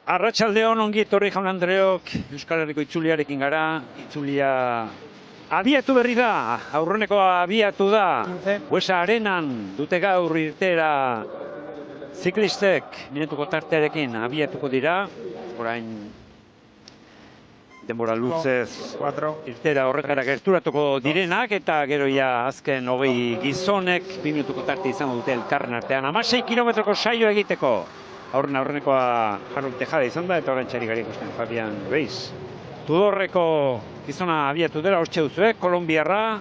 Arratsaldeon, ongi etorri jaun Andreok, Euskal Herriko itzuliarekin gara, itzulia abiatu berri da, aurrenekoa abiatu da, Buesa Arenan dute gaur irtera ziklistek minutuko tartearekin abiatuko dira, orain denbora luzez irtera horretara gerturatuko direnak, eta gero ja azken 20 gizonek 2 minutuko tarte izango dute elkarren artean. 16 kilometroko saio egiteko. Aurrenekoa Harold Tejada izan da, eta orain txari gari ikusten Fabian Weiss. Tudorreko gizona abiatu dela, hortxe duzu, Kolombiarra,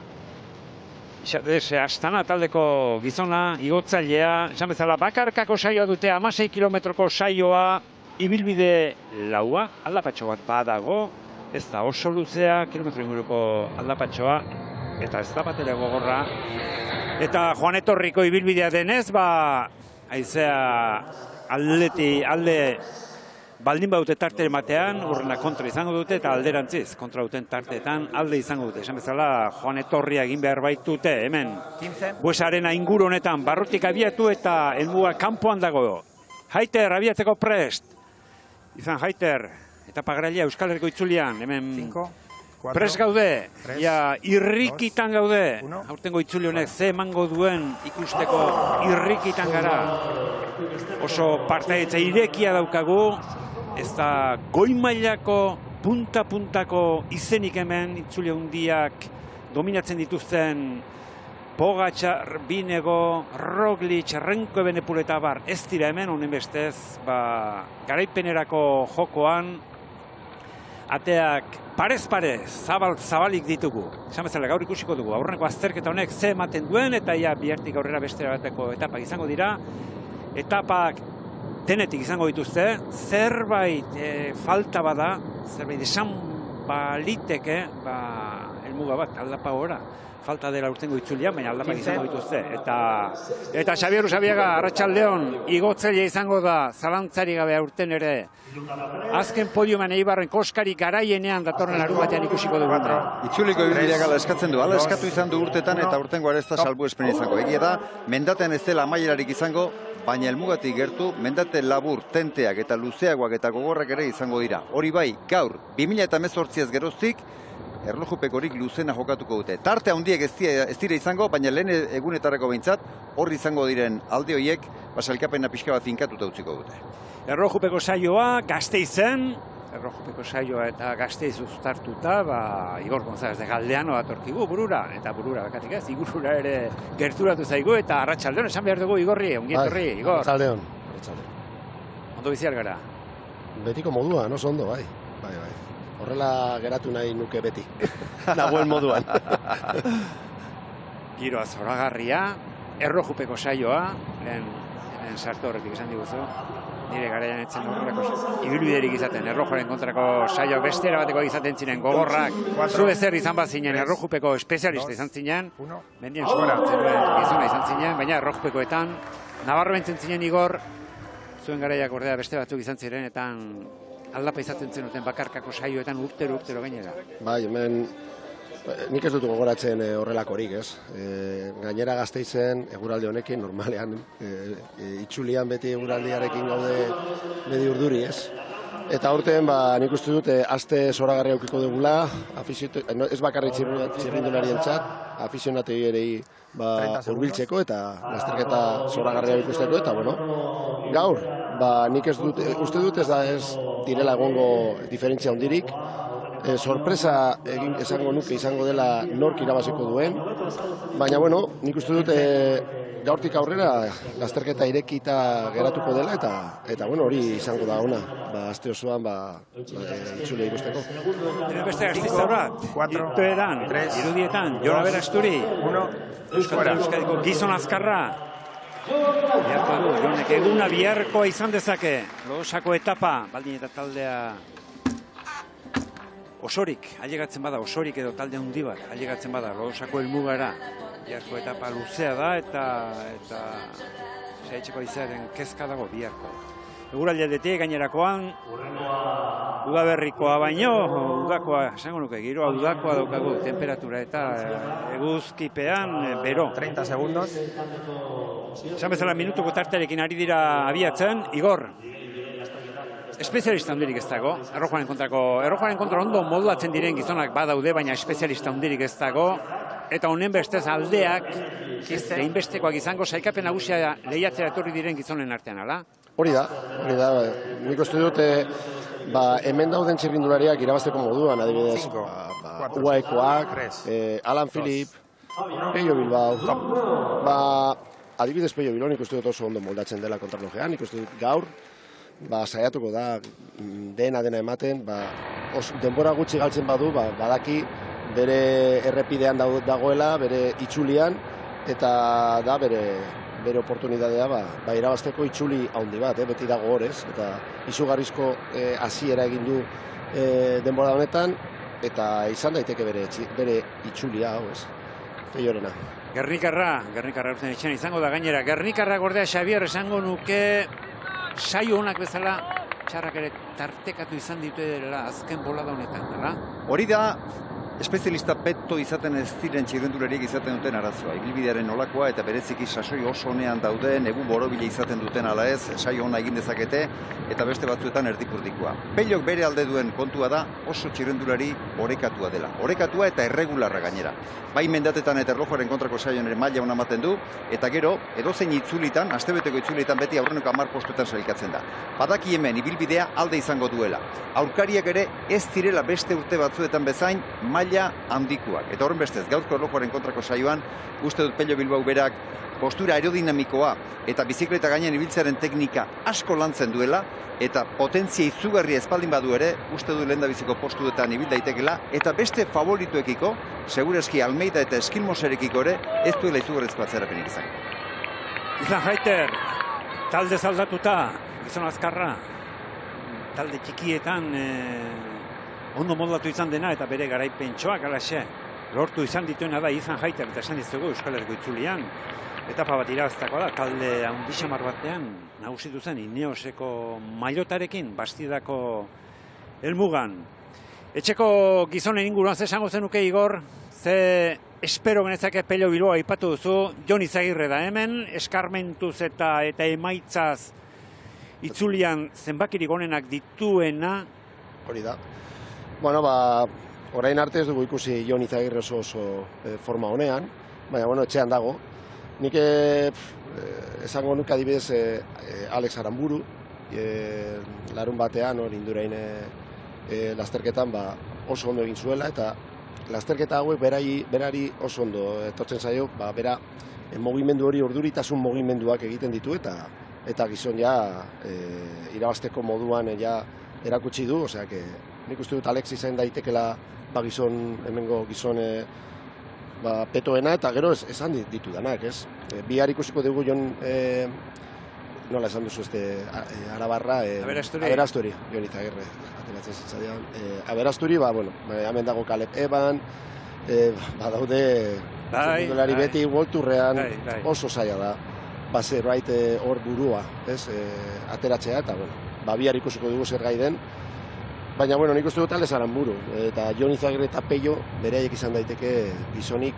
Astana taldeko gizona, igotzailea, esan bezala bakarkako saioa dute, 16 kilometroko saioa, ibilbide laua, aldapatxo bat badago, ez da oso luzea, kilometro inguruko aldapatxoa, eta ez da batera gogorra. Eta joan etorriko ibilbidea denez, haizea alde baldin baute tarte ematean, urrena kontra izango dute, eta alderantziz, kontra duten tarteetan alde izango dute. Esan bezala, joan etorria egin behar baitute, hemen, Buesa Arena inguru honetan, barrutik abiatu eta helmuga kanpoan dago. Haiter, abiatzeko prest. Izan Haiter, eta pagrailea Euskal Herriko itzulian, hemen prest gaude, irrikitan gaude. Aurtengo itzuli honek ze emango duen ikusteko irrikitan gara. Oso partaidetza irekia daukagu, ez da goi mailako, punta-puntako izenik hemen itzuli handiak dominatzen dituzten Pogačar, Binego, Roglic, Renko Benepuleta bar, ez dira hemen honen bestez, garaipenerako jokoan, ateak parez-parez, zabalik ditugu. Esan bezala gaur ikusiko dugu, aurreneko azterketa honek ze ematen duen, eta bihartik aurrera bestera bateko etapak izango dira. Etapak denetik izango dituzte, zerbait falta bada, zerbait esan baliteke, helmuga bat, aldapa gora. Falta dela urtengo itzulian, baina aldapak izango dituzte. Eta Xabier Usabiaga, arratsaldeon, igotzailea izango da, zalantzari gabe aurten ere. Azken podiuman Eibarren koskari garaienean datorren larunbatean ikusiko dugu. Itzuliko ibilbideak ala eskatzen du, ala eskatu izan du urtetan eta urtengo ez da salbuespen izango. Egia da, mendaten ez dela amaierarik izango, baina helmugatik gertu, mendate labur, tenteak eta luzeagoak eta gogorrak ere izango dira. Hori bai, gaur, 2018 geroztik, erlojupekorik luzena jokatuko dute. Tarte handiek ez dira izango, baina lehen egunetarako behintzat, hor izango diren alde horiek, sailkapena pixka bat finkatuta utziko dute. Erlojupeko saioa, Gasteizen, Erlojupeko saioa eta Gasteiz uztartuta, Igor González de Galdeano datorkigu burura, eta burura bakatik ez, Igurura ere gerturatu zaigu, eta arratsaldeon esan behar dugu Igorri, ongi etorri, Igor. Arratsaldeon. Ondo biziar gara? Betiko moduan, oso ondo, bai. Horrela geratu nahi nuke beti, nagoen moduan. Giroa zoragarria, Erlojupeko saioa, lehen sartu horretik esan diguzu, nire garaian etzen horrelako ibilbiderik izaten, Erlojoaren kontrako saio bestera bateko izaten zinen gogorrak, zu ezer izan bat zinen, Erlojupeko espezialista izan zinen, mendien soratzen duen gizona izan zinen, baina Erlojupekoetan, nabarmentzen zinen Igor, zuen garaiak ordea beste batzuk izan ziren, eta aldapa izaten zenuten bakarkako saioetan urtero gainera. Bai, hemen nik ez dut gogoratzen horrelakorik, ez? Gainera Gasteizen eguraldi honekin, normalean, itzulian beti eguraldiarekin gaude bedi urduri, ez? Eta aurten, nik uste dut, aste zoragarria aukiko dugula, ez bakarrik txirrindularien txat, afizionatei ere hurbiltzeko eta lasterketa zoragarria ikusteko, eta gaur, nik uste dut ez direla egongo diferentzia handirik, sorpresa esango nuke izango dela nork irabaziko duen, baina nik uste dut gaurtik aurrera lasterketa irekita geratuko dela eta hori izango da ona, aste osoan itzule ikusteko. Beste Gasteiz bat, irtoeran, irudietan, Jon Aberasturi, Euskadiko gizon azkarra, biharko du, Jonek eguna biharkoa izan dezake, Lodosako etapa, baldin eta taldea osorik, ailegatzen bada, osorik edo talde handi bat, ailegatzen bada, Lodosako helmugara, biharko etapa luzea da eta saiatzeko izaeren kezka dago biharko. eguraldetik gainerakoan, udaberrikoa baino, udakoa, esango nuke, giroa udakoa daukagu, temperatura eta eguzkipean bero. 30 segundos. Esan bezala minutuko tartearekin ari dira abiatzen, Igor, espezialista handirik ez dago, errojoaren kontra ondo modulatzen diren gizonak badaude, baina espezialista handirik ez dago, eta honen bestez aldeak, hainbestekoak izango sailkapen nagusia lehiatzera etorri diren gizonen artean, ala? Hori da, nik uste dut, hemen dauden txirrindulariak irabazteko moduan, adibidez, UAEkoak, Alan Philip, Pello Bilbao, adibidez Pello Bilbao nik uste dut oso ondo moldatzen dela kontrarlojean, nik uste dut gaur, saiatuko da dena ematen, denbora gutxi galtzen badu, badaki bere errepidean dagoela, bere itxulian, eta da bere oportunidadea irabazteko itxuli handi bat, beti dago horrez, eta izugarrizko hasiera egin du denbora honetan, eta izan daiteke bere itxulia, hau ez, Pellorena. Gernikarra urten etxean izango da gainera, Gernikarra gordea Xabier esango nuke, saio honak bezala, txarrak ere tartekatu izan ditu dela azken bolada honetan, dela? Hori da, espezialista peto izaten ez diren txirrendulariek izaten duten arazoa. Ibilbidearen nolakoa eta bereziki sasoi oso honean dauden, egun borobile izaten duten ala ez, saio ona egin dezakete eta beste batzuetan erdipurdikoa. Pellok bere alde duen kontua da oso txirrendulari orekatua dela. Orekatua eta erregularra gainera. Bai mendatetan eta erlojuaren kontrako saioan ere maila ona ematen du, eta gero, edozein itzulitan, astebeteko itzulitan beti aurreneko 10 postuetan sailkatzen da. Badaki hemen ibilbidea alde izango duela. Aurkariak ere ez direla beste urte batzuetan bezain maila handikoak. Eta horren bestez, gaurko erlojuaren kontrako saioan, uste dut Pello Bilbao berak postura aerodinamikoa eta bizikleta gainean ibiltzearen teknika asko lantzen duela, eta potentzia izugarria espaldin badu ere, uste du lehendabiziko postuetan ibil daitekela, eta beste favorituekiko, segureski Almeida eta Eskilmoserekiko ere, ez duela izugarrizko atzerapenik izan. Izan Jaiter, talde zaldatuta, gizon azkarra, talde txikietan ondo modulatu izan dena eta bere garaipentxoak alaxe lortu izan dituena da Izan Jaiter, eta esan dizugu Euskal Herriko itzulian. Etapa bat irabaztakoa da, talde handixamar batean nagusitu zen Ineoseko mailotarekin, Bastidako helmugan. Etxeko gizonen inguruan ze esango zenuke Igor, ze espero genezake Pello Bilbao aipatu duzu, Jon Izagirre da hemen, eskarmentuz eta emaitzaz itzulian zenbakirik onenak dituena. Hori da. Bueno, orain arte ez dugu ikusi Jon Izagirre oso forma honean, baina etxean dago. Nik esango nuke adibidez Alex Aramburu, larun batean Indurain lasterketan oso ondo egin zuela, eta lasterketa hauek berari oso ondo etortzen zaio, bera mugimendu hori urduritasun mugimenduak egiten ditu, eta gizon irabazteko moduan erakutsi du, osea, nik uste dut Alex izan daitekela hemengo gizon petoena, eta gero esan ditu danak, ez? Bihar ikusiko dugu Jon, nola esan duzu Arabarra, Aberasturi, Jon Izagirre, ateratzen zitzaidan. Aberasturi, hemen dago Caleb Eban, badaude, txirrindulari beti Worldtourrean oso zaila da, zerbait hor burua, ez? Ateratzea, eta bihar ikusiko dugu zer gai den. Baina, nik uste dut Alex Aramburu, eta Jon Izagirre eta Pello beraiek izan daiteke gizonik,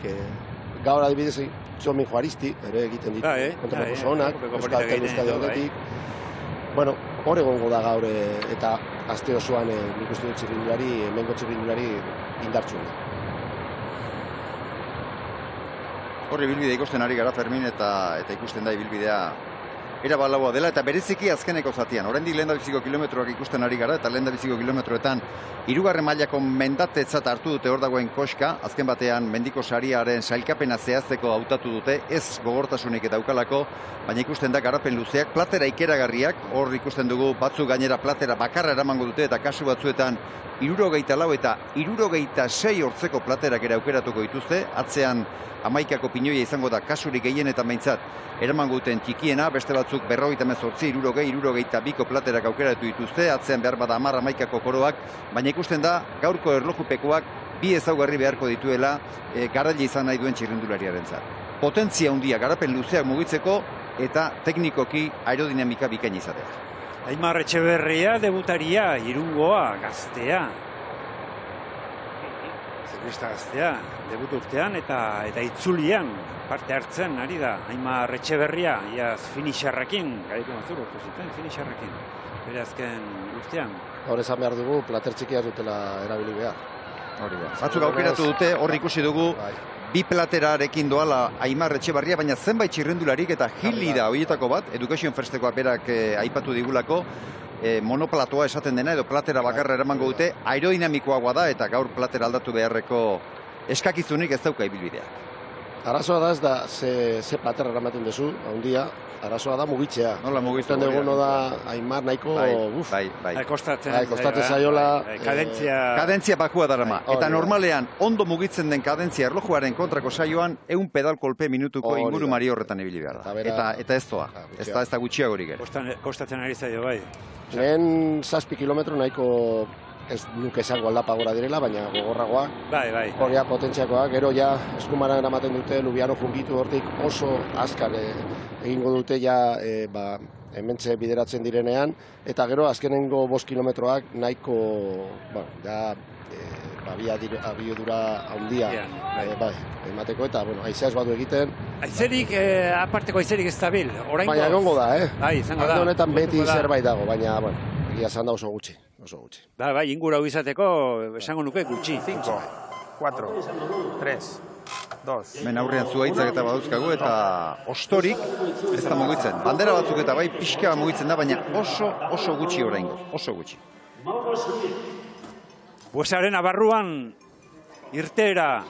gaur adibidez Txomin Juaristi, ere egiten ditu, kontrako zonak, Euskal Telebistade horretik. Hor egongo da gaur, eta aste osoan nik uste dut hemengo txirrindulari indartsuena. Hor ibilbidea ikusten ari gara Fermin, eta ikusten da ibilbidea erabalagoa dela, eta bereziki azkeneko zatian. Oraindik lehendabiziko kilometroak ikusten ari gara, eta lehendabiziko kilometroetan 3. mailako mendatetzat hartu dute hor dagoen koska, azken batean mendiko sariaren sailkapena zehazteko hautatu dute, ez gogortasunik eta daukalako, baina ikusten da garapen luzeak, platera ikeragarriak, hor ikusten dugu batzuk gainera platera bakarra eramango dute, eta kasu batzuetan 74 eta 76 hortzeko platerak ere aukeratuko dituzte, atzean 11ko pinoia izango da kasurik gehienetan behintzat eramango duten txikiena, beste batzuk 58, 62ko platerak aukeratu dituzte, atzean behar bada 10-11ko koroak, baina ikusten da gaurko erlojupekoak bi ezaugarri beharko dituela garaile izan nahi duen txirrindulariarentzat. Potentzia handia, garapen luzeak mugitzeko eta teknikoki aerodinamika bikain izatea. Aimar Etxeberria debutaria, Irungoa, gaztea. Ziklista gaztea, debut urtean eta itzulian parte hartzen ari da. Aimar Etxeberria, iaz finixarrakin, gaitu mazur, zuten finixarrakin, bere azken urtean. Hor esan behar dugu, plater txikia dutela erabili behar. Batzuk aukeratu dute, hor ikusi dugu, bi platerarekin doala Aimar Etxeberria, baina zenbait txirrendularik eta Gili da horietako bat, Education Firstekoak berak aipatu digulako, monoplatoa esaten dena edo platera bakarra eramango dute, aerodinamikoagoa da eta gaur platera aldatu beharreko eskakizunik ez dauka ibilbideak. Arazoa da ez da ze platerra eramaten duzu, handia, arazoa da mugitzea. Nola mugitu? Ikusten dugu da Aimar nahiko, Bai. Kostatzen zaiola. Kadentzia bakua darama. Eta normalean, ondo mugitzen den kadentzia erlojuaren kontrako saioan, 100 pedal kolpe minutuko inguru mari horretan ibili behar da. Eta ez doa. Ez da gutxiagorik ere. Kostatzen ari zaio bai. Lehen 7 kilometro nahiko ez nuke esango aldapa gora direla, baina gogorragoak. Bai. Horia potentziakoak, gero ja eskumara eramaten dute, Lubiano jungitu hortik oso azkar egingo dute ja hementxe bideratzen direnean, eta gero azkenengo 5 kilometroak nahiko, abiadura handia emateko, eta haizea ez badu egiten. Aizerik, aparteko aizerik ez dabil. Baina egongo da, Bai, izango da. Alde honetan beti zerbait dago, baina, egia esan da oso gutxi. Bai, ingura hau izateko, esango nuke gutxi. 5, 4, 3, 2. Hemen aurrean zuhaitzak eta badauzkagu eta ostorik ez da mugitzen. Bandera batzuk eta bai pixka mugitzen da, baina oso gutxi oraingo, oso gutxi. Buesaren abarruan irteera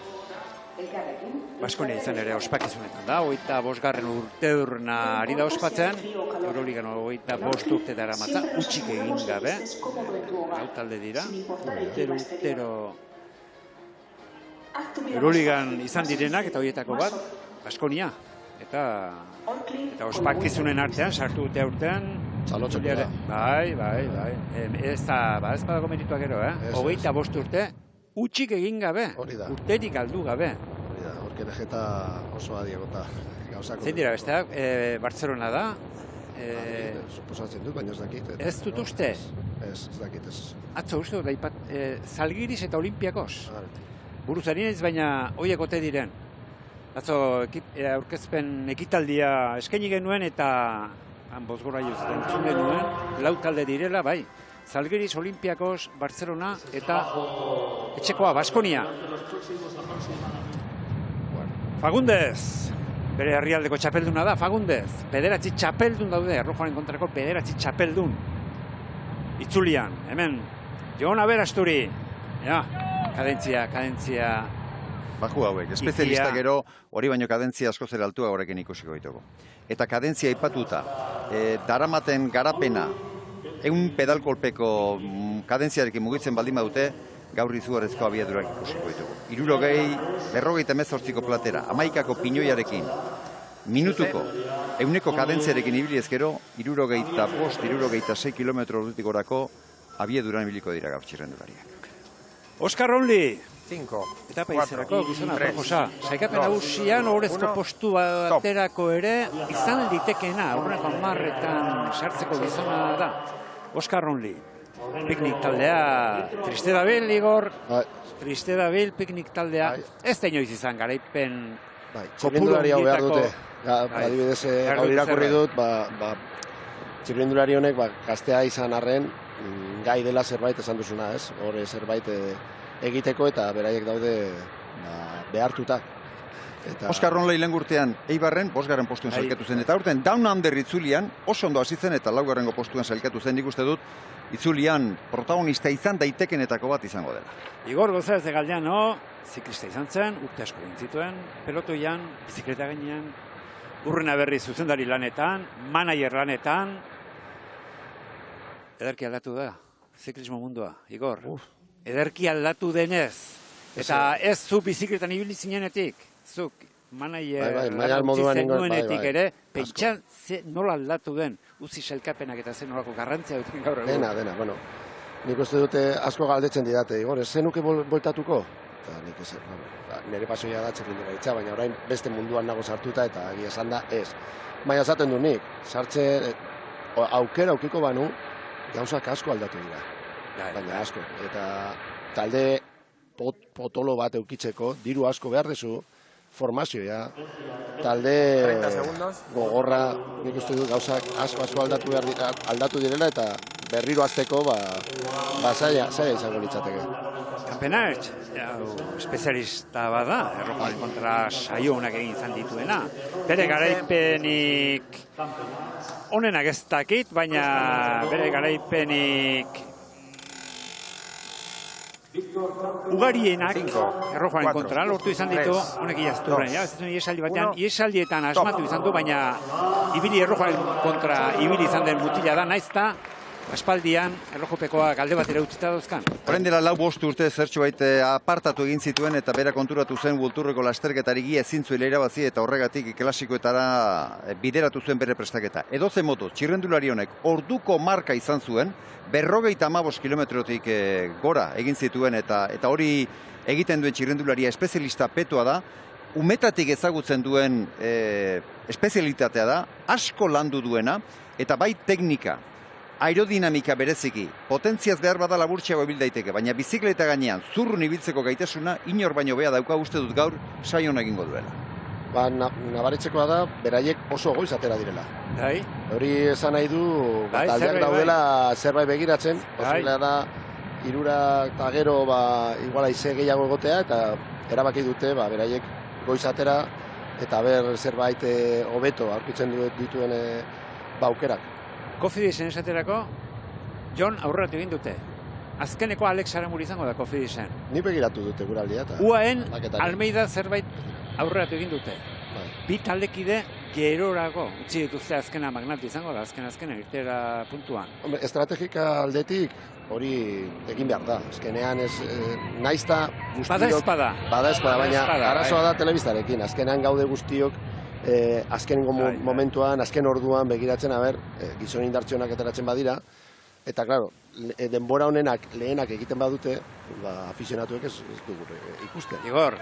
Baskonia izan ere ospakizunetan da, 25. urteurna ari da ospatzen, Euroligan 25 urtetara matza, utxik egin gabe, talde dira, urtero Euroligan izan direnak eta horietako bat, Baskonia, eta ospakizunen artean, sartu dute urtean, Txalotzeko da. Bai, ez badago merituak gero, 25 urte, utxik egin gabe, urterik galdu gabe. Horkenegeta oso adiagota gauzako. Zein dira besteak, Bartzelona da. Suposatzen dut, baina ez dakit. Ez dut uste? Ez dakit ez. Atzo uste dut, Zalgiris eta Olimpiakos. Buruzari naiz, baina horiek ote diren. Atzo aurkezpen ekitaldia eskaini genuen eta bozgora entzun genuen, 4 talde direla, bai. Zalgiris, Olimpiakos, Bartzelona eta etxekoa, Baskonia. Fagundez, bere herrialdeko txapelduna da, Fagundez. 9 txapeldun daude, erlojuaren kontrako 9 txapeldun. Itzulian, hemen, Jon Aberasturi. Kadentzia. Baju hauek, espezialista gero hori baino kadentzia asko zer altua horrekin ikusiko ditugu. Eta kadentzia aipatuta, daramaten garapena, 100 pedal kolpeko kadentziarekin mugitzen baldin badute, gaur izugarrizko abiadurak ikusiko ditugu. 58 platera, 11ko pinoiarekin, minutuko, 100ko kadentziarekin ibili ezkero, 65-66 kilometro urdutik orako abiaduran ibiliko dira gaur txirrendulariak. Oskar Onli! 5, eta paizerako gizona proposa. Saikapen nagusian horrezko postu baterako ere izan litekeena, aurreko 10etan sartzeko gizona da. Oskar Onli. Piknik taldea, triste dabil, Igor. Triste dabil, piknik taldea. Ez da inoiz izan garaipen txirrindulari hau behar dute. Adibidez, hau irakurri dut, txirrindulari honek gaztea izan arren, gai dela zerbait esan duzuna, ez? Hor zerbait egiteko eta beraiek daude behartuta. Oskar Onlei lehen urtean Eibarren 5. postuen sailkatu zen, eta aurten Down Under itzulian oso ondo hasi zen eta 4. postuen sailkatu zen, nik uste dut itzulian protagonista izan daitekenetako bat izango dela. Igor González de Galdeano, ziklista izan zen, urte asko egin zituen, pelotoian, bizikleta gainean, Urrena Berri zuzendari lanetan, manager lanetan, ederki aldatu da, ziklismo mundua, Igor. Ederki aldatu denez, eta ez zu bizikletan ibili zinenetik, zuk manager zenuenetik ere, pentsa nola aldatu den, uzi sailkapenak eta zen nolako garrantzia duten gaur egun. Dena, bueno, nik uste dute asko galdetzen didate, Igor, ez zenuke boltatuko? Eta nik ez, nire pasoia da txirrindularitza, baina orain beste munduan nago sartuta eta egia esan da ez. Baina esaten du nik, sartze aukera aukiko banu, gauzak asko aldatu dira. Baina asko. Eta talde potolo bat eukitzeko, diru asko behar dezu, formazioa, talde 30 segundos. gogorra, nik uste dut gauzak asko aldatu direla eta berriro azteko zaila izango litzateke. Campenaerts, espezialista bada, errojaren kontra saio honak egin izan dituena. Bere garaipenik onenak ez dakit, baina bere garaipenik ugarienak errojaren kontra lortu izan ditu, honek iazturren, iesaldi batean, iesaldietan asmatu izan du, baina ibili errojaren kontra ibili izan den mutila da, naizta, aspaldian errojopekoak alde batera utzita dauzkan. Orain dela 4 urte zertxo bait apartatu egin zituen eta bera konturatu zen Vulturreko lasterketari ezin zuela irabazi eta horregatik klasikoetara bideratu zuen bere prestaketa. Edozen moto, txirrendulari honek orduko marka izan zuen, 55 kilometrotik gora egin zituen eta hori egiten duen txirrendularia espezialista petoa da, umetatik ezagutzen duen espezialitatea da, asko landu duena eta bai teknika, aerodinamika bereziki, potentziaz behar bada laburtxeago ibil daiteke, baina bizikleta gainean zurrun ibiltzeko gaitasuna inor baino bea dauka uste dut gaur saion egingo duela. Nabaretzekoa da, beraiek oso goiz atera direla. Bai. Hori esan nahi du, taldeak daudela zerbait begiratzen, posiblea da, 3 eta gero iguala ize gehiago egotea, eta erabaki dute beraiek goiz atera, eta ber zerbait hobeto aurkitzen dituen aukerak. Kofidisen esaterako, Jon aurreratu egin dute. Azkeneko Alex Aramuri izango da Kofidisen. Ni begiratu dute guraldia. UAEn Almeida zerbait aurreratu egin dute. Bi taldekide gerorago utzi dituzte azkena magnatu izango da, azkena irtera puntuan. Estrategika aldetik hori egin behar da. Azkenean ez naizta guztiok... Bada espada, baina arazoa da telebistarekin. Azkenean gaude guztiok azkenengo momentuan, azken orduan begiratzen, gizon indartsionak ateratzen badira, eta, klaro, denbora honenak lehenak egiten badute, afizionatuek ez dugu ikusten. Igor,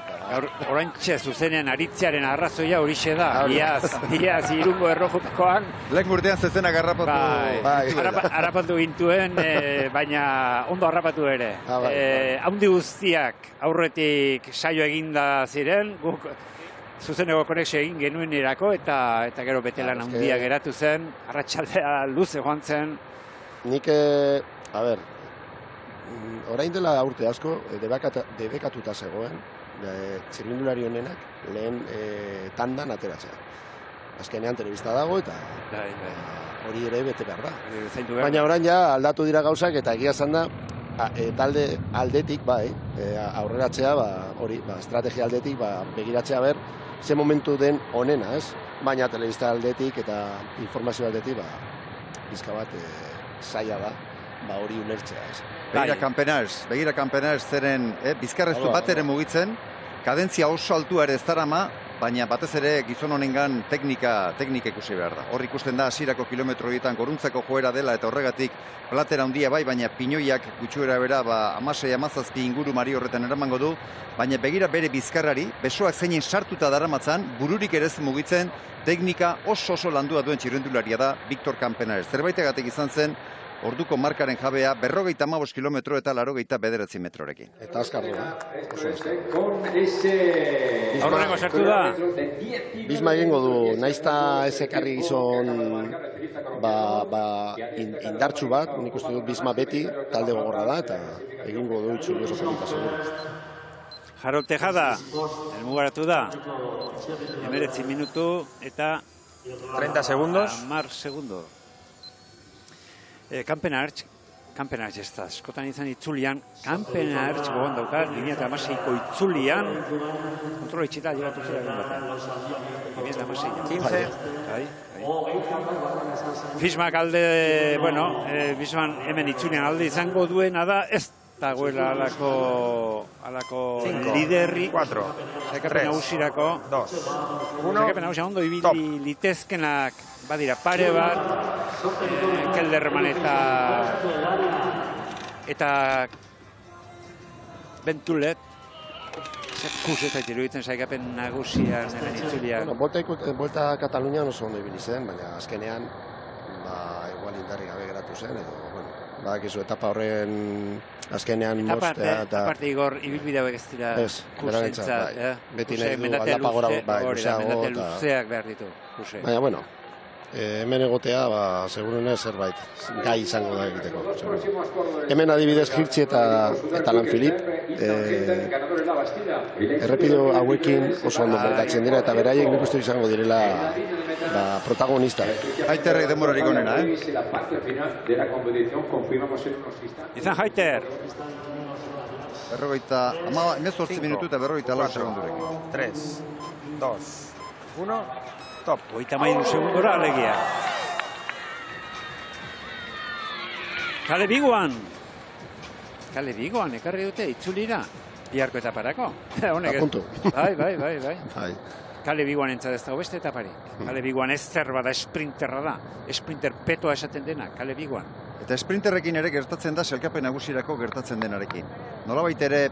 oraintxe zuzenean aritzearen arrazoia horixe da, iaz irungo errojupekoan. Lehen urtean zezenak harrapatu gintuen, baina ondo harrapatu ere. Haundi guztiak aurretik saio eginda ziren, guk zuzeneko konexio egin genuenerako eta gero betelan handia geratu zen, arratsaldea luze joan zen. Nik, orain dela urte asko, debekatuta zegoen, txirrindulari honenak lehen tandan ateratzea. Azkenean telebista dago eta hori ere bete behar da. Baina orain ja aldatu dira gauzak eta egia esan da, talde aldetik, aurreratzea, hori, estrategia aldetik, begiratzea ze momentu den onena, ez? Baina telebista aldetik eta informazio aldetik, bizka bat zaila da, hori ulertzea, ez? Begira Campenaerts zeren bizkarreztu bat ere mugitzen, kadentzia oso altua ere ez darama, baina batez ere gizon honengan teknika ikusi behar da. Hor ikusten da hasierako kilometro horietan goruntzeko joera dela eta horregatik platera handia baina pinoiak gutxuera bera 16-17 inguru mari horretan eramango du, baina begira bere bizkarrari, besoak zeinen sartuta daramatzan, bururik ere ez mugitzen, teknika oso landua duen txirrendularia da Victor Campenaerts. Zerbaitegatik izan zen, orduko markaren jabea 55 kilometro eta 89 metrorekin. Eta azkarro da. Aurrengo sartu da. Bisma egingo du, naizta ez ekarri gizon indartsu bat, nik uste dut Bisma beti talde gogorra da, eta egingo du itxu oso pelita seguru. Harold Tejada, elmugaratu da. 19 minutu eta 30 segundos. 10 segundo. Campenaerts ez da, eskotan izan itzulian, Campenaerts gogon daukar, 2016ko itzulian, kontrola itxita llegatu zera egun batean. 2016. 15. Fismak alde, Fisman hemen itzulian alde izango duena da, ez dagoela alako liderri. 4, 3, 2, 1. Zekapen hausia ondo ibili litezkenak badira pare bat, Kelderman eta Bentulet, zerkus ez daitu iruditzen saikapen nagusian hemen itzulian. Volta Katalunian oso ondo ibili zen, baina azkenean igual indarri gabe geratu zen, edo, bueno, badakizu etapa horren azkenean mostea eta... Aparte, Igor, ibilbide hauek ez dira kursentzat. Beti nahi du aldapa gora luzeago mendate luzeak behar ditu. Baina, bueno, hemen egotea, segurunez zerbait gai izango da egiteko. Hemen adibidez Hirtzi eta Lan Filip errepido hauekin oso ondo moldatzen dira eta beraiek nik uste izango direla protagonista. Haiterrek denborarik onena, Izan Haiter. 18 minutu eta 44 segundurekin. 3, 2, 1, top. 33 segundora alegia. Kale Biguan, ekarri dute, itzulira. Biharko etaparako. Apuntu. Bai. Kale Biguan entzat ez dago beste etaparik. Kale Biguan ez zer bada, esprinterra da. Esprinter petoa esaten dena, Kale Biguan. Eta esprinterrekin ere gertatzen da sailkapen nagusirako gertatzen denarekin. Nolabait ere,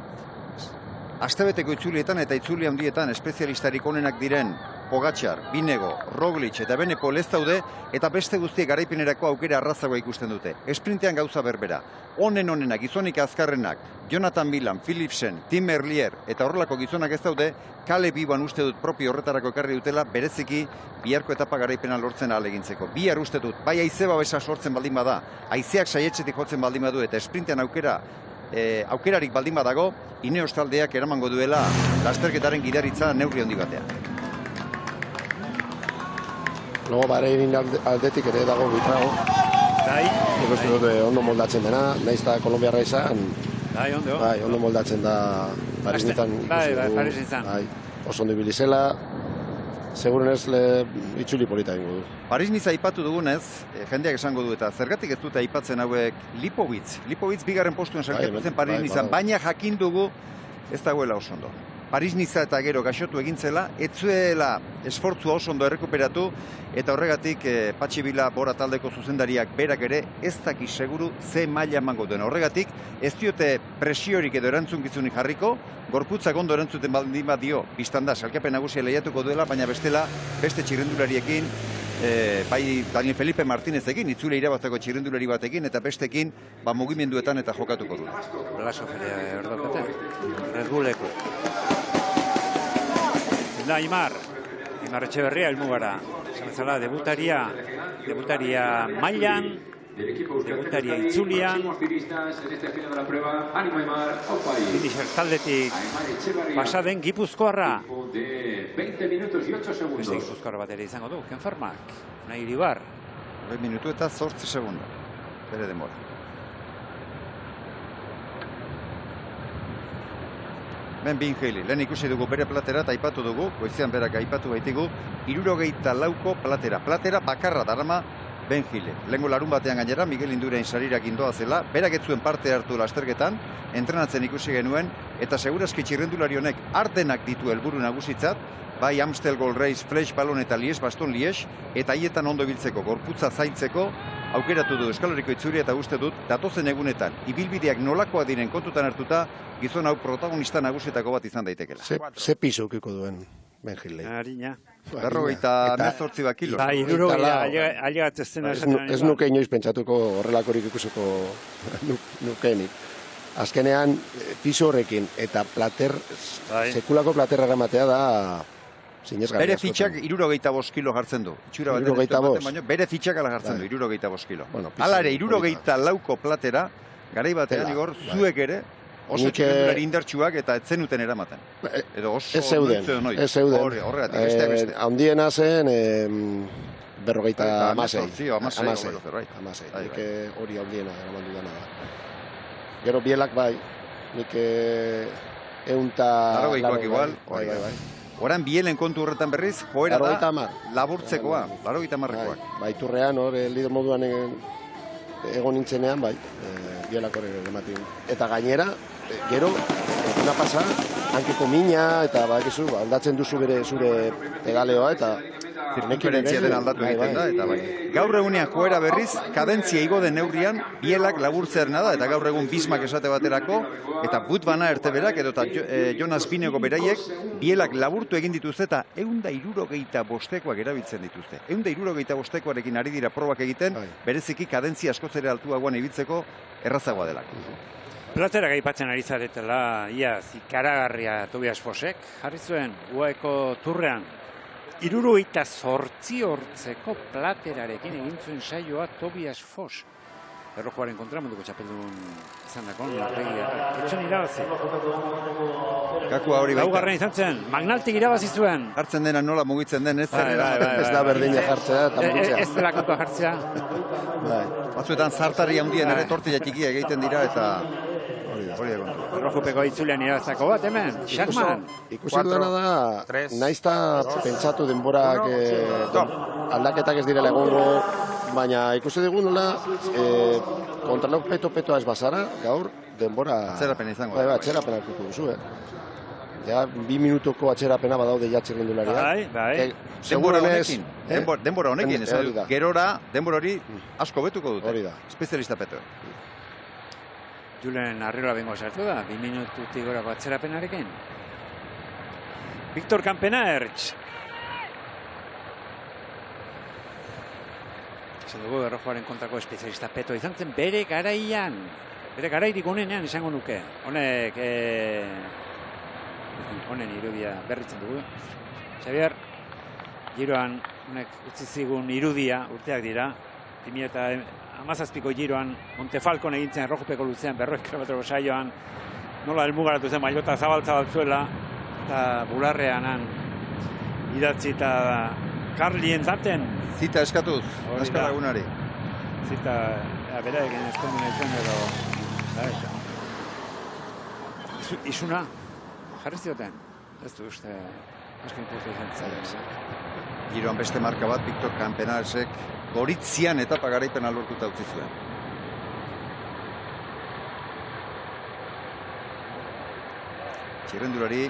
astebeteko itzulietan eta itzuli handietan espezialistarik onenak diren Pogačar, Binego, Roglic eta Benepol ez daude eta beste guztiek garaipenerako aukera arrazagoa ikusten dute. Esprintean gauza berbera. Onenak, gizonik azkarrenak, Jonathan Milan, Philipsen, Tim Merlier eta horrelako gizonak ez daude, Kale Biguan uste dut propio horretarako ekarri dutela, bereziki biharko etapa garaipena lortzen ahalegintzeko. Bihar uste dut, bai haize babesa sortzen baldin bada, haizeak saietxetik jotzen baldin badu eta esprintean aukerarik baldin badago, Ineos taldeak eramango duela lasterketaren gidaritza neurri handi batean. Logo Bahreinin aldetik ere dago Buitrago. Nik uste dut ondo moldatzen dena, nahiz da Kolombiarra izan. Ondo moldatzen da Paris-Nizan. Paris-Nizan. Oso ondo ibili zela, segurunez itzuli polita ingo du. Paris-Niza aipatu dugunez, jendeak esango du eta zergatik ez dute aipatzen hauek Lipovitz bigarren postuen sailkatu zen Paris-Nizan, baina jakin dugu ez dagoela oso ondo. Paris-Niza eta gero gaixotu egintzela, ez zuela esfortzua oso ondo errekuperatu, eta horregatik Patxi Vila Bora taldeko zuzendariak berak ere ez daki seguru ze maila emango duen. Horregatik ez diote presiorik edo erantzunkizunik jarriko, gorputzak ondo erantzuten baldin badio, biztan da, sailkapen nagusia lehiatuko duela, baina bestela beste txirrendulariekin, bai Daniel Felipe Martinezekin, itzule irabazteko txirrendulari batekin, eta bestekin mugimenduetan eta jokatuko du. Blasov ere ordokote, Red Bulleko. Da Imar Etxeberria helmugara. Zamezala, debutaria mailan, debutaria itzulian, finisher taldetik pasaden Gipuzkoarra. Beste Gipuzkoarra bat ere izango du, Kenfarmak, nahi Iribar. 2 minutu eta 8 segunda, bere demora. Ben Bingeili, lehen ikusi dugu bere platera eta aipatu dugu, goizean berak aipatu baitigu, 64ko platera. Platera bakarra darama Benjile. Lehengo larun batean gainera, Miguel Indurain sarirak indoa zela, berak ez zuen parte hartu lasterketan, entrenatzen ikusi genuen, eta segurazki txirrendulari honek artenak ditu helburu nagusitzat, bai Amstel Gold Race, Flash Ballon eta Lies-Baston Lies, eta haietan ondo biltzeko, gorputza zaintzeko, aukeratu du Euskal Herriko itzulia eta uste dut, datozen egunetan, ibilbideak nolakoa diren kontutan hartuta, gizon hau protagonista nagusietako bat izan daitekela. Ze piso ukiko duen Benjile. Harina. 58 kilo. Bai, ailegatzen ez nuke inoiz pentsatuko horrelakorik ikusiko nukenik. Azkenean, piso horrekin eta sekulako platerra eramatea da sinesgarria. Bere fitxak 65 kilo jartzen du. 65? Bere fitxak ala jartzen du, 65 kilo. Hala ere, 64ko platera, garai batean, Igor, zuek ere, oso txirrendulari indartsuak eta etzen uten eramaten. Ez zeuden. Horregatik, beste. Handiena zen 56. Hori handiena eraman dudana da. Gero bielak bai, nik eunta... Larogeikoak igual. Horan bielen kontu horretan berriz, joera da laburtzekoa, 80koak. Bai, turrean, lider moduan egon nintzenean, bai, bielak horre ematen. Eta gainera, gero, eguna pasa, hankeko mina, eta aldatzen duzu zure pedaleoa, eta zirkunferentzia den aldatu egiten da, eta bai. Gaur egunean joera berriz, kadentzia igo den neurrian, bielak laburtzearena da, eta gaur egun Bismak esate baterako, eta Wout van Aert berak, edo Jonas Vingegaard beraiek, bielak laburtu egin dituzte, eta 165 erabiltzen dituzte. 165 ari dira probak egiten, bereziki kadentzia askoz ere altuagoan ibiltzeko errazagoa delako. Platera gaipatzen ari zaretela, ikaragarria Tobias Fossek, jarri zuen UAEko turrean. 78 hortzeko platerarekin egin zuen saioa Tobias Foss. Erlojuaren kontra munduko txapeldun izan dako, etxen irabazi. Kakua hori baita. Laugarren izan zen, Magnaltik irabazi zuen. Jartzen dena nola mugitzen den, ez zen. Ez da berdina jartzea eta mugitzea. Ez dela kuka jartzea. Batzuetan zartari handien ere tortilla txikia egiten dira, eta hori da kontu. Erlojupeko itzulean irabazako bat, hemen, Schachmann. Ikusi duena da, naizta pentsatu denborak aldaketak ez direla egongo, baina ikusi dugu nola kontralok peto-petoa ez bazara, gaur denbora... Atzerapena izango da. Atzerapena ikutu duzu, Ja, 2 minutuko atzerapena badaude ja txirrindularia. Bai. Denbora honekin, esan dut. Gerora, denbora hori asko betuko dute. Hori da. Espezialista peto. Julen Arriola bengo sartu da, 2 minututik gorako atzerapenarekin. Victor Campenaerts. Esan dugu Erlojuaren kontrako espezialista peto izan zen bere garaian. Bere garairik onenean izango nuke. Honen irudia berritzen dugu. Xavier, giroan honek utzi zigun irudia, urteak dira. 2017ko giroan Montefalcon egintzen Erlojupeko luzean 100 kilometroko saioan. Nola helmugaratu zen mailota zabaltzuela eta bularrean idatzi eta Karlien zaten. Zita eskatuz, askalagunari. Zita, beraekin eskondu nahi zuen edo... Isuna, jarri zioten. Ez du uste, asko inpurtu izan zaiak. Giroan beste marka bat, Victor Campenaertsek Goritzian etapa garaipena lortuta utzi zuen. Txirrendulari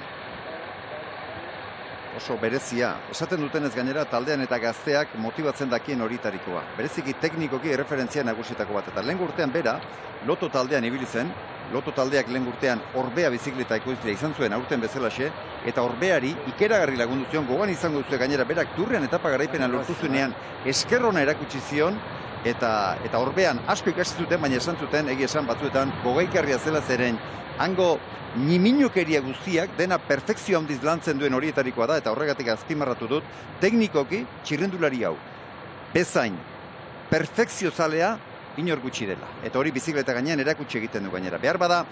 oso berezia. Esaten dutenez gainera taldean eta gazteak motibatzen dakien horitarikoa. Bereziki teknikoki erreferentzia nagusitako bat. Eta lehen urtean bera, Loto taldean ibili zen. Loto taldeak lehen urtean Orbea bizikleta ekoizlea izan zuen aurten bezalaxe. Eta Orbeari ikeragarri lagundu zion, gogan izango duzue gainera berak turrean etapa garaipena lortu zuenean eskerrona erakutsi zion. Eta Orbean asko ikasi zuten, baina esan zuten, egia esan batzuetan, gogaikarria zela zeren hango niminukeria guztiak dena perfekzio handiz lantzen duen horietarikoa da, eta horregatik azpimarratu dut, teknikoki txirrendulari hau. Bezain, perfekzio zalea inor gutxi dela. Eta hori bizikleta gainean erakutsi egiten du gainera. Behar bada,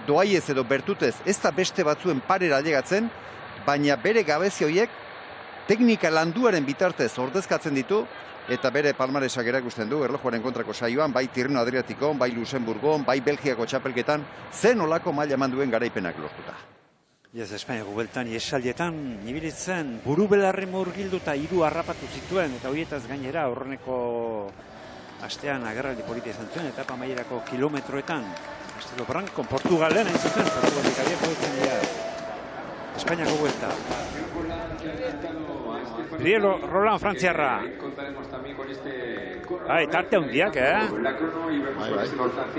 doaiez edo bertutez, ez da beste batzuen parera ailegatzen, baina bere gabezi horiek teknika landuaren bitartez ordezkatzen ditu, eta bere palmaresak erakusten du, Erlojuaren kontrako saioan, bai Tirreno Adriatikon, bai Luxemburgon, bai Belgiako txapelketan, zen olako maila eman duen garaipenak lortuta. Espainiako bueltan iesaldietan ibilitzen buru belarri murgildu eta 3 harrapatu zituen, eta horietaz gainera aurreneko astean agerraldi politia izan zuen, etapa amaierako kilometroetan. Estilo Branco, Portugalen hain zuzen, Portugalik abieko ditzen dira. Espainiako buelta. Rielo Roland Frantziarra. Tarte handiak,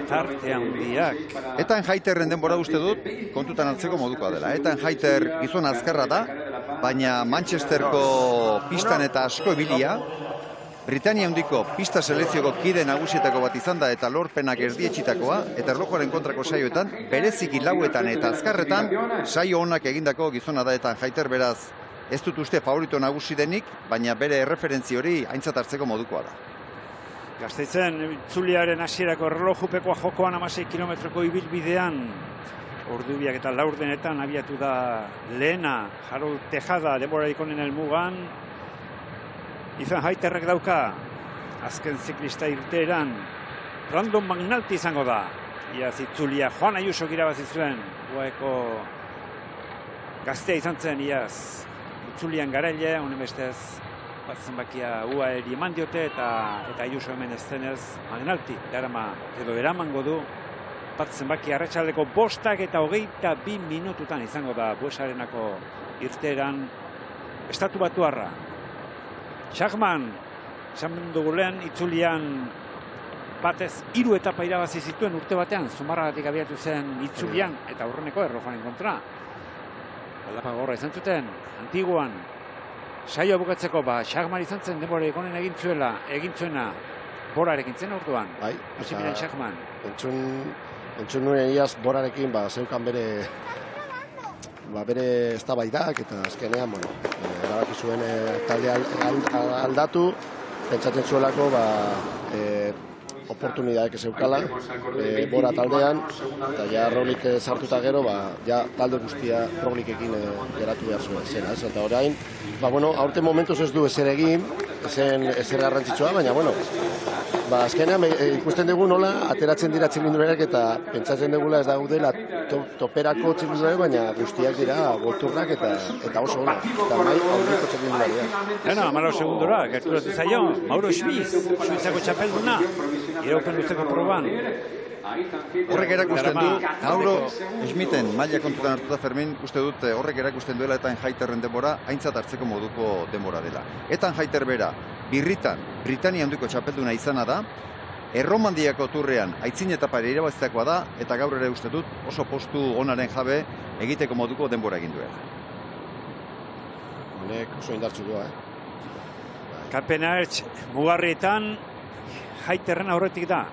Tarte handiak. Etan Haiterren denbora uste dut, kontutan hartzeko modukoa dela. Etan Haiter gizon azkarra da, baina Manchesterko pistan eta asko ebilia, Britania handiko pista selekzioko kide nagusietako bat izan da eta lorpenak erdietxitakoa, eta Erlojuaren kontrako saioetan, bereziki lauetan eta azkarretan, saio honak egindako gizona da Etan Haiter, beraz, ez dut uste favorito nagusi denik, baina bere erreferentzi hori aintzat hartzeko modukoa da. Gasteizen, itzuliaren hasierako Erlojupekoa jokoan 16 kilometroko ibilbidean, ordubiak eta laurdenetan abiatu da lehena, Harold Tejada, denborarik honen helmugan, Ethan Haiterrek dauka, azken ziklista irteeran, Brandon McNulty izango da. Iaz itzulia Juan Ayusok irabazi zuen, UAEko gaztea izan zen, iaz itzulian garaile, honen bestez bat zenbakia UAEri eman diote, eta Ayuso hemen ez zenez McNulty eramango du, bat zenbaki arratsaldeko 5 eta 22 minututan izango da Buesarenako irteeran Estatu Batuarra. Schachman, esan dugu lehen, itzulian batez 3 etapa irabazi zituen urte batean, Zumarragatik abiatu zen itzulian, eta aurreneko Errofanen kontra. Aldapa gorra izan zuten, Antiguan, saioa bukatzeko, Schachman izan zen denbora ekonen egin zuena, Borarekin zen orduan. Bai, Maximilian Schachman. Entzun nuen iaz Borarekin, zeukan bere eztabaidak eta azkenean, erabaki zuen taldea aldatu, pentsatzen zuelako, oportunidadek zeukala, Bora taldean, eta ja Roglic sartuta gero, ja talde guztia Roglicekin geratu behar zuen, eta orain, aurten momentuz ez du ezer egin, ezer garrantzitsua, baina, azkenean ikusten dugu nola ateratzen dira txirrindularik eta pentsatzen dugula ez daudela toperako txirrindularik, baina guztiak dira golturrak eta oso ona. Eta nahi aurreko txirrindularia. Amaro segundora, gerturatu zaio, Mauro Schmiz, Suitzako txapelduna, iraupen luzeko proban. Horrek erakusten du, Mauro Schmidten maila kontutan hartuta Fermin, uste dut horrek erakusten duela Ethan Hayterren denbora aintzat hartzeko moduko denbora dela. Ethan Hayter bera, birritan, Britania handiko txapelduna izana da, Erromandiako turrean aitzin etapare irabazitakoa da, eta gaur ere uste dut oso postu onaren jabe egiteko moduko denbora egin duela. Honek oso indartsu doa, Kampenaertz mugarrietan Hayterren aurretik da.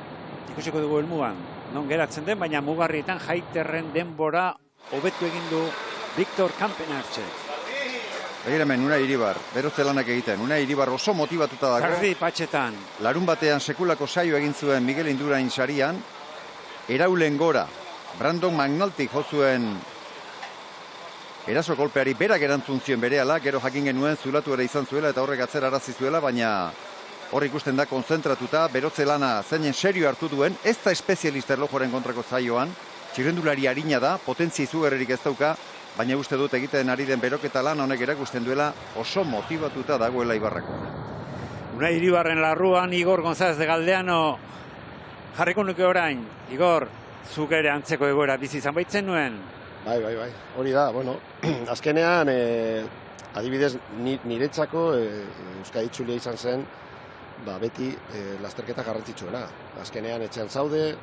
Ikusiko dugu helmugan, non geratzen den, baina mugarrietan Hayterren denbora hobetu egin du Viktor Kampenaertzek. Begira hemen, Unai Iribar, berotze lanak egiten. Unai Iribar oso motibatuta dago. Jardi patxetan. Larun batean sekulako saio egin zuen Miguel Indurain sarian, eraulen gora, Brandon McNulty jo zuen eraso kolpeari berak erantzun zion berehala, gero jakin genuen zulatu ere izan zuela eta horrek atzerarazi zuela, baina hor ikusten da konzentratuta, berotze lana zeinen serio hartu duen, ez da espezialista erlojoren kontrako zaioan, txirrendulari harina da, potentzia izugarririk ez dauka, baina uste dut egiten ari den beroketa lan honek erakusten duela oso motibatuta dagoela Ibarrako. Unai Iribarren larruan Igor González de Galdeano jarriko nuke orain. Igor, zuk ere antzeko egoera bizi izan baitzen nuen? Bai. Hori da, azkenean, adibidez, niretzako Euskadi itzulia izan zen, beti lasterketa garrantzitsuena. Azkenean etxean zaude,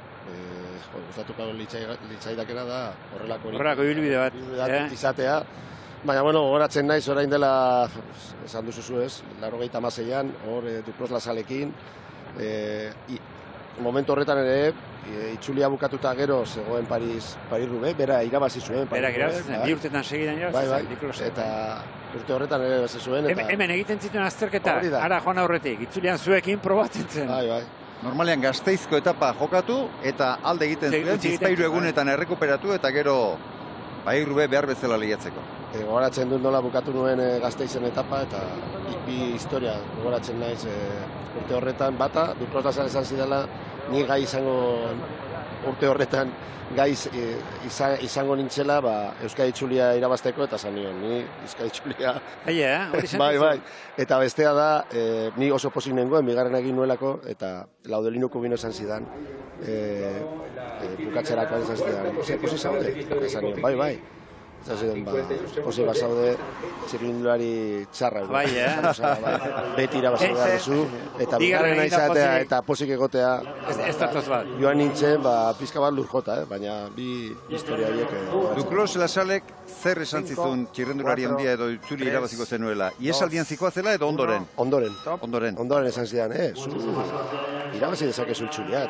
gustatuko litzaidakena da horrelako ibilbide bat izatea. Baina, horatzen naiz orain dela, esan duzu ez, 96an, hor Dupros Lasalekin, momentu horretan ere, itzulia bukatuta gero zegoen Paris-Roubaix, bera irabazi zuen. Berak irabazi zuen, 2 urtetan segidan irabazi zen. Eta urte horretan ere irabazi zuen. Hemen egiten zituen azterketa, ara joan aurretik, itzulian zuekin probatzen zen. Bai. Normalean Gasteizko etapa jokatu eta alde egiten zuen, bizpairu egunetan errekuperatu eta gero Paris-Roubaix behar bezala lehiatzeko. Gogoratzen dut nola bukatu nuen Gasteizen etapa eta bi historia gogoratzen naiz urte horretan bata, Dupros Lasal esan zidala, ni gai izango urte horretan gai izango nintzela Euskadi itzulia irabazteko eta zan nion, ni Euskadi itzulia. Bai. Eta bestea da, ni oso pozik nengoen, bigarren egin nuelako, eta Laudelinuko bino esan zidan, bukatzerako esan zidan, pozik zaude? Esan nion, bai. Eta zidan, pozik bazaude, txirrindulari txarra. Bai, Beti irabazi behar duzu, eta bigarrena izatea eta pozik egotea. Ez datoz bat. Joan nintzen, pizka bat lur jota, baina bi historia horiek. Dupros Lasalek zer esan zizun txirrendulari handia edo itzuli irabaziko zenuela? Iesaldian zikoa zela edo ondoren? Ondoren esan zidan, zu irabazi dezakezu itzulia.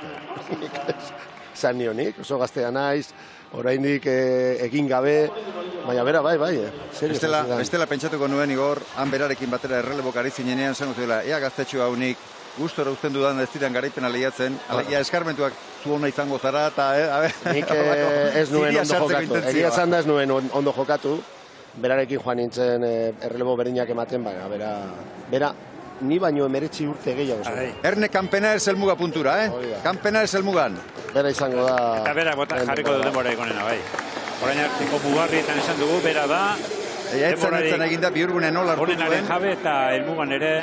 Zan nionik, oso gaztea naiz, oraindik egin gabe, baina bera, bai. Bestela pentsatuko nuen, Igor, han berarekin batera errelebok ari zinenean, zango zuela, ea gaztetxo haunik, gustora uzten dudan ez diren garaipena lehiatzen, alegia eskarmentuak zu hona izango zara, eta... Nik ez nuen ondo jokatu, egia esan da ez nuen ondo jokatu, berarekin joan nintzen errelebo berdinak ematen, baina bera, ni baino 19 urte gehiago zen. Erne Kampenaertz helmuga puntura, Kampenaertz helmugan. Bera izango da... Eta bera jarriko du denbora egonena, bai. Orain arteko mugarrietan esan dugu, bera da... Etzen eginda bihurgune nola hartu duen. Honenaren jabe eta helmugan ere...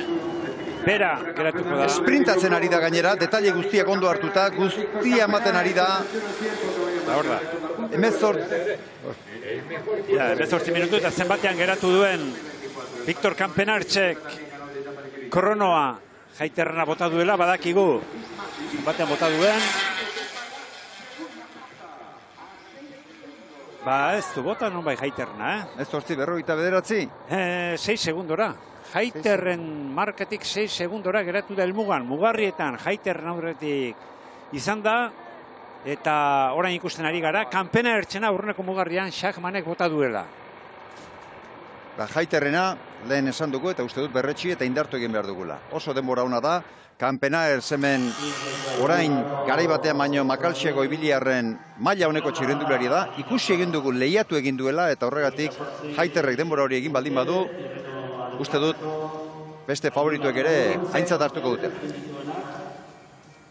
Bera geratuko da. Sprintatzen ari da gainera, detaile guztiak ondo hartuta, guztia ematen ari da. Eta hor da. 18 minutu eta zenbatean geratu duen Viktor Kampenaertzek kronoa Jaiterrena bota duela, badakigu. Batean bota duen. Ez du bota non bai Jaiterrena, Ez 8:49. 6 segundora. Jaiterren marketik 6 segundora geratu da helmugan. Mugarrietan Jaiterren aurretik izan da. Eta orain ikusten ari gara, kanpena ertzena aurreneko mugarrian Schachmannek bota duela. Jaiterrena lehen esan dugu eta uste dut berretsi eta indartu egin behar dugula. Oso denbora ona da, kanpena erzemen orain garai batean baino makaltxego ibiliarren maila honeko txirrendulari da. Ikusi egin dugu lehiatu egin duela eta horregatik Jaiterrek denbora hori egin baldin badu, uste dut beste favorituek ere aintzat hartuko dute.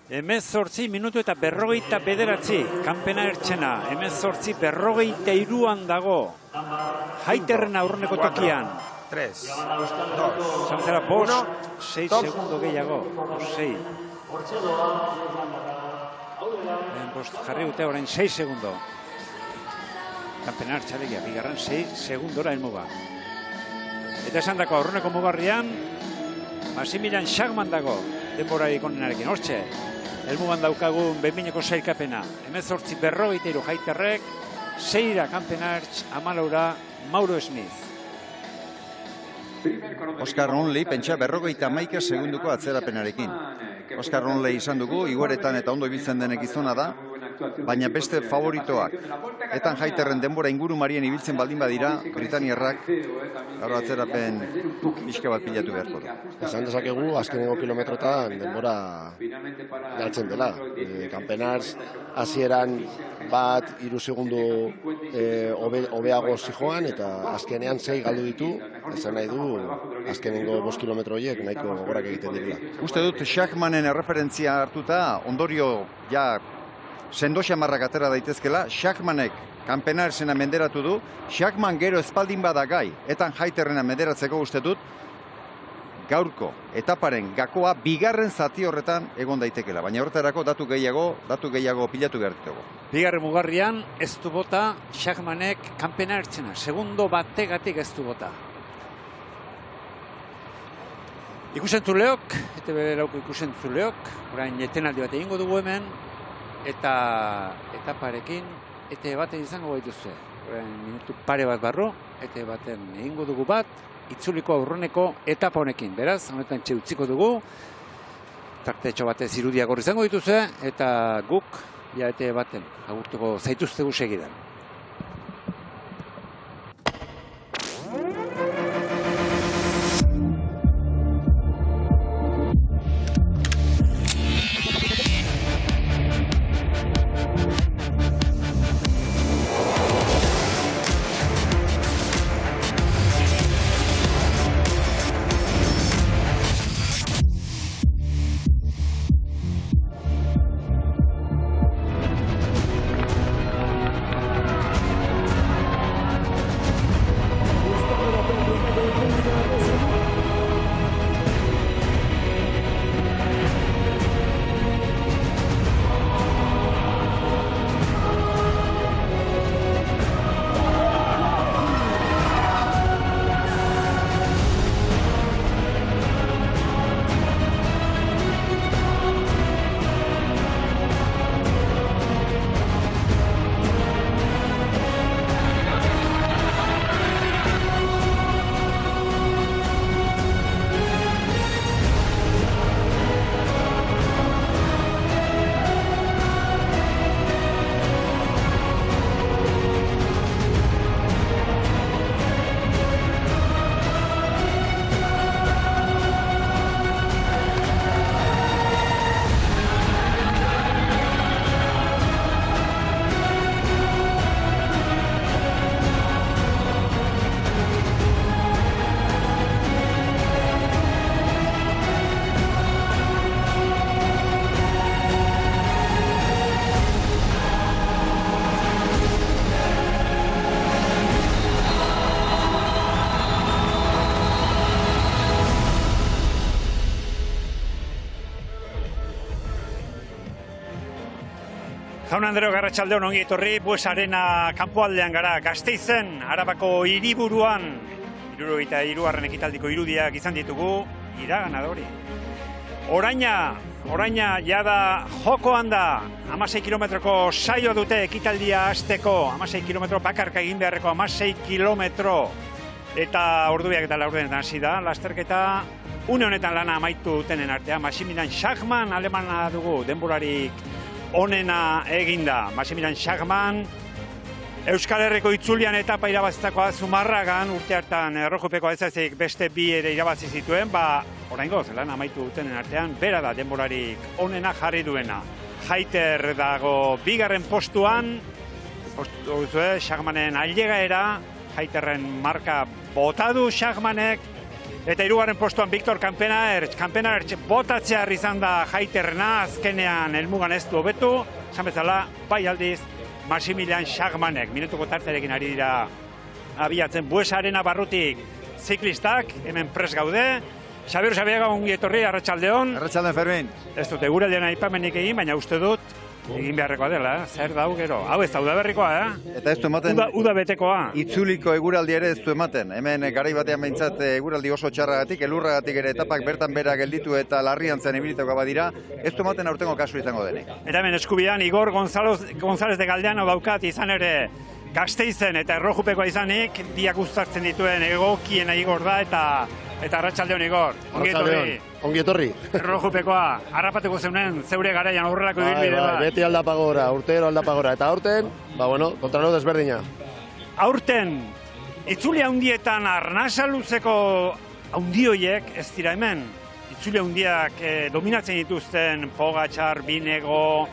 18 minutu eta 59, kanpena ertzena. 18:43 dago. Jaiterren aurreneko tokian. 3, 2, Zamzera bost, 6 segundo gehiago. 6. Bost jarri dute orain 6 segundo. Kanpena ertzalegia, bigarren 6 segundora helmuga. Eta esan dako aurreneko mugarrian, Maximilian Schachmann dago. Denborarik onenarekin. Hortxe. Helmugan daukagun behineko sailkapena. 18:43 Jaiterrek, 6 kanpena ertz, 14 Mauro Smith. Oscar Onley pentsa 51 segunduko atzerapenarekin. Oscar Onley izan dugu, igoeretan eta ondo ibiltzen den gizona da, baina beste favoritoak. Etan Jaiterren denbora inguru marien ibiltzen baldin badira, Britaniarrak gaur atzerapen pixka bat pilatu beharko du. Esan dezakegu, azkeneko kilometrotan denbora galtzen dela. Kanpenarz hasieran 1-3 segundu hobeago zijoan eta azkenean 6 galdu ditu, esan nahi du azkenengo 5 kilometro horiek nahiko gogorak egiten direla. Uste dut Schachmannen erreferentzia hartuta, ondorio ja sendo xamarrak atera daitezkela, Schachmannek kanpenarzena menderatu du, Schachmann gero espaldin bada gai, etan Jaiterrena menderatzeko uste dut, gaurko etaparen gakoa bigarren zati horretan egon daitekela, baina horretarako datu gehiago pilatu behar ditugu. Bigarren mugarrian ez du bota Schachmannek kanpena ertzena, segundo bategatik ez du bota. Ikusentzuleok, ETV lauko ikusentzuleok, orain etenaldi bat egingo dugu hemen, eta etaparekin ETV baten izango gaituzue. Orain minutu pare bat barru, ETV baten egingo dugu bat, itzuliko aurreneko etapa honekin. Beraz, honetan txe utziko dugu, tartetxo batez irudia gorri izango dituzue, eta guk ja ETV baten agurtuko zaituztegu segidan. Jaun Andreo, Garratxaldeon ongi etorri, Bues Arena kanpoaldean gara, Gasteizen, Arabako hiriburuan, 73. ekitaldiko irudiak izan ditugu, iraganadori. Oraina jada jokoan da, 16 kilometroko saio dute ekitaldia hasteko, 16 kilometro bakarka egin beharreko 16 kilometro. Eta ordubiak eta laurdenetan hasi da, lasterketa une honetan lana amaitu dutenen artean. Maximilian Schachmann alemana dugu, denborarik onena eginda. Maximilian Schachmann, Euskal Herriko itzulian etapa irabazitakoa Zumarragan, urte hartan errojupeko ezazik beste bi ere irabazi zituen, oraingoz lan amaitu dutenen artean, bera da denborarik onena jarri duena. Jaiter dago bigarren postuan, Schachmannen ailegaera, Jaiterren marka bota du Schachmannek, eta hirugarren postuan Victor Kampenaerts botatzea izan da Jaiterrena, azkenean helmugan ez du hobetu, esan bezala, bai aldiz, Maximilian Schachmannek, minutuko tarterekin ari dira abiatzen Buesarena barrutik ziklistak, hemen pres gaude. Xabier Xabiaga ongi etorri, arratsaldeon. Arratsaldeon, Fermin. Ez dut eguraldean aipamenik egin, baina uste dut egin beharrekoa dela, zer dau gero. Hau ez da udaberrikoa, Eta ez du ematen Uda betekoa. itzuliko eguraldi ere ez du ematen. Hemen garai batean behintzat eguraldi oso txarragatik, elurragatik ere etapak bertan bera gelditu eta larrian zen ibilitako badira, ez du ematen aurtengo kasu izango denik. Eta hemen eskubian Igor González de Galdeano daukat izan ere Gasteizen eta Errojupekoa izanik, biak uztartzen dituen egokiena Igor da eta arratsaldeon Igor. Ongi etorri. Errojupekoa, harrapatuko zeunen zeure garaian aurrelako ibilbide bat. Beti aldapagora, urtero aldapagora. Eta aurten, kontralo desberdina. Aurten, itzuli handietan arnasa luzeko handioiek ez dira hemen. Itzuli handiak dominatzen dituzten Pogačar, Binego,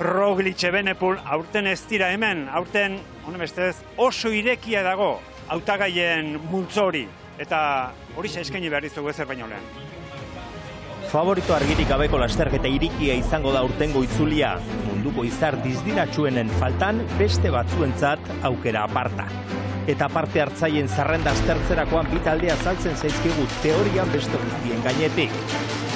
Roglic, Benepul, aurten ez dira hemen. Aurten, honebestez, oso irekia dago hautagaien multzo hori. Eta hori eskaini behar dizugu ezer baino lehen. Favorito argirik gabeko lasterketa irikia izango da urtengo itzulia. Munduko izar dizdiratsuenen faltan beste batzuentzat aukera aparta. Eta parte hartzaien zerrenda aztertzerakoan bi taldea azaltzen zaizkigu teorian beste guztien gainetik.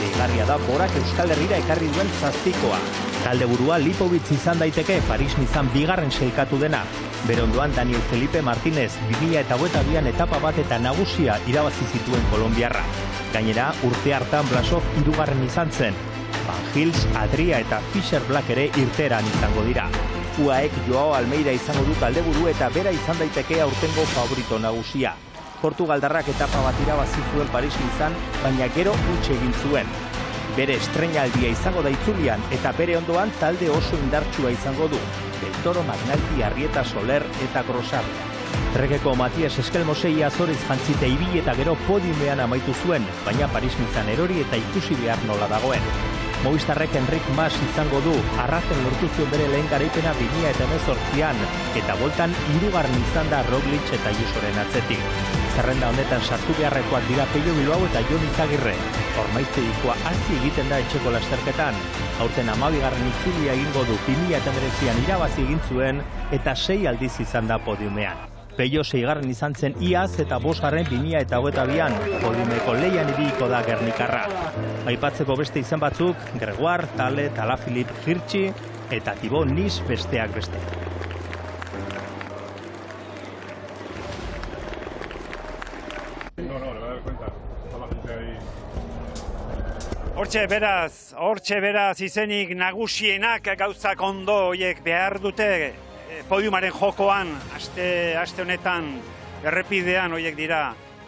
Deigarria da Borak Euskal Herrira ekarri duen zazpikoa. Talde burua Lipovic izan daiteke Paris-Nizan bigarren sailkatu dena. Bere ondoan Daniel Felipe Martínez 2022an etapa bat eta nagusia irabazi zituen kolonbiarra. Gainera, urte hartan Blasov hirugarren izan zen. Van Gils, Adria eta Fischer Black ere irteeran izango dira. UAEk Joao Almeida izango du taldeburu eta bera izan daiteke aurtengo favorito nagusia. Portugaldarrak etapa bat irabazi zuen Paris-Nizan, baina gero huts egin zuen. Bere estreinaldia izango da itzulian eta bere ondoan talde oso indartsua izango du. Del Toro, Magnalti, Arrieta, Soler eta Grosarria. Trekeko Matias Eskelmosei Azorez jantzita ibili eta gero podiumean amaitu zuen, baina Paris-Nizan erori eta ikusi behar nola dagoen. Movistarrek Enric Mas izango du, arraten lortu zuen bere lehen garaipena 2018an, eta boltan hirugarren izan da Roglic eta Ayusoren atzetik. Zerrenda honetan sartu beharrekoak dira Pello Bilbao eta Jon Izagirre. Ormaiztegikoa hasi egiten da etxeko lasterketan. Aurten 12. itzulia egingo du 2019an irabazi egin zuen eta 6 aldiz izan da podiumean. Pello 6. izan zen iaz eta 5. 2022an, podiumeko leian ibiliko da gernikarra. Aipatzeko beste izen batzuk, Gregoire, Tale, Talafilip, Hirschi eta Thibaut Nis besteak beste. Hortxe beraz izenik nagusienak gauzak ondo horiek behar dute podiumaren jokoan, aste honetan errepidean horiek dira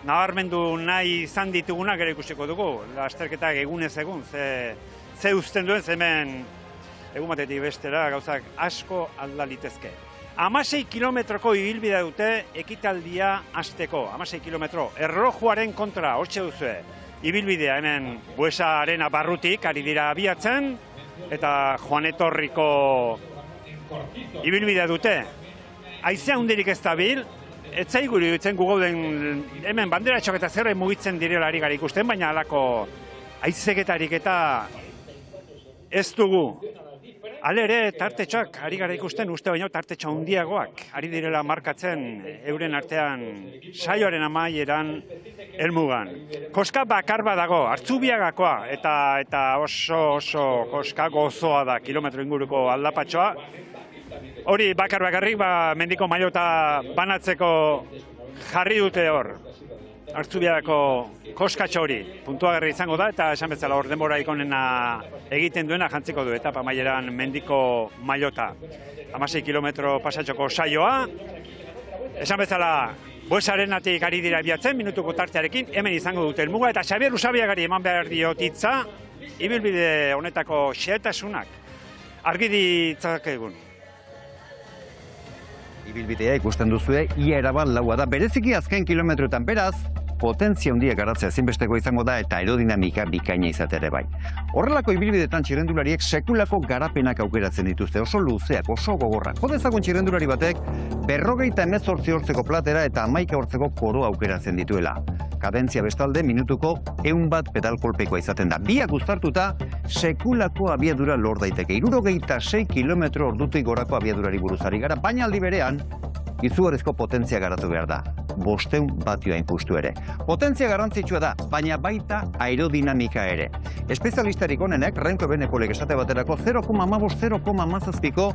nabarmendu nahi izan ditugunak ere ikusiko dugu. Lasterketak egunez egun, ze uzten duen hemen egun batetik bestera gauzak asko alda litezke. 16 kilometroko ibilbidea dute ekitaldia hasteko, 16 kilometro, erlojuaren kontra, hortxe duzue. Ibilbidea hemen Buesarena barrutik ari dira abiatzen eta Joan Etorriko ibilbidea dute. Haizea hundirik ez dabil, ez zaigu iruditzen gu gauden hemen banderatxok eta zerre mugitzen direla ari gara ikusten, baina halako haizeketarik eta ez dugu. Halere, tartetxoak ari gara ikusten, uste baino tartetxo handiagoak ari direla markatzen euren artean saioaren amaieran helmugan. Koska bakar bat dago, Hartzubiagakoa, eta oso koska gozoa da, kilometro inguruko aldapatxoa. Hori bakarrik mendiko mailota banatzeko jarri dute hor. Hartzubiako koskatxo hori puntuagarri izango da, eta esan bezala hor denbora ikonena egiten duena jantziko du etapa amaieran mendiko mailota. 16 kilometro pasatxoko saioa, esan bezala Buesarenatik ari dira biatzen, minutuko tartearekin, hemen izango dute helmuga, eta Xabier Usabiagari eman behar diot hitza, ibilbide honetako xehetasunak argi ditzakegun. Ibilbidea ikusten duzue, ia erabat laua da, bereziki azken kilometroetan, beraz, potentzia handia garatzea ezinbesteko izango da eta aerodinamika bikaina izatere bai. Horrelako ibilbidetan txirrendulariek sekulako garapenak aukeratzen dituzte, oso luzeak, oso gogorrak. Jodezagun txirrendulari batek 58 hortzeko platera eta 11 hortzeko koro aukeratzen dituela. Kadentzia bestalde minutuko 100 pedal kolpekoa izaten da. Biak uztartuta sekulako abiadura lor daiteke. 66 kilometro ordutik gorako abiadurari buruzari gara, baina aldi berean izugarrizko potentzia garatu behar da. 500 batioa inpustu ere. Potentzia garrantzitsua da, baina baita aerodinamika ere. Espezialistarik onenek, Renko Benepolek esate baterako 0,5-0,7ko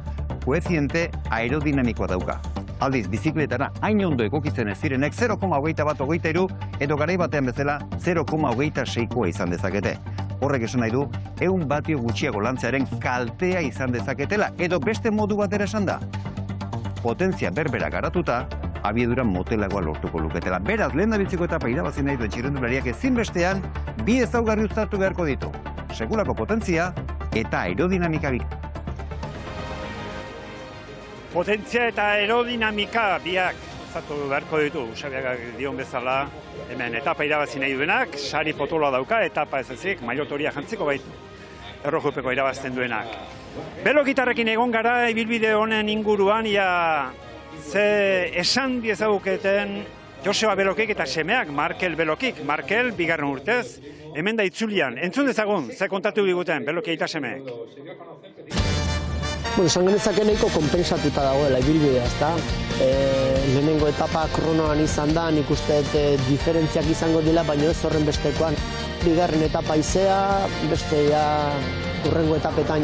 koefiziente aerodinamikoa dauka. Aldiz, bizikletara hain ondo egokitzen ez zirenek 0,21-23 edo garai batean bezala 0,26koa izan dezakete. Horrek esan nahi du, 100 batio gutxiago lantzearen kaltea izan dezaketela, edo beste modu batera esan da. Potentzia berbera garatuta, abiedura motelagoa lortuko luketela. Beraz, lehen dabiltzeko etapa irabazi nahi duen txirrendulariak ezinbestean, bi ezaugarri uztartu beharko ditu. Sekulako potentzia eta aerodinamika bik. Potentzia eta aerodinamika biak uztartu beharko ditu. Usabiagak dion bezala, hemen etapa irabazi nahi duenak, sari potoloa dauka, etapa ez ezik, mailotoria jantziko baitu. Errojupeko irabazten duenak. Belokitarrekin egon gara ibilbide honen inguruan, ze esan diezaguketen Joseba Belokik eta semeak Markel Belokik. Markel, bigarren urtez, hemen da itzulian. Entzun dezagun, ze kontatu diguten Beloki eta semeek. Esan genezake nahiko konpensatuta dagoela ibilbidea, ezta? Lehenengo etapa kronoan izan da, nik uste diferentziak izango dela, baina ez horren bestekoan. Bigarren etapa izea, beste urrengo etapetan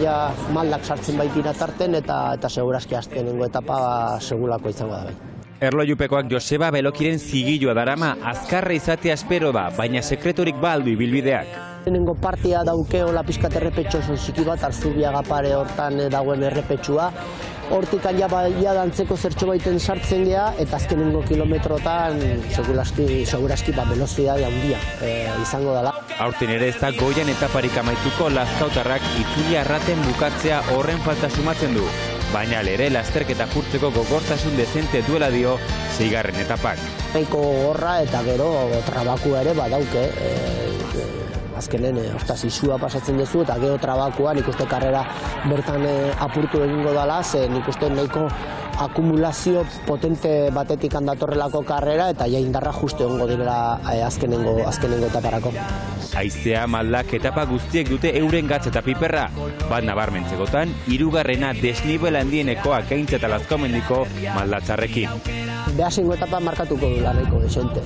maldak sartzen baitira tarten eta segurazki azkenengo etapa segulako izango da bai. Erlojupekoak Joseba Belokiren zigilua darama azkarra izatea espero da, baina sekreturik ba aldu ibilbideak. Lehenengo partia dauke hola pixkat errepetxo txiki bat, Arzubiaga pare hortan dagoen errepetxua. Hortik ja dantzeko zertxo baiten sartzen geha, eta azkenengo kilometrotan segurazki velozidade handia izango dela. Aurten ere ez da goian etaparik amaituko Lazkautarrak itzulia arraten bukatzea horren falta sumatzen du. Baina ere lasterketa jurtzeko gogortasun dezente duela dio 6. etapak. Nahiko gogorra eta gero trabakua ere badauke. Azkenen, hortaz, izua pasatzen duzu eta gero trabakoa nik uste karrera bertan apurtu egingo dela, ze nik uste nahiko akumulazio potente batetik handatorrelako karrera eta indarra justu egongo direla azkenengo etaparako. Haizea maldak etapa guztiek dute euren gatz eta piperra, bat nabarmentzegotan, 3. desnibel handieneko Akaintza eta Lazkaumendiko maldatzarrekin. Behasengo etapa markatuko dula nahiko desente.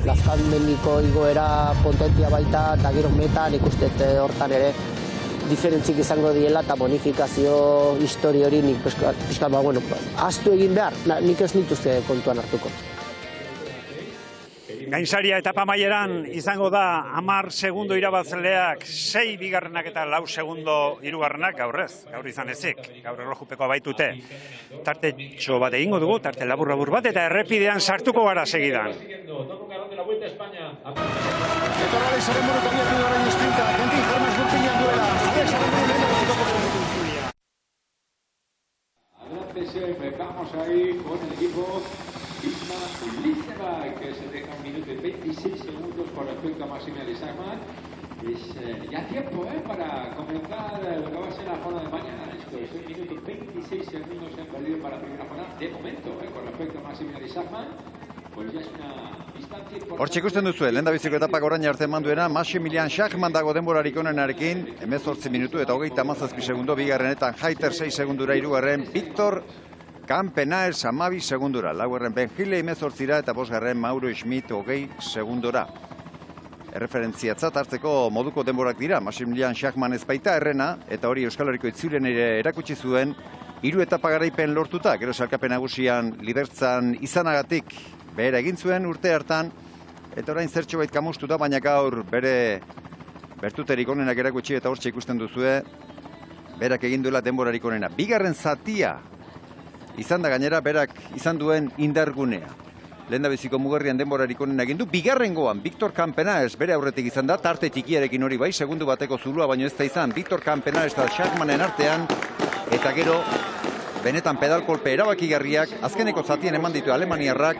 Lazkaumendiko igoera potentia baita eta gero meta nik uste hortan ere diferentzik izango diela eta bonifikazio histori hori nik pixka ahaztu egin behar, nik ez nituzke kontuan hartuko. Gainsaria etapa maieran izango da 10 segundo irabazleak, 6 bigarrenak eta 4 segundo hirugarrenak gaurrez, gaur izan ezik, gaur erlojupekoa baitute. Tarte txo bat egingo dugu, tarte labur bat eta errepidean sartuko gara segidan. Empezamos ahí con el equipo Isma Ulitzeva, que se deja 1 minuto y 26 segundos con respecto a Maximilian Isagman. Es ya tiempo para comenzar lo que va a ser la jornada de mañana. Esto es 1 minuto y 26 segundos se han perdido para la primera jornada de momento con respecto a Maximilian Isagman. Pues ya es una distancia importante. Hortxe ikusten duzu, lehen da biziko etapak orain arte eman duena, Maximilian Schachmann dago denborarik onenarekin, 18 minutu eta 37 segundo, bigarrenetan Haiter 6 segundura, hirugarren Victor Campenaes 12 segundura, laugarren Ben Hille 18 eta 5. Mauro Schmidt 20 segundura. Erreferentziatzat hartzeko moduko denborak dira, Maximilian Schachmann ez baita errena, eta hori Euskal Herriko itzulen ere erakutsi zuen, 3 etapa garaipen lortuta, gero sailkapen nagusian lidertzan izanagatik behera egin zuen urte hartan, Eta orain zertxo bait kamustu da, baina gaur bere bertuterik onenak erakutsi eta hortxe ikusten duzue, berak egin duela denborarik onena. Bigarren zatia izan da gainera berak izan duen indargunea. Lehendabiziko mugarrian denborarik onena egin du. Bigarrengoan Victor Campenaes bere aurretik izan da, tarte txikiarekin hori bai, segundu bateko zulua baino ez da izan. Victor Campenaes eta Schachmannen artean, eta gero benetan pedalkolpe erabakigarriak, azkeneko zatien eman ditu alemaniarrak,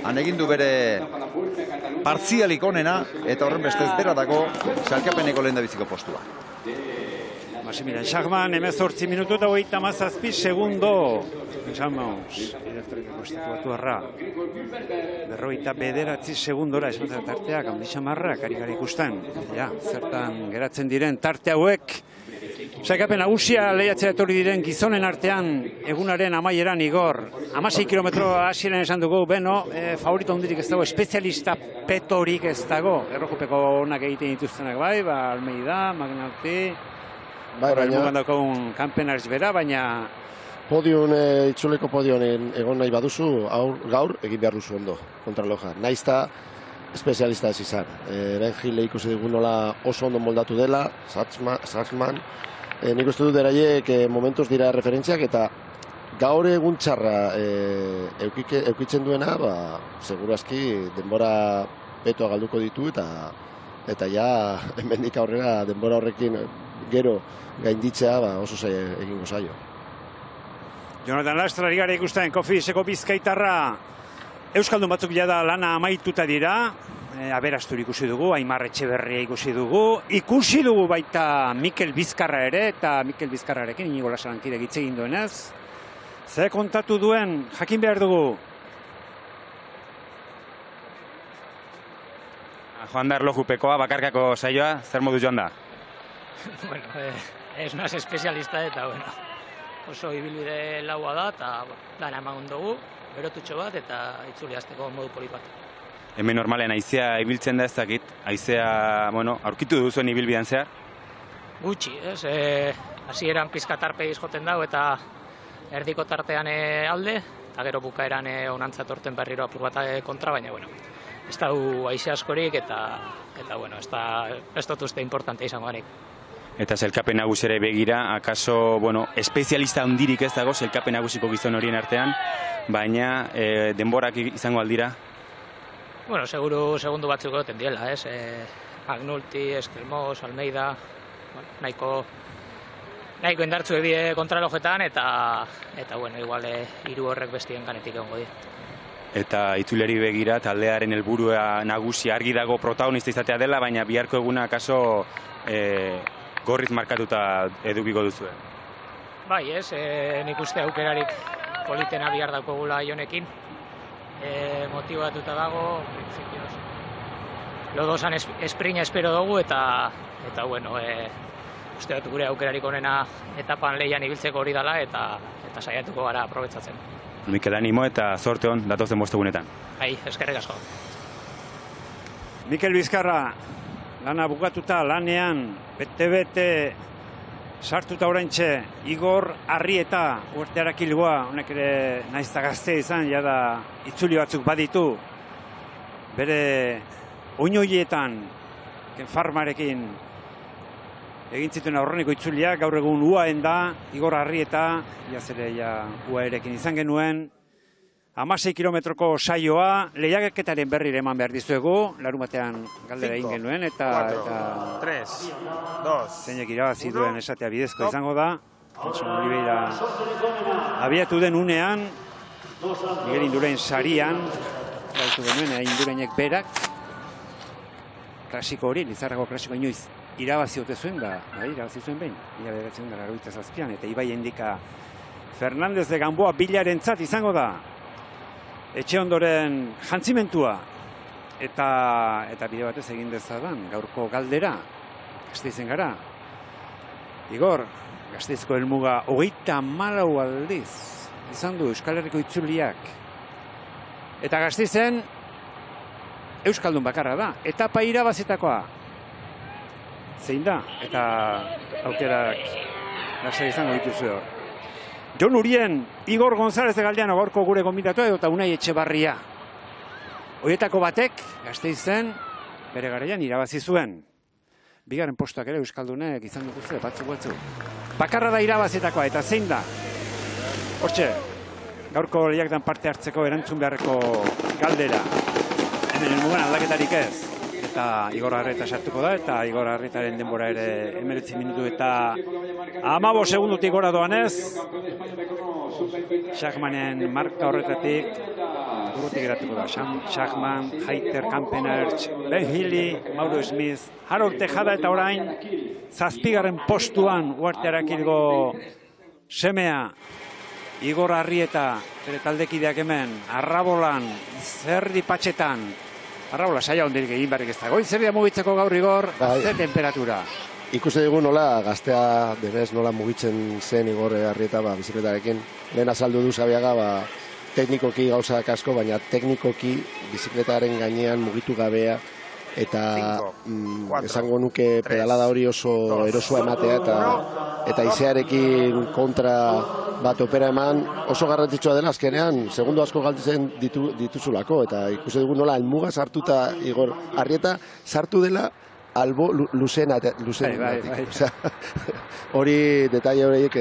han egin du bere partzialik onena, eta horren bestez bera dago sailkapeneko lehendabiziko postua. Maximilian Schachmann, 18 minutu eta 37 segundo. Pensamos, elektrikako estatuatu harra. 49 segundora esmatzen tarteak, handi xamarrak, ari ikusten. Ja, zertan geratzen diren tarte hauek. Sailkapen nagusia lehiatzea etorri diren gizonen artean egunaren amaieran Igor. 16 kilometro hasieran esan dugu, beno, favorito hundirik ez dago, espezialista petorik ez dago. Errojupeko onak egiten dituztenak bai, Almeida, Magnarti, baina daukagun Campenaes bera, baina itzuleko podionen egon nahi baduzu, gaur egin behar duzu ondo, kontraloja. Naizta espezialista ez izan. Ben Gile ikusi dugu nola oso ondo moldatu dela, Schachmann. Nik uste dut beraiek momentuz dira referentziak, eta gaur egun txarra eukitzen duena, segurazki denbora betoa galduko ditu, eta ja, hemendik aurrera denbora horrekin gero gainditzea oso egingo zaio. Jonathan Lastra ari gara ikusten, Kofidiseko bizkaitarra euskaldun batzuk jada lana amaituta dira, aberastu ikusi dugu, Aimar Etxeberria ikusi dugu baita Mikel Bizkarra ere, eta Mikel Bizkarrarekin Inigo Lasarankide hitz egin duenez. Zer kontatu duen, jakin behar dugu. Joan da erlojupekoa, bakarkako saioa, zer modu joan da? Bueno, ez naz espezialista eta, bueno, oso ibilbide laua da, eta lana eman dugu, berotutxo bat, eta itzuli hasteko modu polit bat. Hemen normalean haizea ibiltzen da ez dakit, haizea, bueno, aurkitu duzuen ibilbidean zehar? Gutxi, ez? Hasieran pizka tarpeiz joten dago eta erdiko tartean alde, eta gero bukaeran onantzat orten berriro apur bat kontra, baina, bueno, ez dago haize askorik eta bueno, ez dut uste importante izango ganik. Eta sailkapen nagusire begira, akaso, bueno, espezialista hundirik ez dago sailkapen nagusiko gizon horien artean, baina denborak izango aldira? Bueno, seguru segundu batzuk egoten diela, ez? Magnulti, Eskelmos, Almeida, nahiko indartzu ebie kontralojetan, eta bueno, igual hiru horrek bestien ganetik egongo dira. Eta itzuleri begira, taldearen helburua nagusi argi dago protagonista izatea dela, baina biharko eguna akaso gorriz markatuta edukiko duzu. Bai, ez, nik uste aukerarik politena bihar daukogula jonekin. Motibatuta dago, principios. Lodosan esprina espero dugu, eta bueno, uste dut gure aukerarik onena etapan lehian ibiltzeko hori dela, eta saiatuko gara aprobetsatzen. Mikel, animo eta zorte hon datozen bostegunetan. Bai, eskerrik asko. Mikel Bizkarra, lana bukatuta, lanean, bete-bete, sartuta oraintxe, Igor Arrieta, urtearak hilgoa, honek ere naizta gazte izan, jada itzuli batzuk baditu, bere oinoietan, farmarekin egin zituen aurreneko itzuliak, gaur egun UAen da, Igor Arrieta, jazere UAerekin izan genuen, 16 kilometroko saioa, lehiaketaren berrire eman behar dizuegu, larumatean galdera egin genuen, eta 3, 2, zeinek irabazi duen esatea bidezko izango da. Johnson Oliveira abiatu den unean, Miguel Indurain sarian, gaitu genuen, Indurainek berak, klasiko hori, Lizarrako klasiko inoiz irabazi ote zuen, irabazi zuen behin, irabazi zuen da 87an, eta Ibai Endika Fernandez de Gamboa bilarentzat izango da. Etxe ondoren jantzimentua eta bide batez egin dezadan gaurko galdera, Gasteizen gara. Igor, Gasteizko helmuga 34 aldiz izan du Euskal Herriko itzuliak. Eta Gasteizen euskaldun bakarra da, etapa irabazitakoa. Zein da, eta aukerak lasai izango dituzu hor. Jon Urien, Igor González de Galdeano gaurko gure gonbidatu edo eta Unai Etxebarria. Hoietako batek, Gasteizen, bere garaian irabazi zuen. Bigarren postuak ere euskaldunek izan dituzte batzuk. Bakarra da irabazitakoa eta zein da? Hortxe, gaurko lehiaketan parte hartzeko erantzun beharreko galdera. Hemen helmugan aldaketarik ez. Eta Igor Arreta sartuko da, eta Igor Arretaren denbora ere 19 minutu eta 15 segundutik gora doanez. Schachmanen marka horretatik urrutik geratuko da. Schachman, Heiter, Kampenertz, Ben Hilly, Mauro Smith, Harold Tejada eta orain zazpigarren postuan uartearakilgo semea Igor Arrieta, bere taldekideak hemen, Arrabolan, Zerdi Patxetan, Arrabola saia ondirik egin barrik ez dago. Zerria mugitzeko gaur Igor, zer temperatura? Ikuste dugu nola gaztea denez nola mugitzen zen Igor Arrieta bizikletarekin. Lehen azaldu du Zabiaga, teknikoki gauzak asko, baina teknikoki bizikletaren gainean mugitu gabea eta esango nuke pedalada hori oso erosua ematea eta izearekin kontra bat opera eman oso garrantzitsua dela azkenean, segundo asko galtzen dituzulako eta ikusi dugu nola helmuga sartuta Igor Arrieta sartu dela albo luzenatik. Hori detaile horiek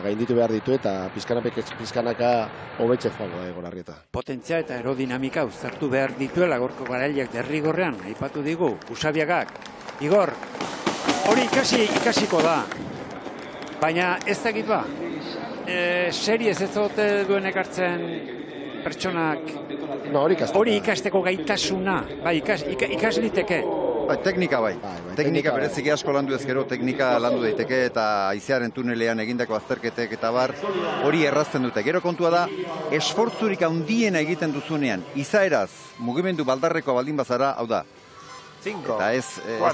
gainditu behar ditu eta pizkanaka hobetxe joango da Igor Arrieta. Potentzia eta aerodinamika uztartu behar dituela gorko garaileak derrigorrean, aipatu digu, Usabiagak. Igor, hori ikasiko da, baina ez dakit ba, series ez zote duen ekartzen pertsonak hori ikasteko gaitasuna, ikas liteke. Teknika bai. Teknika bereziki asko landu ezkero, teknika landu daiteke eta haizearen tunelean egindako azterketek eta bar hori errazten dute. Gero kontua da, esfortzurik handiena egiten duzunean, izaeraz, mugimendu baldarrekoa baldin bazara, hau da. Eta ez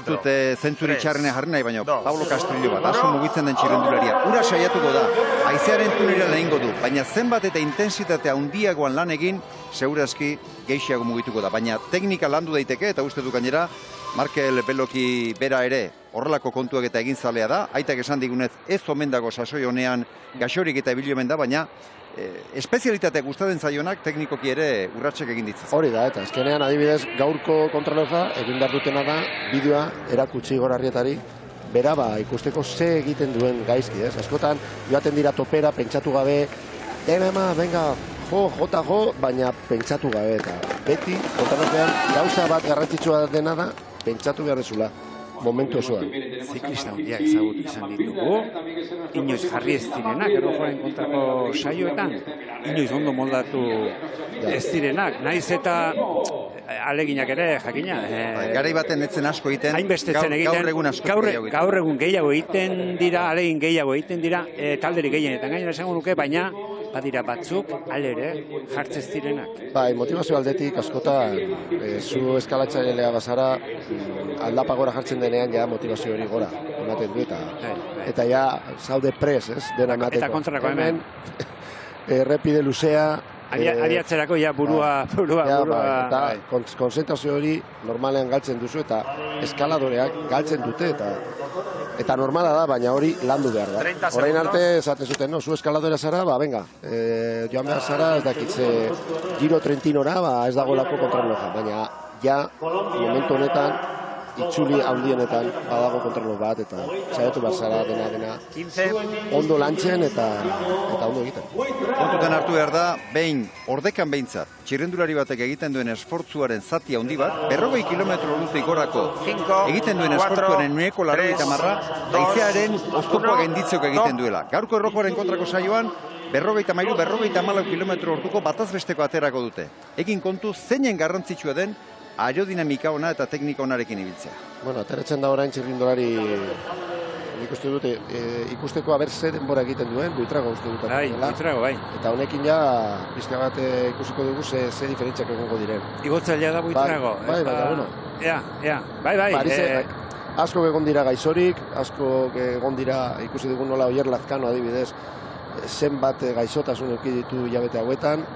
dute zentzuri txarrena jarri nahi, baina Pablo Castrillo bat, asko mugitzen den txirrendularia. Ura saiatuko da, haizearen tunelean egingo du, baina zenbat eta intensitatea handiagoan lan egin, segurazki gehiago mugituko da. Baina teknika landu daiteke eta uste du gainera, Markel Beloki bera ere horrelako kontuak eta egin zalea da. Aitak esan digunez ez omen dago sasoi honean gaxorik eta ibili omen da, baina espezialitateak gustatzen zaionak teknikoki ere urratsek egin ditzaz. Hori da, eta azkenean adibidez gaurko kontraloja egin behar dutena da bideoa erakutsi Igor Arrietari bera ikusteko ze egiten duen gaizki, ez? Askotan joaten dira topera, pentsatu gabe, venga, jo, baina pentsatu gabe eta beti kontralojean gauza bat garrantzitsua dena da pentsatu behar dezula, momentu osoan. Ziklista handiak ezagutu izan ditugu, inoiz jarri ez direnak, erlojuaren kontrako saioetan, inoiz ondo moldatu ez direnak, naiz eta aleginak ere, jakina. Garai baten etzen asko egiten, gaur egun gehiago egiten dira, alegin gehiago egiten dira, talderik gehienetan gainera esango nuke, baina badira batzuk, alere, jartzez direnak. Motivazio aldetik askotan, zu eskalatzailea bazara, aldapagora jartzen denean ja motivazio hori gora, ematen du eta ja zaude pres, ez? Dena emateko. Eta kontrako hemen. Errepide luzea. Abiatzerako ja burua. Eta konzentrazio hori normalean galtzen duzu eta eskaladoreak galtzen dute eta normala da, baina hori landu behar da. Orain arte esaten zuten, zu eskaladora zara, venga, joan behar zara, ez dakitze Giro Trentinora, ez dagolako kontrarloja, baina ja momentu honetan itzuli handienetan badago kontrolo bat eta saiatu behar zara dena ondo lantzen eta ondo egiten. Kontutan hartu behar da, behin ordekan behintzat, txirrendulari batek egiten duen esfortzuaren zati handi bat, 40 kilometro ordutik gorako egiten duen esfortzuaren 90 haizearen oztopoa gainditzeok egiten duela. Gaurko erlojuaren kontrako saioan, 54 kilometro orduko batazbesteko aterako dute. Egin kontu zeinen garrantzitsua den aerodinamika ona eta teknika onarekin ibiltzea. Ateratzen da orain txirrindulari ikuste dute, ikusteko aber ze denbora egiten duen, Buitrago uste dut. Buitrago, bai. Eta honekin ja, pizka bat ikusiko dugu ze diferentziak egongo diren. Igotzailea da Buitrago. Bai, bueno. Bai. Asko egon dira gaizorik, asko egon dira ikusi dugu nola Oier Lazkano adibidez, zenbat gaizotasun eduki ditu hilabete hauetan,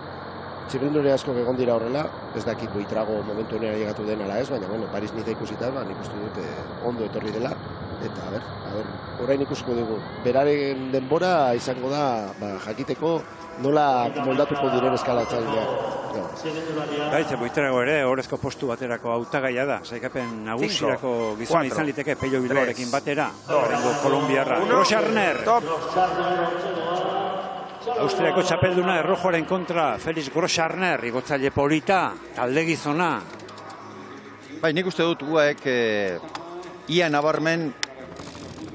txirrindulari asko egon dira horrela, ez dakit Buitrago momentu honean llegatu den ala ez, baina Paris-Niza ikusita, nik uste dute ondo etorri dela. eta orain ikusiko dugu. Beraren denbora izango da jakiteko nola moldatuko diren eskalatzaileak. Gaitze, boiterago ere, horrezko postu baterako hautagaia da. Saikapen nagusirako gizona izan liteke Pello Bilbaorekin batera. Horrengo kolombiarra. Groscharner. Austriako txapelduna errojoaren kontra Felix Groscharner. Igotzaile polita, talde gizona. Bai, nik uste dut guaek ia nabarmen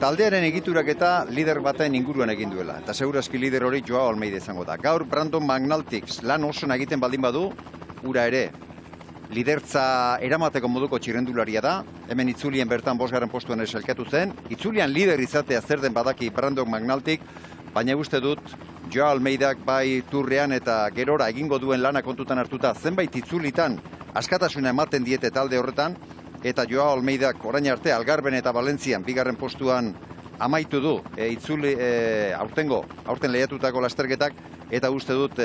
taldearen egiturak eta lider baten inguruan egin duela. Eta segurazki lider hori Joao Almeida izango da. Gaur Brandon McNultyk lan oso egiten baldin badu, ura ere, lidertza eramateko moduko txirrendularia da. Hemen itzulien bertan 5. postuan esalkatu zen. Itzulian lider izatea zer den badaki Brandon McNultyk, baina uste dut Joao Almeidak bai turrean eta gerora egingo duen lana kontutan hartuta zenbait itzulitan askatasuna ematen diete talde horretan, eta Joao Almeidak orain arte Algarben eta Valentzian 2. postuan amaitu du aurten lehiatutako lasterketak, eta uste dut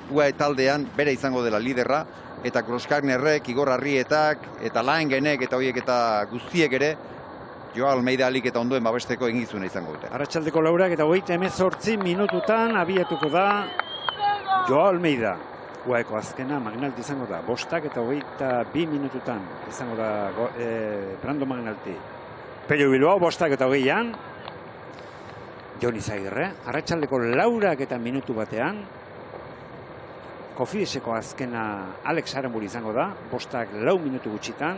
UAE taldean bere izango dela liderra, eta Groscharnerrek, Igor Arrietak, eta Laengenek eta horiek eta guztiek ere Joao Almeida alik eta ondoen babesteko egizuna izango dute. Arratsaldeko 4 eta 38 minututan abiatuko da Joao Almeida. UAEko azkena McNulty izango da. 5 eta 22 minututan izango da Brandon McNulty. Pello Bilbao 5 eta 20an. Jon Izagirre. Arratsaldeko 4 eta minutu batean. Kofideseko azkena Alex Aranburu izango da. 5 minutu gutxitan.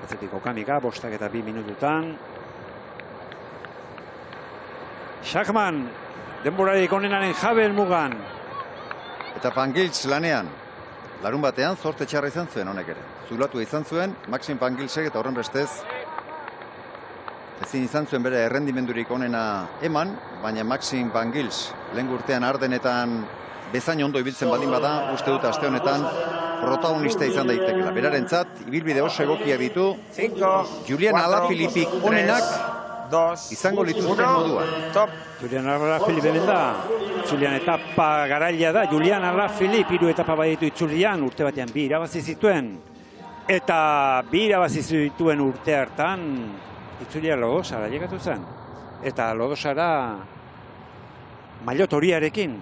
Atzetiko Kamika 5 eta 2 minututan. Schachmann, denborarik onenaren Jabel mugan. Eta Van Gils lanean, larun batean zorte txarra izan zuen honek ere. Zulatu izan zuen, Maxim Van Gilsek eta horren bestez ezin izan zuen bere errendimendurik onena eman, baina Maxim Van Gils lehen urtean Ardenetan bezain ondo ibiltzen baldin bada, uste dut aste honetan protagonista izan daitekela. Berarentzat, ibilbide oso egokiak ditu, Julian Alaphilippik onenak izango lituzten moduan. Julian Alaphilippe hemen da. Itzulian etapa garaila da. Julian Alaphilippe 3 etapa baditu itzulian. Urte batean 2 irabazi zituen. Eta 2 irabazi zituen urte hartan itzulia Lodosara llegatu zen. Eta Lodosara maillot horiarekin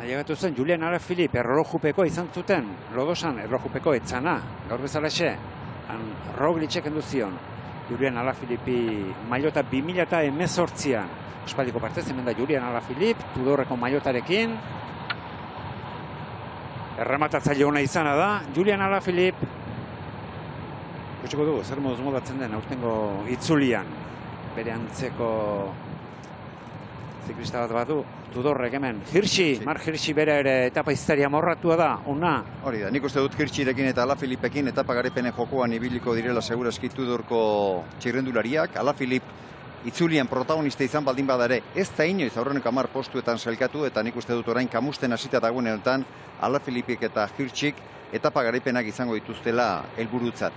llegatu zen. Julian Alaphilippe erlojupekoa izan zuten. Lodosan erlojupeko etzana. Gaur bezalaxe. Roglicek kendu zion. Julian Alaphilippi maillota 2018an. Espaldiko partez, hemen da Julian Alaphilippe, Tudorreko maillotarekin. Errematatzaile ona izana da, Julian Alaphilippe. Gutxiko dugu, zer moduz modatzen den aurtengo itzulian. Bere antzeko ziklista bat badu, Tudorrek hemen. Hirschi, Mark Hirschi bere ere etapa iztaria morratua da, ona. Hori da, nik uste dut Hirschirekin eta Alaphilippekin etapa garepenen jokoan ibiliko direla segurazki Tudorko txirrendulariak. Alaphilippe itzulian protagonista izan baldin badare, ez da inoiz aurreneko 10 postuetan sailkatu, eta nik uste dut orain kamusten hasita dagoenetan Alaphilippek eta Hirschik etapa garaipenak izango dituztela helburutzat.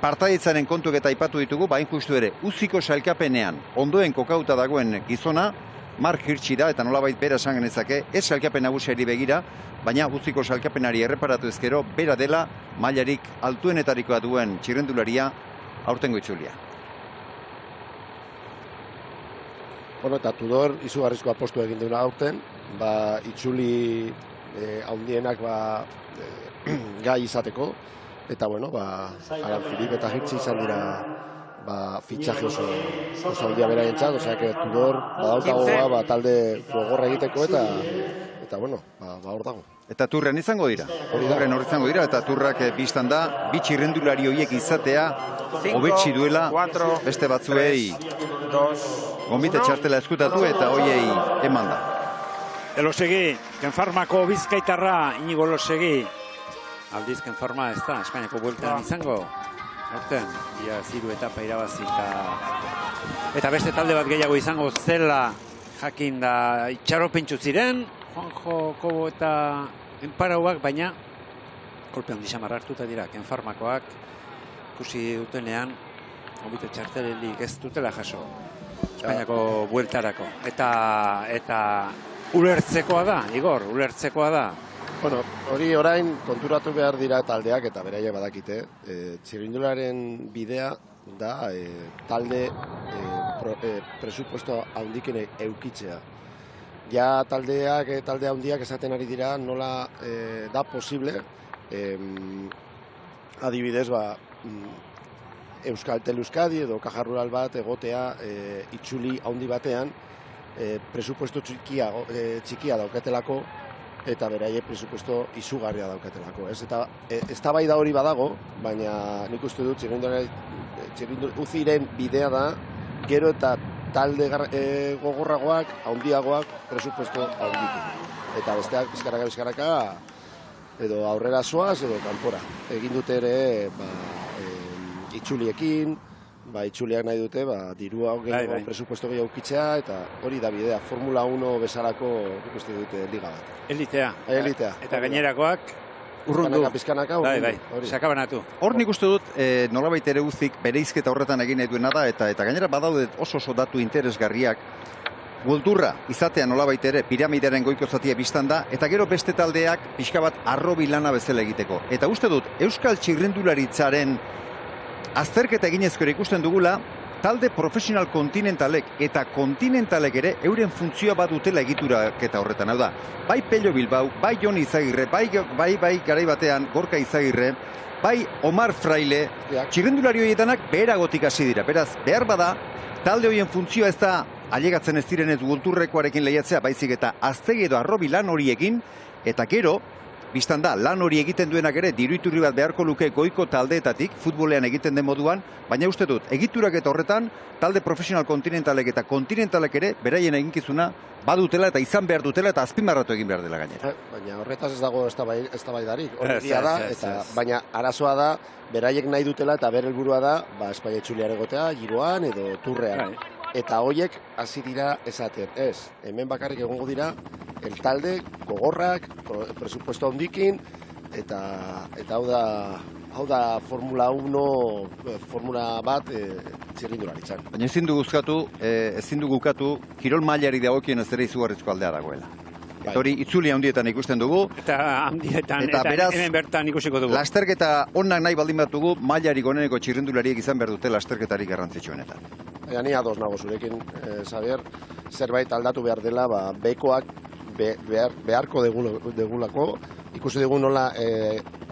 Partaitzaren kontuak eta aipatu ditugu, bain justu ere, uziko sailkapenean ondoen kokauta dagoen gizona, Mark Hirschi da, eta nolabait bera esan genezake, ez sailkapen nagusiari begira, baina uziko sailkapenari erreparatu ezkero, bera dela mailarik altuenetarikoa duen txirrendularia aurtengo itzulia. Bueno, eta Tudor izugarrizko apostu egin duena aurten, itzuli handienak gai izateko, eta bueno, Alaphilippe eta Hirschi izan dira fitxaje oso handia beraientzat, osea que Tudor badaukagoa talde gogorra egiteko, eta bueno, hor dago. Eta turrean izango dira. Turrean hor izango dira, eta turrak biztan da, bi txirrendulari horiek izatea hobetsi duela beste batzuei gonbite txartela eskutatu eta hoiei eman da. Elosegi, Kenfarmako bizkaitarra Inigo Elosegi. Aldiz Kenfarma ez da, Espainiako bueltan izango. Horten, ia 3 etapa irabazi eta beste talde bat gehiago izango zela jakin da itxaropentsu ziren. Juanjo, Kobo eta Enparauak, baina kolpe handi xamarra hartuta dira, Kenfarmakoak ikusi dutenean gonbite txartelik ez dutela jaso Espainiako bueltarako. Eta ulertzekoa da, Igor, ulertzekoa da. Bueno, hori orain konturatu behar dira taldeak eta beraiek badakite. Txirrindularen bidea da talde presupuesto handiken eukitzea. Ja talde handiak esaten ari dira nola da posible, adibidez, Euskaltel Euskadi edo Kaja Rural bat egotea itzuli handi batean, presupuesto txikia daukatelako, eta beraie presupuesto izugarria daukatelako. Eta eztabaida hori badago, baina nik uste dut uziren bidea da, gero eta talde gogorragoak, handiagoak, presupuesto handikin. Eta besteak bizkaraka, edo aurrera zoaz, edo kanpora. Egin dute ere, itxuliekin, itxuliak nahi dute, dirua presupuesto gehiago ukitzea, eta hori da bidea, Formula 1 bezalako ikuste dute liga bat. Elitea. Eta gainerakoak urrundu. Pizkanaka, sakabanatu. Hor nik uste dut, nolabait ere Uzik bereizketa horretan egin nahi duena da, eta gainera badaude oso datu interesgarriak, Guldurra izatea nolabait ere piramidearen goiko zatia biztan da, eta gero beste taldeak pixka bat arrobi lana bezala egiteko. Eta uste dut, Euskal Txirrindularitzaren azterketa eginezko ikusten dugula, talde profesional kontinentalek eta kontinentalek ere euren funtzioa bat dutela egituraketa horretan. Hau da, bai Pello Bilbao, bai Jon Izagirre, bai garai batean Gorka Izagirre, bai Omar Fraile, txirrindulari horietanak beheragotik hasi dira. Beraz, behar bada, talde horien funtzioa ez da ailegatzen ez direnez gulturrekoarekin lehiatzea, baizik eta aztegi edo arrobi lan horiekin, eta gero, biztan da, lan hori egiten duenak ere diru-iturri bat beharko luke goiko taldeetatik, futbolean egiten den moduan, baina uste dut, egiturak eta horretan, talde profesional kontinentalek eta kontinentalek ere, beraien eginkizuna, badutela eta izan behar dutela eta azpimarratu egin behar dela gainera. Baina horretaz ez dago eztabaidarik, hori da, baina arazoa da, beraiek nahi dutela eta bere helburua da, Espaia itzulian egotea, Giroan edo Turrean. Eta hoiek hasi dira esaten, ez, hemen bakarrik egongo dira, el talde, gogorrak, presupuesto handikin, eta hau da Formula 1, Formula bat txirrindularitzan. Baina ezin dugu ukatu, kirol mailari dagokien ez ere izugarrizko aldea dagoela. Eta hori itzuli handietan ikusten dugu. Eta handietan, eta hemen bertan ikusiko dugu. Lasterketa onak nahi baldin bat dugu, mailarik oneneko txirrindulariek izan behar dute lasterketarik garrantzitsuenetan. Ni ados nago zurekin, Xavier, zerbait aldatu behar dela, bekoak beharko degulako. Ikusi dugu nola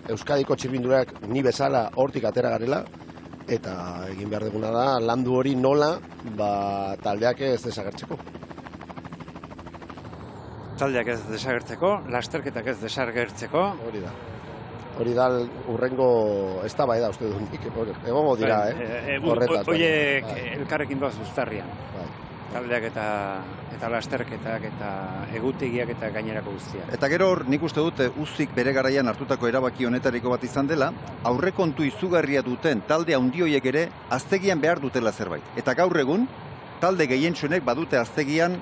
Euskadiko txirrindulariak ni bezala hortik atera garela, eta egin behar duguna da, landu hori nola taldeak ez desagertzeko. Taldeak ez desagertzeko, lasterketak ez desagertzeko. Hori da urrengo eztabaida uste dut nik, egongo dira, horretaz. Horiek elkarrekin doaz uztarrian. Taldeak eta lasterketak eta egutegiak eta gainerako guztiak. Eta gero hor, nik uste dut Uzik bere garaian hartutako erabaki honetariko bat izan dela, aurrekontu izugarria duten talde handioiek ere aztegian behar dutela zerbait. Eta gaur egun, talde gehientsuenek badute aztegian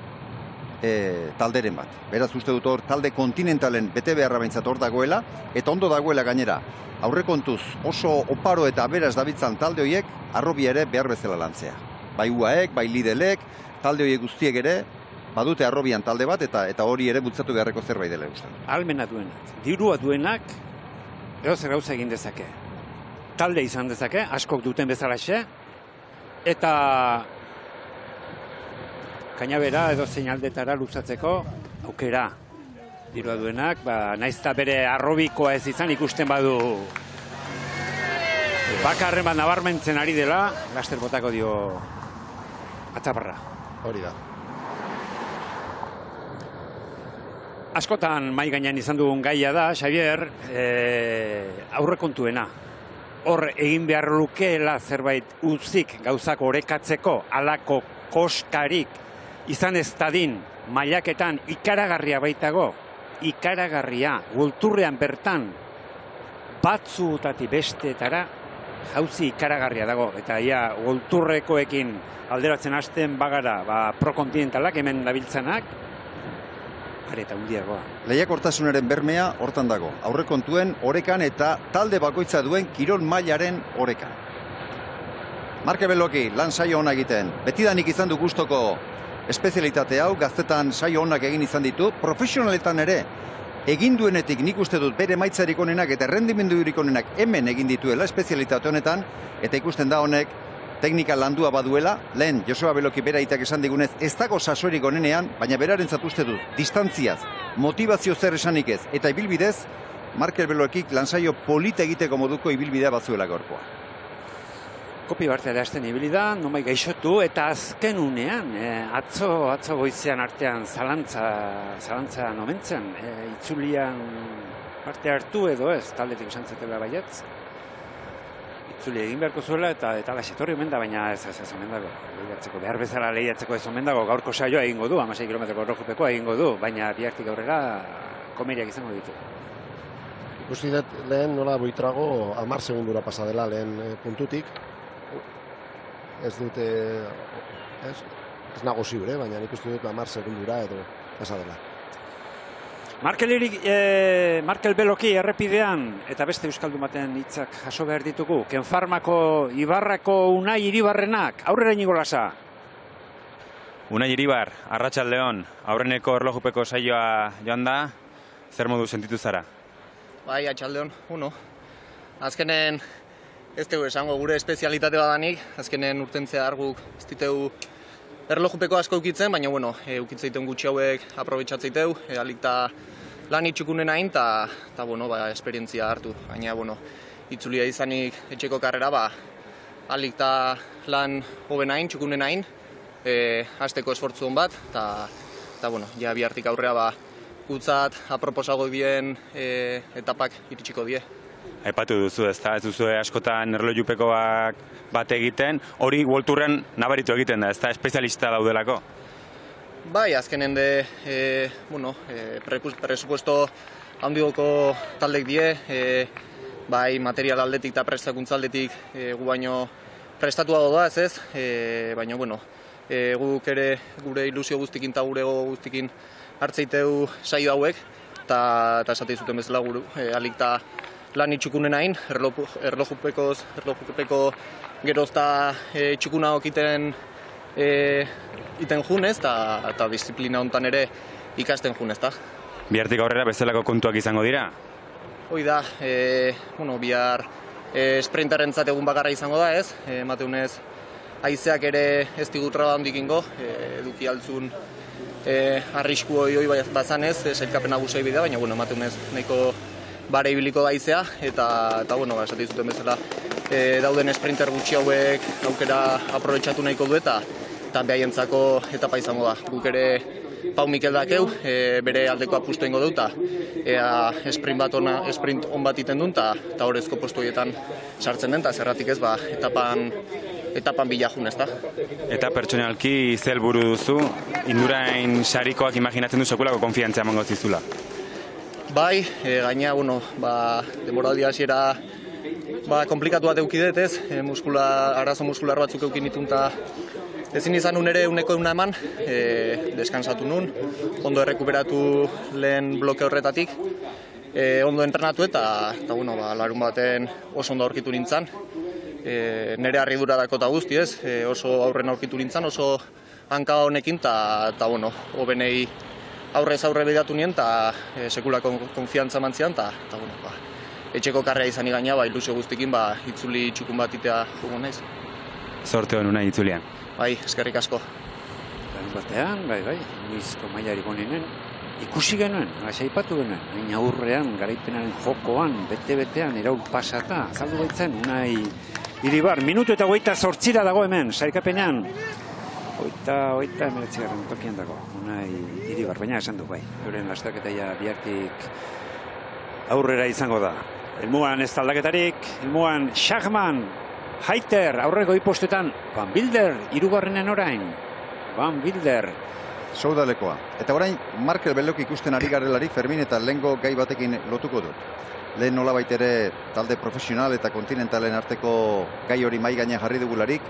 talderen bat. Beraz uste dut hor, talde kontinentalen bete beharra behintzat hor dagoela, eta ondo dagoela gainera. Aurrekontuz oso oparo eta aberaz dabitzan talde horiek, arrobia ere behar bezala lantzea. Bai UAek, bai Lidelek, talde horiek guztiek ere, badute arrobian talde bat, eta hori ere bultzatu beharreko zerbait dela uste. Almena duenak, dirua duenak, zer gauza egin dezake. Talde izan dezake, askok duten bezalaxe, eta kainabera edo zeinaldetara luzatzeko aukera. Dirua duenak, naizta bere arrobikoa ez izan ikusten badu bakarren bat nabarmentzen ari dela, laster botako dio atzaparra. Hori da. Askotan mai gainean izan dugun gaia da, Xavier, aurrekontuena. Hor egin behar lukeela zerbait Uzik gauzak orekatzeko, alako koskarik izan ez dadin mailaketan ikaragarria baitago, ikaragarria, gulturrean bertan batzuetatik besteetara jauzi ikaragarria dago. Eta ia, gulturrekoekin alderatzen hasten bagara, prokontinentalak hemen dabiltzanak, areta hundiagoa. Lehiakortasunaren bermea hortan dago. Aurrekontuen orekan eta talde bakoitza duen kirol mailaren orekan. Marke Beloki, lan saio ona egiten. Betidanik izan du gustoko espezialitate hau, gaztetan saio onak egin izan ditu, profesionaletan ere egin duenetik nik uste dut bere maitzarik onenak eta errendimendurik onenak hemen egin dituela espezialitate honetan, eta ikusten da honek teknika landua baduela, lehen Joseba Beloki bera itak esan digunez, ez dago sasorik onenean, baina berarentzat uste dut, distantziaz, motivazio zer esanik ez, eta ibilbidez, Markel Belokik lansaio polita egiteko moduko ibilbidea batzuela gaurkoa. Kopi bartea hasten ibili da, nomai gaixotu, eta azken unean, atzo goizean artean zalantza nomentzen, itzulian parte hartu edo ez, taldetik esan zetela baietz. Itzuli egin beharko zuela eta lasetorri omen da, baina ez omen dago. Behar bezala lehiatzeko ez omen dago, gaurko saioa egingo du, 16 kilometroko erlojupekoa egingo du, baina bihartik aurrera komeriak izango ditu. Ikusi dut lehen nola Buitrago 10 segundura pasa dela lehen puntutik. Ez dute, ez nago ziure, baina nik uste dut 10 segundura edo pasa dela. Markel Beloki errepidean, eta beste euskaldun baten hitzak jaso behar ditugu. Kenfarmako Ibarrako Unai Iribarrenak, aurrera inigo lasa. Unai Iribar, Arratsaldeon, aurreneko erlojupeko saioa joan da, zer modu sentitu zara? Bai, atxaldeon, azkenen ez dugu esango gure espezialitate badanik, azkenen urtentzea arguk ez diteu erlojupeko asko eukitzen, baina eukitzeiten gutxi hauek aprobetxatzeiteu, alikta lan itxukunen hain, eta esperientzia hartu. Baina, itzulia izanik etxeko karrera, alikta lan hoben hain, txukunen hain, hasteko esfortzu hon bat, eta ja bihartik aurrea gutzat aproposago dien etapak iritsiko die. Aipatu duzu, ez duzu askotan erlojupeko bat egiten, hori World Touren nabaritu egiten da, ez da espezialista daudelako? Bai, azkenen de, presupuesto handigoko taldek die, bai material aldetik eta prestakuntza aldetik gu baino prestatuago da, ez, baina, guk ere gure ilusio guztikin eta gure guztikin hartzeiteu saio hauek, eta esate zuten bezala guru, alikta lan itxukunen hain, erlojupeko gerozta txukuna okiten iten junez, eta disiplina hontan ere ikasten junez, da. Bihartik aurrera bezalako kontuak izango dira? Hoi da, bihar sprinterrentzat egun bakarra izango da, ez? Mateunez, haizeak ere ez digutra handik ingo, eduki altzun arrisku hoi bazanez, sailkapen nagusia bidea, baina, mateunez, nahiko bare ibiliko haizea, eta esate zuten bezala, dauden sprinter gutxi hauek aukera aprobetxatu nahiko du eta behaientzako etapa izango da. Guk ere Pau Mikel dakeu, bere aldeko apustu ingo dut, ea sprint on bat iten duen, eta horrezko postu horietan sartzen den, eta zerratik ez, etapan bilajun ez da. Eta pertsonalki zer helburu duzu, Indurain sarikoak imaginatzen du sekulako konfiantzia emango zizula? Bai, gaina, denboraldi hasiera komplikatu bat eukidet ez, arazo muskular batzuk eukin ditun eta ezin izan nun ere uneko euna eman, deskansatu nun, ondo errekuperatu lehen bloke horretatik, ondo entrenatu eta larun baten oso ondo aurkitu nintzen, nire harridura dako eta guzti ez, oso aurren aurkitu nintzen, oso hanka honekin eta hobenei aurrez aurre behiratu nien eta sekulako konfiantza mantzian eta etxeko karrea izan igaina, ilusio guztikin itzuli txukun bat itea jugo naiz. Zorte hon unai itzulian. Bai, eskerrik asko. Larun batean, bai, Luizko mailarik onenen, ikusi genuen, aipatu genuen, hain aurrean, garaipenaren jokoan, bete-betean, iraul pasata, azaldu baitzen, Unai Iribar, minutu eta 28 dago hemen, sailkapenean. 29 tokian dago, Unai Iribar, baina esan du, bai, euren lasterketa bihartik aurrera izango da. Helmugan ez aldaketarik, helmugan Schachmann, Heiter, aurreko ipostetan, Van Wilder, hirugarrenen orain, Van Wilder. Soudalekoa. Eta orain, Markel Beloki ikusten ari garelarik, Fermin eta lehengo gai batekin lotuko dut. Lehen nolabait ere talde profesional eta kontinentalen arteko gai hori mai gaina jarri dugularik.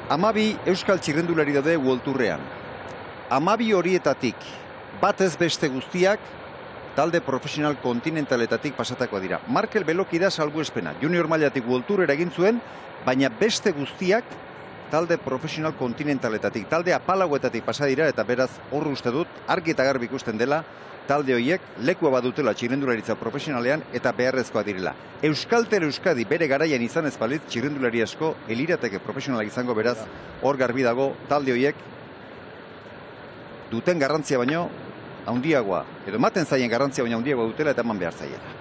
12 euskal txirrendulari daude World Tourrean. 12 horietatik, batez beste guztiak, talde profesional kontinentaletatik pasatakoa dira. Markel Beloki da salbuespena. Junior mailatik World Tourera egin zuen, baina beste guztiak talde profesional kontinentaletatik, talde apalagoetatik pasa dira, eta beraz hor uste dut, argi eta garbi ikusten dela, talde horiek lekua badutela txirrendularitza profesionalean eta beharrezkoa direla. Euskaltel Euskadi bere garaian izan ez balitz txirrendulari asko elirateke profesionalak izango, beraz hor garbi dago talde horiek duten garrantzia baino handiagoa, edo ematen zaien garrantzia baino handiagoa dutela eta eman behar zaiela.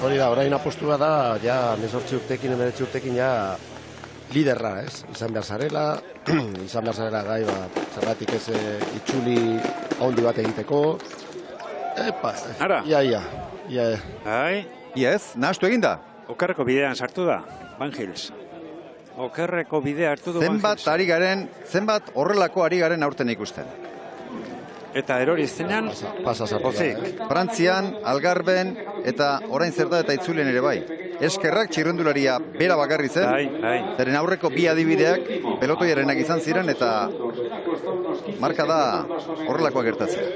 Hori da, orain apostua da, ja 18 urtekin, 19 urtekin ja liderra, ez? Izan behar zarela, izan behar zarela gai, zergatik ez itxuli handi bat egiteko. Epa, ia. Ia ez, nahastu eginda? Okerreko bidean sartu da, Van Gils. Okerreko bidea hartu du Van Gils. Zenbat horrelako ari garen aurten ikusten. Eta erori zenean, pozik. Frantzian, Algarben, eta orain zer da eta itzulien ere bai. Eskerrak txirrendularia bera bakarri zen, zeren aurreko bi adibideak pelotoiarenak izan ziren, eta marka da horrelakoa gertatzea.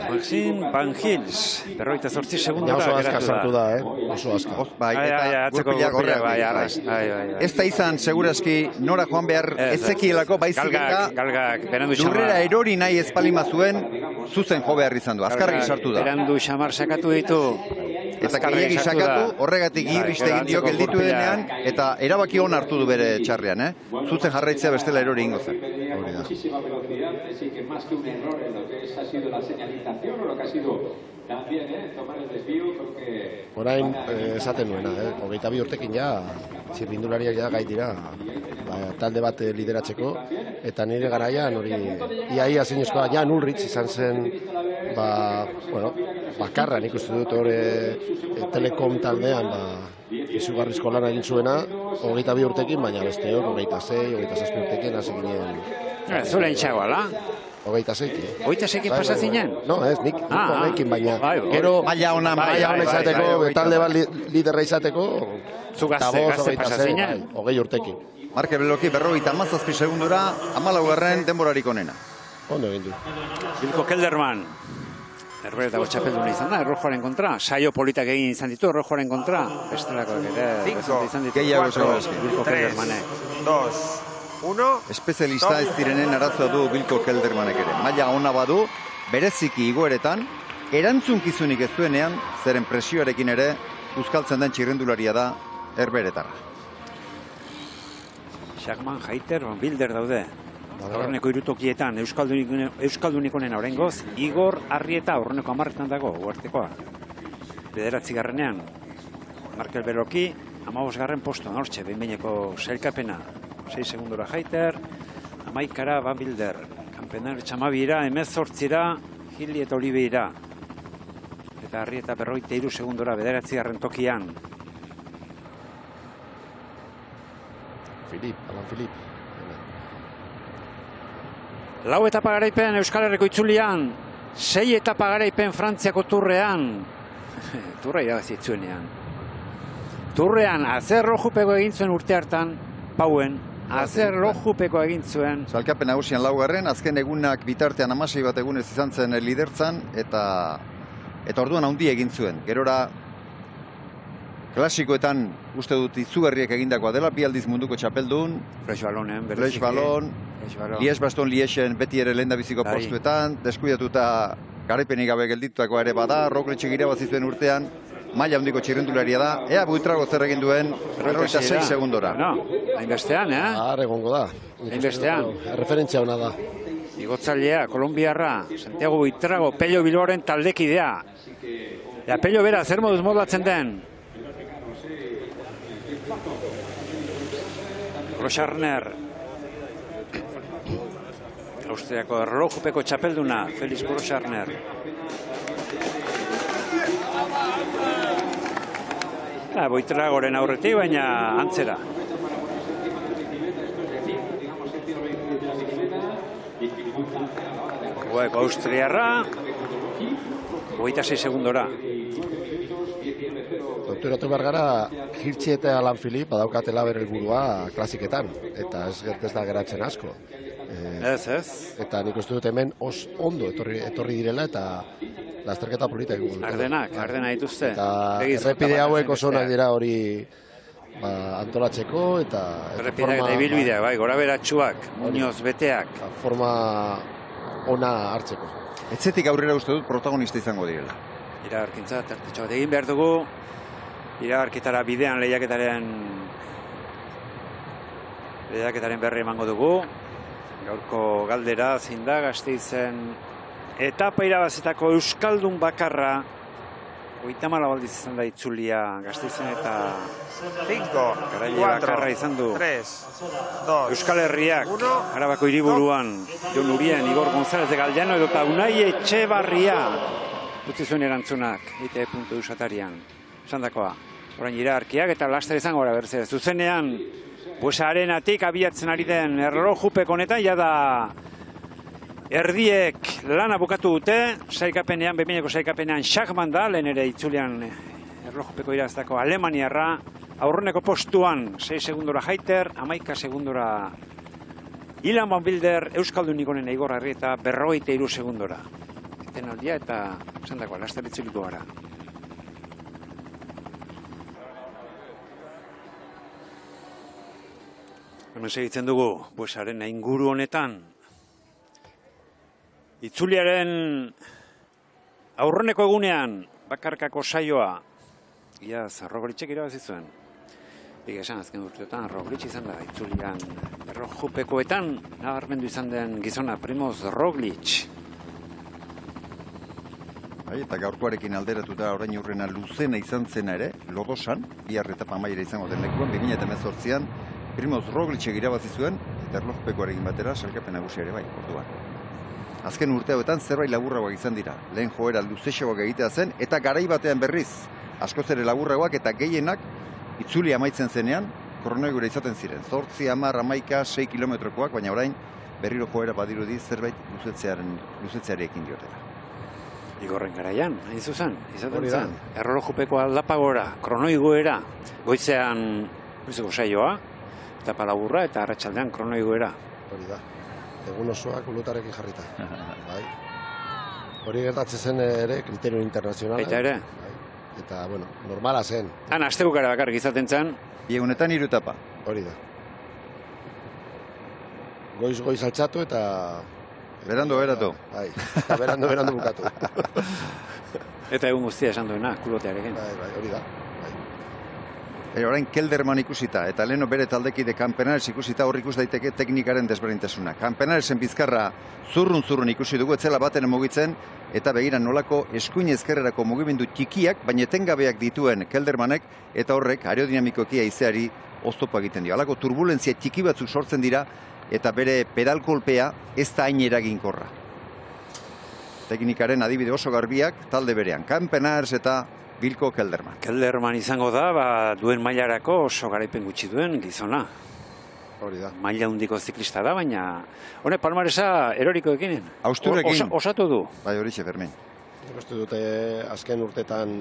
Maxime Van Gils, 48 segundora oso aska geratu sartu da, oso aska. Ez da izan, segurazki, nora joan behar ezekielako, baizik eta lurrera erori nahi espalima zuen, zuzen jo behar izan du, azkarri sartu da. Berandu xamar sakatu ditu, eta gehiagi sakatu, horregatik irriste egin dio gelditu denean, eta erabaki hon hartu du bere txarrean, zuzen jarraitzea bestela erori ingo zen. Orain esaten nuena, 22 urtekin ja, txirrindulariak ja gai dira, talde bat lideratzeko, eta nire garaian hori iaia zinezkoa, Jan Ulrich izan zen, bakarra nik uste dut hori Telekom taldean, izugarrizko lana egin zuena, 22 urtekin, baina besteok, 26, 27 urtekin hasi ginen. Zure intxago, ala? 26. 26 pasatzinen? No, ez, nik horrekin, baina gero maila ona izateko, talde bat liderra izateko, zu gazte pasatzinen? 20 urtekin. Marke Beloki 57 segundura, 14. denborarik onena. Ondo egin du. Bilko Kelderman, Herberetako txapelduna izan da, Errojoaren kontra. Saio politak egin izan ditu, Errojoaren kontra. Bestelako izan ditu. Gehiago zagoazki. Bilko Keldermanek. 2, 1. Espezialista ez direnen arazoa du Bilko Keldermanek ere. Maila ona badu, bereziki igoeretan, erantzunkizunik ez duenean, zeren presioarekin ere, uzkaltzen den txirrendularia da Herberetarra. Schachmann, Heiter, Van Bilder daude. Horreneko irutokietan, Euskaldunik onena oraingoz, Igor Arrieta horreneko 10etan dago, uartekoa. 9. Markel Beloki, 15. postuan hortxe, behin-behineko sailkapena. 6 segundora Heiter, 11. Van Bilder. Kampenar Txamabira, 18. Gili eta Oliveira. Eta Arrieta 43 segundora 9. tokian. Alan Filip. Lau etapa garaipen Euskal Herriko itzulian, 6 etapa garaipen Frantziako turrean. Turra irabazitzuenean. Turrean, azer rojupeko egin zuen urte hartan, Pauen, azer rojupeko egin zuen. Salkapen nagusian 4. azken egunak bitartean 16 bat egunez izan zen lidertzan, eta orduan handi egin zuen. Gerora, klasikoetan uste dut izugarriek egindakoa dela, 2 aldiz munduko txapeldun. Flash Ballon, Lies-Baston Liesen beti ere lehendabiziko postuetan, deskuidatuta garaipenik gabe gelditutako ere bada, Rogliček irabazi zuen urtean, maila handiko txirrendularia da, ea Buitrago zer egin duen 46 segundora. Hainbestean, egongo da. Hainbestean. Referentzia hona da. Igotzailea, Kolombiarra, Santiago Buitrago, Pello Bilbaoren taldekidea. Eta Pello bera, zer moduz modlatzen den? Groscharner, Austriako erlojupeko txapelduna, Felix Groscharner. Buitragoren aurretik, baina antzera. Austriarra, 26 segundora. Konturatu behar gara, Hirtzi eta Alan Filip badaukatela bere helburua klasiketan, eta ez da geratzen asko. Ez. Eta nik uste dut hemen ondo etorri direla, eta lasterketa polita egun. Ardena dituzte. Eta errepide hauek oso onak dira hori antolatzeko eta Errepideak eta ibilbideak, bai, gora beratxuak, muñoz beteak. Forma ona hartzeko. Etzetik aurrera uste dut protagonista izango direla. Iragarkintza, tartetxo bat egin behar dugu. Iragarkitara bidean lehiaketaren berri emango dugu. Gaurko galdera zein da Gasteizen etapa irabazitako euskaldun bakarra. 34 aldiz izan da itzulia Gasteizen eta 5, garaile bakarra izan du. 3, 2, Euskal Herriak, Arabako hiriburuan, Jon Urien, Igor González de Galdeano edo eta Unai Etxebarria utzi zuen erantzunak ITV.eu satarian. Esandakoa, orain iragarkiak eta laster izango gara berzera. Zuzenean, Buesarenatik abiatzen ari den erlojupeko honetan, jada erdiek lana bukatu dute, sailkapenean, behineko sailkapenean Schachmann da, lehen ere itzulian erlojupeko iraztako Alemaniarra, aurreneko postuan 6 segundora Heiter, 11 segundora Ilan Van Wilder, Euskaldunik honen Igor Arrieta, 53 segundora. Etenaldia eta esandakoa, laster itzuliko gara. Hemen segitzen dugu, Buesaren inguru honetan, itzuliaren aurreneko egunean bakarkako saioa, iaz, Rogliček irabazi zuen. Egia esan, azken urteotan, Roglič izan da, itzulian erlojupekoetan, nabarmendu izan den gizona, Primoz Roglič. Bai, eta gaurkoarekin alderatuta orain urrena luzena izan zena ere, Lodosan, bihar etapa amaiera izango den lekuan, 2018an, Primoz Rogliček irabazi zuen, eta erlojupekoarekin batera, sailkapen nagusia ere bai, orduan. Azken urte hauetan zerbait laburragoak izan dira. Lehen joera luzexagoak egitea zen, eta garai batean berriz, askoz ere laburragoak eta gehienak itzuli amaitzen zenean, kronoigura izaten ziren. 8, 10, 11, 6 kilometrokoak, baina orain berriro joera badirudi zerbait luzetzeari ekin diotela. Igorren garaian, hain zuzen, izaten zen. Erlojupeko aldapagora, kronoigoera, goizean goizeko saioa, etapa laburra eta arratsaldean kronoigoera. Hori da. Egun osoak ulutarekin jarrita. Bai. Hori gertatzen zen ere kriterio internazionala. Baita ere. Bai. Eta, bueno, normala zen. Han, astebukara bakarrik izaten zen. Bi egunetan 3 etapa. Hori da. Goiz altxatu eta... Berando beratu. Bai, eta berando bukatu. Eta egun guztia esan duena, kulotearekin. Bai, hori da. Orain Kelderman ikusita, eta leheno bere taldekide Campenares ikusita hor ikus daiteke teknikaren desberdintasuna. Campenaresen bizkarra zurrun ikusi dugu, etzela baten mugitzen, eta begira nolako eskuin ezkerrerako mugimendu txikiak, baina etengabeak dituen Keldermanek, eta horrek aerodinamikoki haizeari oztopo egiten dio. Halako turbulentzia txiki batzuk sortzen dira, eta bere pedalkolpea ez da hain eraginkorra. Teknikaren adibide oso garbiak talde berean. Campenares eta Bilko Kelderman. Kelderman izango da, duen mailarako oso garaipen gutxi duen gizona. Hori da. Maila hundiko ziklista da, baina honek palmaresa eroriko ekinen. Austurekin. Osatu du. Bai, horixe, Fermin. Uste dute azken urtetan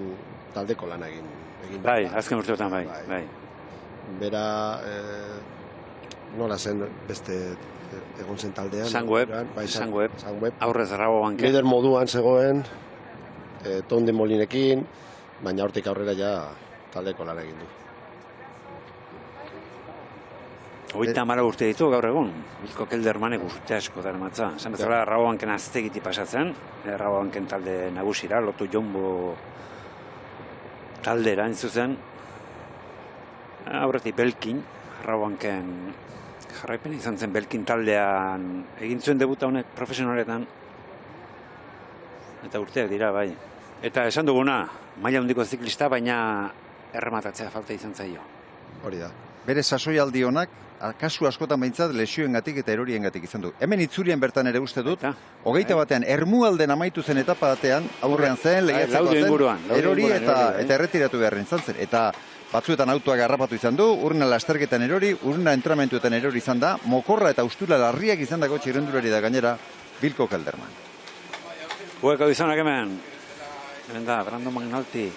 taldeko lan egin. Bai, azken urteotan bai. Bera, nola zen beste egon zen taldean. Sangoep. Aurrez Rabobanken. Lider moduan zegoen, Tonde Molinekin, baina hortik aurrera ja taldeko lan egin du. 30 urte ditu gaur egun. Bilko Keldermanek urte asko darmatza. Esan bezala Rabobanken aztegiti pasatzen. Rabobanken talde nagusira, Loto Jombo taldera entzuzen. Aurretik Belkin, Rabobanken jarraipen izan zen Belkin taldean egin zuen debuta honek profesionaletan. Eta urteak dira, bai. Eta esan duguna, maila handiko ziklista, baina errematatzea falta izan zaio. Hori da. Bere sasoialdi honak, kasu askotan behintzat lesioengatik eta eroriengatik izan du. Hemen itzulien bertan ere uste dut, 21 batean, Ermualden amaitu zen etapa batean, aurrean zen, lehiatzeko zen, erori eta erretiratu beharren izan zen. Eta batzuetan autoak harrapatu izan du, urrena lasterketan erori, urrena entramentuetan erori izan da, mokorra eta ustula larriak izan dago txirrendulari da gainera, Bilko Kelderman. Hueko izanak hemen. Hemen da, Brando Magnalti.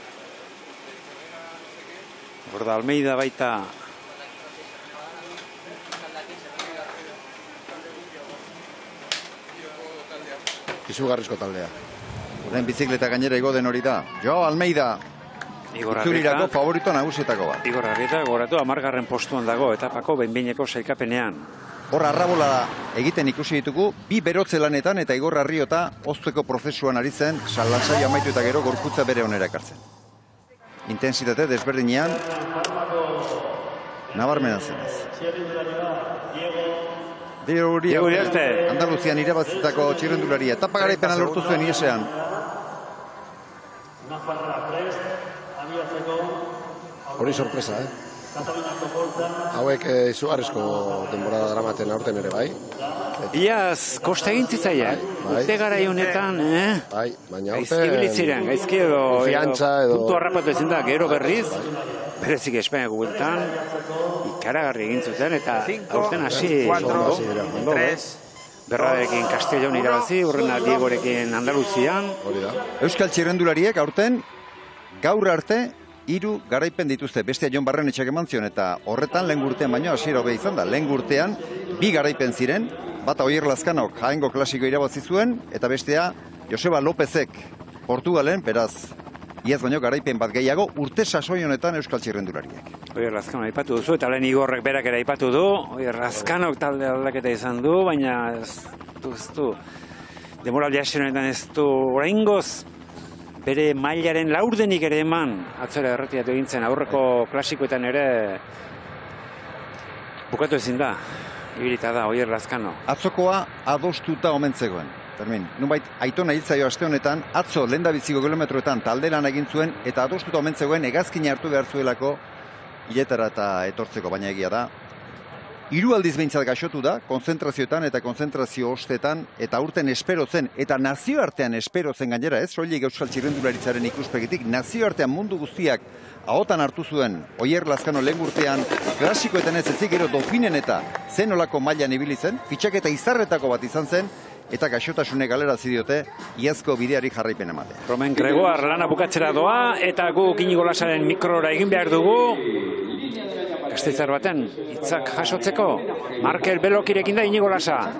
Gorda Almeida baita. Izugarrizko taldea. Horren bizikleta gainera igo den hori da. Joao Almeida. Itzulirako favorito nagusietako bat. Igor Arrieta gogoratu 10. postuan dago etapako behin-behineko sailkapenean. Hor arrabola egiten ikusi ditugu, bi berotze lanetan eta Igor Arriota oztueko prozesuan ari zen, salasai amaitu eta gero gorputza bere onera ekartzen. Intensitate desberdinean, nabarmena zenez. Diego Uriarte, Andaluzian irabazitzako txirrendularia. Etapa garaipena lortu zuen iesean. Hori sorpresa, Hauek izugarrizko denbora daramaten aurten ere, bai? Iaz, kosta egin zitzaia, urte garai honetan, Bai, baina gaizki bilitziren, gaizki edo puntu harrapatu ezin da, gero berriz, berezik Espainiako gueltan, ikaragarri egin zuten, eta aurten hasi ondo, Berraderekin Castellón irabazi, urrena Diegorekin Andaluzian. Euskal txirrendulariek aurten, gaur arte, 3 garaipen dituzte, bestea Jon Barrenetxeak eman zion, eta horretan lehen urtean baino hasiera hobea izan da. Lehen urtean 2 garaipen ziren, bata Oier Lazkanok Jaengo klasiko irabazi zuen, eta bestea Joseba Lópezek Portugalen, beraz, iaz baino garaipen bat gehiago, urte sasoi honetan Euskal txirrendulariek. Oier Lazkanok aipatu duzu, eta lehen Igorrek berak ere aipatu du, Oier Lazkanok talde aldaketa izan du, baina ez du, demoraldi hasi honetan ez du, oraingoz, bere mailaren laurdenik ere eman, atzora erretiatu egintzen, aurreko klasikoetan ere bukatu ezin da, ibilita da, Oier Lazkano. Atzokoa adostuta omen zegoen. Termin, nunbait, Aitona hiltzaio aste honetan, atzo lehendabiziko kilometroetan taldelan egin zuen, eta adostuta omen zegoen hegazkina hartu behar zuelako hiletara eta etortzeko, baina egia da. 3 aldiz behintzat gaixotu da, konzentrazioetan eta konzentrazio ostetan, eta urten espero zen, eta nazioartean espero zen gainera ez, soilik Euskal Txirrendularitzaren ikuspegitik, nazioartean mundu guztiak ahotan hartu zuen Oier Lazkano lehen urtean, klasikoetan ez ezik gero Dofinen eta zen olako mailan ibili zen, fitxaketa izarretako bat izan zen, eta gaixotasune galerazi diote, iazko bideari jarraipen ematea. Romain Gregoar lana bukatzera doa, eta gu Inigo Lasaren mikrora egin behar dugu. Gasteizar baten, hitzak jasotzeko, Markel Belokirekin da Inigo Lasa.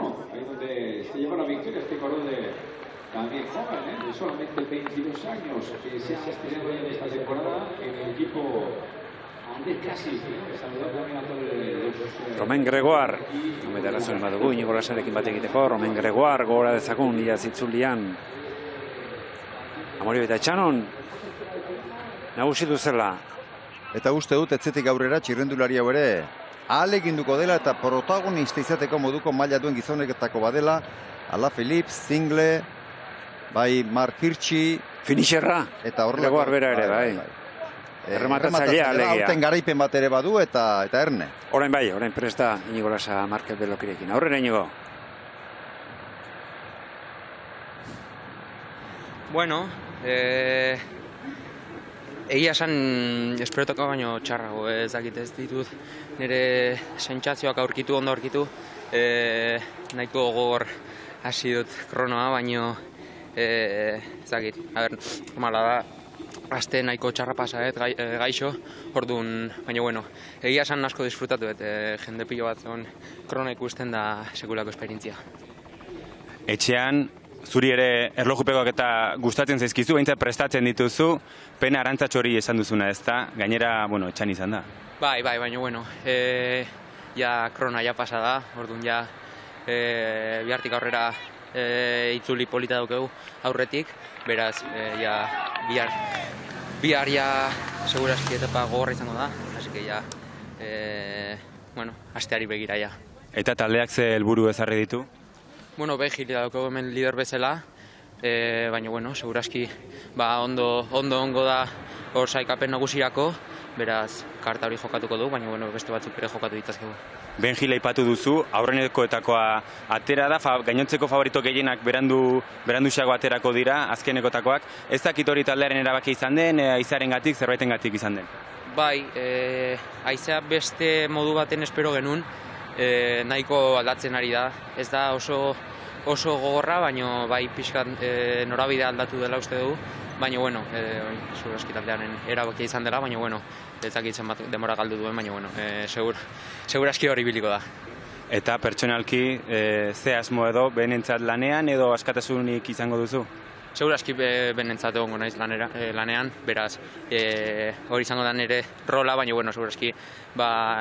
También joven, de solamente 22 años, que se ha estrenado en esta temporada en el equipo Andrés Casi, saludando también a todos. Romain Gregoar, nometarazuen badugu, Inigo Lasarekin bat egiteko, Romain Gregoar, gogora dezagun, ia zitzulian, Amorio eta Etxanon, nagusitu zela. Eta uste dut, etzetik aurrera txirrendulari hau ere ahaleginduko dela eta protagonista izateko moduko maila duen gizoneketako badela, Ala Philips, Zingle, bai Mark Hirschi, Finisherra, eta Gregoar bera ere, bai. Errematzailea alegia. Aurten garaipen bat ere badu eta erne. Orain bai, orain presta Inigo Lasa Markel Belokirekin. Aurrera Inigo. Bueno, egia esan esperotako baino txarrago, ez dakit ez ditut nire sentsazioak ondo aurkitu, nahiko gogor hasi dut kronoa, baino ez dakit, normala da, aste nahiko txarra pasaet gaixo, orduan, baina bueno, egia esan asko disfrutatu, jende pilo bat zegoen krona ikusten da sekulako esperientzia. Etxean, zuri ere erlojupekoak eta gustatzen zaizkizu, behintzat prestatzen dituzu, pena arantzatxo hori esan duzuna ez da, gainera, bueno, etxan izan da. Bai, baina bueno, ja krona ja pasa da, orduan ja bihartik aurrera itzuli polita daukegu aurretik, beraz, bihar ja segurazki etapa gogorra izango da, así que ja, bueno, asteari begira ja. Eta taldeak ze helburu ezarri ditu? Bueno, behili daukegu hemen lider bezala, baina, bueno, segurazki ondo da hor sailkapen nagusirako, beraz, karta hori jokatuko du, baina, bueno, beste batzuk ere jokatu ditzazkegu. Benjila aipatu duzu, aurrenekoetakoa atera da, gainontzeko favorito gehienak beranduxago aterako dira, azkenekotakoak. Ez dakit hori taldearen erabaki izan den, haizearengatik, zerbaitengatik izan den? Bai, haizea beste modu baten espero genuen, nahiko aldatzen ari da. Ez da oso gogorra, baina bai pixkat norabidea aldatu dela uste dugu. Baina, bueno, segurazki taldearen erabakia izan dela, baina, bueno, ez dakitzen bat demora galdu duen, baina, bueno, segurazki hori biliko da. Eta pertsonalki, ze asmo edo, behenentzat lanean edo askatasunik izango duzu? Seguraski benentzat egongo naiz lanean, beraz, hori izango da nire rola, baina, bueno, seguraski,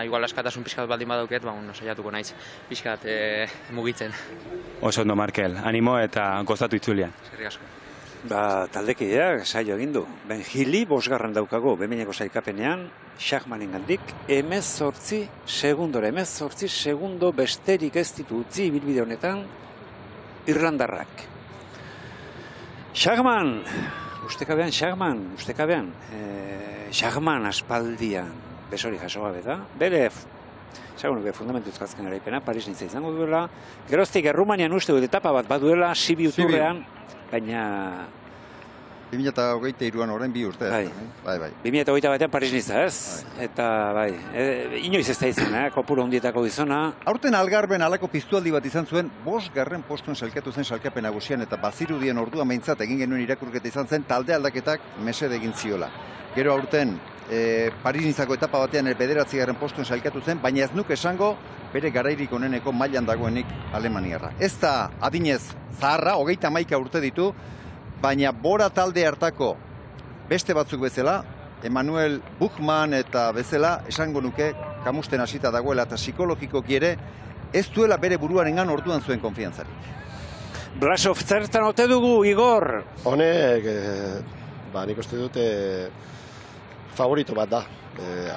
igual askatasun pixkat baldin badauket, saiatuko naiz pixkat mugitzen. Oso ondo, Markel, animo eta gozatu itzulian. Eskerrik asko. Taldekideak saio egin du. Ben Gili 5. daukago, bemeneko sailkapenean, Schachmanen gandik, 18 segundora, 18 segundo besterik ez ditu utzi ibilbide honetan, irlandarrak. Schachman, ustekabean, Schachman aspaldian, besori jaso gabe da, bere, fundamentuzko azken eraipena, Paris-Niza izango duela, geroztik Errumanian uste dut etapa bat baduela, Sibiu turrean, baina 2023an orain 2 urte. Bai. 2021 batean Paris-Niza, ez? Eta, inoiz ez da izan, kopuru hondietako gizona. Aurten Algarben alako piztualdi bat izan zuen, 5. postuen sailkatu zen sailkapen nagusian eta bazirudien ordua meintzat egin genuen irakurketa izan zen talde aldaketak mesede egin ziola. Gero aurten Paris-Nizako etapa batean 9. postuen sailkatu zen, baina ez nuke esango bere garairik oneneko mailan dagoenik Alemaniarra. Ez da adinez zaharra, 31 urte ditu, baina bora talde hartako beste batzuk bezala, Emanuel Buchmann eta bezala, esango nuke kamusten hasita dagoela eta psikologikoki ere, ez duela bere buruarengan orduan zuen konfiantzari. Blasov, zertan ote dugu, Igor? Honek, nik uste dute favorito bat da,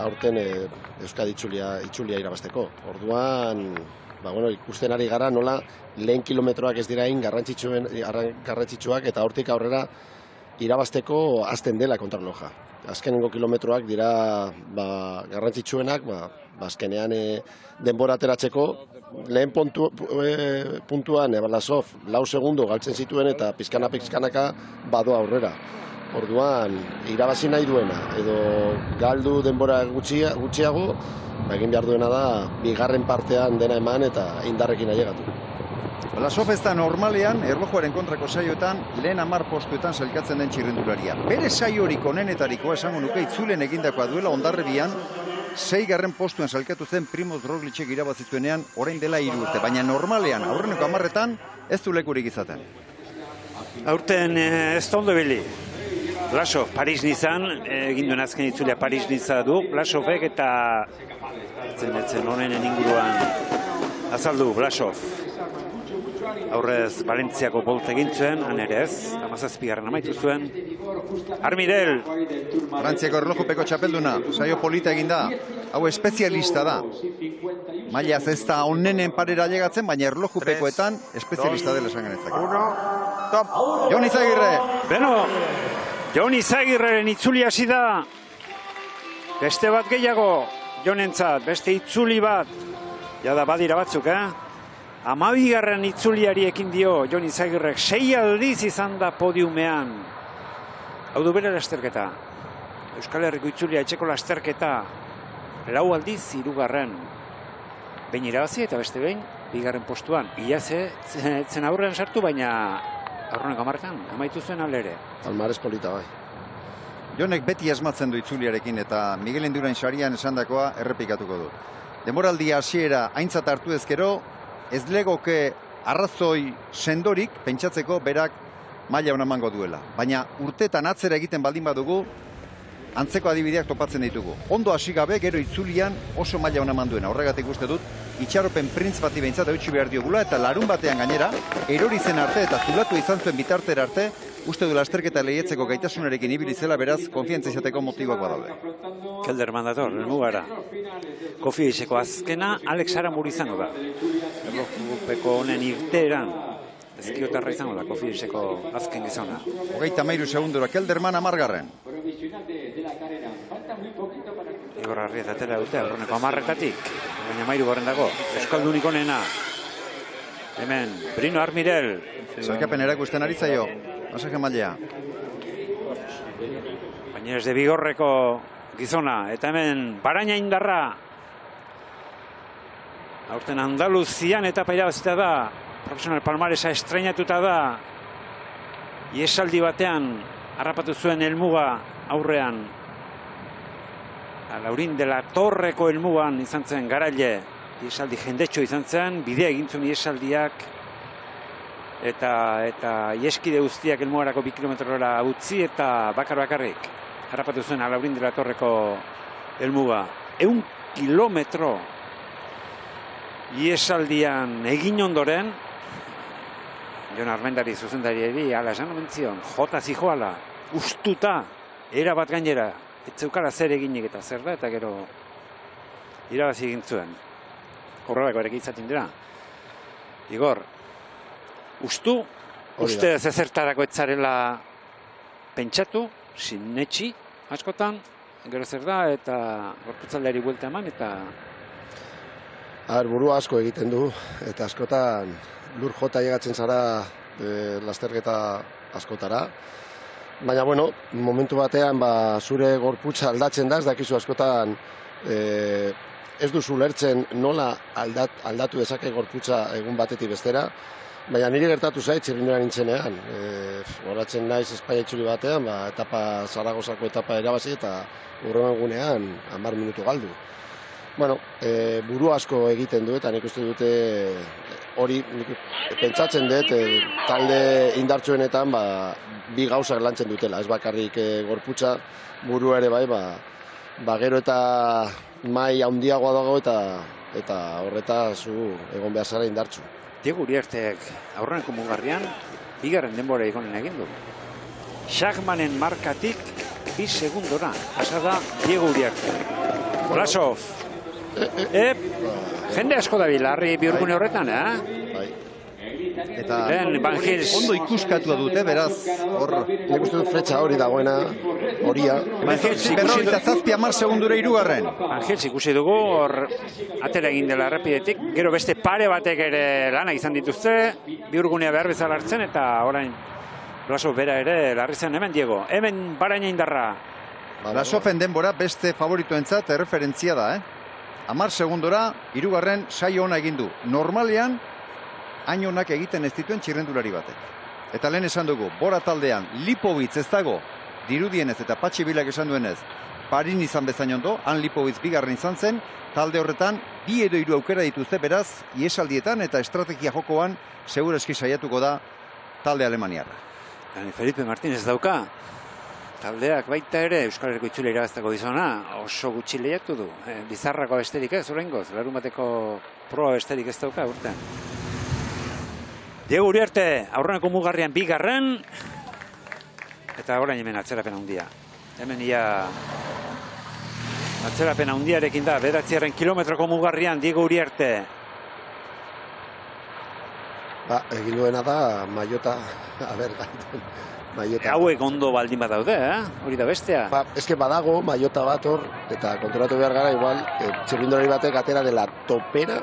aurten Euskadi itzulia irabazteko. Orduan, ikusten ari gara nola lehen kilometroak ez dira garrantzitsuak eta hortik aurrera irabazteko hasten dela kontrarreloja. Azkenengo kilometroak dira garrantzitsuenak, azkenean denbora ateratzeko lehen puntuan Blasov 4 segundo galtzen zituen eta pizkanaka badoa aurrera. Orduan, irabazi nahi duena edo galdu denbora gutxiago, egin behar duena da bigarren partean dena eman eta indarrekin ailegatu. Blasov ez da normalean, erlojuaren kontrako saioetan, lehen 10 postuetan sailkatzen den txirrendularia. Bere saiorik onenetarikoa esango nuke itzulen egindakoa duela Hondarribian, 6. postuen sailkatu zen Primoz Roglicek irabazituenean orain dela 3 urte, baina normalean aurreneko 10etan ez du lekurik izaten. Aurten ez da ondo ibili. Blasov, Paris-Nizan, egin duen azken itzulia Paris-Niza du, Blasovek eta etzen honenen inguruan azaldu Blasov. Aurrez Valentziako bolt egin zuen, han ere ez, 17. amaitu zuen. Armirel. Frantziako erlojupeko txapelduna, saio polita egin da, hau espezialista da. Mailaz ez da onenen parera llegatzen, baina erlojupekoetan espezialista dela esan genezak. Jon Izagirre. Beno, Jon Izagirreren itzuli hasi da. Beste bat gehiago, Jonentzat, beste itzuli bat. Jada badira batzuk, 12. itzuliari ekin dio Jon Izagirrek, 6 aldiz izan da podiumean. Hau du bere lasterketa. Euskal Herriko itzulia etxeko lasterketa. 4 aldiz 3. Behin irabazi eta beste behin 2. postuan. Ia zen aurrean sartu, baina aurreneko 10etan amaitu zuen alere. Palmares polita bai. Jonek beti asmatzen du itzuliarekin eta Miguel Indurain sarian esandakoa errepikatuko du. Denboraldi hasiera aintzat hartu ezkero, ez legoke arrazoi sendorik pentsatzeko berak maila ona emango duela. Baina urtetan atzera egiten baldin badugu, antzeko adibideak topatzen ditugu. Ondo hasi gabe, gero itzulian oso maila ona eman duena. Horregatik uste dut, itxaropen printz bati behintzat eutxi behar diogula eta larun batean gainera, erori zen arte eta zulatu izan zuen bitartera arte, uste du lasterketa lehiatzeko gaitasunarekin ibili zela, beraz, konfiantza izateko motiboak badaude. Kelderman dator, helmugara. Kofieseko azkena Alex Aramburu izango da. Erlojupeko honen irteeran ezkiotarra izango da Kofieseko azken gizona. 33 segundora Kelderman 10. Igor Arrieta atera dute aurreneko 10etatik, baina 13 dago. Euskaldunik onena. Hemen, Brino Armirel. Sailkapen erakusten ari zaio, Masaje Mailea. Baina ez de Bigorreko gizona, eta hemen Baraina Indarra. Aurten Andaluzian etapa irabazita da, profesional palmaresa estreinatuta da. Iesaldi batean harrapatu zuen helmuga aurrean. Laurin de la Torreko helmugan izan zen garaile. Iesaldi jendetxo izan zen, bidea egin zuen iesaldiak. eta ieskide guztiak helmugarako 2 kilometrora utzi eta bakarrik harrapatu zuen Alaurin de la Torreko helmuga. 100 kilometro iesaldian egin ondoren, Jon Armendari zuzendariari ala esan omen zion, jota zijoala, ustuta, era bat gainera, etzeukara zer eginik eta zer da, eta gero irabazi egin zuen. Horrelako ere izaten dira. Igor, ustu, uste zezertarako etzarela pentsatu, sinetxi askotan, gero zer da, eta gorputzaldeari buelta eman, eta... Burua asko egiten du, eta askotan lur jota llegatzen zara lasterketa askotara. Baina, bueno, momentu batean zure gorputza aldatzen da, ez dakizu askotan ez duzu lertzen nola aldatu dezake gorputza egun batetik bestera. Baina niri gertatu zait, txirrindula nintzenean. Horatzen naiz Espaia itzuli batean, Zaragozako etapa erabazi eta urrengo egunean 10 minutu galdu. Bueno, buru asko egiten du eta nik uste dute hori pentsatzen dut talde indartsuenetan bi gauzak lantzen dutela. Ez bakarrik gorputza, burua ere bai, gero eta mai handiagoa dago eta horreta zu egon behar zara indartsu. Diego Uriartek aurreneko mugarrian, bigarren denbora egonen egin du. Schachmannen markatik 2 segundora. Pasa da Diego Uriarte. Blasov. Jende asko da bilarri bihurgune horretan, Eta ondo ikuskatua dute, beraz, hor... Nik uste dut fletxa hori dagoena, horia. Berroita zazpi 10 segundura 3. Angels ikusi dugu, hor atera egin dela errepidetik, gero beste pare batek ere lana izan dituzte, bihurgunea behar bezala hartzen, eta orain Blasov bera ere larri zen, hemen Diego, hemen baraina indarra. Blasoven denbora beste favoritoentzat erreferentzia da, 10 segundora, 3. saio ona egin du. Normalean, hain onak egiten ez dituen txirrendulari batek. Eta lehen esan dugu, Bora taldean Lipovitz ez dago, dirudienez eta Patxi Bilak esan duenez, Parin izan bezain ondo, han Lipovitz 2. izan zen, talde horretan 2 edo 3 aukera dituzte, beraz, iesaldietan eta estrategia jokoan segurazki saiatuko da talde alemaniarra. Felipe Martínez dauka, taldeak baita ere Euskal Herriko itzule irabazteko gizona oso gutxi lehiatu du. Bizarrako besterik ez, oraingoz, larun bateko proa besterik ez dauka urtean. Diego Uriarte, aurreneko mugarrian 2. Eta orain hemen atzerapen handia. Hemen ia atzerapen handiarekin da, 9. kilometroko mugarrian Diego Uriarte. Egin duena da, Maiota, Hauek ondo baldin bat daude, hori da bestea. Eske badago, Maiota bat hor, eta konturatu behar gara, igual, txirrindulari batek atera dela topera,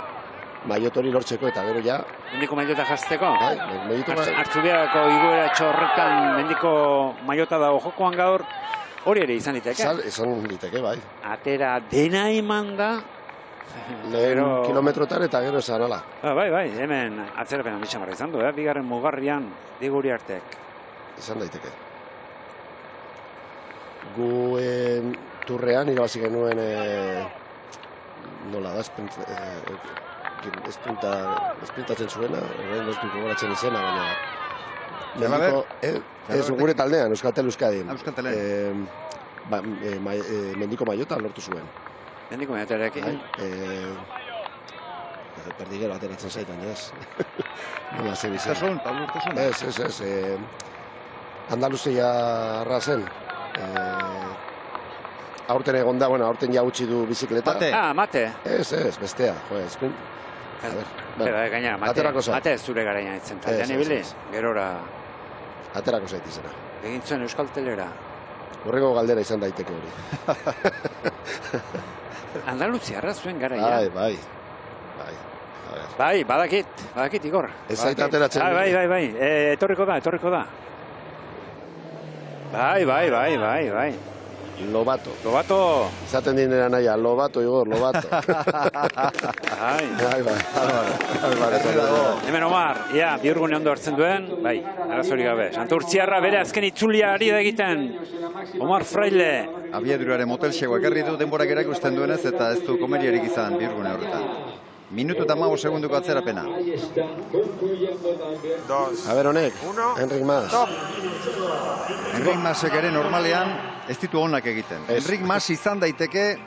Maiota hori lortzeko, eta gero ja... Mendiko Maiota jazteko? Artzubiako igoera txorretan mendiko Maiota dago jokoan gaur, hori ere izan liteke? Izan liteke, bai. Atera dena eman da... Lehen kilometrotan eta gero esan ala. Bai, hemen atzerapen handitxan barra izan du, 2. mugarrian Diego Uriartek. Izan daiteke. Guen turrean irabazi genuen nola da, esprintatzen zuena, horrein ez dut gogoratzen izena, baina... Ez gure taldean, Euskaltel Euskadin. Mendiko Maiota lortu zuen. Mendiko Maiotarekin? Perdigero ateratzen zaitan, ez. Urtasun, Pablo Urtasun? Ez. Andaluzia arra zen. Aurten egon da, aurten ja utzi du bizikleta. Mate? Ez, bestea. Gaina, mate ez zure garaina itzen taldean ibili, gerora... Aterako zait izena. Egin zuen Euskaltelera. Horrego galdera izan daiteke hori. Andaluzia arra zuen garaia. Bai. Badakit, Igor. Ez zait ateratzen. Bai, etorriko da. Bai. Lobato. Izaten dinera naia, Lobato, Igor, Lobato. Bai. Hemen Omar, bihurgune ondo hartzen duen, bai, arazori gabe. Santurtziarra bere azken itzulia ari da egiten. Omar Fraile. Abiaduraren motelxegoak ekarri du denborak erakusten duenez eta ez du komeriarik izan bihurgune horretan. Minutu eta 15 segunduko atzerapena. Ahí está, concluyendo también. A ber honek, Enrik Mas. Enrik Masek ere normalean ez ditu onak egiten. Enrik Mas izan daiteke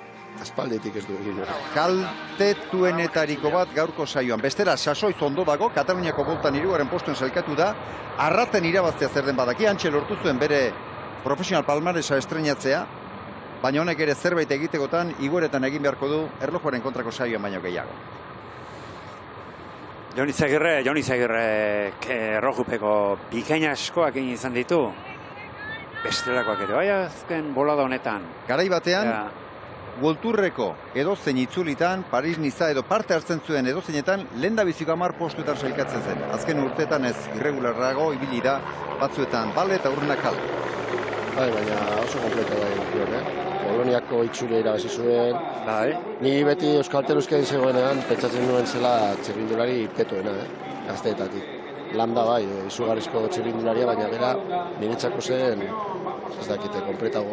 aspalditik ez du egin. Kaltetuenetariko bat gaurko saioan. Bestera, Sasoiz ondo dago, Kataluniako boltan 3. postuen sailkatu da, arraten irabaztea zer den badaki, Antxe lortu zuen bere profesional palmaresa estreinatzea, baina honek ere zerbait egitekotan, igoeretan egin beharko du erlojuaren kontrako saioan baino gehiago. Jon Izagirre erlojupeko bikaina askoak egin izan ditu. Bestelakoak ere, bai azken bolada honetan. Garai batean, Golturreko edozein itzulitan, Paris Niza edo parte hartzen zuen edozeinetan, lehendabiziko 10 postuetan sailkatzen zen. Azken urteetan ez irregularrago ibili da batzuetan bale eta urrenak kal. Bai, baina oso kompleto da egin, Poloniako itxulia irabazi zuen. Ni beti Euskal Teluzkean zegoenean, pentsatzen nuen zela txirrindulari petoena, gazteetatik. Landa bai, izugarrizko txirrindularia, baina bera niretzako zen, ez dakite, kompletago.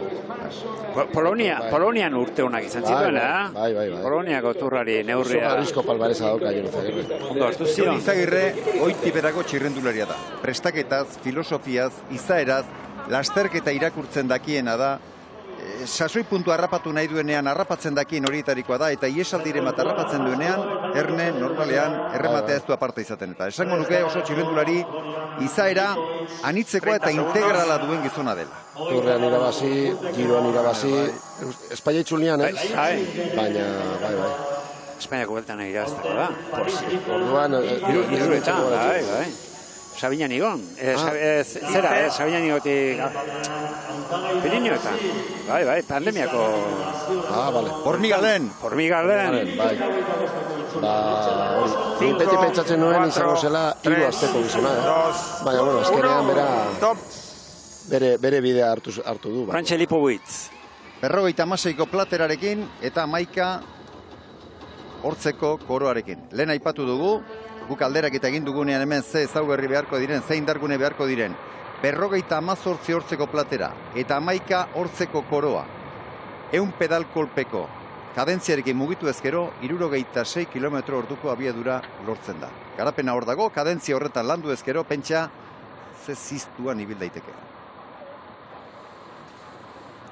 Polonian urte honak izan zituen, Bai. Poloniako turrari neurria. Izugarrizko palmaresa dauka Jon Izagirre. Jon Izagirre oitipetako txirrendularia da. Prestaketaz, filosofiaz, izaeraz, lasterketa irakurtzen dakiena da, sasoi puntu harrapatu nahi duenean harrapatzen dakien horietarikoa da, eta iesaldiren bat harrapatzen duenean, erne, normalean, errematea ez du aparta izaten. Eta esango nuke oso txirrendulari izaera anitzekoa eta integrala duen gizona dela. Turrean irabazi, giroan irabazi, Espaia itzulian ez, baina, bai. Espainiako beltan irabaztako da. Orduan, iruretan, bai. Sabinan igon. Sabinan igotik Pirinioetan. Bai, pandemiako. Bale. Formigalen. Bai. Beti pentsatzen nuen izango zela 3 asteko gizona. Baina, azkenean bere bidea hartu du. Frantxe Lipowitz. 56ko platerarekin eta 11 hortzeko koroarekin. Lehen aipatu dugu, guk alderak eta egin dugunean hemen ze ezaugarri beharko diren, ze indargune beharko diren. 58 hortzeko platera eta 11 hortzeko koroa. 100 pedal kolpeko kadentziarekin mugitu ezkero, 66 km/orduko abiadura lortzen da. Garapena hor dago, kadentzia horretan landu ezkero, pentsa ze ziztuan ibil daiteke.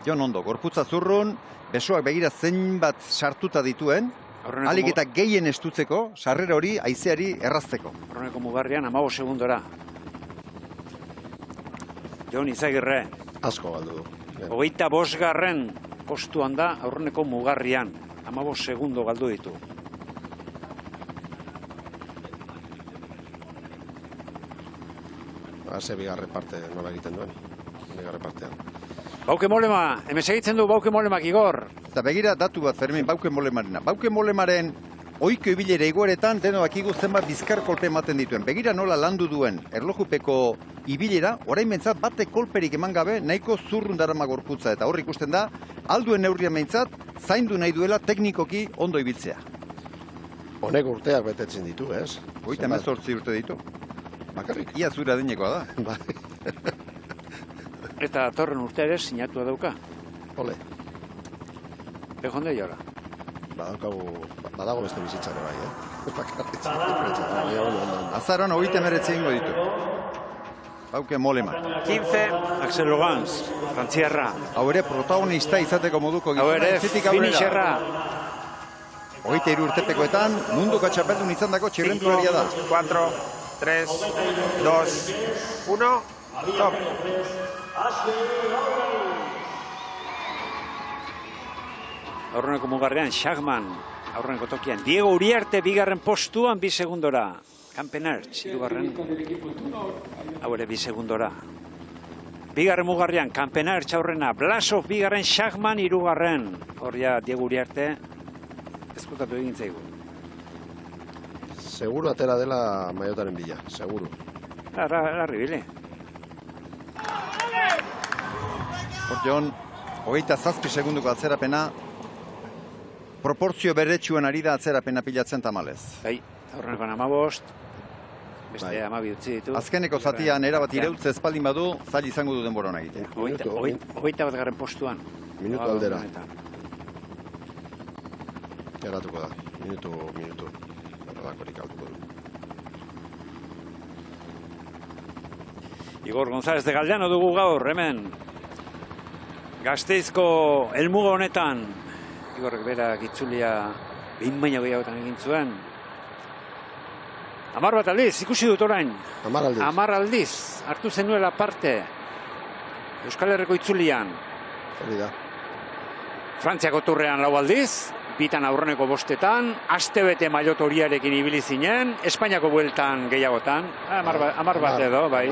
Jon ondo, gorputza zurrun, besoak begira zenbat sartuta dituen, alik eta gehien estutzeko, sarrera hori haizeari errazteko. Horreneko mugarrian 15 segundora. Jon Izagirre. Asko galdu du. 25. postuan da aurreneko mugarrian. 15 segundo galdu ditu. Ze bigarren parte nola egiten duen. Bigarren partean. Bauke Molema, hemen segitzen du Bauke Molemak Igor. Eta begira datu bat, Fermin, Bauke Molemarena. Bauke Molemaren ohiko ibilera igoeretan deno dakigu zenbat bizkar kolpe ematen dituen. Begira nola landu duen erlojupeko ibilera, orain bentsat batek kolperik eman gabe nahiko zurrun darama gorputza. Eta hor ikusten da, alduen neurrian bentsat, zaindu nahi duela teknikoki ondo ibiltzea. Honek urteak betetzen ditu, ez? 38 urte ditu. Bakarrik. Ia zura dinekoa da. Eta torren urte ere sinatua dauka. Ole. Egon jola. Badago beste bizitzare bai, Azaroan 39 ingo ditu. Bauke Moleman. 15. Axel Logans, frantziarra. Hau ere protagonista izateko moduko gizona. Hau ere finisherra. 23 urtepekoetan munduko txapeldun izan dako txirrendularia da. 4, 3, 2, 1, top. Aurreneko mugarrean, Schachmann, aurreneko tokian. Diego Uriarte, bigarren postuan, 2 segundora. Kampenertz, irugarren. Hau ere, 2 segundora. Bigarren mugarrean, Kampenertz aurrena. Blasov, bigarren, Schachmann, irugarren. Horria, Diego Uriarte, ezkutatu egin zaigu. Seguro atera dela maiotaren bila, seguro. Larri bile. Hortion, 27 segunduko atzerapena, proportzio beretsuan ari da atzerapena pilatzen tamalez. Bai, aurrenekoan 15, beste 12 utzi ditu. Azkeneko zatian erabat irautze espaldin badu, zail izango du denbora hona egitea. 21. postuan. Minutu aldera. Geratuko da, minutu. horrelakorik aurkituko dugu. Igor González de Galdeano dugu gaur, hemen. Gasteizko helmuga honetan, Igorrek berak itzulia behin baino gehiagotan egin zuen. 10 bat aldiz, ikusi dut orain. 10 aldiz. 10 aldiz, hartu zenuela parte Euskal Herriko itzulian. Hori da. Frantziako turrean 4 aldiz, bitan aurreneko 5etan, astebete maillot horiarekin ibili zinen, Espainiako bueltan gehiagotan, 10 bat edo, bai.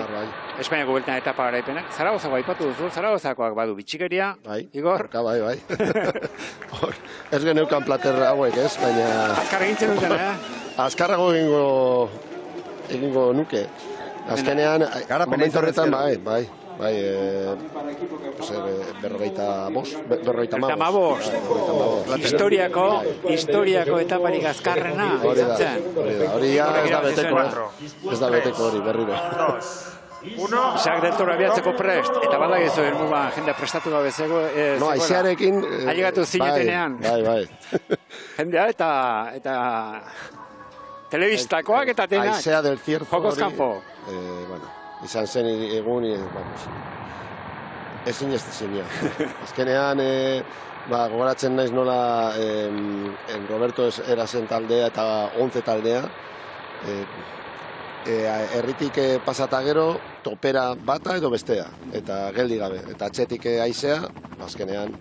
Espainiako bueltan etapa garaipenak. Zaragozako aipatu duzu, Zaragozakoak badu bitxikeria, Igor? Bai. Ez geneukan plater hauek, ez, baina... Azkar egintzen duten, Azkarrago egingo nuke. Azkenean, momentu horretan, bai. Berrogeita mabost. Historiako etaparik azkarrena. Hori ez da beteko hori, berriro. Isaac del Toro abiatzeko prest, eta badagizu helmuga jendea prestatu gabe zegoela. No, aizearekin... Ailegatu zinetenean. Bai. Jendea eta telebistakoak eta denak. Aizea del Cierzo hori... Jokoz kanpo. Bueno, izan zen egun, ezin ez dizenia. Azkenean, gogoratzen naiz nola Roberto erazen taldea eta 11 taldea. Herritik pasata gero, topera bata edo bestea, eta geldi gabe. Eta atxetik aizea, azkenean,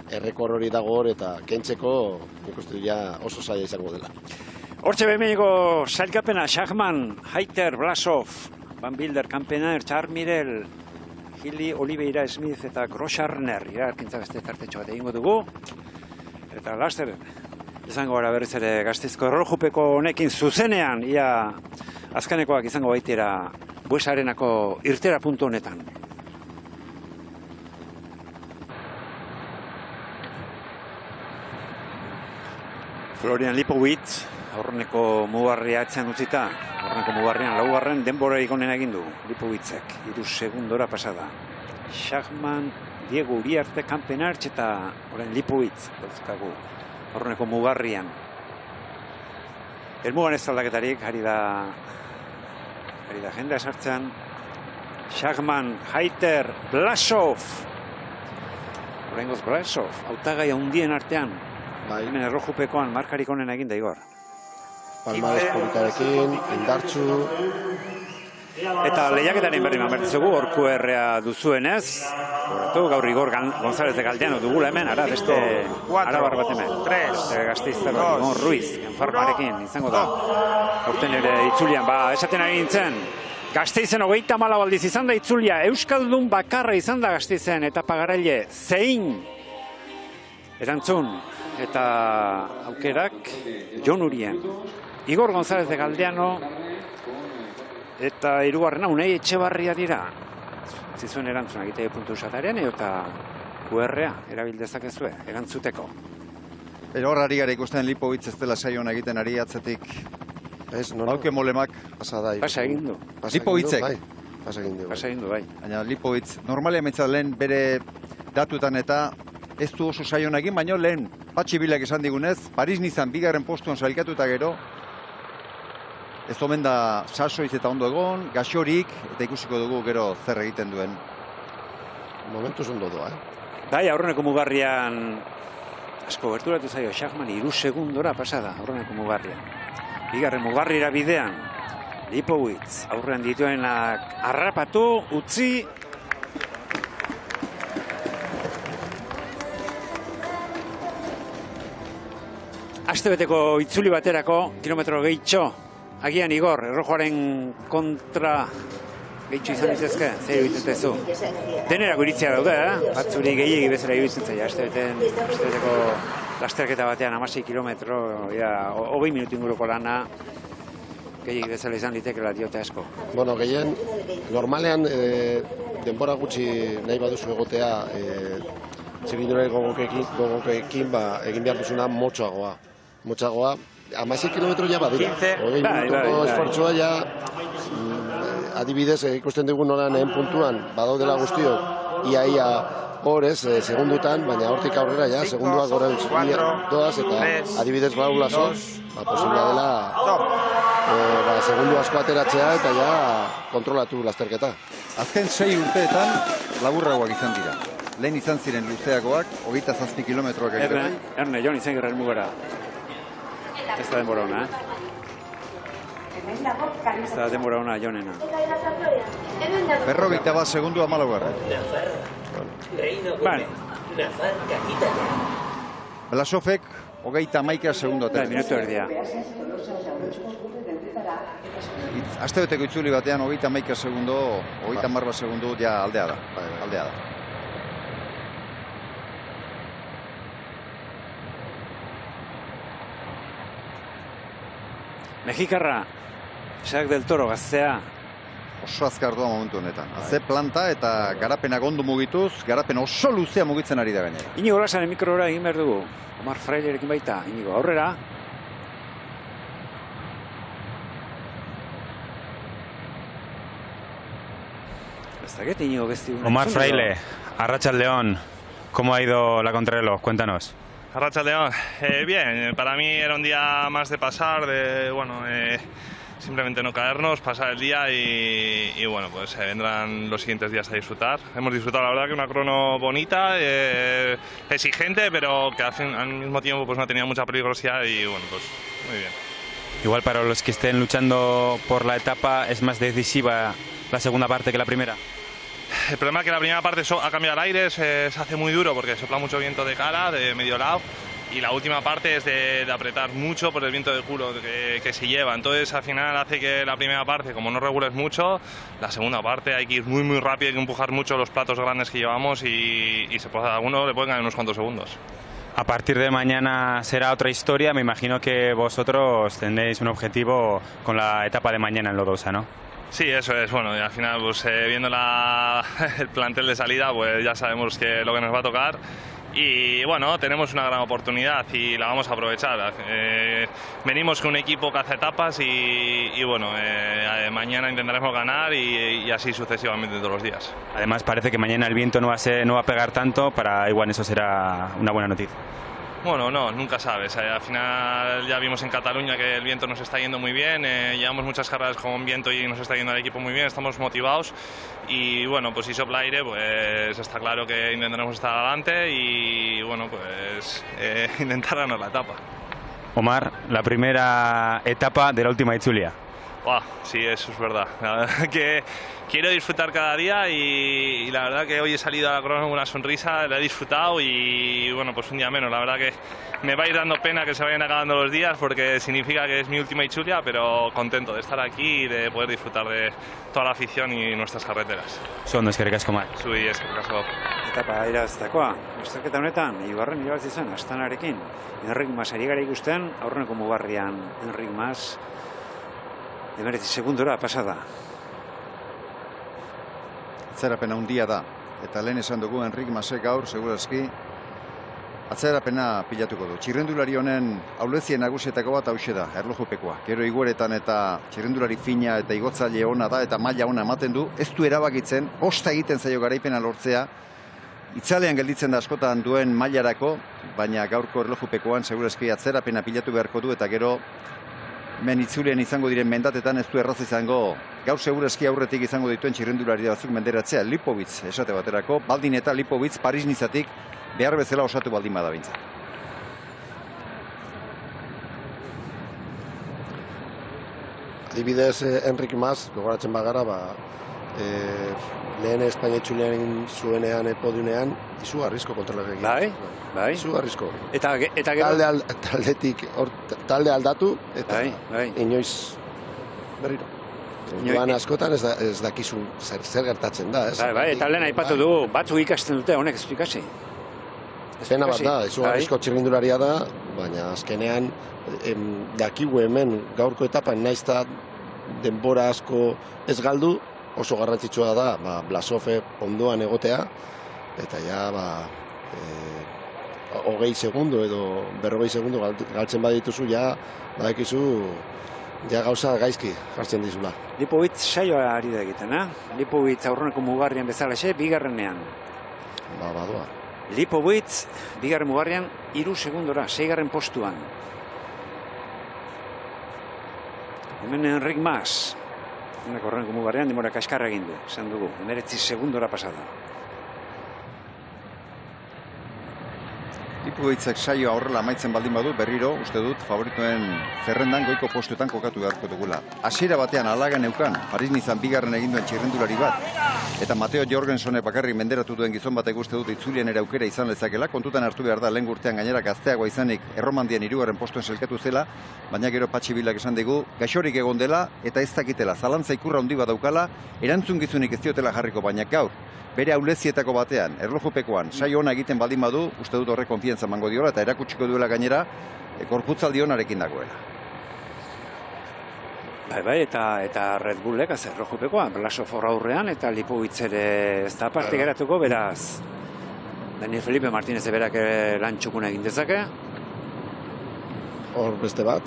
errekor hori dago hor eta kentzeko nik uste ja oso zaila izango dela. Hortxe behineko sailkapena, Schachmann, Heiter, Blasov, Van Bilder, Kampener, Charmirel, Gili, Oliveira, Smith eta Grosjarner, irarkintza beste tartetxo bat egingo dugu. Eta laster, izango gara berriz ere Gasteizko erlojupeko honekin zuzenean, ia azkanekoak izango baitera Buesarenako irtera puntu honetan. Florian Lipowitz, aurreneko mugarria etxean utzita, aurreneko mugarrian 4. denbora ikonen egin du Lipowitzek, 3 segundora pasada. Schachmann, Diego Uriarte, Kampenartz eta orain Lipowitz dauzkagu aurreneko mugarrian. Helmugan ez aldaketarik, ari da jendea sartzen. Schachmann, Heiter, Blasov. Oraingoz Blasov, hautagai handien artean. Hemen erlojupekoan markarik honen egin da, Igor. Palmares politarekin, indartsu. Eta lehiaketaren berri mamertzugu, orku errea duzuenez. Gaur Igor González de Galdeano dugula hemen, ara beste arabar bat hemen. Gasteiztarra, Igor Ruiz, enfarmarekin izango da. Horten ere itzulian, esaten ari nintzen. Gasteizen 34 aldiz izan da itzulia, Euskaldun bakarra izan da Gasteizen, eta pagaraile zein erantzun eta aukerak Jon Urien. Igor González de Galdeano eta hirugarrena Unai Etxebarria dira. Zizuen erantzuna egite puntu usataren eta QR-a erabil dezakezue erantzuteko. Hor ari gara ikusten Lipowitz ez dela saion egiten ari atzetik. Hauke molemak pasa egin du. Lipowitzek. Pasa egin du, bai. Baina Lipowitz normalia mentzat lehen bere datuetan eta ez du oso saion egin, baina lehen patxibilak esan digunez, Paris-Nizan 2. postuan sailkatuta gero, ez omen da sasoiz eta ondo egon, gaxorik, eta ikusiko dugu gero zer egiten duen. Momentuz ondo doa, Bai, aurreneko mugarrian asko gerturatu zaio Schachmann 3 segundora pasada aurreneko mugarrian. 2. mugarrira bidean, Lipowitz aurrean dituenak harrapatu, utzi. Astebeteko itzuli baterako, kilometro gehitxo. Agian Igor, errojoaren kontra gehitxo izan ditezke, zer iruditzen Denerako iritzia daude, batzuri gehiegi bezala iruditzen zaila. Astebeteko lasterketa batean 16 kilometro, 20 minutu inguruko lana, gehiegi bezala izan ditekela diote asko. Bueno, gehien, normalean denbora gutxi nahi baduzu egotea, txirindurari gogokekin egin behar duzuna motxoagoa. 16 kilometro ja badira. 20 minutuko esfortzua ja adibidez, ikusten dugu nola lehen puntuan, badaudela guztiok, ia hor ez, segundutan, baina hortik aurrera, ja, segunduak gora doaz, eta adibidez Raulaso, posiblea dela, segundu asko ateratzea, eta ja, kontrolatu lasterketa. Azken 6 urteetan, laburragoak izan dira. Lehen izan ziren luzeagoak, 27 kilometroak egiten. Erne, Jon izan gerren mugara. Ez da denbora ona, Ez da denbora ona, Jonena. 41 segundu 14. Vale. Blasofek, 31 segundu ateratzen. Minutu erdia. Astebeteko itzuli batean, 31 segundu, 30 segundu, ja aldea da. Aldea da. Mexikarra, Isaac del Toro gaztea. Oso azkar doa momentu honetan. Ze planta eta garapena ondo mugituz, garapen oso luzea mugitzen ari da gainera. Inigo Lasaren mikrora egin behar dugu. Omar Frailerekin baita, Inigo, aurrera. Ez dakit, Inigo, besti. Omar Fraile, Arratsaldeon, ¿cómo ha ido la contrarreloj? Cuéntanos. Arratsaldeon, bien, para mí era un día más de pasar, de, bueno, simplemente no caernos, pasar el día y bueno, pues vendrán los siguientes días a disfrutar. Hemos disfrutado, la verdad, que una crono bonita, exigente, pero que al mismo tiempo pues no tenía mucha peligrosidad y bueno, pues muy bien. Igual para los que estén luchando por la etapa, ¿es más decisiva la segunda parte que la primera? El problema es que la primera parte ha cambiado el aire, se hace muy duro porque sopla mucho viento de cara, de medio lado, y la última parte es de apretar mucho por el viento de culo que se lleva. Entonces al final hace que la primera parte, como no regules mucho, la segunda parte hay que ir muy rápido, hay que empujar mucho los platos grandes que llevamos y a alguno le pueden ganar unos cuantos segundos. A partir de mañana será otra historia, me imagino que vosotros tendréis un objetivo con la etapa de mañana en Lodosa, ¿no? Sí, eso es. Bueno, y al final, pues viendo el plantel de salida, pues ya sabemos lo que nos va a tocar. Y bueno, tenemos una gran oportunidad y la vamos a aprovechar. Venimos con un equipo que hace etapas y bueno, mañana intentaremos ganar y así sucesivamente todos los días. Además parece que mañana el viento no va a pegar tanto, igual eso será una buena noticia. Bueno, no, nunca sabes. Al final ya vimos en Cataluña que el viento nos está yendo muy bien, llevamos muchas carreras con viento y nos está yendo el equipo muy bien, estamos motivados y bueno, pues si sopla aire, pues está claro que intentaremos estar adelante y bueno, pues intentar ganar la etapa. Omar, la primera etapa de la última Itzulia. Sí, eso es verdad. La verdad que quiero disfrutar cada día y la verdad que hoy he salido a la crono con una sonrisa, la he disfrutado y bueno, pues un día menos. La verdad que me va a ir dando pena que se vayan acabando los días porque significa que es mi última Itzulia, pero contento de estar aquí y de poder disfrutar de toda la afición y nuestras carreteras. Ondo, eskerrik asko, Omar. Zui, eskerrik asko. Etapa iraztakoa, estaketa honetan, Ibarren irabazi zen, Astanarekin. Enric Mas ari gara ikusten, aurreneko mugarrian Enric Mas. Emeretzi segundora pasada. Atzerapena handia da. Eta lehen esan dugu Enric Masek gaur, segurazki, atzerapena pilatuko du. Txirrendulari honen aulezien nagusietako bat hauxe da, erlojupekoa. Gero igueretan eta txirrendulari fina eta igotzaile ona da eta maila ona ematen du. Ez du erabakitzen, osta egiten zaio garaipena lortzea. Itzalean gelditzen da askotan duen mailarako, baina gaurko erlojupekoan segurazki atzerapena pilatu beharko du eta gero hemen itzulean izango diren mendatetan ez du erraz izango gaur segurazki aurretik izango dituen txirrendulari batzuk menderatzea. Lipowitz esate baterako, baldin eta Lipowitz Paris-Nizatik behar bezala osatu baldin bada bintzat. Adibidez, Enric Mas, gogoratzen bagara, lehen Espainia itzulean zuenean podiunean, izugarrizko kontrolak egin. Bai. Izugarrizko. Eta gero? Talde aldatu, eta inoiz berriro. Joan askotan ez dakizu zer gertatzen da. Bai, eta lehen aipatu dugu, batzuk ikasten dute, honek ez du ikasi. Pena bat da, izugarrizko txirrindularia da, baina azkenean dakigu hemen gaurko etapan naizta denbora asko ez galdu, oso garrantzitsua da Blasove ondoan egotea, eta ja 20 segundo edo 40 segundo galtzen badituzu, ja badakizu Ja gauza gaizki jartzen dizula. Lipowitz saioa ari da egiten, Lipowitz aurreneko mugarrian bezalaxe, bigarrenean. Badoa. Lipowitz, bigarren mugarrian, 3 segundora, 6. postuan. Hemen Enric Mas, aurreneko mugarrian, demora kaskarra egin du, esan dugu, 19 segundora pasada. Lipowitzek saioa horrela amaitzen baldin badu, berriro, uste dut, favoritoen zerrendan goiko postuetan kokatu beharko dugula. Hasiera batean alagan neukan, Paris-Nizan bigarren eginduen txirrendulari bat, eta Mateo Jorgensonek bakarrik menderatu duen gizon batek uste dut itzulien ere aukera izan lezakela, kontutan hartu behar da, lehen urtean gainera gazteagoa izanik erromandian 3. postuen selkatu zela, baina gero Patxi Bilak esan digu, gaixorik egon dela eta ez dakitela, zalantza ikurra handi bat daukala, erantzun gizunik ez diotela jarriko, baina gaur, bere aulezietako batean, erlojupekoan, saio ona egiten baldin badu, uste dut horre konfiantza emango diola eta erakutsiko duela gainera, korputzaldi onarekin dagoela. Bai, eta Red Bullek, erlojupekoan, Blasov aurrean eta Lipowitz ere ez da parte geratuko, beraz, Daniel Felipe Martinez berak lan txukuna egin dezake. Hor beste bat,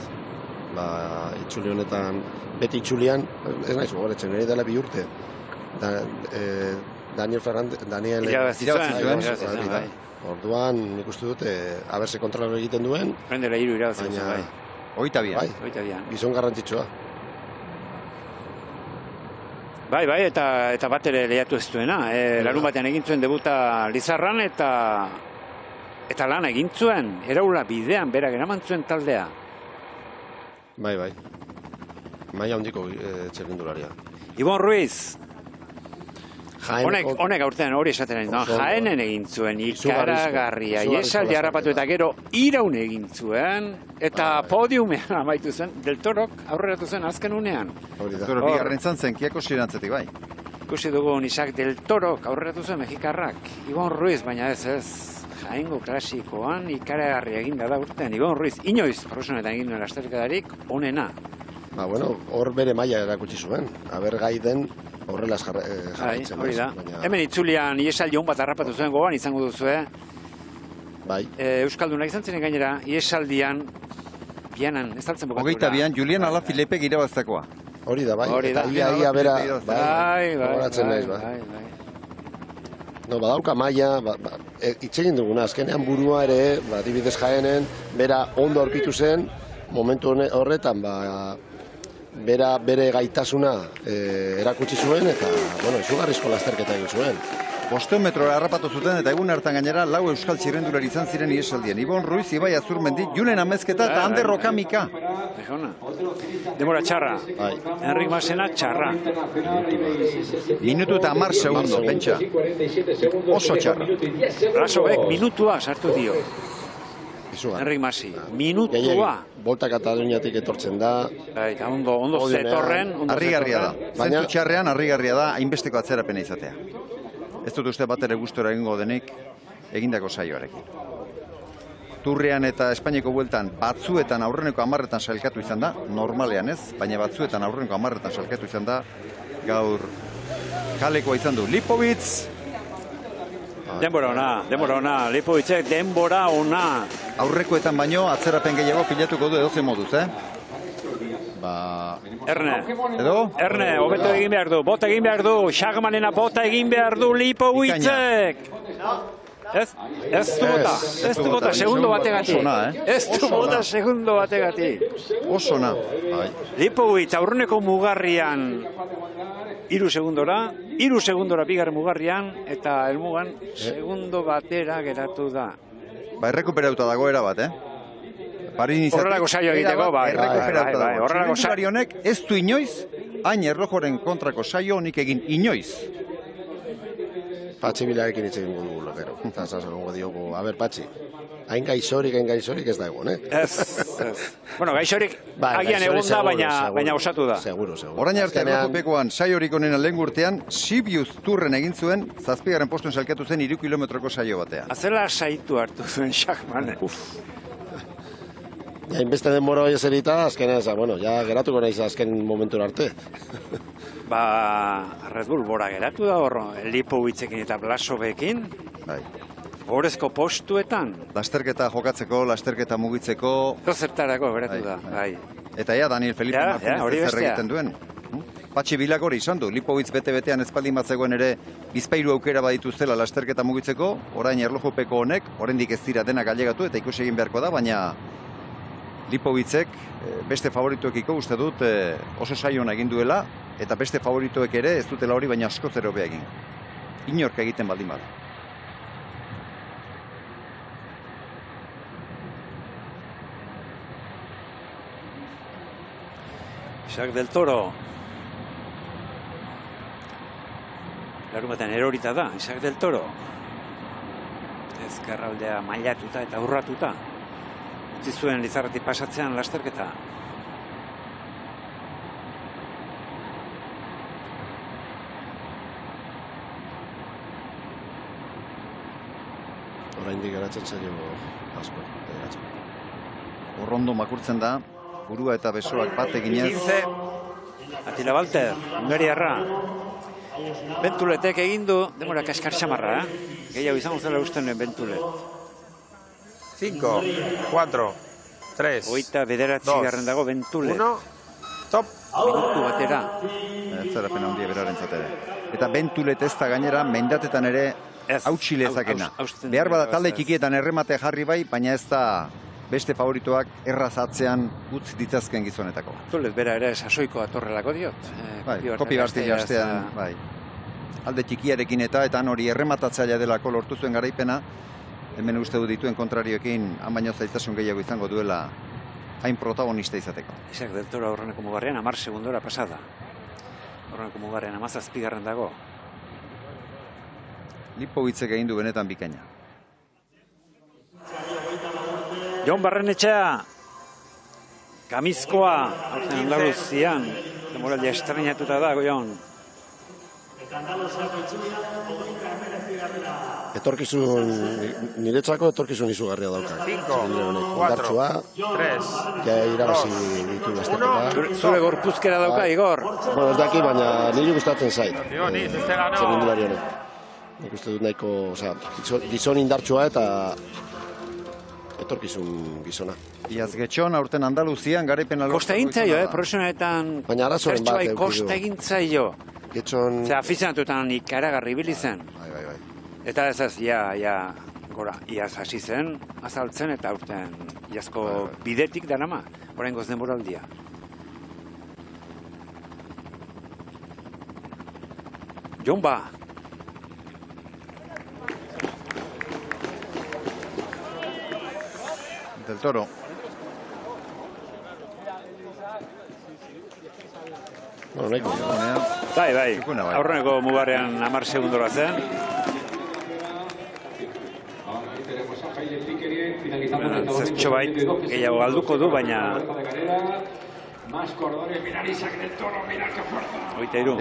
itxuli honetan, beti itxulian, ez naiz gogoratzen, nire dela 2 urte. Daniel irabazi bai. Orduan, nik uste dut, aberse kontralo egiten duen. Prendela 3 irabazi bai. Oita bian. Gizon garrantzitsua. Bai, eta bat ere lehiatu ez duena. Larun batean egin zuen debuta Lizarran eta lan egin zuen. Eraula bidean, berak eraman zuen taldea. Bai. Maila handiko txirrindularia. Ibon Ruiz. Honek aurtean hori esaten ari, Jaenen egin zuen, ikaragarria, iesaldi harrapatu eta gero iraun egin zuen, eta podiumean amaitu zen, Del Torok aurreratu zen azken unean. Del Toro bigarren izan zen, kiako sirantzetik bai. Ikusi dugu Isaac Del Torok aurreratu zen mexikarrak, Ibon Ruiz, baina ez, Jaengo klasikoan ikaragarria eginda da urtean, Ibon Ruiz, inoiz, profesionetan egin duen lasterketarik, onena. Hor bere maila erakutsi zuen, aber gai den, horrela jarraitzen. Hori da. Hemen itzulian iesaldi hon bat harrapatu zuen gogoan izango duzu, Bai. Euskaldunak izan ziren gainera, iesaldian, bianan, ez daltzen bokatu. 22an, Julian Alaphilippek irabaztakoa. Hori da, bai. Hori da. Ia bera, bai. Badauka maila, itxegin duguna, azkenean burua ere, adibidez Jaenen, bera ondo aurkitu zen, momentu horretan, bere gaitasuna erakutsi zuen eta, izugarrizko lasterketa egin zuen. 500 metrora harrapatu zuten eta egun hartan gainera 4 euskal txirrendulari izan ziren iesaldien. Ibon Ruiz, Ibai Azurmendi, Julen Amezketa eta Ander Rokamika. Demora txarra. Enric Masena txarra. Minutu eta 10 segundo, pentsa. Oso txarra. Blasovek minutua sartu dio. Enric Masi, minutua. Volta Kataluniatik etortzen da. Eta ondo zetorren. Harrigarria da. Zentu txarrean harrigarria da hainbesteko atzerapena izatea. Ez dut uste bat ere gustora egingo denik egindako saioarekin. Turrean eta Espainiako bueltan batzuetan aurreneko 10etan sailkatu izan da, normalean ez, baina batzuetan aurreneko 10etan sailkatu izan da, gaur kalekoa izan du Lipowitz. Denbora ona, Lipowitzek denbora ona. Aurrekoetan baino atzerapen gehiago pilatuko du edozein moduz, Erne, hobeto egin behar du, bota egin behar du, Schagmanena bota egin behar du Lipowitzek. Ez du bota, segundo bategatik. Ez du bota, segundo bategatik. Oso na. Lipowitz aurreneko mugarrian 3 segundora bigarren mugarrian, eta helmugan segundo batera geratu da. Errekuperauta dago erabat, Horrelako saio egiteko, bai. Txirrendulari honek ez du inoiz, hain erlojoren kontrako saio honik egin inoiz. Patxi Bilarekin hitz egingo dugu, gero. Eta zango diogu, Patxi, hain gaixorik ez da egon, Ez. Gaixorik agian egon da, baina osatu da. Seguro. Orain arte erlojupekoan saiorik onena lehen urtean, Sibiuz Turren egin zuen, 7. postuen salkatu zen 3 kilometroko saio batean. Azela saitu hartu zuen Schagman. Hainbeste denbora hori eserita, azkenean, geratuko naiz azken momentura arte. Red Bull bora geratu da horro, Lipowitzekin eta Blasovekin. Horrezko postuetan. Lasterketa jokatzeko, lasterketa mugitzeko. Zertarako geratu da, bai. Eta Daniel Felipe Martínez zer egiten duen. Patxi Bilagor izan du, Lipowitz bete-betean ezpaldin bat zegoen ere bizpairu aukera badituztela lasterketa mugitzeko, orain erlojupeko honek, oraindik ez dira denak ailegatu eta ikusi egin beharko da, baina Lipowitzek beste favorituekiko uste dut oso saiona egin duela, eta beste favorituek ere ez dutela hori baina askoz ere hobea egin. Inork egiten baldin bada. Jacques del Toro. Larumaten erorita da, Jacques del Toro. Ezkerraldea mailatuta eta urratuta. Utzi zuen Lizarratik pasatzean lasterketa. Oraindik geratzen zaio asko. Horrondo makurtzen da, burua eta besoak bat eginez. 15. Atila Walter, Hungariarra. Bentuletek egin du, demora kaskar xamarra, gehiago izango zela usten Bentulet. 5, 4, 3, Hogeita bederatzi garren dago Bentulet. 1, top! Minutu batera. Zerapen handia beraren zatera. Eta Bentulet ez da gainera, mendatetan ere hautsi lezakena. Behar bada talde txikietan erremate jarri bai, baina ez da beste favoritoak erraz atzean utz ditzazken gizonetako. Bentulet bera ere sasoiko atorrelako diot. Kopi barti jastean, bai. Alde txikiarekin eta hori errematatzailea delako lortu zuen garaipena, hemen uste du dituen kontrarioekin han baino zailtasun gehiago izango duela hain protagonista izateko. Jacques del Toro aurreneko mugarrean 10 segundora pasada. Aurreneko mugarrean 17 garren dago. Lipowitzek egin du benetan bikaina. Jon Barrenetxea, kamizkoa, aurten Andaluzian, demoralia estrenatuta da, Jon. Niretzako etorkizun izugarria dauka. 5, 4, 3, ja irabazi ditu lasterketa. Zure gorpuzkera dauka, Igor. Bueno, ez daki, baina niri gustatzen zait. Txirrindulari honek. Nik uste dut nahiko, gizon indartsua eta etorkizun gizona. Iaz Getxon, aurten Andaluzian, garaipena lortu. Kosta egintzaio, profesionaletan zertxoai kosta egintzaio. Getxon... Zer afizionatutan ikaragarri ibili zen. Bai. Eta ez ez, gora, iaz hasi zen, azaltzen eta aurten iazko bidetik darama, oraingoz denboraldia. Jomba. Del Toro. Bai, aurreneko mugarrean 10 segundora zen. Zertxo bait, gehiago galduko du, baina... Oita iru.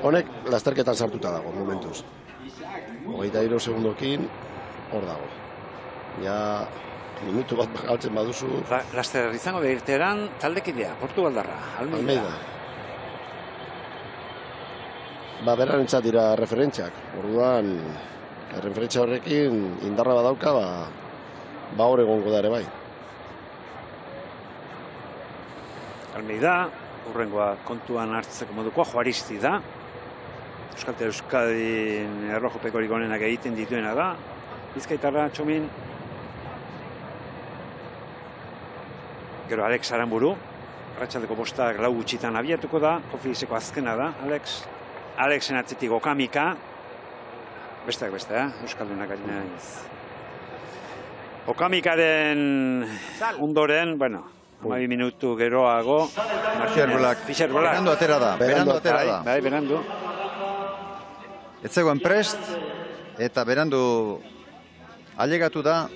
Honek lasterketan sartuta dago, momentuz. 23 segundokin hor dago. Ja... Minutu bat galtzen baduzu... Laster izango da irteeran taldekidea, Portugaldarra, Almeida. Berarentzat dira referentziak. Orduan, referentzia horrekin indarra badauka, hor egongo da ere bai. Almeida, urrengoa kontuan hartzeko modukoa, Juaristi da. Euskadin erlojupekorik onenak egiten dituena da. Bizkaitarra, Txomin. Gero Alex Aramburu, arratsaldeko 5 lau gutxitan abiatuko da, Kofidiseko azkena da, Alex. Alexen atzetik Okamika, besteak beste, Euskaldunak ari naiz. Okamikaren ondoren, 12 minutu geroago, Fischer Black, berandu atera da. Bai, berandu. Ez zegoen prest, eta berandu ailegatu da.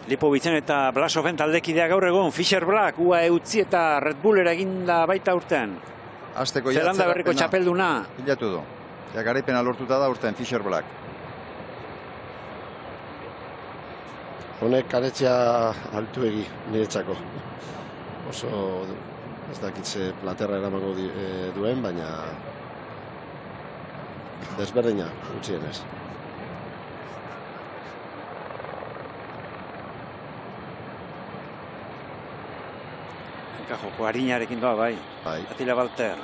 Lipowitzen eta Blasoven taldekidea gaur egun, Fischer Black, UAE utzi eta Red Bullera eginda baita urten. Zelanda berriko txapelduna. Bilatu du. Ja garaipena lortuta da urten Fischer Black. Honek karetzea altuegi niretzako. Oso Ez dakitze platerra eramango duen, baina desberdina, gutxienez. Joko harinarekin doa, bai. Atila Balter.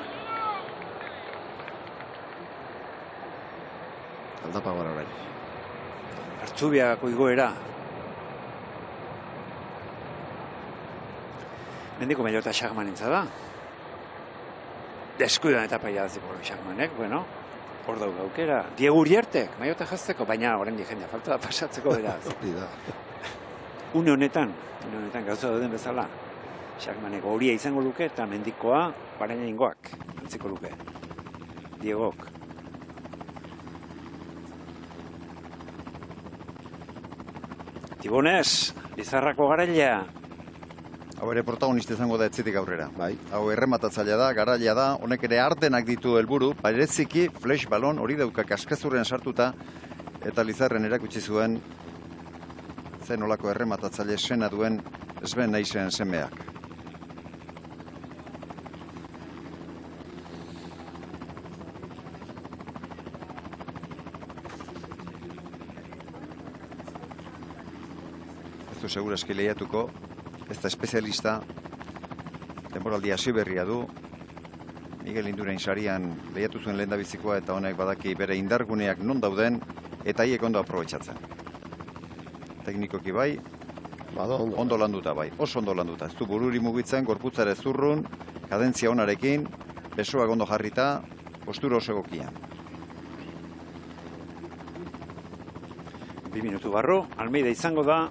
Aldapa gara orain. Artzubiagako igoera. Mendiko Maiota Xagmanentza da. Deskuidan eta paia daziko Xagmanek, bueno, hor dauka aukera. Diego Uriertek, Maiota jazteko, baina orain jendea falta da pasatzeko beraz. Une honetan gauza dauden bezala. Xagmaneko horia izango luke eta Mendikoa baraina ingoak antziko luke. Diegok. Tibonez, Lizarrako garailea. Hau ere protagonista izango da etzitik aurrera. Hau errematatzailea da, garailea da, honek ere artenak ditu helburu, bereziki flash balon hori dauka kaskazurren sartuta eta Lizarren erakutsi zuen zen olako errematatzaile sena duen Sven Naizen semeak. Ez du segurazki lehiatuko, ez da espezialista, denboraldi hasi berria du, Miguel Indurain sarian lehiatu zuen lehendabizikoa eta honek badaki bere indarguneak non dauden eta haiek ondo aprobetxatzen. Teknikoki bai, ondo landuta bai, oso ondo landuta. Ez du bururi mugitzen, gorputzare zurrun, kadentzia onarekin, besoak ondo jarrita, postura oso egokian. 2 minutu barru, Almeida izango da,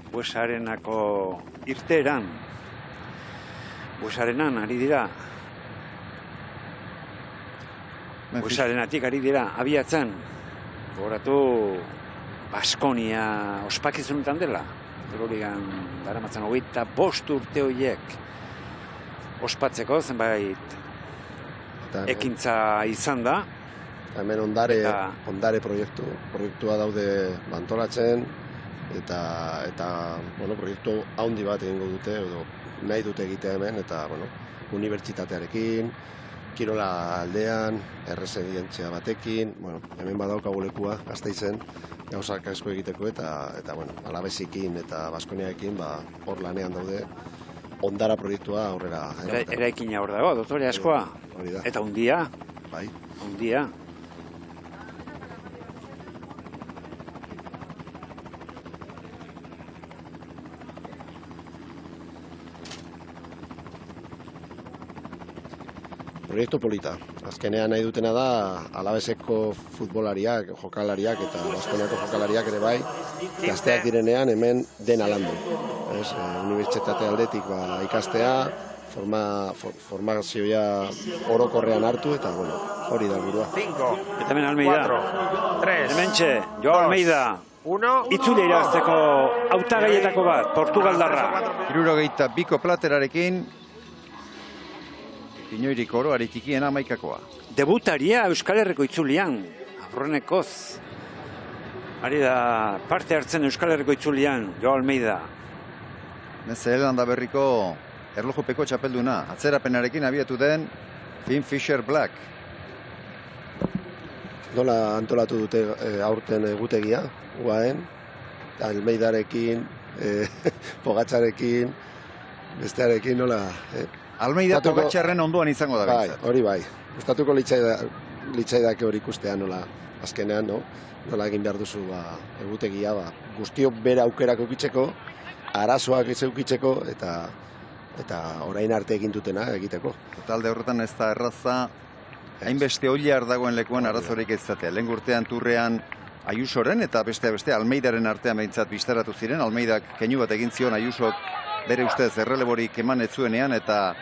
Buesarenako irteeran. Buesarenan ari dira. Buesarenatik ari dira, abiatzen. Gogoratu Baskonia ospakizunetan dela. Erorigan daramatzen 25 urte horiek ospatzeko zenbait ekintza izan da. Hemen ondare proiektua daude bantolatzen, eta proiektu handi bat egingo dute, edo nahi dute egitea hemen, eta unibertsitatearekin, kirola aldean, erresidentzia batekin, hemen badaukagu lekua, Gasteizen, gauzak asko egiteko, eta Alabesekin eta Baskoniarekin hor lanean daude, ondara proiektua aurrera. Eraikina hor dago, doktore askoa, eta hundia. Bai. Hundia. Proiektu polita. Azkenean nahi dutena da Alabeseko futbolariak, jokalariak eta Baskoniako jokalariak ere bai, gazteak direnean hemen dena landu. Unibertsitate aldetik ikastea, formazioa orokorrean hartu eta hori da burua. 5, eta hemen Almeida. 4, 3, Hementxe, Jo Almeida. Itzule irazteko hautagaietako bat, Portugaldarra. 72 platerarekin, Inoirik oroari txikien amaikakoa. Debutaria Euskal Herriko itzulian, aurrenekoz. Ari da parte hartzen Euskal Herriko itzulian, Jo Almeida. Zelanda berriko erlojupeko txapelduna, atzerapenarekin abiatu den Finn Fisher Black. Nola antolatu dute aurten egutegia, UAEn, Almeidarekin, Pogatxarekin, bestearekin nola... Almeida Pogatxarren onduan izango da bintzat. Hori bai, gustatuko litzaidake hori ikustea nola azkenean, nola egin behar duzu egutegia, guztiok bere aukerak eukitzeko, arazoak ez eukitzeko, eta orain arte egin dutena egiteko. Talde horretan ez da erraza, hainbeste oliar dagoen lekuan arazorik ez zatea. Lehen urtean Turrean Ayusoren eta beste Almeidaren artean behintzat biztaratu ziren. Almeidak keinu bat egin zion Ayusok bere ustez erreleborik eman ez zuenean eta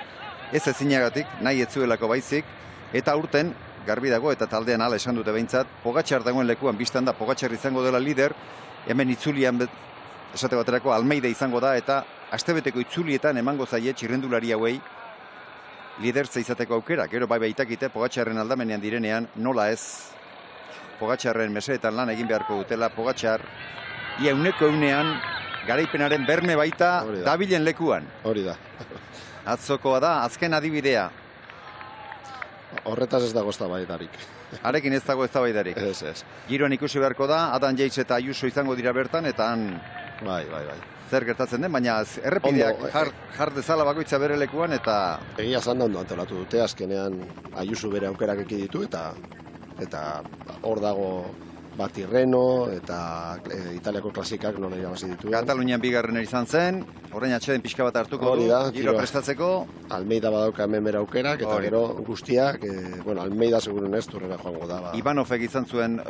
ez ezinagatik, nahi ez zuelako baizik, eta aurten garbi dago eta taldean hala esan dute behintzat, Pogatxar dagoen lekuan biztan da, Pogatxar izango dela lider, hemen itzulian esate baterako Almeida izango da, eta astebeteko itzulietan emango zaie txirrendulari hauei lidertza izateko aukera, gero bai baitakite Pogatxarren aldamenean direnean, nola ez Pogatxarren mesedetan lan egin beharko dutela, Pogatxar ia uneko unean garaipenaren berme baita dabilen lekuan. Hori da. Atzokoa da, azken adibidea. Horretaz ez dago eztabaidarik. Arekin ez dago eztabaidarik. Ez. Giroan ikusi beharko da, Adam Yates eta Ayuso izango dira bertan, eta han Bai. zer gertatzen den, baina errepideak jar dezala bakoitza bere lekuan, eta... Egia zan da ondo antolatu dute, azkenean Ayuso bere aukerak eki ditu, eta hor dago Batirreno eta Italiako klasikak nola irabazi ditu. Katalunian bigarren izan zen, orain atxeden pixka bat hartuko du, giro prestatzeko. Almeida badauka hemen bere aukerak, eta gero guztiak, Almeida segurun ez turrera joango da. Ivanovek izan zuen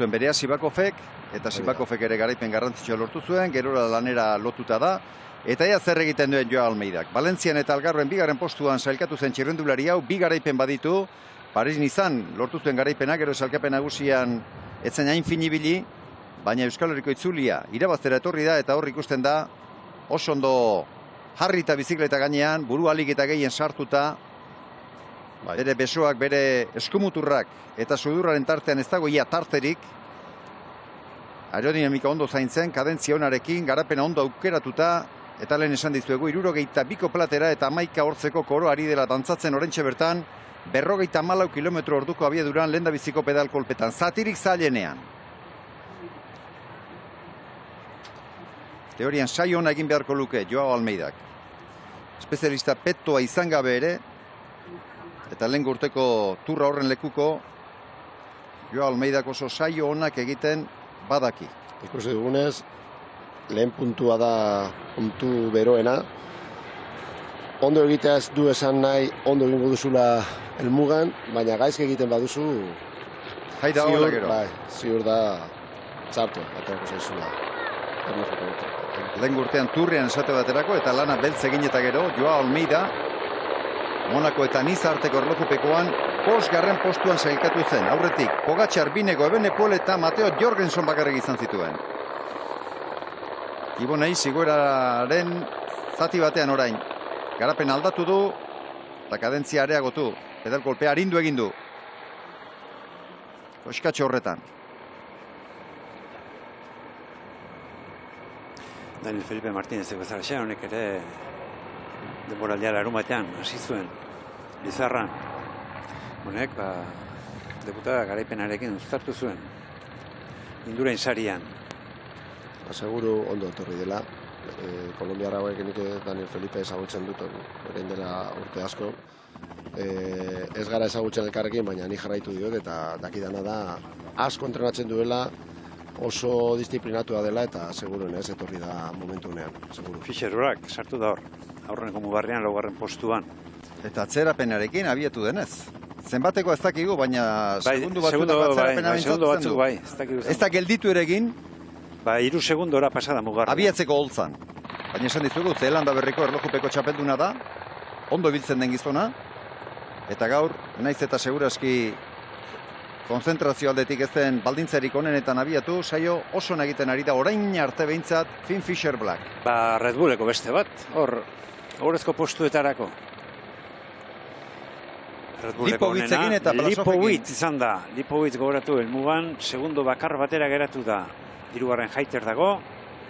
berea Sibakofek, eta Sibakofek ere garaipen garrantzitsua lortu zuen, gerora lanera lotuta da, eta ea zer egiten duen Joao Almeidak. Valentzian eta Algarroen bigarren postuan sailkatu zen txirrendulari hau, bi garaipen baditu, Paris-Nizan lortu zuen garaipena, gero sailkapen nagusian etzen hain finibili, baina Euskal Herriko itzulia irabaztera etorri da, eta hor ikusten da, oso ondo jarri eta bizikleta gainean, buru alik eta gehien sartuta, bere besoak, bere eskumuturrak eta sudurraren tartean ez dago ia tarterik, aerodinamika ondo zaintzen, kadentzia onarekin, garapena ondo aukeratuta, eta lehen esan dizuegu, 62 platera eta 11 hortzeko koro ari dela dantzatzen orentxe bertan, 54 kilometro orduko abiaduran lehendabiziko pedal kolpetan, zatirik zailenean. Teorian saio ona egin beharko luke Joao Almeidak. Espezialista petoa izan gabe ere, eta lehen urteko turra horren lekuko, Joao Almeidak oso saio onak egiten badaki. Ikusi dugunez, lehen puntua da puntu beroena. Ondo egitea ez du esan nahi, ondo egingo duzula helmugan, baina gaizki egiten baduzu, ziur da txartu, aterako zaizula. Lehen urtean turrean esate baterako, eta lana beltz egin eta gero, Joao Almeida, Monako eta Niza arteko erlojupekoan, 5. postuan sailkatu zen. Aurretik, Pogačar, Binego, Ebenepol eta Mateo Jorgenson bakarrik izan zituen. Ibonei Zigoraren zati batean orain. Garapen aldatu du, eta kadentzia areagotu. Pedal kolpea arindu egin du. Koskatxo horretan. Daniel Felipe Martínez bezala honek ere denboraldia larun batean hasi zuen Lizarran. Honek debutada garaipenarekin uztartu zuen Indurain sarian. Seguru ondo etorri dela. Kolombiara hauek nik Daniel Felipe ezagutzen dut, orain dela urte asko. Ez gara ezagutzen elkarrekin, baina ni jarraitu diot, eta dakidana da asko entrenatzen duela, oso disiplinatua dela, eta seguruen ez etorri da momentu honean. Fischer-Black sartu da hor, aurreneko mugarrian 4. postuan. Eta atzerapenarekin abiatu denez. Zenbateko ez dakigu, baina segundu batzuk bai. Ez da gelditu ere egin. 3 segundora pasada mugarra. Abiatzeko holtzan. Baina esan dizugu, Zeelanda berriko erlojupeko txapelduna da, ondo biltzen den gizona, eta gaur, naiz eta seguraski konzentrazio aldetik ez den baldintzarik onenetan abiatu, saio oso egiten ari da orain arte behintzat Finn Fischer-Black. Red Bulleko beste bat, hor, horrezko postuetarako. Lipowitz egin eta Blasovek Lipowitz izan da, Lipowitz gogoratu helmugan, segundo bakar batera geratu da. 3. Jaiter dago,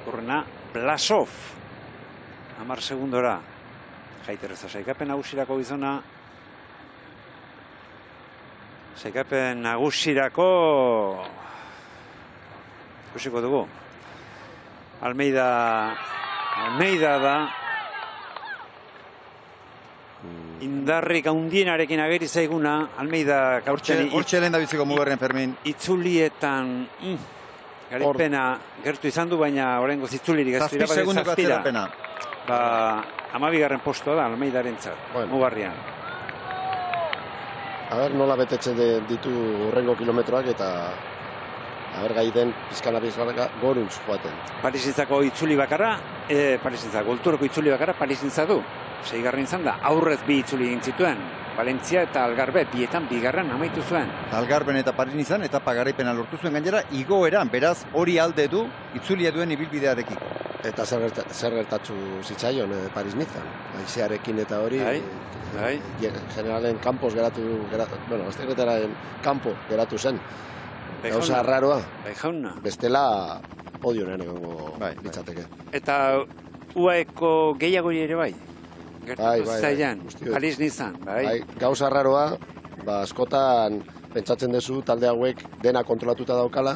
horrena Blasov. 10 segundora. Jaiter ez da, saikapen nagusirako gizona. Saikapen nagusirako ikusiko dugu. Almeida da indarrik handienarekin ageri zaiguna. Almeida hortxe lehen da biziko mugarren, Fermin. Itzulietan garaipena gertu izan du, baina oraingo zitzulirik ez dira. 7 segunduko atzerapena. 12. postua da Almeidaren mugarrian. Nola betetzen ditu horrengo kilometroak eta gai den pizkana goruntz joaten. Parisintzako itzuli bakarra, Parisintzako ulturoko itzuli bakarra Parisintza du. 6. izan da, aurrez 2 itzuli egin zituen. Valentzia eta Algarbe, 2 amaitu zuen. Algarben eta Paris-Nizan etapa garaipena lortu zuen gainera, igoeran, beraz hori alde du, itzulia duen ibilbidearekin. Eta zer gertatu zitzaion Paris-Nizan, aizearekin eta hori, generalen kanpos geratu, azterretaren kanpo geratu zen. Gauza arraroa, bestela podionean egongo litzateke. Eta UAeko gehiago ere bai? Gertatu zailan, Paris Nizan, bai? Gauza raroa, askotan pentsatzen duzu talde hauek dena kontrolatuta daukala,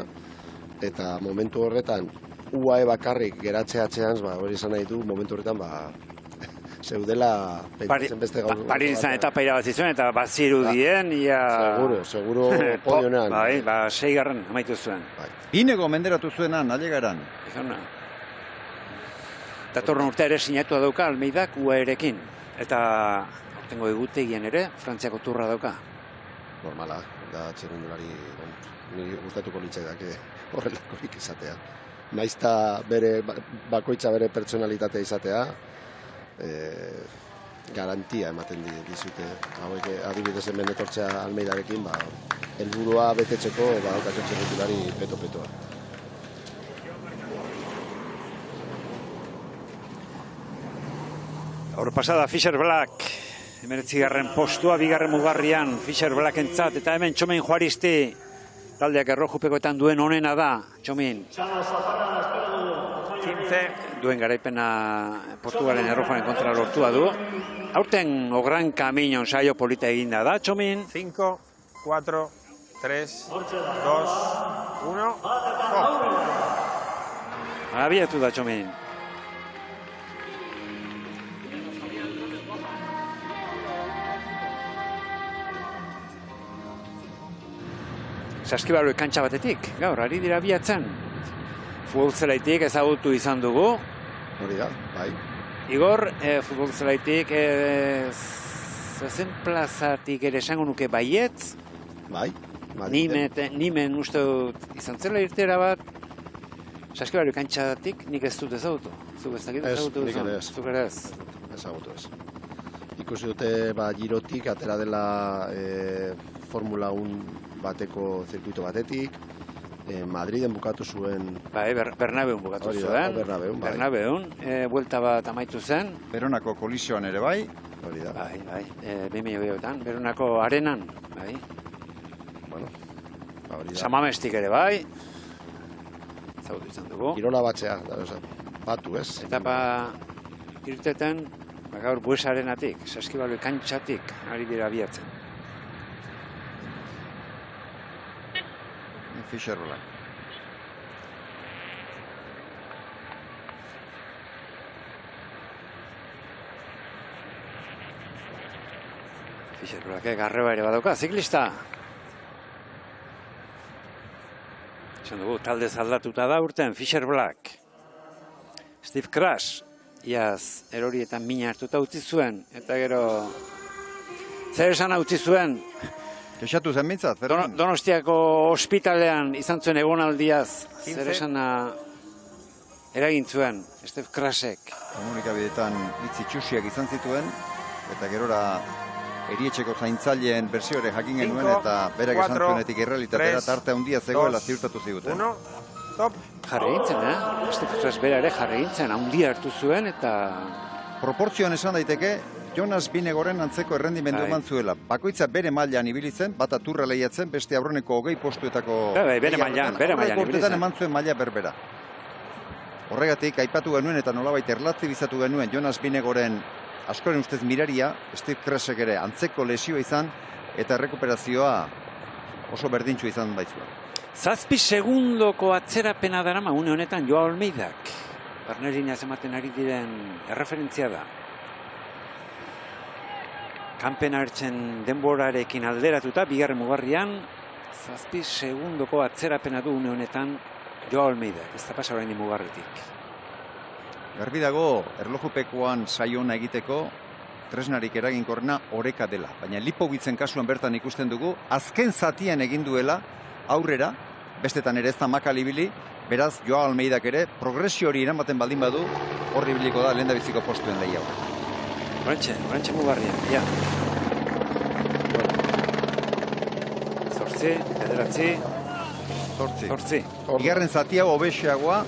eta momentu horretan UAE bakarrik geratzeatzean, hori izan nahi du, momentu horretan, zeudela pentsatzen beste gauza. Paris Nizan etapa irabazi zuen, eta bazirudien, Seguro, podionean. Bai, 6. amaitu zuen. Binego menderatu zuena, nailegaran. Datorren urtea ere sinatua dauka Almeidak UAE-rekin. Eta ortengo egutegian ere, Frantziako turra dauka. Normala, da txirrindulari, niri gustatuko litzaidak horrelakorik izatea. Naizta bere bakoitza bere pertsonalitatea izatea, garantia ematen dizute. Hauek adibidez hemen etortzea Almeidarekin, helburua betetzeko daukate txirrindulari peto-petoa. Hor pasada Fischer Black, 19. postua, 2. mugarrian Fischer Black entzat, eta hemen Txomin Juaristi, taldeak errojupekoetan duen onena da, Txomin. 15. Duen garaipena Portugalen errojaren kontra lortua du. Aurten o gran camino saio polita eginda da, Txomin. 5, 4, 3, 2, 1, top. Abiatu da, Txomin. Saskibaloi kantxa batetik, gaur, ari dira biatzen. Futbolzelaitik ezagutu izan dugu. Hori da, bai. Igor, futbolzelaitik zezen plazatik ere esango nuke baietz. Bai. Nimen uste izan zela irtera bat. Saskibaloi kantxatik nik ez dut ezagutu. Zuk ez dakit ezagutu duzu? Zuk ere ez. Ezagutu ez. Ikusi dute Girotik atera dela Formula 1 bateko zirkuito batetik, Madriden bukatu zuen... Bai, Bernabeun bukatu zuen. Bernabeun, buelta bat amaitu zen. Veronako kolisioan ere bai. Hori da. Bai, 2002etan, Veronako arenan, bai. Bueno, hori da. Samamestik ere bai. Zautu izan dugu. Kirola batzea, batu ez. Etapa irteten, gaur buesarenatik, Saskibaloi kantxatik, ari dira biatzen. Fischer Black. Fischer Black, garreba ere badauka, ziklista. Esan dugu, talde zaldatuta da urten, Fischer Black. Steve Crash, iaz, erorietan mina hartuta utzi zuen, eta gero zer esan utzi zuen. Kexatu zen bintzat, Donostiako ospitalean izan zuen egonaldiaz, zer esana eragin zuen, Steve Crashek. Komunikabideetan hitz itxusiak izan zituen, eta gerora erietxeko zaintzaileen bertsiore jakin genuen, eta berak esan zuenetik errealitatera tarte handia zegoela ziurtatu ziguten. Jarri gintzen, Steve Crash bera ere jarri gintzen, handia hartu zuen, eta... Proportzioan esan daiteke, Jonas Binegoren antzeko errendimendu eman zuela. Bakoitza bere mailan ibilitzen, bata turra lehiatzen, beste aurreneko 20 postuetako... Bere mailan ibilitzen. Eman zuen maila berbera. Horregatik, aipatu genuen eta nolabait erlatibizatu genuen Jonas Binegoren askoren ustez miraria, Steve Crashek ere antzeko lesioa izan, eta errekuperazioa oso berdintxu izan baitzua. 7 segundoko atzerapena darama une honetan Joao Almeidak. Barnerinaz ematen ari diren erreferentzia da. Kanpen hartzen denborarekin alderatuta, 2. mugarrian, 7 segundoko atzerapena du une honetan Joao Almeidak, ez da pasa orain mugarritik. Garbi dago, erlojupekoan saiona egiteko, tresnarik eraginkorrena oreka dela. Baina Lipovitzen kasuan bertan ikusten dugu, azken zatian egin duela, aurrera, bestetan ere ez da makalibili, beraz Joao Almeidak ere, progresio hori eramaten baldin badu, horri biliko da lehendabiziko postuen lehia. Orantxe mugarrian, ja. Zortzi, bederatzi. Zortzi. Bigarren zatia hobexeagoa,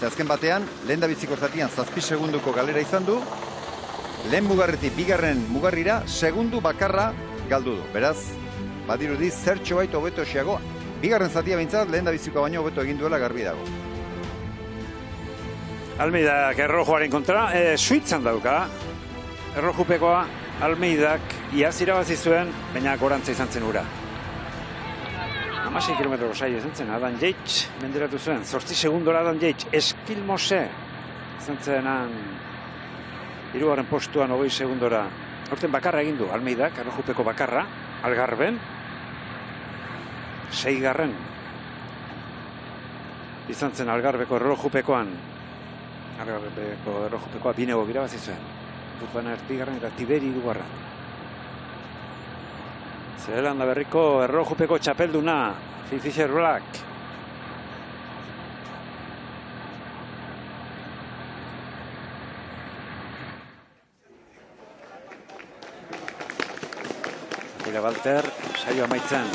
azken batean, lehendabiziko zatian 7 segunduko galera izan du, lehen mugarretik bigarren mugarrira, segundu bakarra galdu du. Beraz, badirudi zertxo bait hobeto xeago, bigarren zatia bintzat, lehendabiziko baino hobeto egin duela garbi dago. Almeidak errojuaren kontra, Suitzan dauka. Errojupekoa Almeidak iaz irabazi zuen, baina gorantza izan zen ura. 16 kilometroko saio izan zen, Adam Yates menderatu zuen, 8 segundora Adam Yates, Eskilmose izan zenan 3. postuan 20 segundora. Horten bakarra egin du Almeidak, errojupeko bakarra, Algarben, 6. Izan zen Algarbeko errojupekoan, Binego irabazi zuen. Urban Ertigarren eta Tiberi 2. Zeelanda Berriko errojupeko txapelduna, Fisher Black. Atila Walter, saio amaitzen.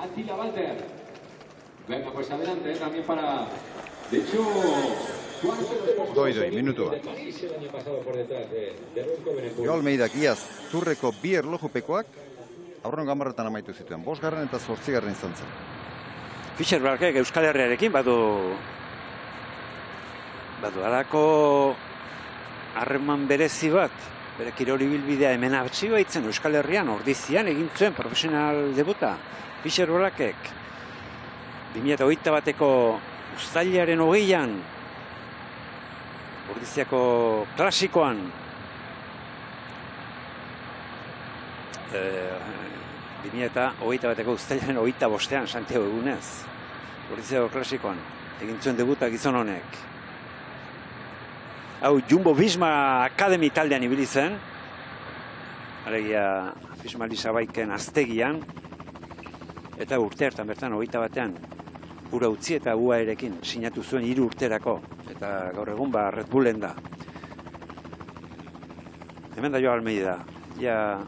Atila Walter. Venga, pues adelante, también para... De hecho... Doi, minutu bat. Jo Almeidak iaz zurreko 2 erlojupekoak aurren gamarretan amaitu zituen. 5. eta 8. izan zen. Fisher Blackek Euskal Herriarekin badu harako harreman berezi bat. Bere kirol ibilbidea hemen hartzi baitzen Euskal Herrian Ordizian egin zuen profesional debuta. Fisher Blackek 2021ko uztailaren 20an Ordiziako klasikoan 2021ko uztailaren 25an Santiago egunez Ordiziako klasikoan egin zuen debuta gizon honek. Hau Jumbo Visma Academy taldean ibili zen, alegia Fisma Lisabaiken aztegian, eta urte hartan bertan 21an ura utzi eta UAE-rekin sinatu zuen 3 urterako, eta gaur egun Red Bullen da. Hemen da Jo Almeida, ja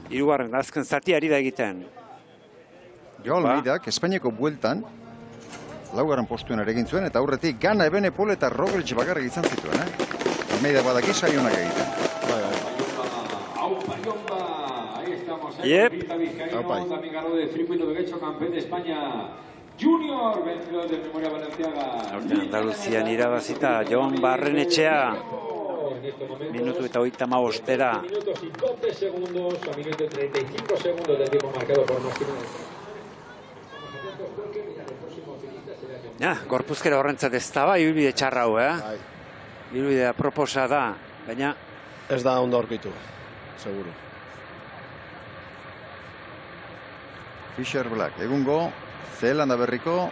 3. azken zatiari da egiten. Jo Almeidak Espainiako bueltan 4. postuen ere egin zuen, eta aurretik Gana, Ebenepol eta Roglic bakarrik izan zituen. Almeidak badaki saionak egiten. Yep. Junior, vencedor de Memoria Valenciaga. Andaluzian irabazita, Jon Barrenetxea. Minutu eta 35 Minutos y 12 segundos, a minuto y 35 segundos del tiempo marcado por Máximo. Ja, gorpuzkera horrentzat ez da, ibilbide txarra hau, Ibilbidea proposa da, baina... Ez da ondo aurkitu, seguru. Fisher Black, egungo Zeelanda Berriko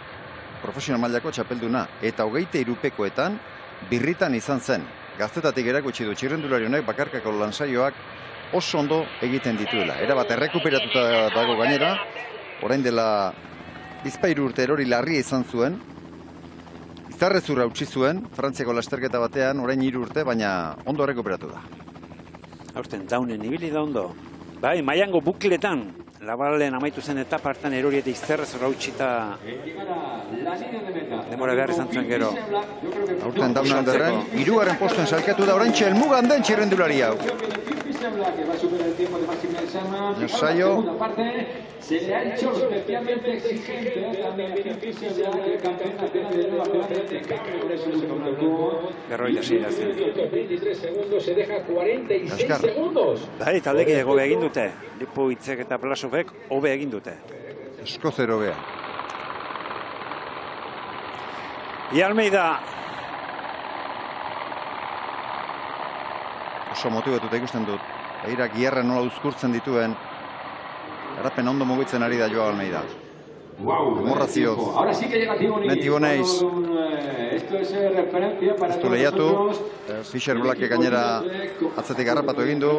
profesional mailako txapelduna, eta 23pekoetan birritan izan zen. Gaztetatik erakutsi du txirrendulari honek bakarkako lansaioak oso ondo egiten dituela. Erabat errekuperatuta dago gainera, orain dela 13 urte erori larria izan zuen, izarrezurra utzi zuen, Frantziako lasterketa batean, orain 3 urte, baina ondo errekuperatu da. Aurten daunen ibili da ondo. Bai, Maiango bukletan, Labalen amaitu zen etapa hartan erori eta izarrezurra utzita demora behar izan zuen gero. Aurten daunen alderren, 3. postuen salkatu da orain txelmugan den txirrendulari hau. Saio. Se le ha hecho especialmente exigente también el campeón nacional de Nueva Zelanda. 23 segundos, se deja 46 segundos. Bai, taldekidek hobe egin dute. Lipovitzek eta Blasovek hobe egin dute. Eskozer hobea. I Almeida. Oso motibatuta ikusten dut. Eirak gierra nola uzkurtzen dituen. Garapen ondo mugitzen ari da Jo Almeida. Demorrazioz. Mentiboneiz. Ez du lehiatu. Fisher Blackek gainera atzetik harrapatu egin du.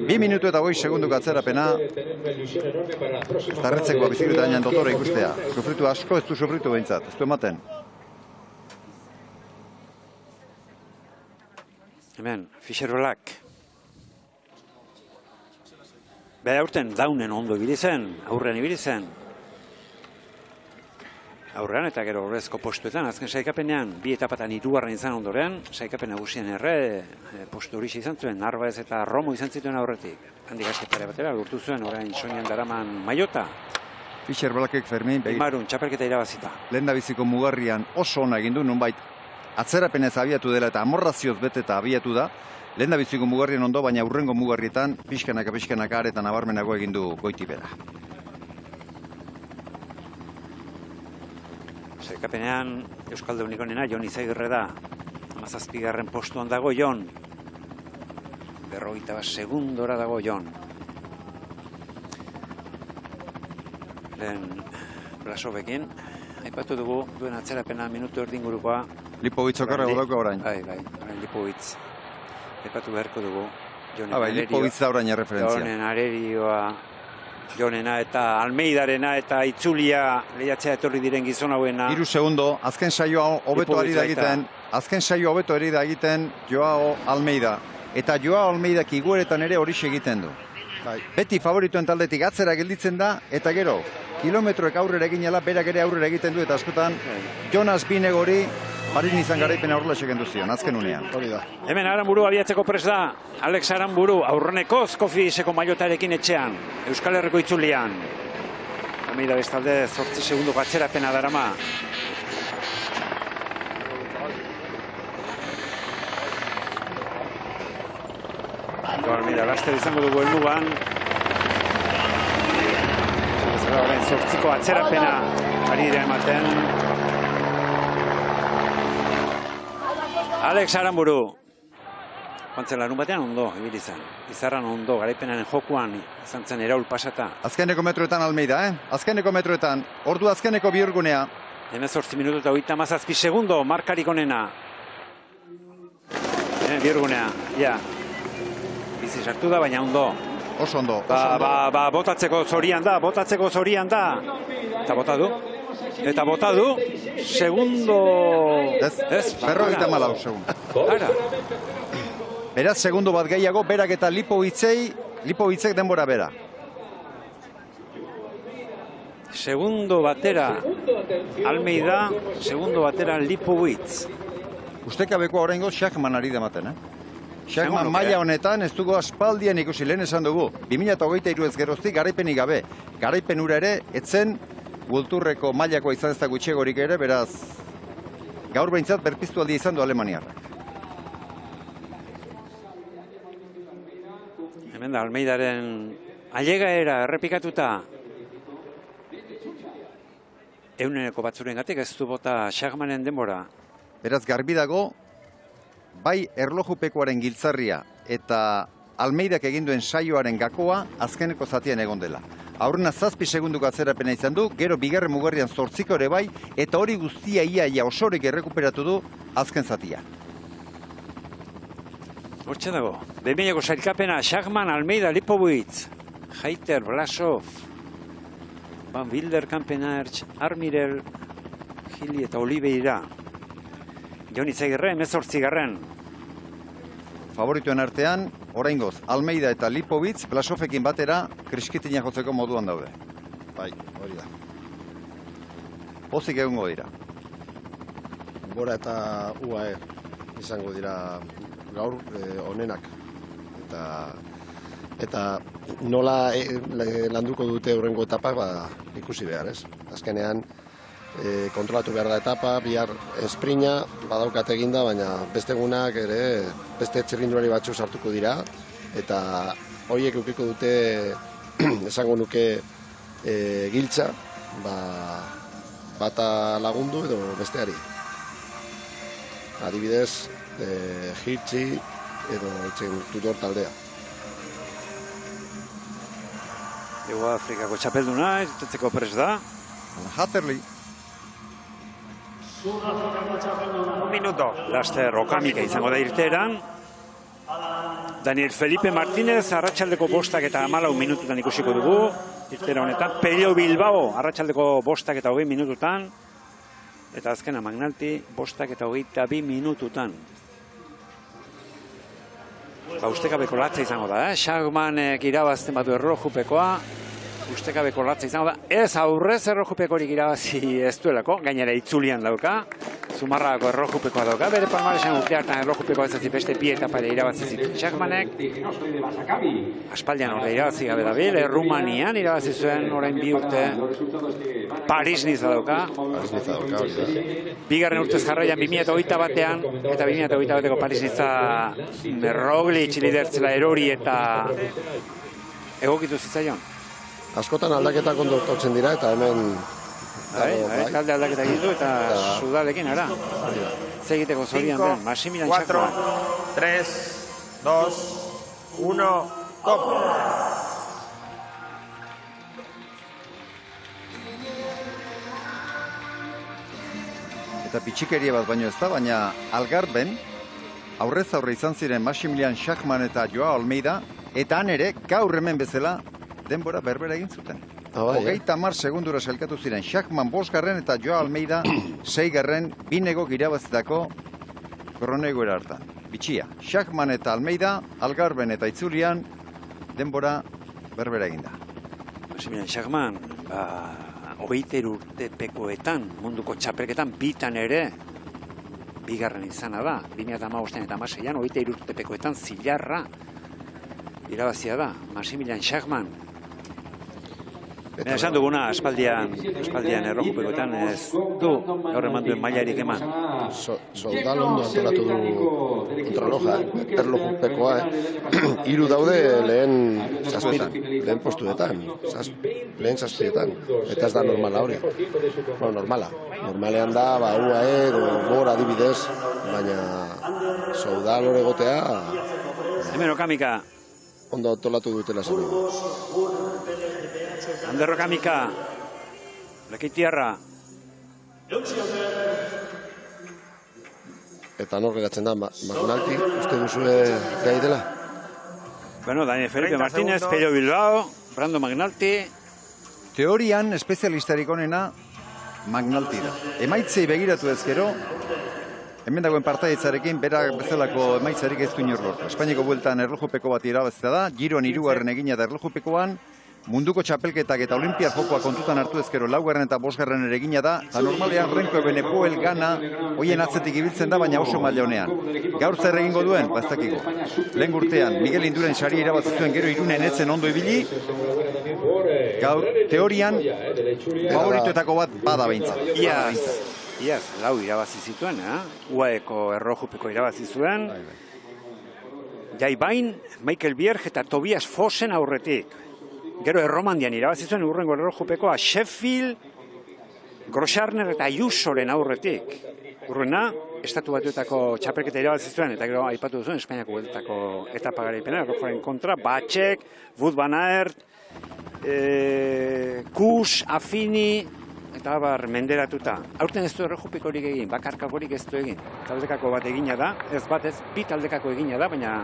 2 minutu eta 20 segunduko atzerapena. Ez darretzeko bizikletan gainean dotore ikustea. Sufritu asko ez du sufritu behintzat. Ez du ematen. Hemen, Fisher Black. Bera aurten daunen ondo ibili zen, aurren ibili zen. aurrean eta gero horrezko postuetan, azken saikapenean, bi etapatan hirugarren izan ondoren, saikapen nagusien erre, postu hori izan zuen, Narvaez eta Romo izan zituen aurretik. Handik aste pare batera, lortu zuen, orain soinean daraman Maiota. Fischer Blackek Fermin, Imarun, txapelketa irabazita. Lehen da biziko mugarrian oso ona egin du, nonbait atzerapenez abiatu dela eta amorrazioz beteta abiatu da. Lehen da biziko mugarrien ondo, baina urrengo mugarrietan pixkanaka aretan nabarmenago egin du Goitibera. Saikapenean Euskaldunik onena Jon Izagirre da. 17. postuan dago Jon. 41 segundora dago Jon. Lehen Blasovekin, aipatu dugu duen atzerapena minutu erdingurukoa. Lipovitz okarrago dauka orain. Bai, orain Lipovitz. Aipatu beharko dugu. Lipovitz da orain erreferentzia. Jonen arerioa, Jonena eta Almeidarena eta Itzulia lehiatzea etorri diren gizon hauena. 3 segundo, azken saioa hobeto ari da egiten. Azken saioa hobeto ari da egiten Joao Almeida. Eta Joao Almeidak igueretan ere horixe egiten du. Beti favorituen taldetik atzera gelditzen da, eta gero, kilometroek aurrera egin ala, berak ere aurrera egiten du, eta askotan, Jonas Binegori, Parin izan garaipena horrela segendu zion, azken unean. Hemen Aranburu abiatzeko pres da, Alex Aranburu, aurrenekoz Kofiseko Maiotarekin etxean, Euskal Herriko itzulian. Almeida bestalde 8 segundoko atzerapena darama. Almeida laster izango dugu helmugan. Horren 8ko atzerapena ari dira ematen. Alex Aranburu. Joan larun batean ondo, ibili zen. Izarran ondo, garaipenaren jokuan izan zen eraul pasata. Azkeneko metroetan Almeida, Azkeneko metroetan, ordu azkeneko bihurgunea. 18 minutu eta 37 segundo, markarik onena. Bihurgunea, ja. Bizi sartu da, baina ondo. Oso ondo. Botatzeko zorian da. Eta bota du. Segundo... Ez, 54 segundo. Beraz, segundo bat gehiago, berak eta Lipovitzek denbora bera. Segundo batera Almeida, segundo batera Lipovitz. Ustekabeko horrengo Schachman ari dematen, Schachman maila honetan ez dugu aspaldian ikusi, lehen esan dugu. 2023 ez geroztik garaipenik gabe. Garaipen ura ere, etzen Gulturreko mailakoa izan ez da gutxegorik ere, beraz, gaur behintzat berpiztu aldi izan du Alemaniarrak. Hemen da, Almeidaren ailegaera errepikatuta. Euneneko batzuren gatik ez du bota Schachmanen denbora. Beraz, garbi dago, bai erlojupekoaren giltzarria eta Almeidak eginduen saioaren gakoa azkeneko zatian egon dela. Aurrena 7 segunduko atzerapena izan du, gero bigarren mugarrian 8 ere bai, eta hori guztia ia osorik errekuperatu du azken zatia. Hortxe dago, behineko sailkapena, Schachman, Almeida, Lipovitz, Heiter, Blasov, Van Wilder, Kampenertz, Armirel, Gili eta Oliveira. Jon Izagirre, 18. Favorituen artean, oraingoz, Almeida eta Lipovitz, Blasofekin batera, kriskitina jotzeko moduan daude. Bai, hori da. Pozik egongo dira. Bora eta UAE izango dira gaur onenak. Eta nola landuko dute hurrengo etapak, ikusi behar, ez? Azkenean, kontrolatu behar da etapa, bihar esprina, badaukat eginda, baina beste egunak ere, beste txirrindulari batzuk sartuko dira, eta horiek eukiko dute, esango nuke, giltza, bata lagundu edo besteari. Adibidez, Hirtzi edo itzen Tudor taldea. Ego Afrikako txapelduna, etetzeko pres da. Hatterli. Un minuto. Laster Okamika izango da irteeran. Daniel Felipe Martínez, arratsaldeko 5 eta 14 minututan ikusiko dugu. Irtera honetan, Pello Bilbao, arratsaldeko 5 eta 20 minututan. Eta azkena Magnalti, 5 eta 22 minututan. Ustekabeko latza izango da, Schachmanek irabazten batu erlojupekoa. ustekabeko latza izango da. Ez aurrez erlojupekorik irabazi ez duelako, gainera itzulian dauka. Zumarragako erlojupekoa dauka, bere palmaresan urte hartan erlojupekoa ez azi beste bi etapa ere irabazi zituen Schachmannek. Aspaldian orde irabazi gabe dabil, Errumanian irabazi zuen orain bi urte. Paris-Niza dauka. Bigarren urtez jarraian 2021ean eta 2021eko Paris-Niza Roglic lidertzela erori eta egokitu zitzaion. Askotan aldaketak ondo etortzen dira eta hemen talde aldaketa egitu eta sudalekin ara. Zegiteko zorian den, Maximilian Schachmann. 4, 3, 2, 1, top! Eta pitxikeria bat baino ez da, baina Algarben aurrez aurre izan ziren Maximilian Schachmann eta Joao Almeida, eta han ere, gaur hemen bezala, denbora berbera egin zuten. 30 segundura sailkatu ziren Schachmann 5. eta Joao Almeida 6. binegok irabazitako kronoegoera hartan. Bitxia, Schachmann eta Almeida, Algarben eta itzulian, denbora berbera egin da. Maximilian Schachmann, 23 urtepekoetan, munduko txapelketan, bitan ere, bigarren izana da, 2015 eta 2016an, 23 urtepekoetan zilarra irabazia da, Maximilian Schachmann. Esan duguna, aspaldian erlojupekoetan ez du gaur eman duen mailarik eman. Soldal ondo antolatu du kontraloja, erlojupekoa. 3 daude lehen postuetan, lehen zazpietan. Eta ez da normala hori. Normala. Normalean da, UAE edo Bor adibidez, baina Soldal hori egotea... Hemen Okamika. Ondo antolatu dutela zen. Ander Okamika, Lekeitiarra. Eta nor geratzen da, McNulty, uste duzue gai dela? Bueno, Daniel Felipe Martínez, Pello Bilbao, Brando McNulty. Teorian, espezialistarik onena, McNulty da. Emaitzei begiratu ezkero, hemen dagoen partaidetzarekin, berak bezalako emaitzarik ez du inor lortu. Espainiako bueltan erlojupeko bat irabaztea da, Giroan 3. egina da erlojupekoan, munduko txapelketak eta olimpiar jokoa kontutan hartu ezkero 4. eta 5. ere egina da, eta normalean Renko Ebenepoel Gana hoien atzetik ibiltzen da, baina oso maila honean. Gaur zer egingo duen, ez dakiko. Lehen urtean, Miguel Induren sari irabazi zuen gero Irunen etzen ondo ibili, gaur teorian favoritoetako bat bada behintzat. Iaz, 4 irabazi zituen, UAEko erlojupeko irabazi zuen, Jai Bain, Michael Bierg eta Tobias Fossen aurretik. Gero Erromandian irabazi zuen urrengo erlojupekoa Sheffield, Grosjarner eta Ayusoren aurretik. Urrena, Estatu Batuetako txapelketa irabazi zuen, eta gero aipatu duzuen Espainiako bueltako etapa garaipena, erlojuaren kontra, Batxek, Wout van Aert, Kuss, Affini, eta bar menderatuta. Aurten ez du erlojupikorik egin, bakarkakorik ez du egin. Taldekako bat egina da, ez batez, 2 taldekako egina da, baina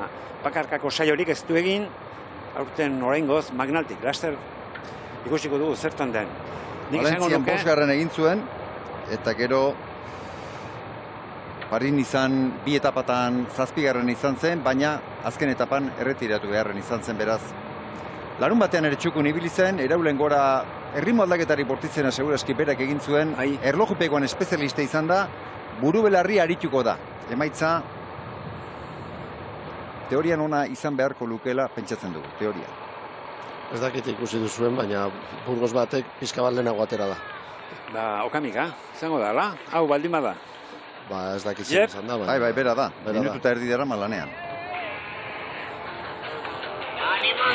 bakarkako saiorik ez du egin, aurten oraingoz McNulty, laster ikusiko dugu zertan den. Valentzian 5. egin zuen, eta gero Parin izan 2 etapatan 7. izan zen, baina azken etapan erretiratu beharren izan zen beraz. Larun batean ere txukun ibili zen, eraulen gora erritmo aldaketari bortitzena segurazki berak egin zuen, erlojupekoan espezialista izan da, buru belarri arituko da. Emaitza teorian ona izan beharko lukela pentsatzen dugu, teoria. Ez dakit ikusi duzuen, baina Burgos batek pizka bat lehenago atera da. Okamika, izango da, hau baldin bada. Ez dakit zen izan da. Bai, bera da, minututa erdi dara malanean.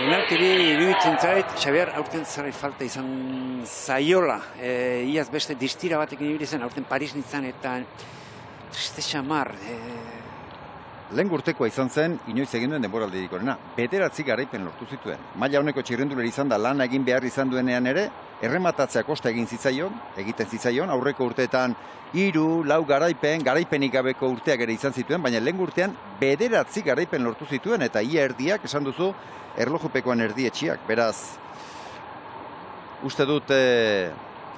McNultyri iruditzen zait, Xabier, aurten zerbait falta izan zaiola. Iaz beste distira batekin ibili zen, aurten Paris-Nizan eta triste xamar. Lehen urtekoa izan zen, inoiz egin duen denboraldirik onena. 9 garaipen lortu zituen. Maila honeko txirrendulari izan da lan egin behar izan duenean ere, errematatzea kosta egiten zitzaion, aurreko urteetan 3, 4 garaipenik gabeko urteak ere izan zituen, baina lehen urtean 9 garaipen lortu zituen, eta ia erdiak, esan duzu, erlojupekoan erdietxiak. Beraz, uste dut,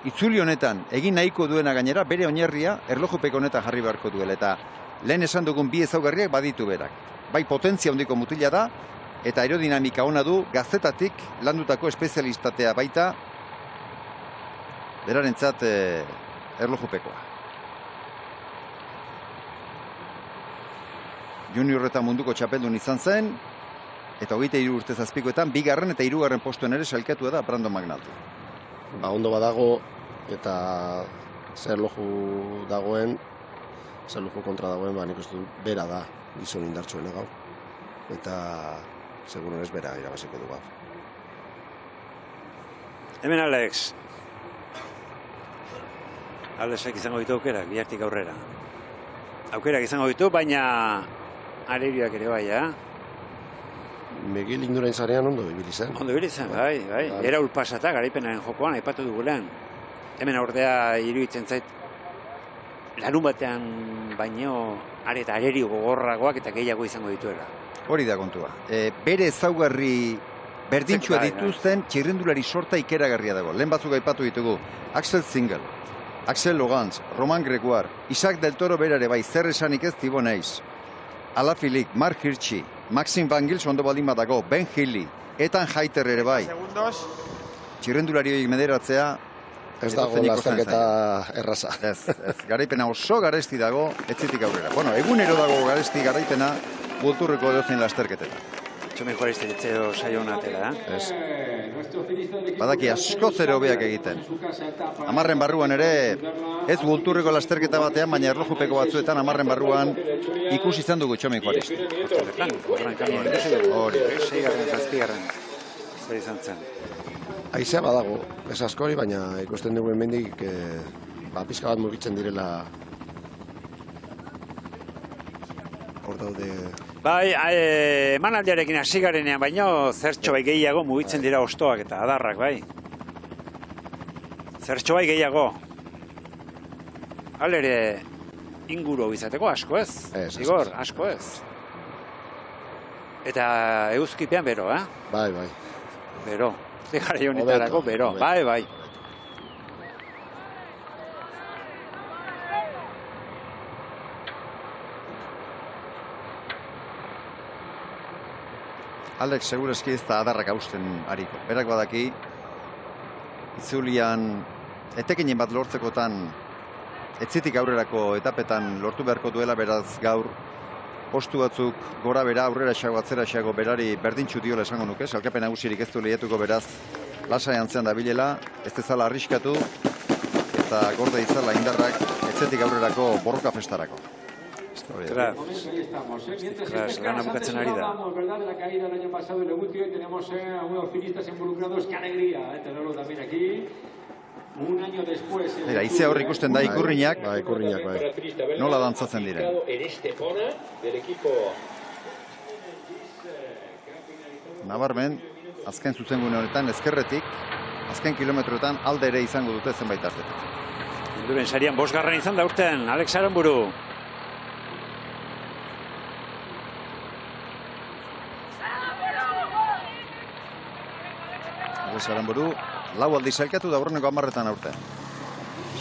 itzuli honetan egin nahiko duena gainera, bere oinarria erlojupeko honetan jarri beharko duela, eta lehen esan dugun 2 ezaugarriak baditu berak. Bai potentzia handiko mutila da, eta aerodinamika ona du, gaztetatik landutako espezialistatea baita, berarentzat erlojupekoa. Junior eta munduko txapeldun izan zen, eta 23 urte zazpikoetan, 2. eta 3. postuen ere sailkatua da Brandon McNulty. Ondo badago, eta zer loju dagoen, zer loju kontra dagoen, nik uste dut bera da gizon indartsuena gaur. Eta segurun ez bera irabaziko du gaur. Hemen Alex. Alexek izango ditu aukerak, bihartik aurrera. Aukerak izango ditu, baina alerioak ere bai, Miguel Indurain zarean ondo ibili zen. Ondo ibili zen, bai. Era ulpasata, garaipenaren jokoan, aipatu dugulean. Hemen ordea iruditzen zait, larun batean baino are eta arerio gogorragoak eta gehiago izango dituela. Hori da kontua. Bere ezaugarri berdintxua dituzten txirrindulari sorta ikeragarria dago. Lehen batzuk aipatu ditugu. Axel Zingel, Axel Logantz, Roman Gregoire, Isaac del Toro berare bai, zer esanik ez Thibaut Nys, Alaphilippe, Mark Hirschi, Maxim Van Gils ondo baldin badago, Ben Healy, Ethan Hayter ere bai. Txirrendulari horiek mederatzea ez dago lasterketa erraza. Ez, garaipena oso garesti dago, etzitik aurrera. Bueno, egunero dago garesti garaipena Vulturreko edozein lasterketetan. Txome juariste ditzeo saio honatela, Ez. Badaki asko zero hobeak egiten. 10 barruan ere, ez Vulturreko lasterketa batean, baina erlojupeko batzuetan 10 barruan ikusi izan dugu Txome juariste. Hori, 6. 7. Zer izan zen. Aizea badago, ez askori, baina ikusten dugu hemendik pizka bat mugitzen direla hor daude. Bai, emanaldiarekin hasi garenean baino zertxo bai gehiago mugitzen dira ostoak eta adarrak, bai. Zertxo bai gehiago. Halere inguru izateko asko ez? Igor, asko ez. Eta eguzkipean bero, Bai. Bero. Dejare honetarako bero. Bai. Alex segurazki ez da adarrak hausten hariko. Berak badaki, itzulian etekinen bat lortzekotan, etzitik aurrerako etapetan lortu beharko duela, beraz gaur postu batzuk gora bera, aurrera xago, atzera xago, berari berdintxu diola esango nuke, salkapen nagusirik ez du lehiatuko, beraz lasai antzean da bilela, ez dezala arriskatu, eta gorde izala indarrak etzetik aurrerako borroka festarako. Tras, gana bukatzen ari da. De la caída del año pasado en Legutio, y tenemos a unos finistas involucrados. ¡Qué alegría! Tenerlo también aquí. Un año después. Haizea hor ikusten da ikurriñak, nola dantzatzen diren. Nabarmen, azken zuzengune honetan ezkerretik, azken kilometroetan alde ere izango dute zenbait artetik. Induren sarian 5. izan da urten, Alex Aranburu. Alex Aranburu, 4 aldiz sailkatu da aurreneko 10etan aurten.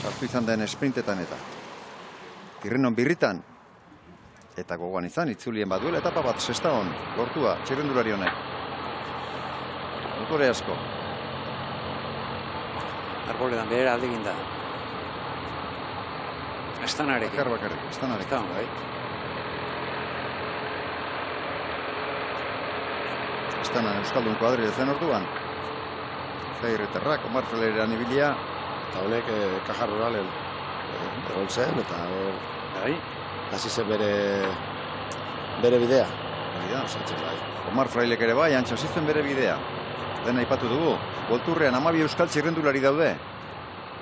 Sartu izan den sprintetan eta. Tirrenon birritan. Eta gogoan izan, itzulien baduela etapa bat 6. gortua, txirrendulari honek. Motore asko. Arboledan behera alde egin da. Estanarekin. Bakarrik, estanarekin. Bai. Estanan Euskaldun kuadri zen orduan. Zairreterrak, Omar Fraileran ibilia. Eta honek Kaja Ruralen egon zen, eta hasi zen bere bidea. Omar Frailek ere bai, antxa zizten bere bidea. Dena aipatu dugu, Golturrean 12 euskal txirrendulari daude.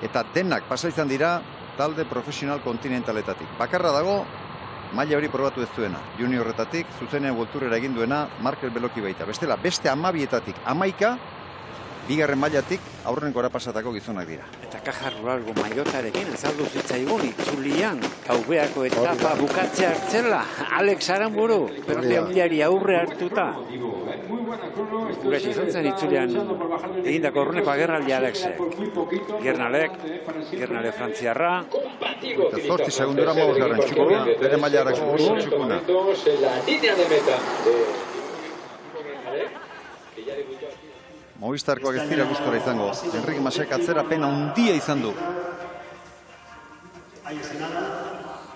Eta denak pasa izan dira talde profesional kontinentaletatik. Bakarra dago, maila hori probatu ez duena. Juniorretatik, zuzenean Golturrera egin duena, Markel Beloki baita. Bestela, beste 12etatik 11, 2. mailatik aurrenkora pasatako gizonak dira. Eta Kaja Ruralgo maiotarekin azaldu zitzaigun itzulian kaubeako etapa bukatze hartzela. Alex Aranburu, perrote handiari aurre hartuta. Guret izan zen itzulian egindako aurreneko agerraldia Alexek. Gernalek frantziarra. Eta 8 segundura 5. txukuna, bere mailarak txukuna. Movistarkoak ez dira gustora izango. Enrique Masek atzerapen handia izan du.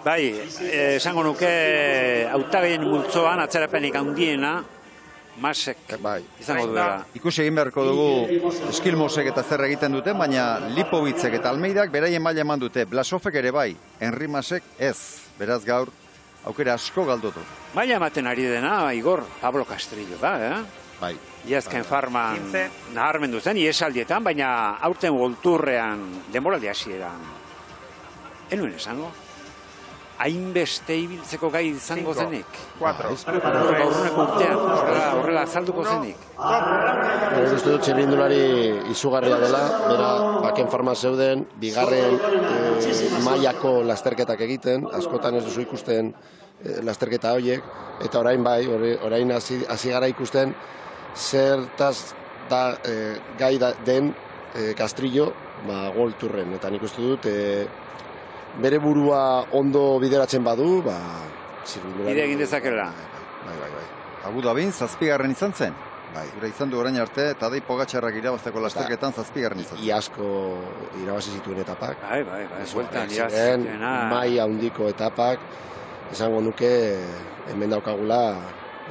Bai, esango nuke hautagaien multzoan atzerapenik handiena Masek izango duela. Ikusi egin beharko dugu Eskilmosek eta zer egiten duten, baina Lipovicek eta Almeidak beraien maila eman dute. Blasovek ere bai, Henri Masek ez. Beraz gaur, aukera asko galdutu. Maila ematen ari dena, Igor, Pablo Castrillo da, Bai. Iazken farman naharmendu zen, iesaldietan, baina aurten golturrean, denboraldi hasieran. Enuen esango? Hainbeste ibiltzeko gai izango zenik. 4. Aurruneko urtean, horrela azalduko zenik. Uste dut txirrindulari izugarria dela, bera baken farma zeuden, bigarren mailako lasterketak egiten, askotan ez duzu ikusten lasterketa horiek, eta orain bai, orain hasi gara ikusten, zertaz da gai den Castrillo golturren, eta nik uste dut bere burua ondo bideratzen badu, bide egin dezakela. Bai. Abu Dhabin, 7. izan zen. Gura izan du orain arte, Tadej Pogačarrak irabazteko lasterketan 7. izan zen. Iasko irabazi zituen etapak. Bai, bueltan irabazi. Mai handiko etapak, esango nuke hemen daukagula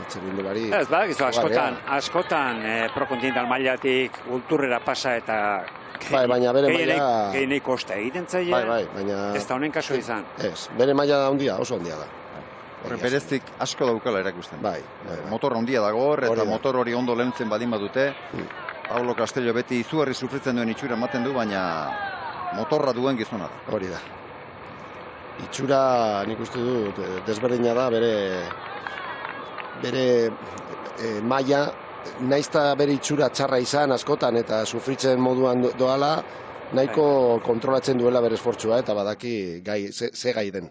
txirrindulari. Ez badakizu, askotan prokontinental mailatik ulturrera pasa eta baina bere maila gehienei kosta egiten zaila, baina ez da honen kaso izan. Ez, bere maila handia, oso handia da. Horre bereztik asko daukala erakusten. Motor handia dago hor, eta motor hori ondo lehentzen badin badute. Pablo Castello beti izugarri sufritzen duen itxura ematen du, baina motorra duen gizona da. Hori da. Itxura nik uste dut desberdina da bere maila, naizta bere itxura txarra izan askotan eta sufritzen moduan doala, nahiko kontrolatzen duela bere esfortzua eta badaki ze gai den.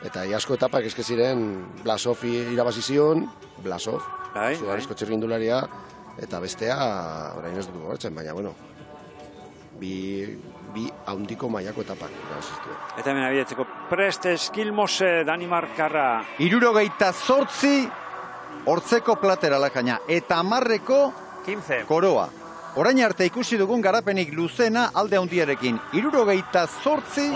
Eta iasko etapak eske ziren Blasov irabazi zion, Blasov, zugarrizko txirrindularia, eta bestea orain ez dut gogoratzen, baina bueno, bi handiko mailako etapak irabazi zituen. Eta hemen abiatzeko prest Eskilmose Danimarkarra. 78 hortzeko platera lakaina, eta 10 15 koroa. Orain arte ikusi dugun garapenik luzena alde handiarekin. 78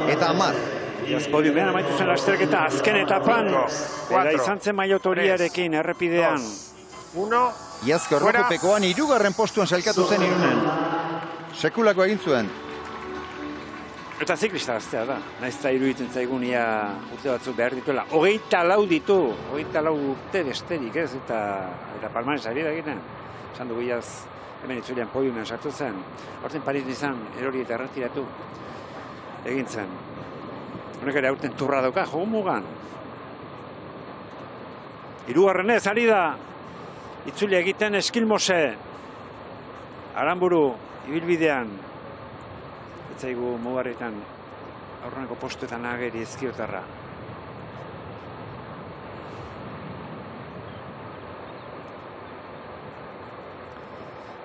eta 10. Iaz podiumean amaitu zen lasterketa azken etapan. Eta izan zen maiotoriarekin errepidean. 1. Iazko errokopekoan 3. postuan sailkatu zen Irunen. Sekulako egin zuen. Eta ziklista gaztea da. Naizta iruditzen zaigun ia urte batzuk behar dituela. 24 ditu. 24 urte besterik ez. Eta palmanes ari da egiten. Esan dugu iaz hemen itzulean podiumean sartu zen. Horten Paris izan erori eta erretiratu. Egin zen. Honek ere aurten turra dauka, jogu mugan. 3. ari da. Itzuli egiten Eskilmose. Aranburu, ibilbidean. Etzaigu mugarritan aurreneko postuetan ageri ezkiotarra.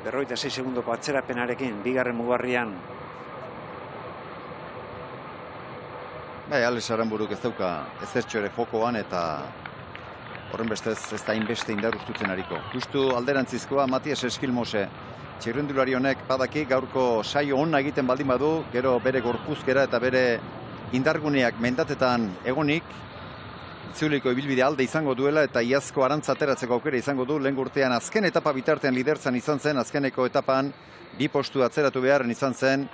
Berroita 6 segundoko atzerapenarekin, 2. mugarrian. Bai, Alex Aranburuk ez dauka ezertxo ere jokoan eta horren bestez ez da inbeste indar ustutzen ariko. Justu alderantzizkoa Matias Eskilmose txirrindulari honek badaki gaurko saio ona egiten baldin badu, gero bere gorpuzkera eta bere indarguneak mendatetan egonik, itzuliko ibilbide alde izango duela eta iazko arantza ateratzeko aukera izango du. Lehen urtean azken etapa bitartean lidertzan izan zen, azkeneko etapan 2 postu atzeratu beharren izan zen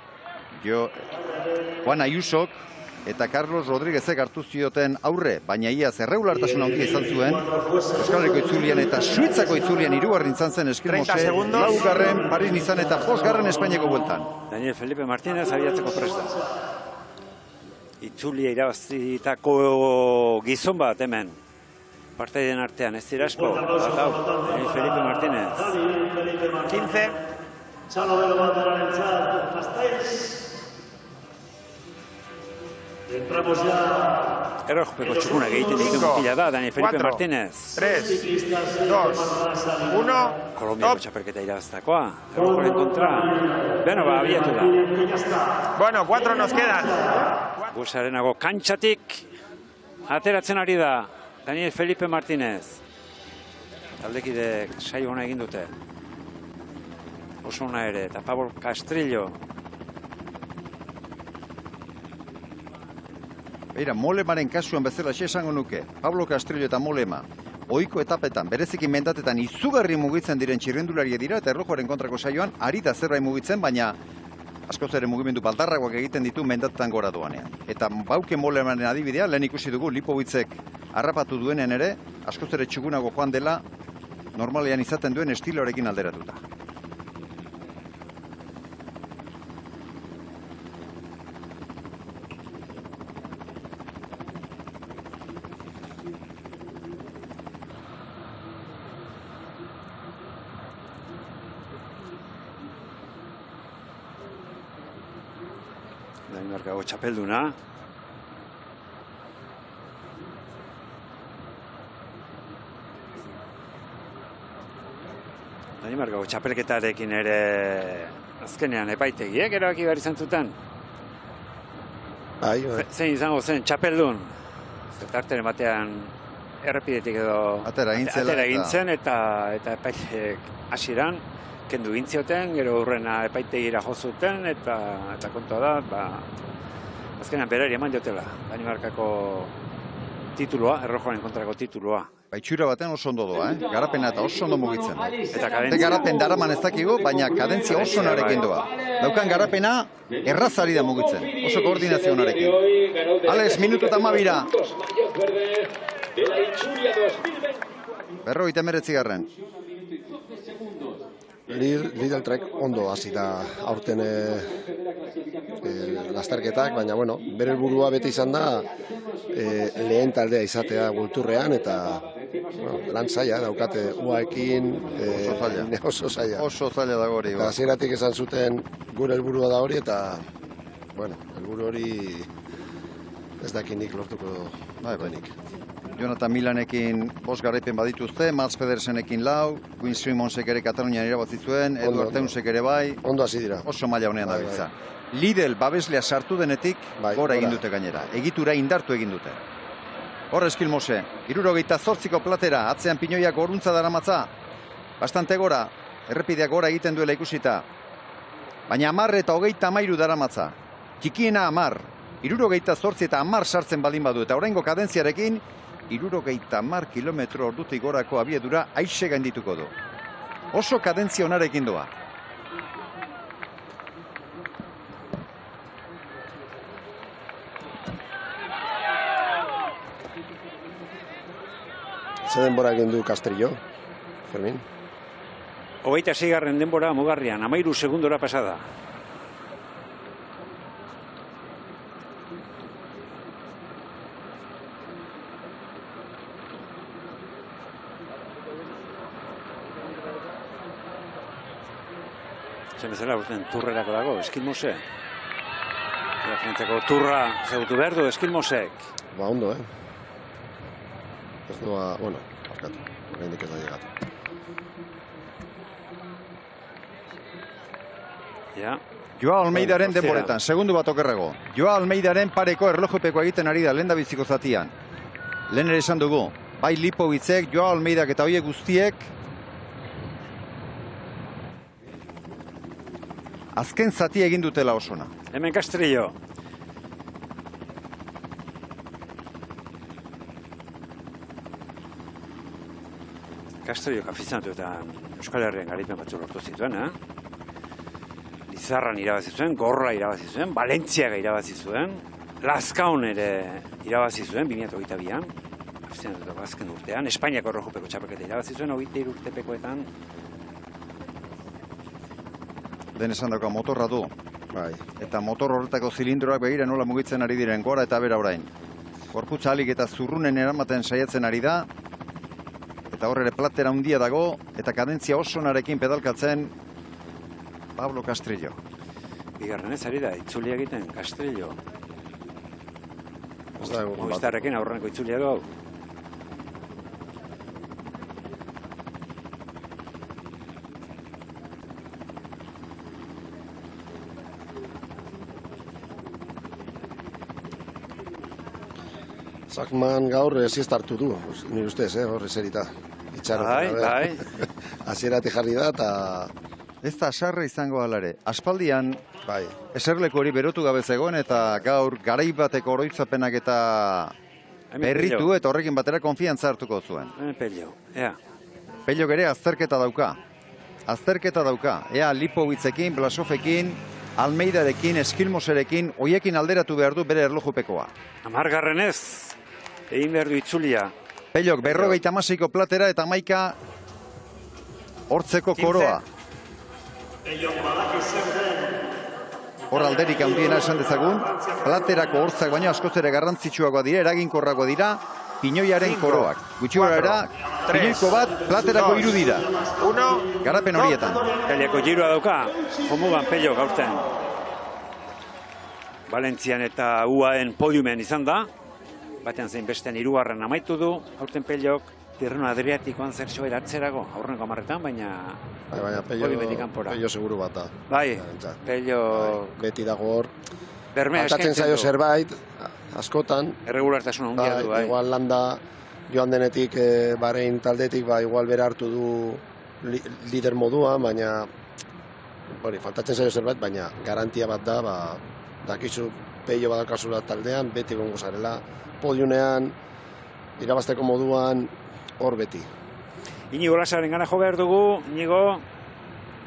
Juan Ayusok eta Carlos Rodríguezek hartu zioten aurre, baina iaz erregulartasun handia izan zuen. Euskal Herriko itzulian eta Suitzako itzulian 3. izan zen Eskilmose, 4. Paris izan eta 5. Espainiako bueltan. Daniel Felipe Martínez abiatzeko presta. Itzulia irabazitako gizon bat hemen. Partaiden artean, ez dira asko. Daniel Felipe Martínez. 15. Errojpeko txukunak egiten ditu mutila da, Daniel Felipe Martínez. 3, 2, 1. Kolombiako txapelketa irabaztakoa. Errojkoren kontra. Beno, abiatu da. Bueno, 4 nos quedan. Busarenago kantxatik ateratzen ari da Daniel Felipe Martínez. Taldekidek saio hona egin dute. oso ona ere, eta Pablo Castrillo. Beira, Molemaren kasuan bezala esango nuke, Pablo Castrillo eta Molema, ohiko etapetan, bereziki mendatetan izugarri mugitzen diren txirrendularia dira, eta erlojuaren kontrako saioan, ari da zerbait mugitzen, baina askoz ere mugimendu baldarragoak egiten ditu mendatetan gora doanean. Eta Bauke Molemaren adibidea, lehen ikusi dugu Lipovitzek harrapatu duenen ere, askoz ere txugunago joan dela, normalean izaten duen estiloarekin alderatuta. Danimarkako txapelduna. Danimarkako txapelketarekin ere azkenean epaitegiek erabaki behar izan zuten. Zein izango zen txapeldun. Zetarteren batean errepidetik edo atera egin zen eta epaitegiek hasieran kendu gintzioten, gero hurrena epaitegira jo zuten eta kontua da, azkenean berari eman diotela Danimarkako tituloa, errojoaren kontrako tituloa. Itxura baten oso ondo doa, garapena eta oso ondo mugitzen. Eta garapen daraman ez dakigu, baina kadentzia oso narekin doa. Daukan garapena errazari da mugitzen, oso koordinazio narekin. Alex, minutu eta mabira. Berro, 19. Lidl Trek ondo hasi da aurten lasterketak, baina bueno, bere helburua beti izan da lehen taldea izatea gulturrean eta lan zaila daukate UAekin oso zaila. Oso zaila da hori. Eta hasieratik esan zuten gure helburua da hori eta bueno, helburu hori ez dakinik lortuko duenik. Jonathan Milanekin 5 garaipen badituzte, Mats Pedersenekin 4, Quinn Simonsek ere Katalunian irabazi zuen, Eduard Teunsek ere bai. Ondo hasi dira. Oso maila honean dabiltza. Lidl babeslea sartu denetik gora egin dute gainera. Egitura indartu egin dute. Hor Eskilmose, 78ko platera, atzean Pinoiak goruntza daramatza. Bastante gora, errepideak gora egiten duela ikusita. Baina 10 eta 33 daramatza. Txikiena 10, 78 eta 10 sartzen baldin badu eta oraingo kadentziarekin 70 kilometro ordutik gorako abiedura aixe gaindituko du. Oso kadentzia onarekin doa. Ze denbora egin du Castrillo, Fermin? 26. denbora mugarrian, 13 segundora pasada. Bezala urten turrerako dago, Eskilmose. Frantzeko turra zautu behar du, Eskilmosek. Ba, ondo, Ez doa, bueno, arkatu, horrendik ez da llegatu. Ja. Joa Almeidaren denboretan, segundu bat okerrago. Joa Almeidaren pareko erlojupeko egiten ari da lehen biziko zatian. Lehen ere esan dugu, bai Lipovitzek, Joa Almeidak eta hoiek guztiek azken zati egin dutela osona. Hemen Castrillo. Castrillo afizionatu eta Euskal Herrian garaipen batzu lortu zituen, Lizarran irabazi zuen, Gorra irabazi zuen, Valentziaga irabazi zuen, Lazkaon ere irabazi zuen, 2022an, afizionatu azken urtean, Espainiako erlojupeko txapelketa irabazi zuen, 23 urtepekoetan. Den esan dauka motorra du. Eta motor horretako zilindroak begira nola mugitzen ari diren gora eta bera orain. Gorputza alik eta zurrunen eramaten saiatzen ari da. Eta horre platera handia dago eta kadentzia oso narekin pedalkatzen Pablo Castrillo. Bigarren ez ari da, itzulia egiten Castrillo. Movistarrekin aurreneko itzulia du hau. Zachman gaur siesta hartu du, nire ustez, horre zerita. Bai. Hasieratik jarri da Ez da sarra izango alare. Aspaldian, bai, eserleku hori berotu gabe zegoen eta gaur garai bateko oroitzapenak eta berritu eta horrekin batera konfiantza hartuko zuen. Pello, ea. Pello ere azterketa dauka. Azterketa dauka. Ea Lipowitzekin, Blasofekin, Almeidarekin, Eskilmoserekin, hoiekin alderatu behar du bere erlojupekoa. 10 ez, egin behar du itzulia. Pellok, 56ko platera eta 11 hortzeko koroa. Hor alderik handiena esan dezagun, platerako hortzak baino askoz ere garrantzitsuagoa dira, eraginkorragoa dira, pinoiaren koroak. Gutxi gorara, pinoiko bat, platerako 3 dira. Garapen horietan. Peliako giroa dauka, jomugan Pello gaurten. Valentzian eta UAen podiumen izan da, batean zein bestean 3. amaitu du, aurten Pellok, Tirreno Adriatikoan zertxo eratzerago, aurreneko 10etan, baina podiumetik kanpora. Pello seguru bat da. Bai, Pello... Beti dago hor. Bermea eskaintzen zaio zerbait, askotan. Erregulartasun handia du, bai. Igual landa joan denetik Bahrein taldetik, igual bera hartu du lider moduan, baina faltatzen zaio zerbait, baina garantia bat da, dakizu Pello badakazula taldean, beti gongo zarela, podiunean, irabazteko moduan, hor beti. Inigo Lasaren gana jo behar dugu, Inigo,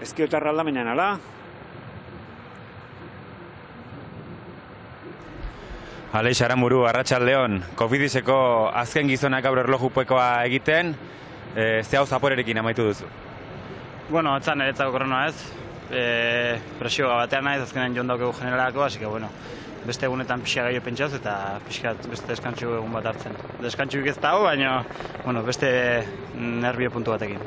ezkiotarra aldamenean, ala? Aleix Aramuru, Arratsaldeon, Kofidiseko azken gizonak gaur erlojupekoa egiten, ze hau zaporerekin amaitu duzu? Bueno, etzan eretzako korona ez, presioa batean naiz, azkenean joan daukegu generalako, así que bueno, beste egunetan pixka gehiago pentsaz eta pixkat beste deskantsu egun bat hartzen. Deskantsuik ez dago, baina bueno, beste nervio puntu batekin.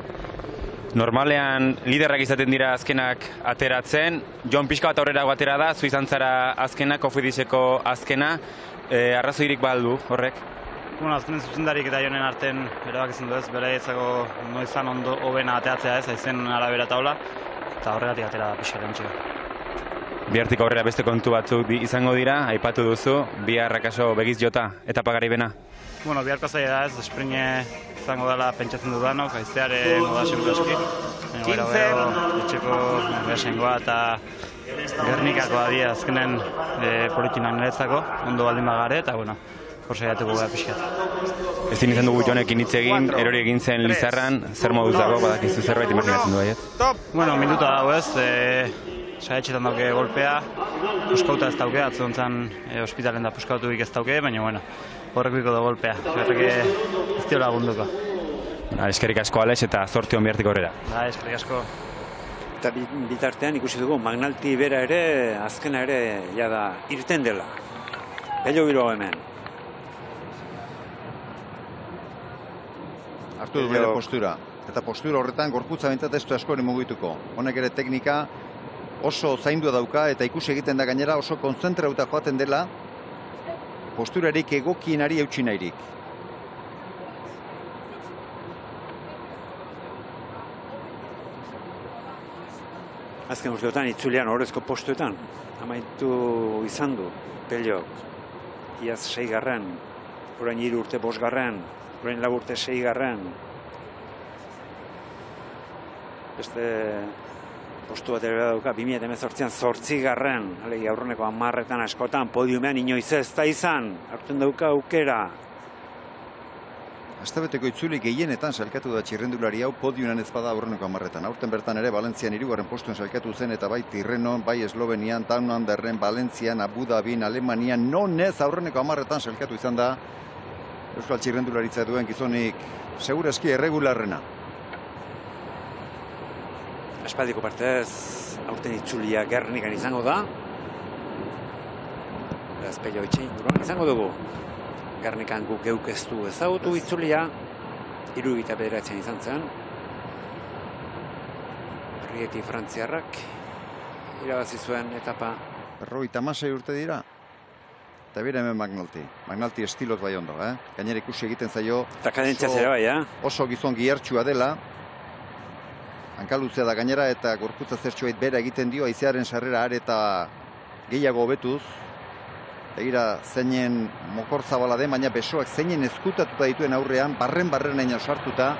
Normalean liderrak izaten dira azkenak ateratzen, Jon pixka bat aurrera atera da, zu izan zara azkena, Kofidiseko azkena, arrazoirik baldu horrek? Bueno, azkenen zuzendarik eta Jonen arten erabak izan du ez, bere etzako noizan ondo hobena ateatzea ez, aizen arabera taula, eta horregatik atera da pixka lentxea. Bihartik aurrera beste kontu batzuk izango dira, aipatu duzu, bihar akaso begiz jota, etapa garaipena? Bueno, biharko zaila da ez, sprine izango dela pentsatzen dudanok, aizearen oda seguraski. Baina gero etxeko behasengoa eta Gernikakoa dira azkenen politinak niretzako, ondo baldin bagare, eta bueno, hor saiatuko gara pixkat. Ezin izan dugu Jonekin hitz egin, erori egin zen Lizarran, zer moduz dago, badakizu zerbait imaginatzen du baiet? Bueno, minuta dago ez, saetxetan dauke golpea, puskauta ez dauke, atzo hontzan ospitalen da puskautuik ez dauke, baina bueno, horrekuiko da golpea, horrek ez dio lagunduko. Eskerrik asko Alex eta zorte hon bihartik aurrera. Eskerrik asko. Eta bitartean ikusi dugu, Magnalti bera ere, azkena ere, jada, irten dela. Pello giro hemen. Hartu du bere postura. Eta postura horretan gorputza bintzat ez du askori mugituko. Honek ere teknika oso zaindua dauka eta ikusi egiten da gainera oso kontzentrauta joaten dela posturarik egokienari eutsi nahirik. Azken urteotan itzulian horrezko postuetan amaitu izan du Pellok. Iaz 6. Orain 3 urte 5. Orain 4 urte 6. Beste postu bat ere dauka, 2018an 8. Alegi aurreneko 10etan askotan, podiumean inoiz ez da izan, hartzen dauka aukera. Astabeteko itzuli gehienetan sailkatu da txirrendulari hau podiunan ez bada aurreneko 10etan. Aurten bertan ere Valentzian 3. postuen sailkatu zen eta bai Tirrenon, bai Eslovenian, Down Underren, Valentzian, Abu Dhabin, Alemanian, non ez aurreneko 10etan sailkatu izan da Euskal Txirrendularitza duen gizonik segurazki erregularrena. Aspaldiko partez, aurten itzulia Gernikan izango da. Beraz, Pello itxein izango dugu. Gernikan guk geuk ez du ezagutu itzulia. 79 izan zen. Rieti frantziarrak irabazi zuen etapa. 56 urte dira. Eta bera hemen Magnalti. Magnalti estiloz bai ondo, Gainera ikusi egiten zaio eta kadentzia zera bai, oso gizon gihartxua dela. Hankaluzea da gainera eta gorputza zertxoait bera egiten dio haizearen sarrera areta gehiago hobetuz. Egira zeinen mokor zabala den, baina besoak zeinen ezkutatuta dituen aurrean, barren-barrenaino sartuta,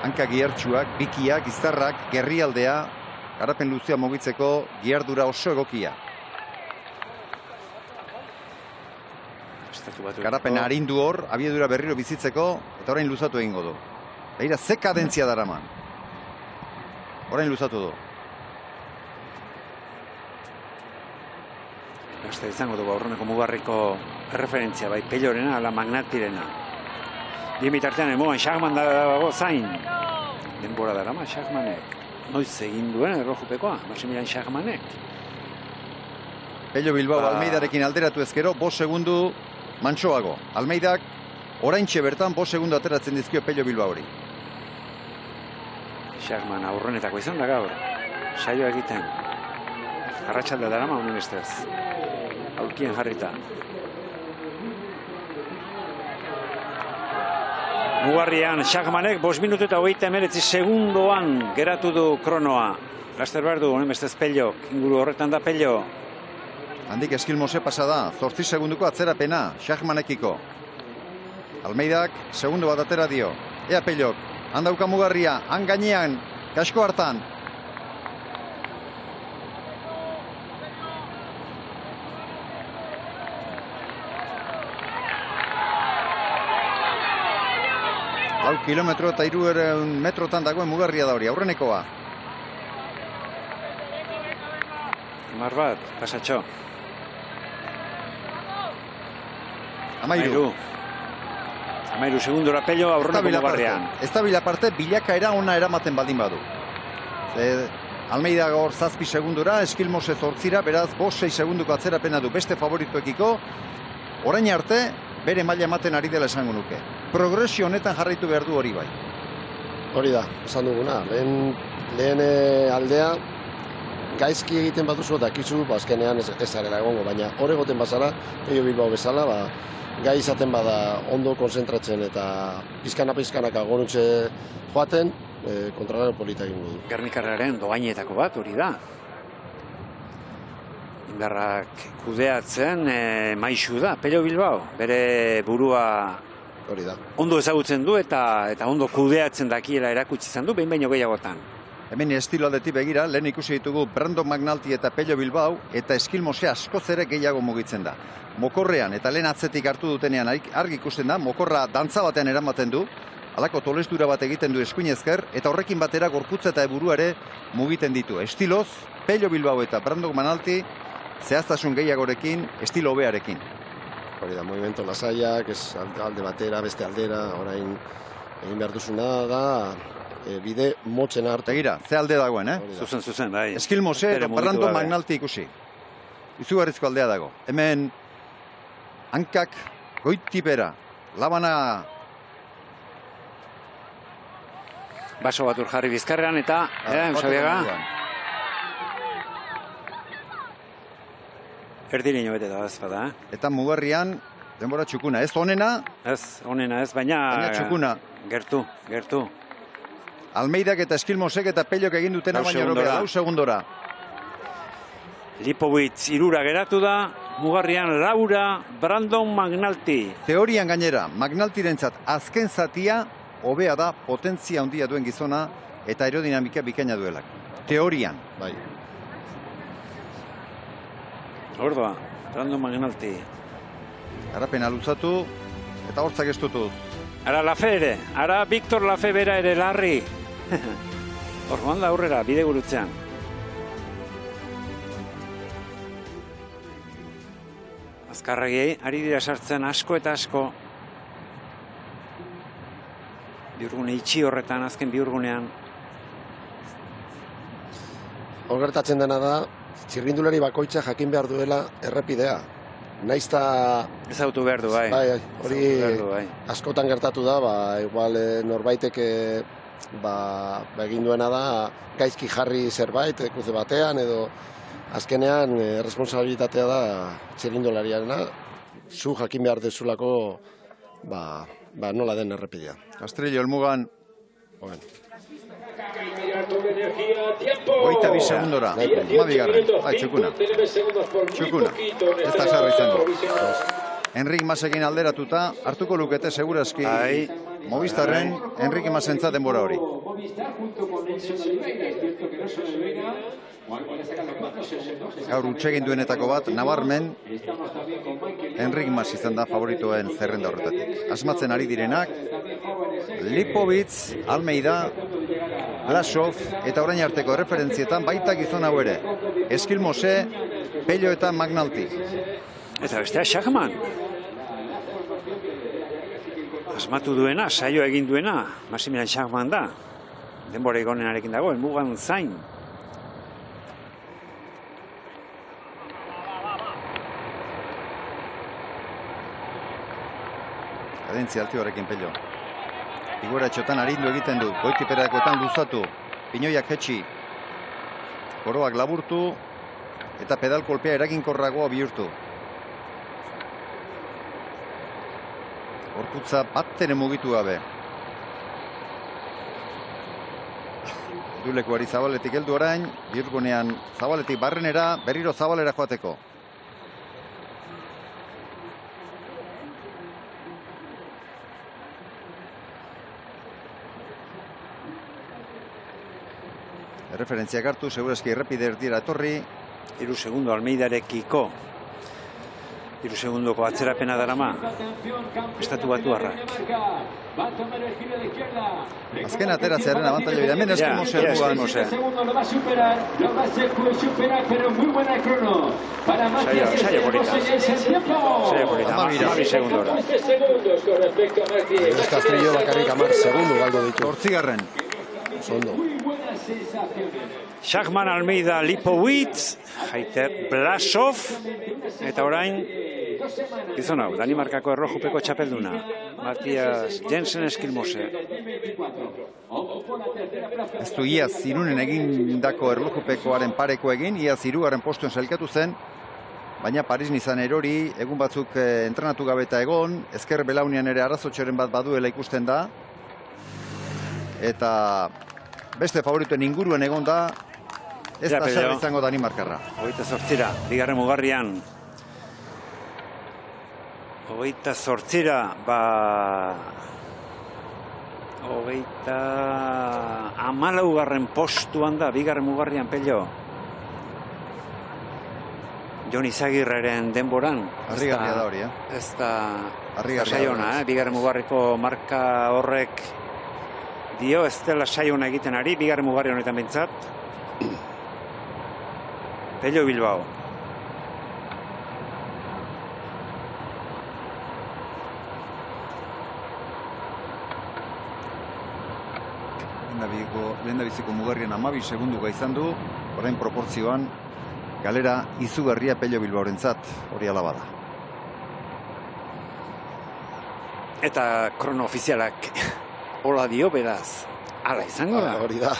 hanka gihartxuak, bikiak, izarrak, gerrialdea, Garapen luzea mugitzeko giardura oso egokia. Garapen arindu hor, abiedura berriro bizitzeko, eta orain luzatu egingo du. Begira, ze kadentzia daraman. Orain luzatu du. Beste izango dugu aurreneko mugarriko referentzia, bai Pellorena, ala Magnaltirena. Bien bitartean, emoan Schachmann dago zain. Denbora darama Schachmannek. Noiz egin duen errojupekoa, Maximilian Schachmannek. Pello Bilbao Almeidarekin alderatu ezkero, 5 segundu mantsoago. Almeidak oraintxe bertan 5 segundu ateratzen dizkio Pello Bilbao hori. Schachmann aurrenetako izan da gaur. Saioa egiten. Arratsalde darama honen bestez. Aurkien jarrita. Mugarrian Schachmannek 5 minutu eta 39 segundoan geratu du kronoa. Laster behar du, honen bestez Pello. Inguru horretan da Pello. Handik Eskilmose pasada, 8 segunduko atzerapena, Schachmannekiko. Almeidak, segundu bat atera dio. Ea Pellok, handauka mugarria, han gainean, kasko hartan. Lau kilometro eta 300 metrotan dagoen mugarria da hori, aurrenekoa. Hamar bat, pasatxo. Amairu segundora Pello aurreneko mugarrian. Ez da bilaparte, bilakaera ona eramaten baldin badu. Almeida gaur 7 segundura, Eskilmose 8, beraz 5-6 segunduko atzerapena du beste favorituekiko. Orain arte, bere maila ematen ari dela esango nuke. Progresio honetan jarraitu behar du hori bai. Hori da, esan duguna. Lehen aldea, gaizki egiten baduzu eta kizu, azkenean ez zarela egongo, baina hor egoten bazara, Pello Bilbao bezala, gai izaten bada ondo konzentratzen eta pizkana-pizkanaka gorutze joaten, kontrarrelo polita egingo du. Gernikarraren doainetako bat hori da. Indarrak kudeatzen maisu da, Pello Bilbao. Bere burua hori da. Ondo ezagutzen du eta ondo kudeatzen dakiela erakutsi izan du, behin baino gehiagotan. Hemen estilo aldetik begira, lehen ikusi ditugu Brandon McNulty eta Pello Bilbao, eta Eskilmose askoz ere gehiago mugitzen da. Mokorrean eta lehen atzetik hartu dutenean argi ikusten da, mokorra dantza batean eramaten du, halako tolestura bat egiten du eskuinezker, eta horrekin batera gorputza eta burua ere mugiten ditu. Estiloz, Pello Bilbao eta Brandon McNulty zehaztasun gehiagorekin, estilo hobearekin. Hori da, movimento lasaiak, ez alde batera, beste aldera, orain egin behar duzuna da, bide motzen hartu. Tegira, ze alde dagoen, Zuzen, bai. Eskilmose eta Brandon McNulty ikusi. Izugarrizko aldea dago. Hemen, hankak goitipera, labana. Baso bat jarri bizkarrean eta, Eusabiaga. Erdireño bete da ezpada, Eta mugarrian, denbora txukuna. Ez onena? Ez, onena ez, baina txukuna. Gertu. Almeidak eta Eskilmosek eta Pellok egin dutena baina horobea, 2 segundora. Lipowitz 3 geratu da, mugarrian Laura, Brandon McNulty. Teorian gainera, McNultyrentzat azken zatia hobea da potentzia handia duen gizona eta aerodinamika bikaina duelak. Teorian. Bai. Ordoa, Brandon McNulty. Garapena luzatu eta hortzak estutu. Ara Lafe ere, ara Victor Lafe bera ere larri. Orduan da aurrera, bide gurutzean. Azkarregi, ari dira sartzen asko eta asko. Biurgune itxi horretan, azken biurgunean. Hor gertatzen dena da, txirrindulari bakoitza jakin behar duela errepidea. Naizta... Ezautu behar du, bai. Hori askotan gertatu da, igual norbaitek egin duena da, gaizki jarri zerbait, kuze batean, edo azkenean responsabilitatea da txirrindulariarena. Zu jakin behar dezulako, nola den errepidea. Castrillo, helmugan. 22 segundora, mabigarren, txukuna. Ez da sarri izango. Enrique Masekin alderatuta, hartuko lukete segurazki Movistarren Enrique Masentzat denbora hori. Movistar junto con Nelson Oliveira. Es cierto que Nelson Oliveira puede sacar los 4 segundos. Gaur utsegin duenetako bat, nabarmen, Enric Mas izan da favoritoen zerrenda horretatik. Asmatzen ari direnak, Lipovic, Almeida, Blasov, eta orain arteko referentzietan baita gizon hau ere. Eskilmose, Pello eta Magnalti. Eta bestea Schachmann. Asmatu duena, saio egin duena, Maximilian Schachmann da. Denbora egonenarekin dago, helmugan zain. Kadentzia altioarekin Pello. Igoera txotan arindu egiten du, goitiperakoetan luzatu, pinoiak jetxi, koroak laburtu, eta pedal kolpea eraginkorragoa bihurtu. Gorputza batteren mugitu gabe. Dulekuari Zabaletik heldu orain, bihurgunean Zabaletik barrenera, berriro Zabalera joateko. Referentziak hartu, segurazki errepide erdira etorri. 3 segundo Almeidarekiko. 3 segundoko atzerapena darama. Estatu Batuarrak. Azken ateratzearen abantaila bida. Hemen Eskilmose erduan. Saio polita. Saio polita. 12 segundora. Castrillo bakarrik 10 segundo galdo ditu. 8. Ondo. Schachmann, Almeida, Lipovic, Heiter, Blasov, eta orain, gizon hau, Danimarkako errojupeko txapelduna, Matthias Jensen Eskilmose. Ez du iaz Irunen egindako erlojupekoaren pareko egin, iaz 3. postuen sailkatu zen, baina Paris-Nizan erori, egun batzuk entrenatu gabe eta egon, ezker belaunean ere arrazotxoren bat baduela ikusten da, eta beste favoritoen inguruan egon da, ez da xarra izango Danimarkarra. 28, bigarren mugarrian. 28, ba... 14 postuan da, bigarren mugarrian Pello. Jon Izagirreren denboran. Harrigarria da hori, Ez da... Harrigarria. Bigarren mugarriko marka horrek dio, ez dela saiona egiten ari, bigarren mugarri honetan bintzat. Pello Bilbao. Lehendabiziko mugarrien 12 segunduka izan du, orain proportzioan galera izugarria Pello Bilbaorentzat, hori ala bada. Eta krono ofizialak hola dio, beraz. Hala izango da. Hori da.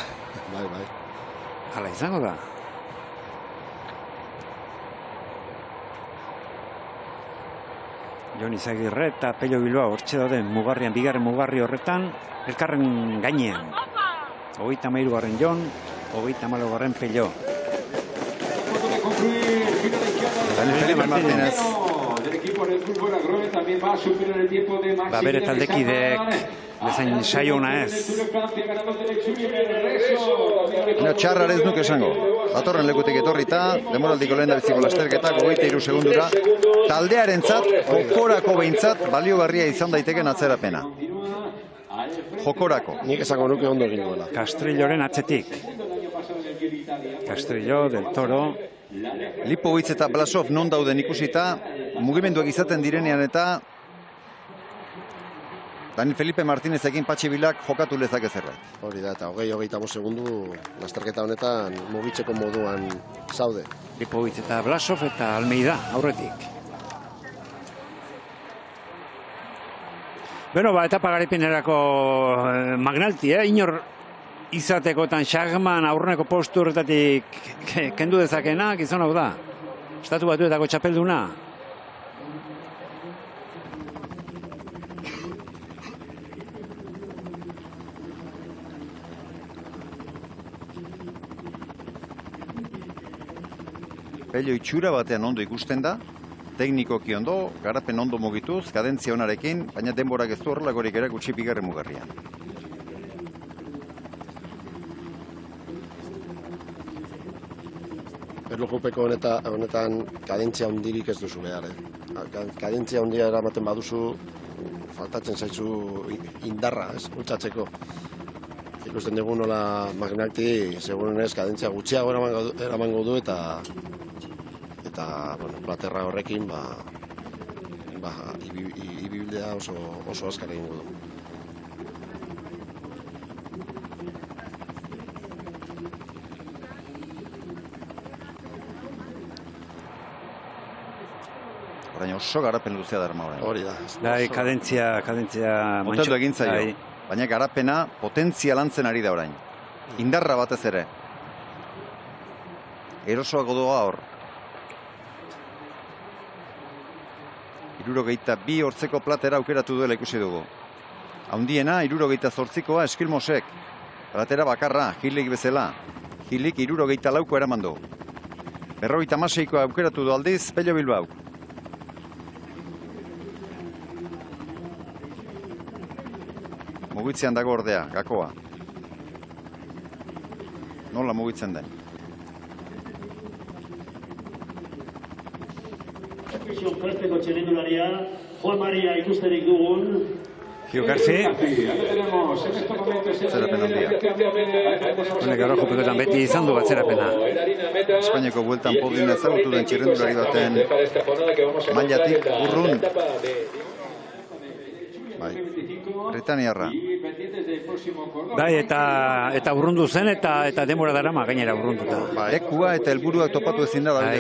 Bai. Hala izango da. Jon Izagirre eta Pello Bilbao hortxe dauden mugarrian, bigarren mugarri horretan, elkarren gainean. 33. Jon, 34. Pello. Felipe Martínez. Bere taldekideek bezain saiona ez. Txarrar ez nuke esango. Datorren lekutik etorrita, demoraldiko lehendabiziko lasterketak 23 segundura. Taldearentzat, jokorako behintzat, baliogarria izan daiteken atzerapena. Jokorako. Nik esango nuke ondo egin duela. Castrilloren atzetik. Castrillo, Del Toro. Lipovic eta Blasov non dauden ikusita, mugimenduak izaten direnean eta Dani Felipe Martínez-ekin Patxi Bilak jokatu lezake zerbait. Hori da, eta 20-25 segundu lasterketa honetan mugitzeko moduan zaude. Lipovic eta Blasov eta Almeida aurretik. Beno, etapa garipenerako Magnalti, inor izatekotan Schachmann aurreneko postu horretatik kendu dezakena, gizon hau da. Estatu Batuetako txapelduna. Pello itxura batean ondo ikusten da, teknikoki ondo, garapen ondo mugituz, kadentzia onarekin, baina denborak ez du horrelakorik erakutsi bigarren mugarrian. erlojupeko honetan kadentzia hundirik ez duzu behar. Kadentzia hundia eramaten baduzu, faltatzen zaizu indarra, bultzatzeko. Ikusten dugu nola Magnalti, segurenez, kadentzia gutxiago eramango du eta platerra horrekin ibildea oso azkar egingo du. Orain oso garapen luzea darma orain. Hori da. Bai, kadentzia moteldu egin zaio. Baina garapena potentzia lantzen ari da orain. Indarra batez ere. Erosoago doa hor. 62 hortzeko platera aukeratu duela ikusi dugu. Haundiena 68koa Eskilmosek. Platera bakarra, Hilik bezala. Hilik 64ko eraman du. 56koa aukeratu du aldiz Pello Bilbao. Mugitzean dago ordea, gakoa. Nola mugitzen den? Presteko txelindularia, Juan Maria ikusterik dugun. Gio Garzi. Atzerapen handia. Honek erlojupekoetan beti izan du atzerapena. Espainiako bueltan podium ezagutu den txirrendulari baten mailatik urrun. Bai, Britaniarra. Bai, eta urrundu zen eta denbora darama gainera urrunduta. Lekua eta helburuak topatu ezin da Bai.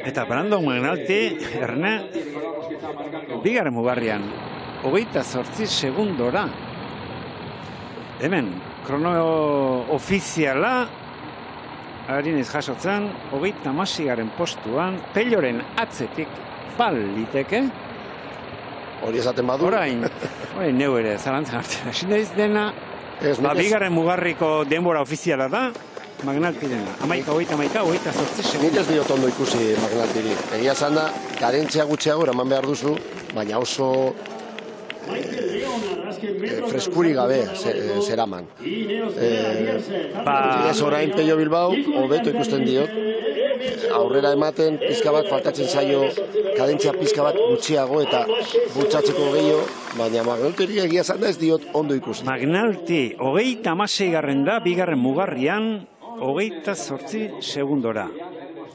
Eta Brandon Magnalti, Erne, bigarren mugarrian, 28 segundora. Hemen, krono ofiziala, harinez jasotzen, 36. postuan, Pelloren atzetik liteke. Hori esaten badu. Orain neu ere, zalantzen hartzen. Esin dena, bigarren mugarriko denbora ofiziala da, Magnalti dena. 28 segundu. Nik ez diot ondo ikusi Magnaltiri. Egia esan da, kadentzia gutxiago eraman behar duzu, baina oso freskuri gabe zeraman. Ez orain Pello Bilbao, hobeto ikusten diot, aurrera ematen pizka bat faltatzen zaio kadentzia pizka bat gutxiago eta bultzatzeko gehiago, baina Magnaltiri egia esan da ez diot ondo ikusi. Magnalti, 36. da, bigarren mugarrian, 28 segundora.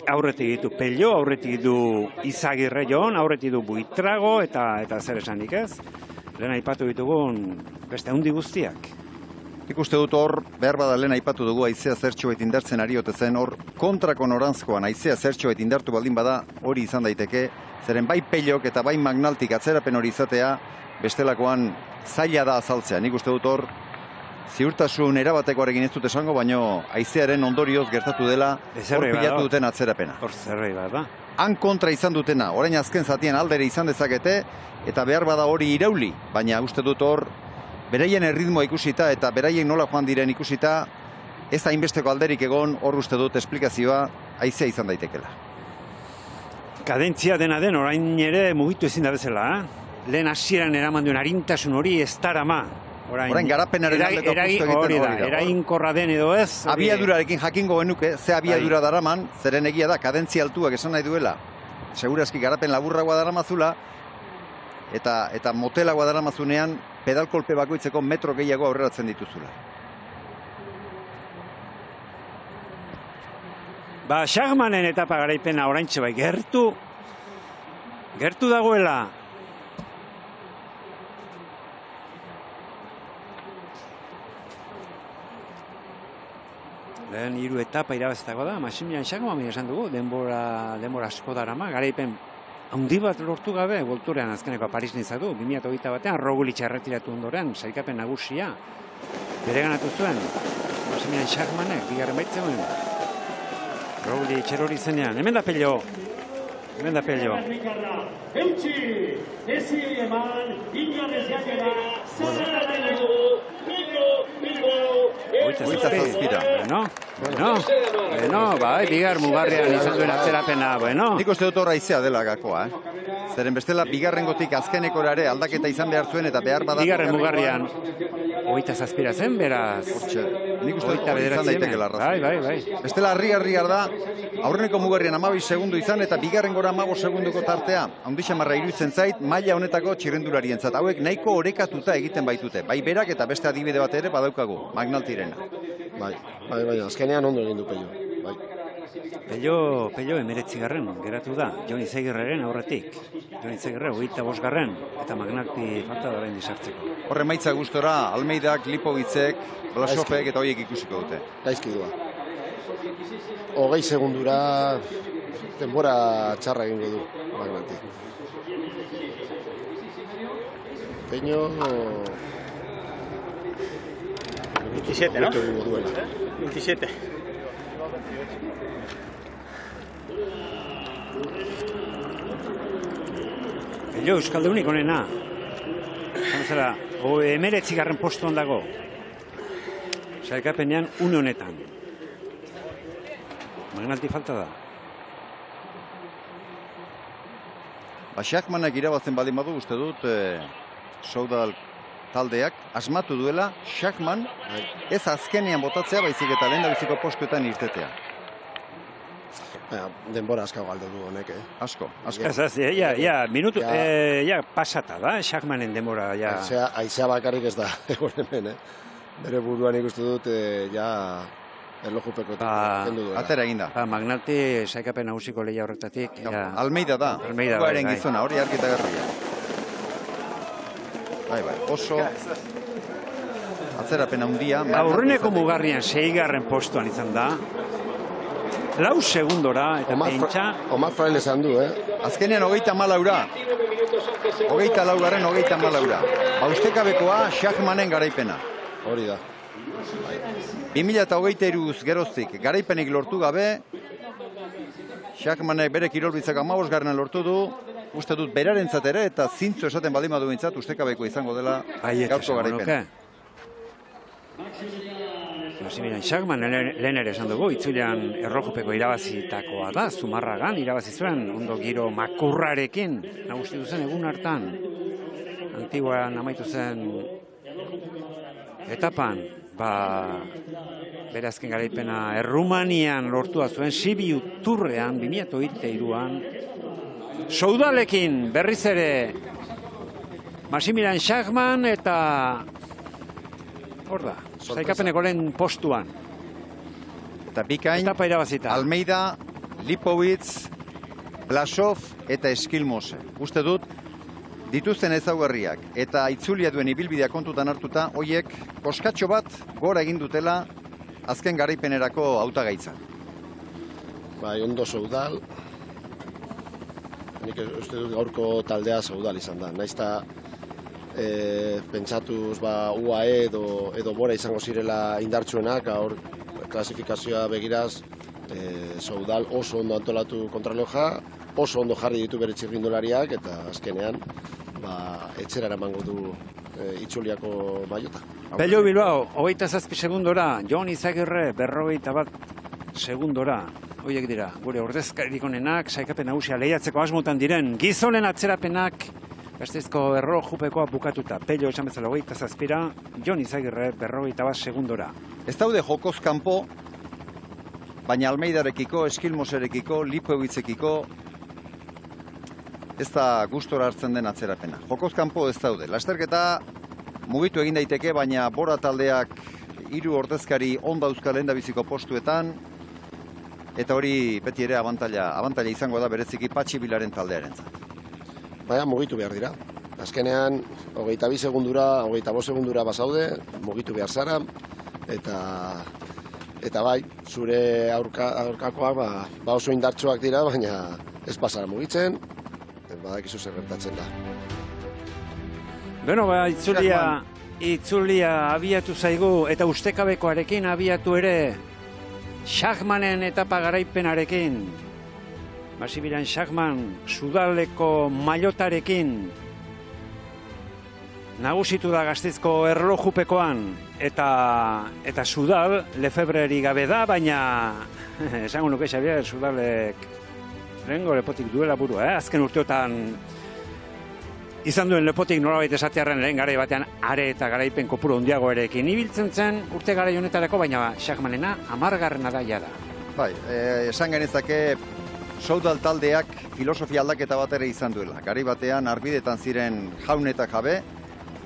Aurretik ditu Pello, aurretik ditu Izagirre Jon, aurretik ditu Buitrago eta zer esanik ez. Lehen aipatu ditugun beste handi guztiak. Ikuste dut hor, behar bada lehen aipatu dugu haizea zertxobait indartzen ari ote zen, hor kontrako norantzkoan haizea zertxobait indartu baldin bada hori izan daiteke, zeren bai Pellok eta bai Magnaltik atzerapen hori izatea, bestelakoan zaila da azaltzea. Nik uste dut hor, ziurtasun erabatekoarekin ez dut esango, baino haizearen ondorioz gertatu dela hor pilatu duten atzerapena. Hor zerroi bat da. Han kontra izan dutena, orain azken zatian aldere izan dezakete, eta behar bada hori irauli, baina uste dut hor, beraien erritmoa ikusita eta beraien nola joan diren ikusita, ez da hainbesteko alderik egon, hor uste dut esplikazioa haizea izan daitekela. Kadentzia dena den, orain ere mugitu ezin da bezala, lehen hasieran eraman duen arintasun hori ez darama. Orain garapenaren aldeko apustu egiten hori da. Erainkorra den edo ez. Abiadurarekin jakingo genuke, ze abiadura daraman, zeren egia da, kadentzia altuak esan nahi duela. Segurazki garapen laburragoa daramazula, eta motelagoa daramazunean, pedalkolpe bakoitzeko metro gehiago aurreratzen dituzula. Schachmannen etapa garaipena oraintxe bai, gertu dagoela. Lehen 3 etapa irabaztako da, Maximilian Schachmann esan dugu, denbora asko darama, garaipen handi bat lortu gabe, golturean azkeneko Paris nizatu, 2008 batean, Roglic erretiratu ondoren, sailkapen nagusia, bere ganatu zuen, Maximilian Schachmannek, bigarren baitzeuen, Roglic erori zenean, hemen da Pello. Eutxi, ezi eman, ingarrez gainera, zerra Hogeita zazpira. Bueno, bai, bigar mugarrian izan duen atzerapena, bueno. Nik uste dut horra izea dela gakoa, Zeren bestela, bigarrengotik azkenekora ere aldaketa izan behar zuen eta behar bada... Bigarren mugarrian, hogeita zazpira zen, beraz. Nik uste dut hori izan daitekela arrazoi. Bai. Bestela, harri da, aurreneko mugarrian 12 segundu izan eta bigarren gora 15 segunduko tartea. Handixamarra iruditzen zait, maila honetako txirrendularientzat. Hauek nahiko orekatuta egiten baitute. Bai berak eta beste adibide bat ere badaukagu, Magnaltirena. Bai, azkenean ondo egin du Pello. Bai. Pello 19. geratu da, Jon Izagirreren aurretik. Jon Izagirre 25. eta Magnalti falta da orain sartzeko. Horre maitza gustora, Almeidak, Lipovicek, Blasovek eta horiek ikusiko dute. Gaizki dua. 20 segundura denbora txarra egingo du Magnalti. Peño... 27, ¿no? 27. Pello Euskaldunik onena. Zara, 19. postuan dago. Sailkapenean une honetan. Magnalti falta da. Schachmanek irabazten baldin badu, uste dut, Soudal taldeak asmatu duela Schachman ez azkenean botatzea, baizik eta lehendabiziko postuetan irtetea. Denbora asko galdu du honek, Asko. Minutu, pasata da, Schachmanen denbora, Aizea bakarrik ez da, egon hemen, Bere buruan ikustu dut, erlojupeko kendu duela. Atera egin da. Magnalti saikapen nagusiko lehia horretatik. Almeida da. Guaren gizona, hori argita garria. Bai, oso atzerapena handia. Aurreneko mugarrian 6. postuan izan da. 4 segundora eta pentsa. Omar Fraile esan du, Azkenean 34. 24. Baustekabekoa Schachmanen garaipena. Hori da. 2023 geroztik garaipenik lortu gabe, Schachmanek bere kirolbitzak 15. lortu du, uste dut berarentzat ere eta zintzo esaten baldin badu bintzat ustekabeko izango dela gaurko garaipena. Schachman lehen ere esan dugu, itzulean errojupeko irabazitakoa da, Zumarragan irabazi zuen, ondo giro makurrarekin, nagusitu zen egun hartan. Antiguan amaitu zen etapan, bere azken garaipena Errumanian lortua zuen, Sibiu Turrean, 2023an, Soudalekin berriz ere Maximilian Schachman eta hor da, saikapeneko lehen postuan. Eta bikain, etapa irabazita. Almeida, Lipovitz, Blasov eta Eskilmose. Uste dut, dituzten ezaugarriak eta itzulia duen ibilbidea kontutan hartuta, hoiek koskatxo bat gora egin dutela azken garaipenerako hautagaitza. Bai, ondo Soudal. Nik uste dut gaurko taldea Soudal izan da. Naizta pentsatuz UAE edo Bora izango zirela indartsuenak, gaur klasifikazioa begiraz, Soudal oso ondo antolatu kontraloja, oso ondo jarri ditu bere txirrindulariak eta azkenean etxera eramango du itzuliako maiota. Pello Bilbao, 27 segundora, Jon Izagirre, 41 segundora. Hoiek dira, gure ordezkarik onenak, saikapen nagusia lehiatzeko asmotan diren, gizonen atzerapenak, Gasteizko erlojupekoa bukatuta. Pello esan bezala 27, Jon Izagirre 41 segundora. Ez daude jokoz kanpo, baina Almeidarekiko, Eskilmoserekiko, Lipovitzekiko, ez da gustora hartzen den atzerapena. Jokoz kanpo ez daude. Lasterketa mugitu egin daiteke, baina Bora taldeak 3 ordezkari onda euskal lehendabiziko postuetan, eta hori beti ere abantaila izango da bereziki Patxi Bilaren taldearentzat. Baina mugitu behar dira. Azkenean, 22 segundura, 25 segundura bazaude, mugitu behar zara, eta bai, zure aurkakoak oso indartsuak dira, baina ez bazara mugitzen, badakizu zer gertatzen da. Beno, itzulia abiatu zaigu, eta ustekabekoarekin abiatu ere, Schachmanen etapa garaipenarekin, Maximilian Schachman, Sudaleko mailotarekin, nagusitu da Gasteizko erlojupekoan eta Sudal Lefebreri gabe da, baina esango nuke Xabier Sudalek lehengo lepotik duela burua, azken urteotan izan duen lepotik nolabait esatearren lehen garai batean are eta garaipen kopuru handiagoarekin ibiltzen zen urte garai honetarako, baina Schachmannena 10. da jada. Bai, esan genezake Soudal taldeak filosofia aldaketa bat ere izan duela. Garai batean arbidetan ziren jaun eta jabe,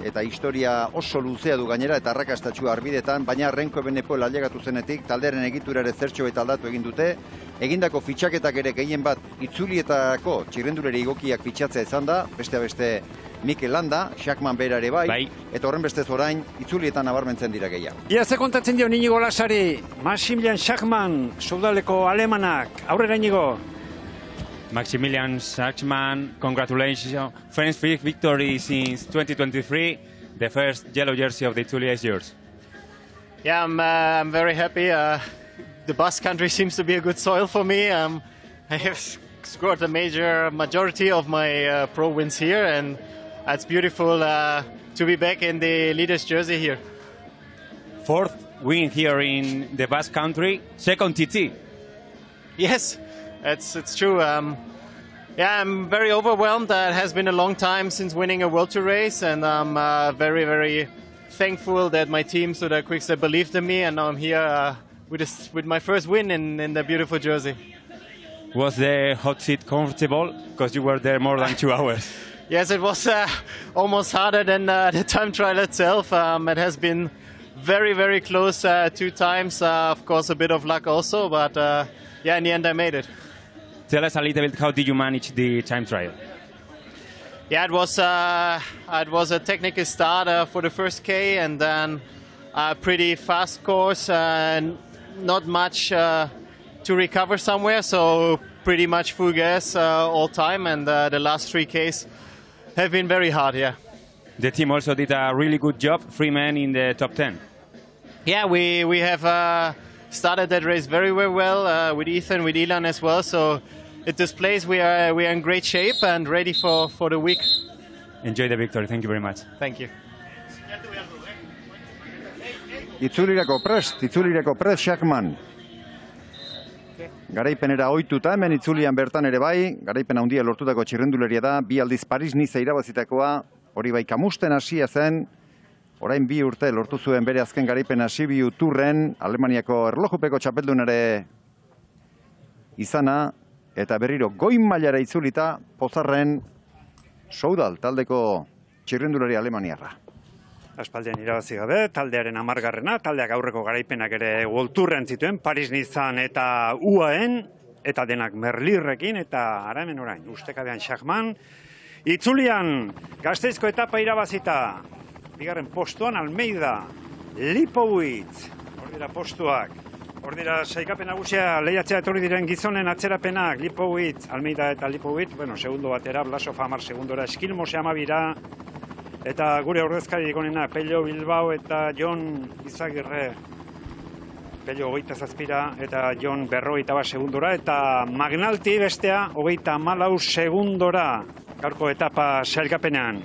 eta historia oso luzea du gainera eta arrakastatxua arbidetan, baina Renko Benepol ailegatu zenetik taldearen egitura ere zertxo eta aldatu egin dute. Egindako fitxaketak ere gehien bat itzulietako txirrendulari egokiak fitxatzea izan da, beste Mikel Landa, Schachmann bera ere bai, eta horren bestez orain itzulietan nabarmentzen dira gehiago. Ia ze kontatzen dio Inigo Lasari, Maximilian Schachmann, Soudaleko alemanak, aurrera Inigo. Maximilian Schachmann, congratulations. First victory since 2023. The first yellow jersey of the Itzulia is yours. Yeah, I'm very happy. The Basque Country seems to be a good soil for me. I have scored a majority of my pro wins here, and it's beautiful to be back in the leader's jersey here. 4th win here in the Basque Country, 2nd TT. Yes, it's true. Yeah, I'm very overwhelmed. It has been a long time since winning a World Tour race, and I'm very, very thankful that my team, Soudal Quickstep, believed in me, and now I'm here with my first win in the beautiful jersey. Was the hot seat comfortable? Because you were there more than 2 hours. Yes, it was almost harder than the time trial itself. It has been very, very close 2 times. Of course, a bit of luck also, but yeah, in the end I made it. Tell us a little bit, how did you manage the time trial? Yeah, it was a technical start for the first K, and then a pretty fast course, and not much to recover somewhere, so pretty much full gas all time, and the last 3 Ks have been very hard, yeah. The team also did a really good job, 3 men in the top 10. Yeah, we have started that race very, very well with Ethan, with Ilan as well, so it displays we are in great shape and ready for the week. Enjoy the victory, thank you very much. Thank you. Itzulireko prest Schachmann. Garaipenera ohituta, hemen itzulian bertan ere bai, garaipen handia lortutako txirrenduleria da, 2 aldiz Paris-Niza irabazitakoa, hori bai kamusten hasia zen, orain 2 urte lortu zuen bere azken garaipena Sibiu Turren, Alemaniako erlojupeko txapeldunare izana, eta berriro goi mailara itzulita pozarren Soudal taldeko txirrendulari alemaniarra. Aspaldian irabazi gabe, taldearen 10. Taldeak aurreko garaipenak ere World Tourren zituen, Paris-Nizan eta UAEn, eta denak Merlirrekin, eta ara hemen orain, ustekabean Schachmann. Itzulian, Gasteizko etapa irabazita, 2. postuan Almeida, Lipowitz, hor dira postuak, hor dira saikapen nagusia lehiatzea etorri diren gizonen atzerapenak, Lipowitz, Almeida eta Lipowitz, bueno, segundo batera, Blasov 10 segundora, Eskilmose 12, eta gure ordezkari gonena, Pello Bilbao eta Jon Izagirre, Pello 27 eta Jon 51 segundora, eta Magnalti bestea 34 segundora, gaurko etapa sailkapenean.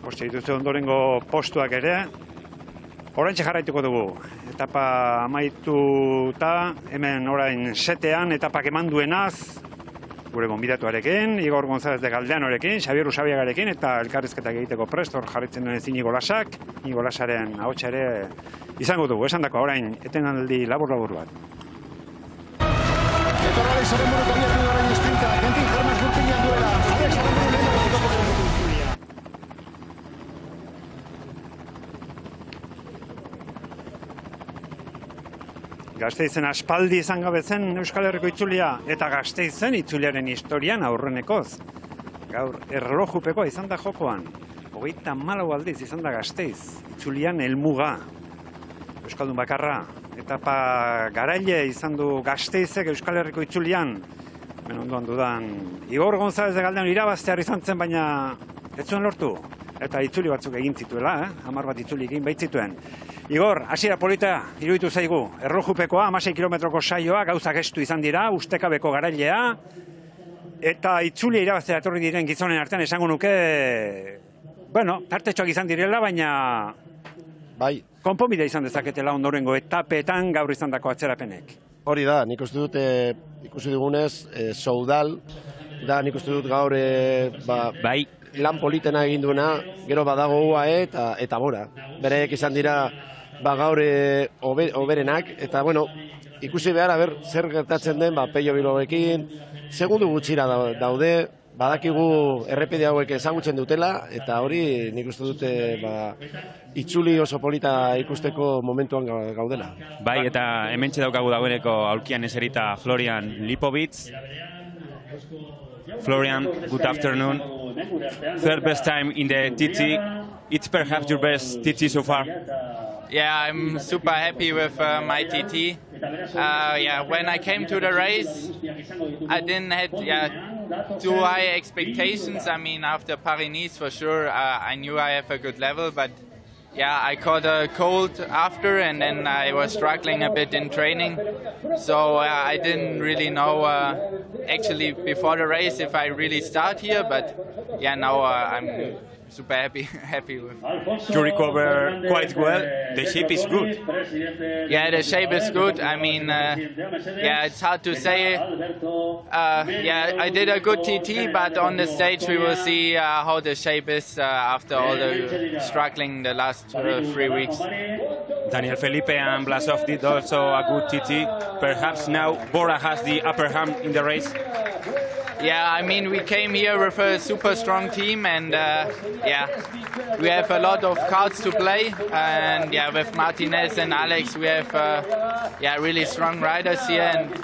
Poste dituzte ondorengo postuak ere, oraintxe jarraituko dugu. Etapa amaituta, hemen orain 7an, etapak eman duenaz, gure gonbidatuarekin, Igor González de Galdeanorekin, Xabier Usabiagarekin, eta elkarrizketak egiteko prest, hor jarritzen duen Inigo Lasak, Inigo Lasaren ahotsa ere izango dugu, esan dako, orain, etenaldi labur-labur bat. Etorralizaren buruko abiatu da orain esprinta, Quentin Hermes gurpinean duela, Alex Aramburu lehen aurreko pokean Itzulia. Gasteizen aspaldi izan gabe zen Euskal Herriko itzulia, eta Gasteizen itzuliaren historian aurrenekoz. Gaur erlojupekoa izan da jokoan, 34 aldiz izan da Gasteiz, itzulian helmuga. Euskaldun bakarra, etapa garaile izan du Gasteizek Euskal Herriko itzulian. Hemen ondoan dudan, Igor González de Galdeano irabaztear izan zen, baina ez zuen lortu. Eta itzuli batzuk egin zituela, 10 bat itzuli egin baitzituen. Igor, hasiera polita, iruditu zaigu, erlojupekoa, 16 kilometroko saioa, gauzak estu izan dira, ustekabeko garailea, Eta itzulia irabaztea etorri diren gizonen artean esango nuke, bueno, tartetxoak izan direla, baina bai, konponbidea izan dezaketela ondorengo etapetan gaur izandako atzerapenek. Hori da, nik uste dut ikusi dugunez, Soudal, da nik uste dut gaur bai, lan politena egin duena, gero badago UAE eta Bora. Bereek izan dira gaur oberenak, eta bueno, ikusi behar, zer gertatzen den, Pello Bilbaoekin, segundu gutxira daude, badakigu errepide hauek ezagutzen dutela, eta hori nik uste dute itzuli oso polita ikusteko momentuan gaudela. Bai, eta hementxe daukagu dagoeneko aulkian eserita Florian Lipovitz. Florian, good afternoon. Third best time in the TT. It's perhaps your best TT so far. Yeah, I'm super happy with my TT. When I came to the race, I didn't have too high expectations. I mean, after Paris-Nice, for sure, I knew I have a good level, but yeah, I caught a cold after, and then I was struggling a bit in training. So I didn't really know actually before the race if I really start here, but yeah, now I'm super happy with. You recover quite well. The shape is good. Yeah, the shape is good. I mean, it's hard to say. I did a good TT, but on the stage we will see how the shape is after all the struggling the last 3 weeks. Daniel Felipe and Blasov did also a good TT. Perhaps now Bora has the upper hand in the race. Yeah, I mean, we came here with a super strong team, and we have a lot of cards to play. And with Martinez and Alex, we have really strong riders here. And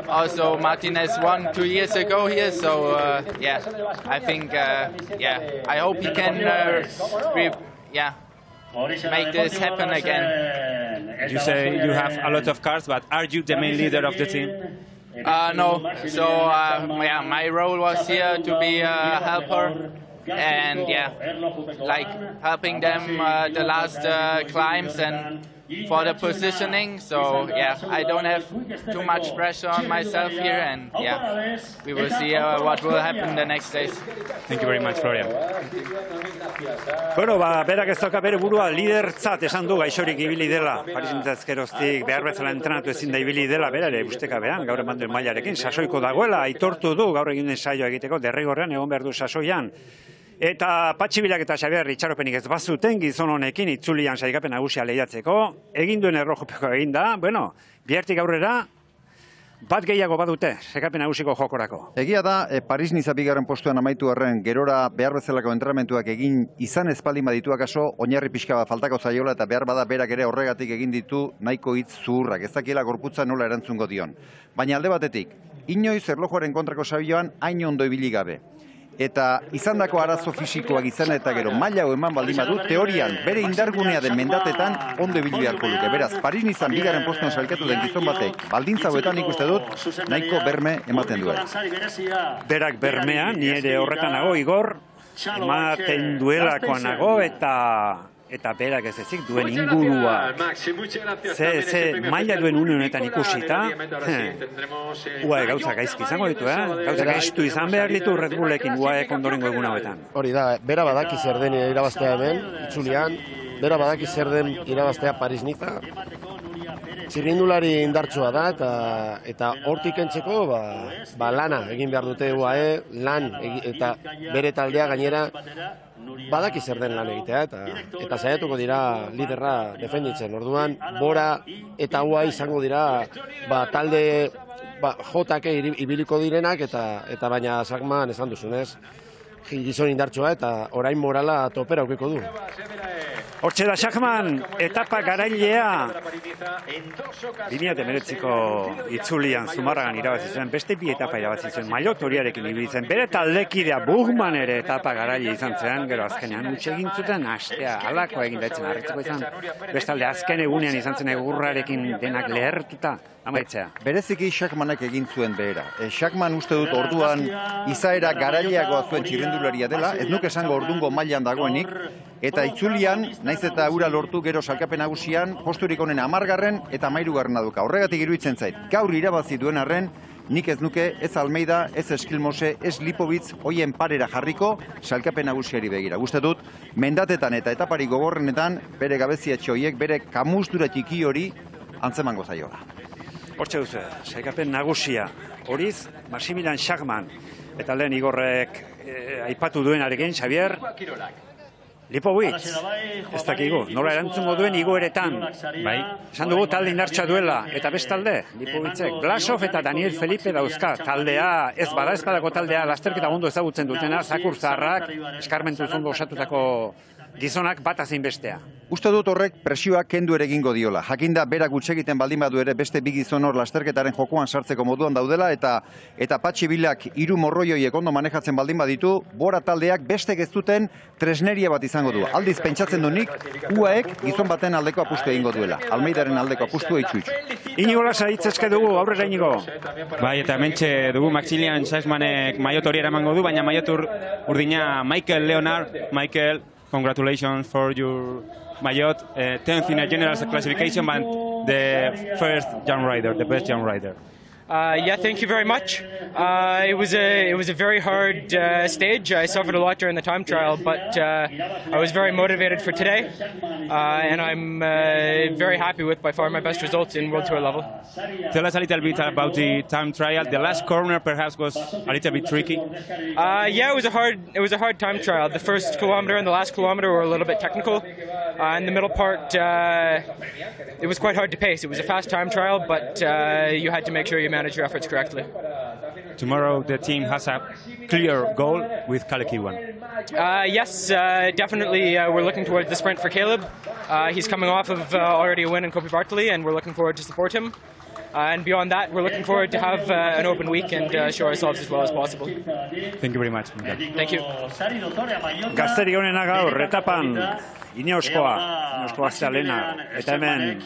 also Martinez won 2 years ago here, so I think I hope he can make this happen again. You say you have a lot of cards, but are you the main leader of the team? No, so my role was here to be a helper and like helping them the last climbs and for the positioning. So I don't have too much pressure on myself here, and we will see what will happen the next days. Thank you very much, Florian. Bueno, berak ez dauka bere burua lidertzat esan du gaixorik ibili dela. Paris-Nice behar bezala entrenatu ezin da ibili dela, berare ustekabean, gaur eman duen mailarekin, sasoiko dagoela, aitortu du gaur egin den saioa egiteko, derrigorrean egon behar du sasoian. Eta Patxibilak eta Xabier itxaropenik ez bazuten gizon honekin itzulian sailkapen nagusia lehiatzeko, egin duen erlojupeko egin da, bueno, bihartik aurrera, bat gehiago badute, sailkapen nagusiko jokorako. Egia da, Paris-Nice bigarren postuan amaitu arren, gerora behar bezalako entrenamentuak egin izan espaldin badituak aso, oinarri pixka bat faltako zaiola eta behar bada berak ere horregatik egin ditu nahiko hitz zuhurrak, ez dakiela gorputza nola erantzungo dion. Baina alde batetik, inoiz erlojuaren kontrako saioan hain ondo ibili gabe. Eta izandako arazo fisikoak izan eta gero maila hau eman baldin badu, teorian bere indargunea den mendatetan ondo ibili beharko luke. Beraz, Paris-Nice bigarren postuan sailkatu den gizon batek, baldintza hauetan ikuste dut, nahiko berme ematen duela. Berak bermea, ni ere horretan nago, Igor, ematen duelakoan nago, eta berak ez ezik duen ingurua. Ze maila duen une honetan ikusita, gauza gaizki izango ditu, gauza gaiztu izan behar ditu Red Bullekin UAEk ondorengo egun hauetan. Hori da, bera badaki zer den irabaztea hemen, itzulian, bera badaki zer den irabaztea Paris-Nice. Txirrindulari indartsua da, eta hortik entzeko lana egin behar dute UAE, lan eta bere taldea gainera badaki zer den lan egitea, eta saiatuko dira liderra defenditzen. Orduan, Bora eta UAE izango dira talde jotake ibiliko direnak, eta baina Sakman esan duzunez, gizon indartsua eta orain morala topera aukiko du. Hortxe da Sakman, etapa garailea 2019ko itzulian Zumarragan irabazi zuen, beste bi etapa irabazi zuen, Maillot horiarekin ibilitzen, bere taldekidea Burgman ere etapa garaile izan zen, gero azkenean utxe egin zuten, astea alakoa egin daitzen, harritzeko izan, bestalde azken egunean izan zen egurrarekin denak lehertuta, amaitzea. Bereziki Sakmanek egin zuen behera. Sakman uste dut orduan izaera garaileagoa zuen txirrindularia dela, ez nuke esango ordungo mailan dagoenik, eta itzulian, naiz eta ura lortu gero sailkapen nagusian, posturik honen 10. eta 13. duka. Horregatik iruditzen zait, gaur irabazi duen arren, nik ez nuke ez Almeida, ez Eskilmose, ez Lipovic hoien parera jarriko sailkapen nagusiari begira. Uste dut, mendatetan eta etapari gogorrenetan bere gabeziatxo horiek, bere kamustura txiki hori antzemango zaiola. Hortxe duzu, sailkapen nagusia. Horiz, Maximilian Schachmann, eta lehen Igorrek aipatu duenarekin, Xavier, Lipovic, ez dakigu, nola erantzungo duen igoeretan. Bai, esan dugu talde indartsa duela, eta bestalde, Lipovicek, Blasov eta Daniel Felipe dauzka. Taldea, ez badako taldea, lasterketa ondo ezagutzen dutena, Zakur Zaharrak, eskarmentu zondo osatutako gizonak bat zein bestea. Uste dut horrek presioak kendu ere egingo diola. Jakinda berak huts egiten baldin badu ere beste bi gizon hor lasterketaren jokoan sartzeko moduan daudela eta Patxi Bilak 3 morroioiek ondo manejatzen baldin baditu, Bora taldeak bestek ez duten tresneria bat izango du. Aldiz pentsatzen du nik UAEk gizon baten aldeko apustu egingo duela. Almeidaren aldeko apustua itxu. Inigo lasa hitzeske dugu, aurrera Inigo. Bai, eta hementxe dugu Maximilian Schachmannek maillot hori eramango du, baina maillot urdina Michael Leonard. Michael, congratulations for your maillot, 10th in a general classification, but the first young rider, the best young rider. Yeah, thank you very much. It was a very hard stage. I suffered a lot during the time trial, but I was very motivated for today, and I'm very happy with by far my best results in World Tour level. Tell us a little bit about the time trial. The last corner perhaps was a little bit tricky. Yeah, it was a hard time trial. The first kilometer and the last kilometer were a little bit technical. In the middle part, it was quite hard to pace. It was a fast time trial, but you had to make sure you manage your efforts correctly. Tomorrow the team has a clear goal with Kalle Kiwan. Yes, definitely we're looking towards the sprint for Caleb. He's coming off of already a win in Kopi Bartoli, and we're looking forward to support him. And beyond that, we're looking forward to have an open week and show ourselves as well as possible. Thank you very much. Thank you. Gazteri honena gaur, etapan, Ineoskoa zalena, eta hemen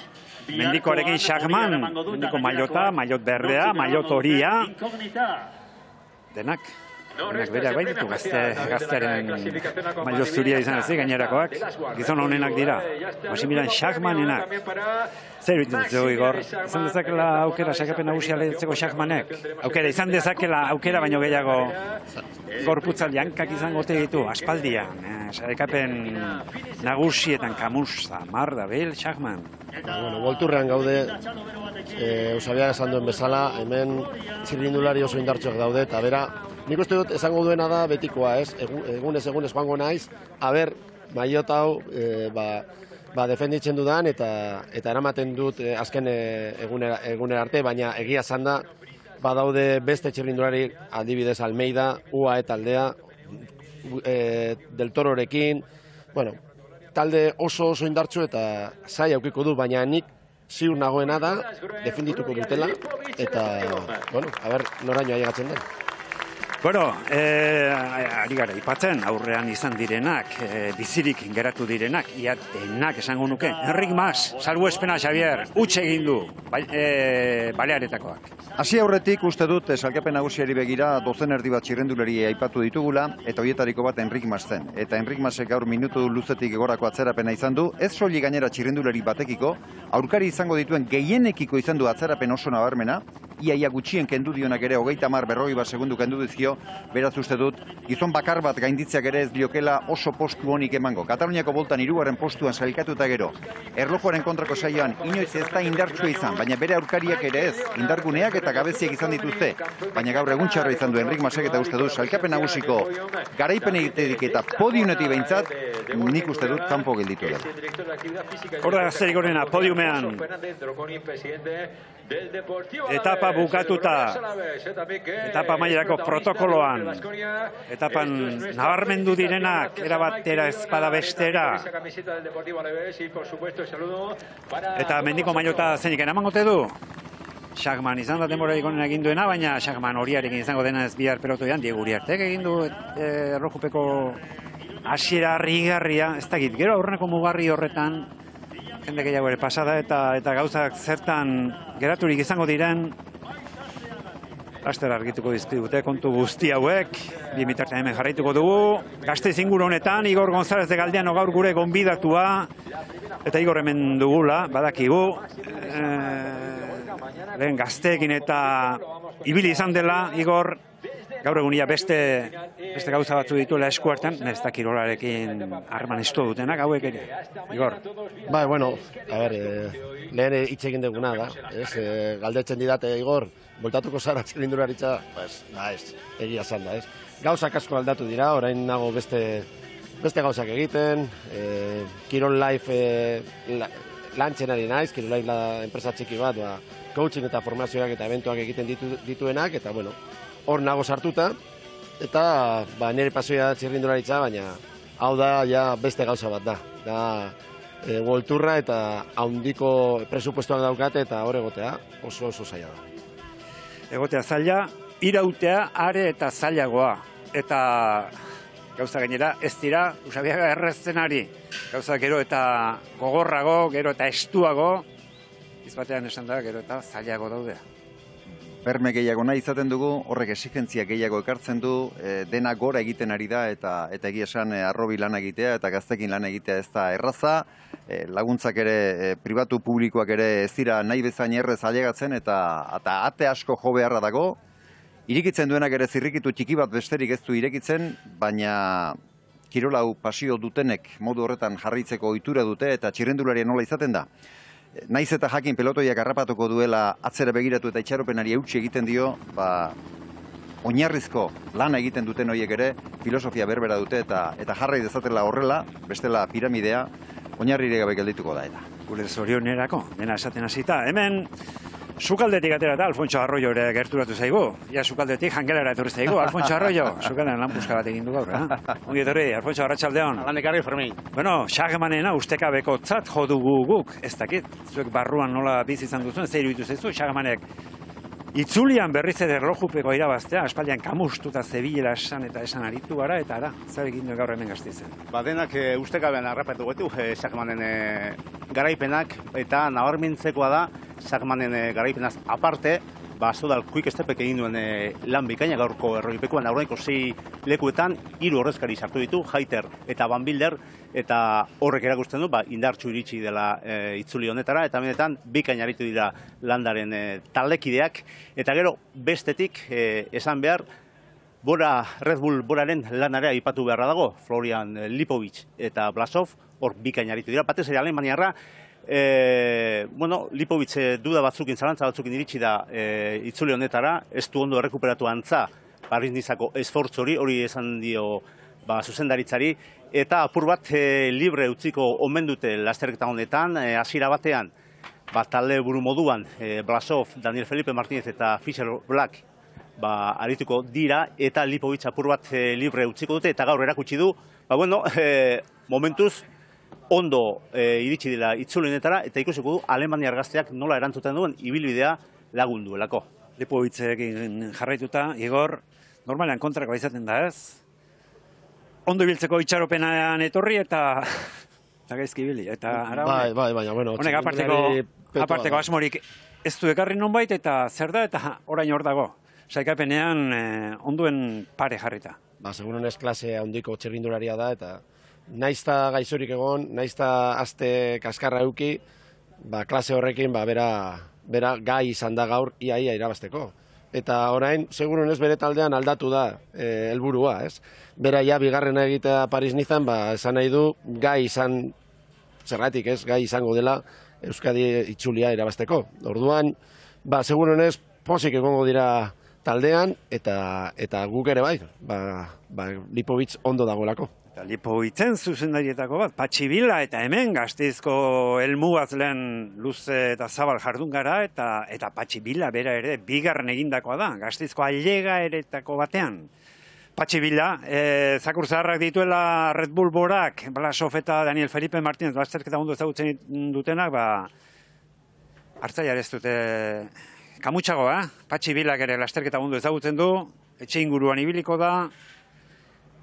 mendikoarekin Schachmann, mendiko maillot berdea, maillot horia, denak bereak bai ditu, gaztearen maillot zuria izan ezik, gainerakoak, gizon honenak dira, Maximilian Schachmannenak. Zer bitzu Igor, izan dezakela aukera sailkapen nagusia lehiatzeko Schachmannek? Aukera, izan dezakela aukera baino gehiago gorputzaldi hankak izango ote ditu, aspaldian, sailkapen nagusietan Kamus, Zamar, Dabil, Schachmann. Bueno, Worldtourrean gaude, Eusabiak esan duen bezala, hemen txirrindulari oso indartsuak daude, eta bera, nik uste dut esango duena da betikoa, ez? Egunez joango naiz, maillot hau, defenditzen dudan, eta eramaten dut azken egunera arte, baina egia esan da, badaude beste txirrindulari, adibidez Almeida, UAE taldea, Del Tororekin, bueno, talde oso indartsu eta zai aukiko du, baina nik ziur nagoena da, defendituko dutela, eta, bueno, noraino ailegatzen den. Bueno, ari gara, ipatzen aurrean izan direnak, bizirik geratu direnak, ia denak esango nuke. Enrik Mas, salbuespena Xavier, utxe egin du, Balearetakoak. Hasi aurretik uste dut sailkapen nagusiari begira dozen erdi bat txirrenduleri aipatu ditugula, eta horietariko bat Enrik Mas zen. Eta Enrik Masek gaur minutu luzetik egorako atzerapena izan du, ez soilik gainera txirrenduleri batekiko, aurkari izango dituen gehienekiko izan du atzerapen oso nabarmena, iaia gutxien kendu dionak ere 30-40 segundu kendu dizkio, beraz uste dut, gizon bakar bat gainditzeak ere ez diokela oso postu honik emango. Kataluniako boltan 3. postuan sailkatuta gero, erlojuaren kontrako saioan inoiz ez da indartsua izan, baina bere aurkariak ere ez, indarguneak eta gabeziak izan dituzte, baina gaur egun txarra izan du Enrik Masek eta uste dut sailkapen nagusiko garaipen egiterik eta podiunetik behintzat, nik uste dut kanpo gelditu dela. Horda gazterik honena, podiumean, etapa bukatuta, etapa mailerako protokoloan, etapan nabarmendu direnak, erabatera ezpada bestera, eta mendiko maillota zenik enamangote du? Schachmann izan da denborarik honen egin duena, baina Schachmann horiarekin izango dena ez bihar pelotoian, Diego Uriartek egin du erlojupeko hasiera harrigarria, ez dakit, gero aurreneko mugarri horretan, jende gehiago ere pasada eta gauzak zertan geraturik izango diren, laster argituko dizkigute kontu guzti hauek, bi bitartean hemen jarraituko dugu, Gasteiz inguru honetan, Igor González de Galdeano gaur gure gonbidatua, eta Igor hemen dugula, badakigu, lehen Gazteekin eta ibili izan dela, Igor, gaur egunia beste gauza batzu dituela eskuartan, ez da kirolarekin harreman estu dutenak, hauek ere. Igor. Bai, bueno, a ber, lehen hitz egin duguna da, ez? Galdetzen didate, Igor, voltatuko zara txirrindularitza, ez, egia zan da, ez? Gauzak asko aldatu dira, orain nago beste gauzak egiten, Kirol Life lantzen ari naiz, Kirol Life enpresa txiki bat, coaching eta formazioak eta eventuak egiten dituenak, eta bueno, hor nago sartuta, eta nire pasoia da txirrindularitza, baina hau da ja beste gauza bat da. Da World Tourra eta haundiko presupuestoak daukate eta hor egotea oso zaila da. Egotea zaila, irautea are eta zailagoa. Eta gauza gainera ez dira, usabiaga errezen ari. Gauza gero eta gogorrago, gero eta estuago, izbatean esan da, gero eta zailago daudea. Berme gehiago nahi izaten dugu, horrek exigentzia gehiago ekartzen du, dena gora egiten ari da eta egia esan arrobi lan egitea eta gaztekin lan egitea ez da erraza, laguntzak ere, pribatu publikoak ere ez dira nahi bezain errez ailegatzen eta ate asko jo beharra dago, irikitzen duenak ere zirrikitu txiki bat besterik ez du irekitzen, baina kirolau pasio dutenek modu horretan jarraitzeko ohitura dute eta txirrendularia nola izaten da. Naiz eta jakin pelotoiak harrapatuko duela atzera begiratu eta itxaropenari eutsi egiten dio, oinarrizko lana egiten duten horiek ere filosofia berbera dute eta jarrai dezatela horrela, bestela piramidea, oinarrire gabe geldituko da eta. Gure zorionerako, dena esaten hasita. Hemen, sukaldetik atera eta Alfonso Arroyo ere gerturatu zaigu. Ja, sukaldetik jangelara etorri zaigu. Alfonso Arroyo, sukaldean lan puska bat egin du gaur, Ongi etorri, Alfonso, arratsaldeon. Alandekarri, Fermin. Bueno, Xagamanena ustekabeko tzat jo dugu guk, ez dakit, zuek barruan nola bizi izan duzuen, zer iruditu zaizu, Xagamanek itzulian berriz ere erlojupeko irabaztea, aspaldian kamustu eta zebilela esan eta esan aritu gara, eta da, zer egin du gaur hemen Gasteizen. Denak ustekabean harrapatu gaitu, Xagamanen garaipenak, eta nabarmentzekoa da, Xagamanen garaipenaz aparte, Sodal Quick Stepek egin duen lan bikaina gaurko erroipekoan, aurreneko 6 lekuetan 3 horrezkari sartu ditu, Haiter eta Van Bilder, eta horrek erakusten du, indartsu iritsi dela itzuli honetara, eta benetan bikaina aritu dira landaren taldekideak, eta gero bestetik esan behar, Red Bull Boraren lanarea aipatu beharra dago, Florian Lipovic eta Blasov, hor bikaina aritu dira, batez ere Alemaniarra, Lipovic duda batzukin, zalantza batzukin iritsi da itzuli honetara, ez du ondo errekuperatu antza Paris-Nizako esfortzu hori esan dio zuzendaritzari, eta apur bat libre utziko omen dute lasterketa honetan, hasiera batean, talde buru moduan, Blasov, Daniel Felipe Martínez eta Fischer Black arituko dira, eta Lipovic apur bat libre utziko dute, eta gaur erakutsi du, momentuz, ondo iritsi dela itzulinetara, eta ikusiko du Alemaniar gazteak nola erantzuten duen ibilbidea lagunduelako. Lipovitzekin jarraituta, Igor, normalean kontrakoa izaten da ez? Ondo ibiltzeko itxaropenean etorri eta gaizki ibili. Bai, baina, bueno. Honek aparteko asmorik ez du ekarri nonbait eta zer da eta orain hor dago. Saikapenean onduen pare jarrita. Seguronez klase handiko txirrindularia da eta naizta gaixorik egon, naizta aste kaskarra euki, klase horrekin bera gai izan da gaur iaia irabazteko. Eta orain, seguronez bere taldean aldatu da helburua, ez? Bera ja bigarrena egitea Paris-Nizan, esan nahi du gai izan, zergatik ez, gai izango dela Euskadi itzulia irabazteko. Orduan, seguronez pozik egongo dira taldean eta guk ere bai, Lipovic ondo dagoelako. Lipovitzen zuzendarietako bat, Patxi Vila eta hemen Gasteizko helmugaz lehen luze eta zabal jardun gara eta Patxi Vila bera ere bigarren egindakoa da, Gasteizko ailega eretako batean. Patxi Vila, zakur zaharrak dituela Red Bull Borak, Blasov eta Daniel Felipe Martínez, lasterketa ondo ezagutzen dutenak, hartzaiar ez dute kamutxagoa, Patxi Vilak ere lasterketa ondo ezagutzen du, etxe inguruan ibiliko da,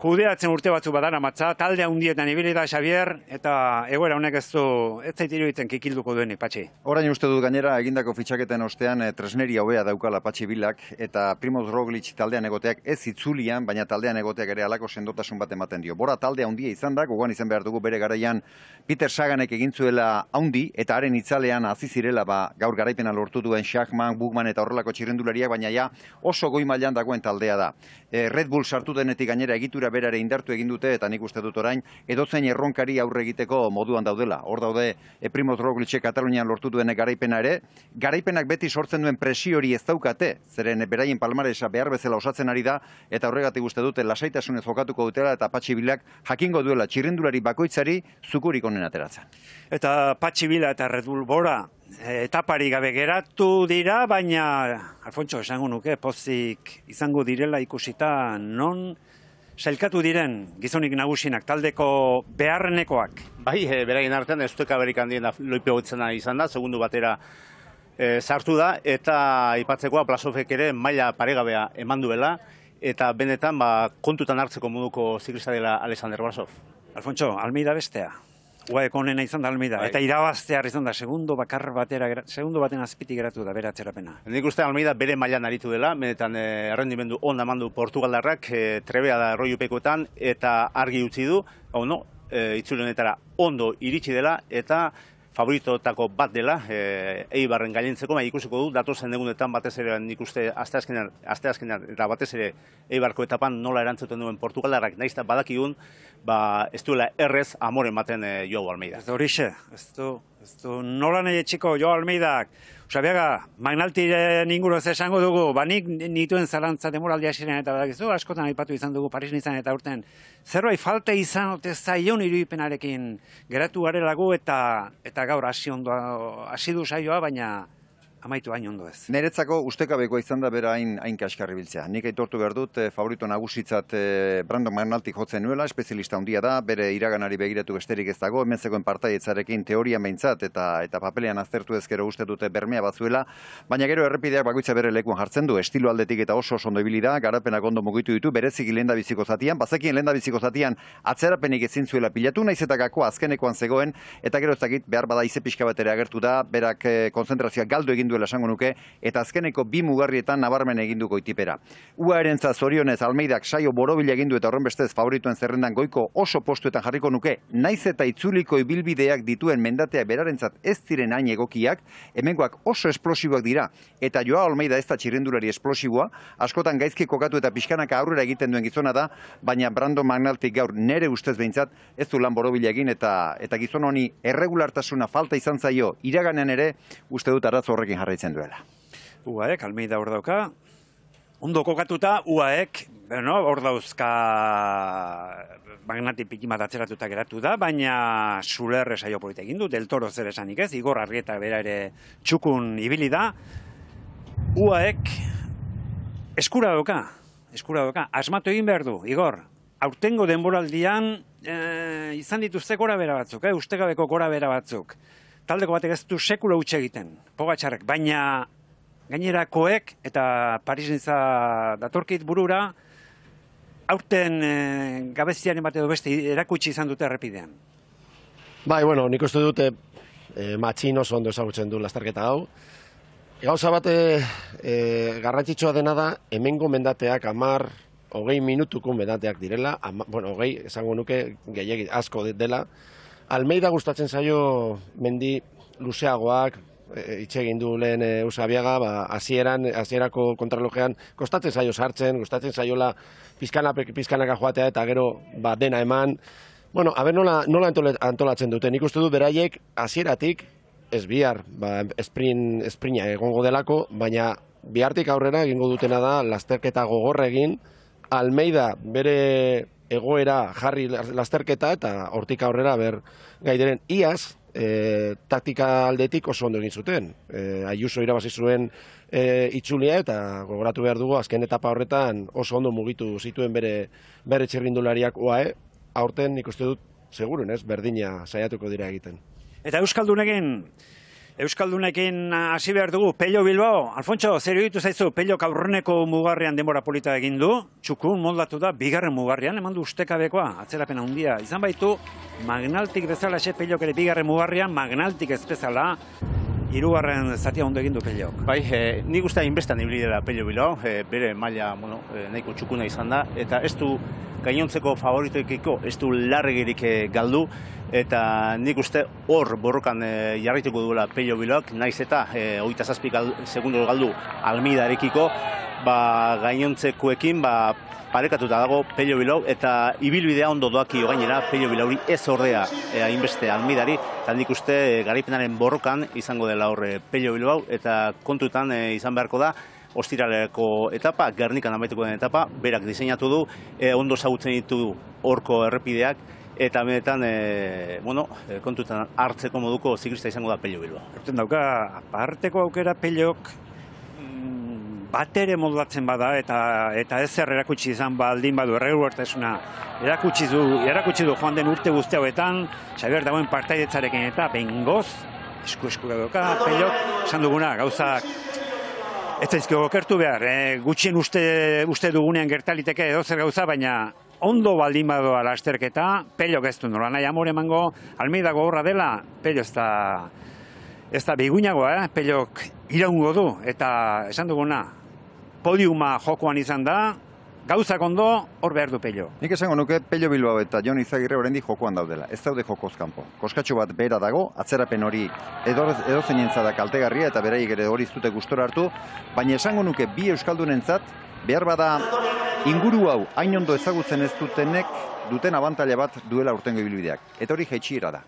kudeatzen urte batzu badara matza, talde handietan ibili da Xavier, eta egoera honek ez zait iruditzen kikilduko duenik, Patxi. Orain uste dut gainera egindako fitxaketen ostean tresneria hobea daukala Patxi Bilak, eta Primoz Roglic taldean egoteak ez itzulian, baina taldean egoteak ere halako sendotasun bat ematen dio. Bora taldea handia izan da, gogoan izan behar dugu bere garaian Peter Saganek egin zuela handi, eta haren itzalean hasi zirela gaur garaipena lortu duen Schachmann, Bugman eta horrelako txirrindulariak, baina ja oso goi mailan dagoen taldea da. Red Bull sartu denetik gainera egitura berare indartu egin dute, eta nik uste dut orain edozein erronkari aurre egiteko moduan daudela. Hor daude Primoz Roglicek Katalunian lortu duen garaipena ere, garaipenak beti sortzen duen presio hori ez daukate, zeren beraien palmaresa behar bezala osatzen ari da, eta horregatik uste dute lasaitasunez jokatuko dutela, eta Patxi Bilak jakingo duela txirrindulari bakoitzari zukurik onen ateratzen. Eta Patxi Bila eta Red Bull Bora etapari gabe geratu dira, baina, Alfontxo, esango nuke, pozik izango direla ikusita non sailkatu diren gizonik nagusinak, taldeko beharrenekoak. Bai, beraien artean ez dueka berik handien loipe hotzena izan da, segundu batera sartu da, eta aipatzekoa Blasovek ere maila paregabea eman duela, eta benetan kontutan hartzeko moduko ziklista dela Alexander Blasov. Alfontxo, Almeida bestea. UAEko onena izan da Almeida, eta irabaztear izan da, segundo baten azpitik geratu da, bere atzerapena. Nik uste Almeida bere mailan aritu dela, benetan errendimendu onda mandu Portugaldarrak, trebea da erroiupekoetan, eta argi utzi du, itzulionetara ondo iritsi dela, eta favoritotako bat dela, Eibarren gailentzeko, ikusiko du, datozen egunetan batez ere nik uste asteazkenean eta batez ere Eibarko etapan nola erantzuten duen Portugaldarrak, nahiz eta badakigun, ez duela errez amoren baten Joao Almeida. Ez da horixe, ez du nola nahi etxiko Joao Almeidak, Xabiaga, Magnaltiren inguruaz esango dugu, nik nituen zalantza demoraldia ziren eta badakizu, askotan aipatu izan dugu Paris-Nizan eta urten, zerbait falta izan ote zaion irudipenarekin geratu garelagu eta gaur hasi du saioa, baina amaitu hain ondo ez. Niretzako ustekabekoa izan da bera hain kaskarri biltzea. Nik aitortu behar dut, favorito nagusitzat Brandon McNulty jotzen nuela, espezialista handia da, bere iraganari begiratu besterik ez dago, hemen zegoen partaidetzarekin teorian behintzat eta papelean aztertu ezkero uste dute bermea batzuela, baina gero errepideak bakoitza bere lekuan jartzen du, estilo aldetik eta oso ondo ibili da, garapenak ondo mugitu ditu, berezik lehendabiziko zatian, bazekien lehendabiziko zatian atzerapenik ezin zuela pilatu, naiz eta gakoa azkenekoan zegoen, eta gero ez dakit behar bada ize pixka bat ere agertu da, berak konzentrazioa galdu egin duela esango nuke, eta azkeneko bi mugarrietan nabarmen eginduko itipera. UAErentzat zorionez Almeidak saio borobila egindu eta horren bestez favorituen zerrendan goiko oso postuetan jarriko nuke, naiz eta itzuliko ibilbideak dituen mendatea berarentzat ez diren hain egokiak, hemengoak oso esplosiboak dira, eta Joao Almeida ez da txirrindulari esplosiboa, askotan gaizki kokatu eta pixkanaka aurrera egiten duen gizona da, baina Brandon McNulty gaur nere ustez behintzat ez du lan borobila egin eta gizon honi erregulartasuna falta izan zaio iraganean ere uste dut arazo horrekin jarraitzen duela. UAEk, Almeida hor dauka, ondo kokatuta UAEk, hor dauzka Magnati pikimat atzeratuta geratu da, baina Zuler saio polita egin du, Del Toro zer esanik ez, Igor Arrieta bera ere txukun ibili da. UAEk eskura dauka, asmatu egin behar du, Igor, aurtengo denboraldian izan dituzte gora bera batzuk, ustekabeko gora bera batzuk. Taldeko batek ez du sekula utxe egiten, Pogačarrek, baina gainerakoek eta Paris-Niza datorkit burura, aurten gabeziaren bat edo beste erakutsi izan dute errepidean. Bai, nik uste dute Matxin oso ondo ezagutzen du lasterketa hau. Gauza bat garrantzitsua dena da, hemengo mendateak 10-20 minutuko mendateak direla, 20 esango nuke gehiegi asko dela. Almeida gustatzen zaio mendi luzeagoak, itxegin du lehen Usabiaga, hasierako kontrarlojean kostatzen zaio sartzen, gustatzen zaiola pizkanaka joatea eta gero dena eman. Nola antolatzen dute, nik uste du beraiek hasieratik, ez bihar, esprinta egongo delako, baina bihartik aurrera egingo dutena da lasterketa gogorra egin, Almeida bere egoera jarri lasterketa eta hortik aurrera gaideren iaz, taktika aldetik oso ondo egin zuten. Ayuso irabazi zuen itzulia eta gogoratu behar dugu azken etapa horretan oso ondo mugitu zituen bere txirrindulariak UAE, aurten nik uste dut segurun berdina saiatuko dira egiten. Eta Euskaldunekin Euskaldunekin hasi behar dugu, Pello Bilbao. Alfontxo, zer egitu zaizu, Pellok aurreneko mugarrian denbora polita egin du, txukun moldatu da, bigarren mugarrian, eman du ustekabekoa, atzerapena handia. Izan baitu, Magnaltik bezala Pellok ere bigarren mugarrian, Magnaltik ez bezala, hirugarren zatia ondo egin du Pellok. Bai, nik uste hainbestan ibili dela Pello Bilbao, bere maila nahiko txukuna izan da, eta ez du gainontzeko favoritoekiko, ez du larregirik galdu, eta nik uste hor borrokan jarraituko duela Pello Bilbaok, naiz eta 27 segundo galdu Almeidarekiko, gainontzekoekin parekatuta dago Pello Bilbao, eta ibilbidea ondo doakio gainera Pello Bilbaori ez ordea hainbeste Almeidari, eta nik uste garaipenaren borrokan izango dela hor Pello Bilbao, eta kontutan izan beharko da, ostiraleko etapa, Gernikan amaituko den etapa, berak diseinatu du, ondo ezagutzen ditu horko errepideak, eta benetan, kontutan hartzeko moduko ziklista izango da Pello Bilbao. Horten dauka, aparteko aukera Pellok bat ere modulatzen bada, eta ezer erakutsi izan baldin badu erregulartasuna erakutsi du joan den urte guzti hauetan, Xabier dagoen partaidetzarekin eta bengoz, esku dauka Pellok, esan duguna, gauzak ez zaizkio okertu behar, gutxien uste dugunean gertaliteke edozer gauza, baina ondo baldin badoa lasterketa, Pellok ez du nola nahi amore emango, Almeida gogorra dela, Pello ez da biguinagoa, Pellok iraungo du, eta esan duguna, podiuma jokoan izan da, gauzak ondo, hor behar du Pello. Nik esango nuke Pello Bilbao eta Jon Izagirre oraindik jokoan daudela, ez daude jokoz kanpo. Koskatxo bat bera dago, atzerapen hori edozein da kaltegarria eta beraiek ere hori zute gustora hartu, baina esango nuke bi euskaldunentzat behar bada inguru hau hain ondo ezagutzen ez dutenek duten abantaila bat duela urtengo ibilbideak. Eta hori jetxiera da.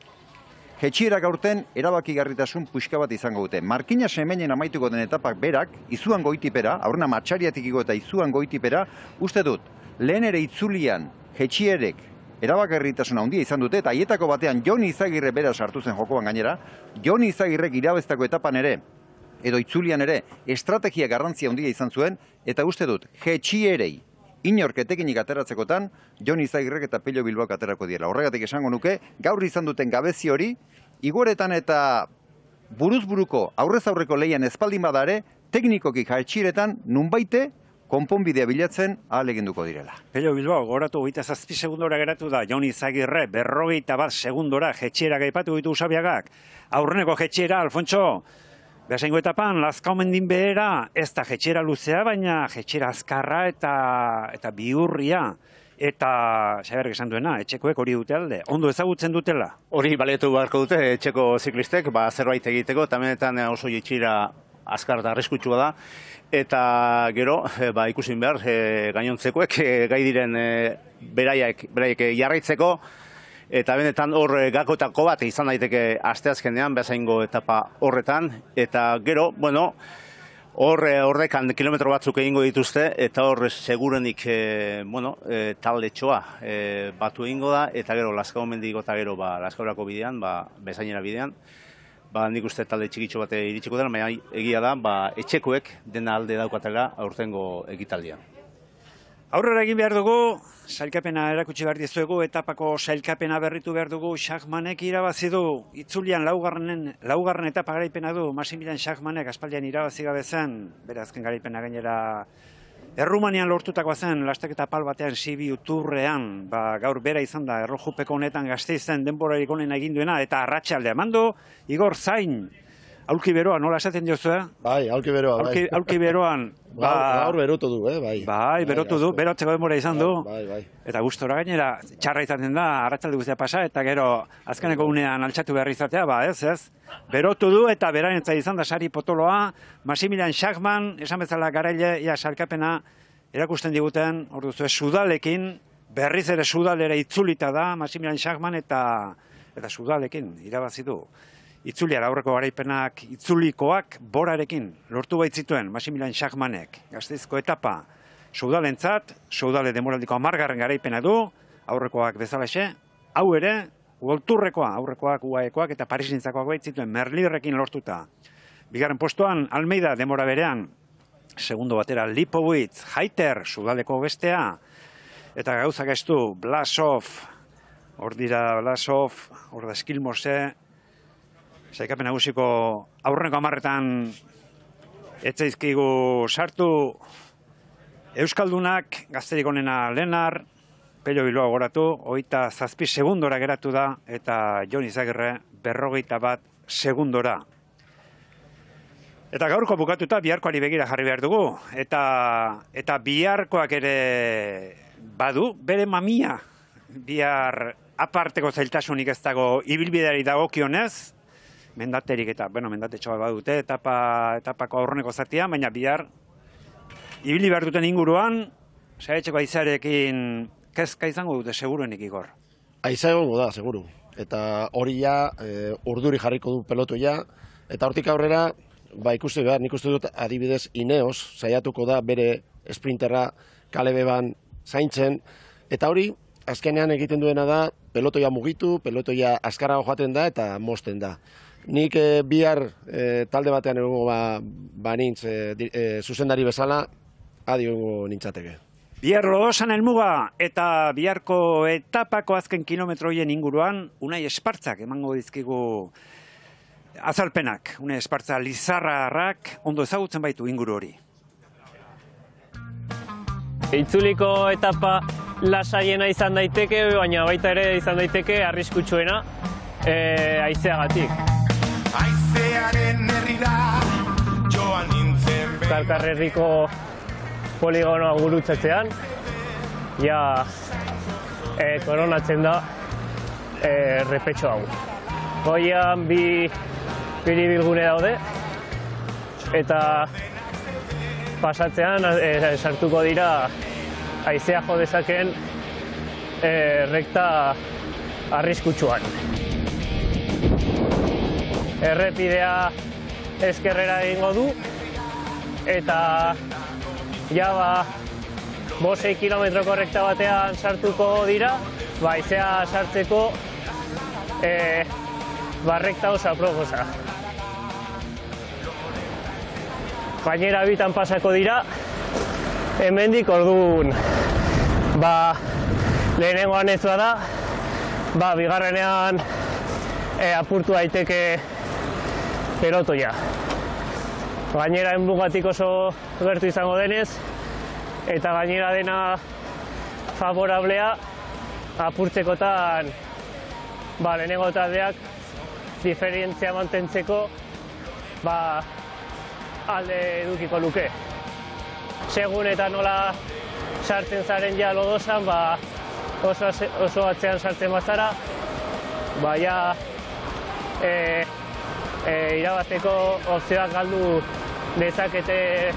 Jetxierak aurten erabakigarritasun puxka bat izango dute. Markina Semeinen amaituko den etapak berak, izuan goitipera, aurrena Matxariatik igo eta izuan goitipera, uste dut, lehen ere itzulian jetxierek erabakigarritasun handia izan dute, eta haietako batean Jon Izagirre bera sartu zen jokoan gainera, Jon Izagirrek irabeztako etapan ere, edo itzulian ere, estrategia garrantzia handia izan zuen, eta uste dut, jetxierei, inork etekinik ateratzekotan, Jon Izagirrek eta Pello Bilbaok aterako diela. Horregatik esango nuke, gaur izan duten gabezi hori, igoretan eta buruzburuko aurrez aurreko lehian espaldin badare, teknikoki jetxieretan nunbaite konponbidea bilatzen ahaleginduko direla. Pello Bilbao, goratu 27 segundora geratu da, Jon Izagirre, 51 segundora jetxiera gaipatu ditu Usabiagak. Aurreneko jetxiera, Alfontxo, behasengo etapan, Lazkaomendin behera, ez da jetxera luzea, baina jetxera azkarra eta bihurria. Eta, Xabier esan duena, etxekoek hori dute alde, ondo ezagutzen dutela. Hori baletu beharko dute etxeko ziklistek, zerbait egiteko, eta benetan oso jetxera azkar eta arriskutsua da. Eta gero, ikusin behar, gainontzekoek gai diren beraiek jarraitzeko, eta benetan hor gakotako bat izan daiteke asteazkenean, behasengo etapa horretan, eta gero, horrekan kilometro batzuk egingo dituzte, eta hor segurenik taldetxoa batu egingo da, eta gero Lazkaomendik eta gero Lazkaorako bidean, bezainera bidean, nik uste talde txikitxo bat iritsiko dela, baina egia da, etxekoek dena alde daukatela aurtengo ekitaldian. Aurrera egin behar dugu, sailkapena erakutsi behar dizuegu, etapako sailkapena berritu behar dugu, Schachmannek irabazi du, itzulian laugarren etapa garaipena du, Maximilian Schachmannek aspaldian irabazi gabe zen, bere azken garaipena gainera Errumanian lortutakoa zen, lasteketa pal batean Sibi Uturrean, gaur bera izan da, errojupeko honetan Gasteizen denborarik onena egin duena, eta arratsaldea emandu, Igor Zain, aulki beroa, nola esaten diozu, Bai, aulki beroa, bai. Aulki beroan, gaur berotu du, bai. Bai, berotu du, berotzeko denbora izan du. Bai. Eta gustora gainera, txarra izaten da, arratsalde guztia pasa, eta gero azkeneko unean altxatu behar izatea, ez. Berotu du eta berarentzat izan da sari potoloa, Maximilian Schachmann, esan bezala garaile, salkapena erakusten diguten, hor duzu, Sudalekin, berriz ere Sudalera itzulita da, Maximilian Schachmann eta Sudalekin irabazi du. Itzuliara aurreko garaipenak itzulikoak borarekin lortu baitzituen Maximilian Schachmannek. Gasteizko etapa Soudalentzat, Soudale demoraldiko 10. garaipena du, aurrekoak bezalaxe, hau ere, Uolturrekoa, aurrekoak, UAEkoak eta Parisintzakoak baitzituen Merlirrekin lortuta. Bigarren postuan Almeida demora berean, segundo batera Lipowitz, Haiter, Soudaleko bestea, eta gauzak ez du Blasov, hor dira Blasov, hor da Skilmose, Sailkapen nagusiko aurreneko 10etan etzaizkigu sartu Euskaldunak, gazterik onena Lenar, Pello Bilbao goratu, 27 segundora geratu da, eta Jon Izagirre 41 segundora. Eta gaurko bukatuta biharkoari begira jarri behar dugu, eta biharkoak ere badu, bere mamia, bihar aparteko zailtasunik ez dago ibilbideari dagokionez, mendaterik eta, mendatetxoa badute, etapako aurreneko zatia, baina bihar ibili behar duten inguruan, saietxeko aizearekin kezka izango dute seguruenik Igor. Aiza egongo da, seguru. Eta hori ja, urduri jarriko du pelotoia, eta hortik aurrera, ikuste behar, nik uste dut adibidez Ineos, saiatuko da bere sprinterra Kalebeban zaintzen, eta hori, azkenean egiten duena da, pelotoia mugitu, pelotoia azkarrago joaten da, eta mosten da. Nik bihar talde batean egongo banintz zuzendari bezala, adiongo nintzateke. Bihar Lodosan helmuga eta biharko etapako azken kilometroien inguruan Unai Espartzak emango dizkigu azalpenak. Unai Espartza Lizarrarrak ondo ezagutzen baitu inguru hori. Itzuliko etapa lasaiena izan daiteke, baina baita ere izan daiteke arriskutsuena haizeagatik. Haizearen herrira joan nintzen Kalkarrerriko poligonoa gurutzatzean, ja koronatzen da repetxo hau. Goian bi biribilgune daude, eta pasatzean sartuko dira haizea jo dezakeen rekta arriskutsuan. Errepidea ezkerrera egingo du, eta ja 5-6 kilometroko rekta batean sartuko dira, haizea sartzeko rekta oso aproposa. Gainera bitan pasako dira, hemendik orduan lehenengoan ez da, bigarrenean apurtu daiteke pelotoia. Gainera enbugatik oso gertu izango denez, eta gainera dena favorablea apurtzekotan lehenengo taldeak diferentzia mantentzeko alde edukiko luke. Segun eta nola sartzen zaren ja Lodosan, oso atzean sartzen bazara, irabazteko opzioak galdu dezakete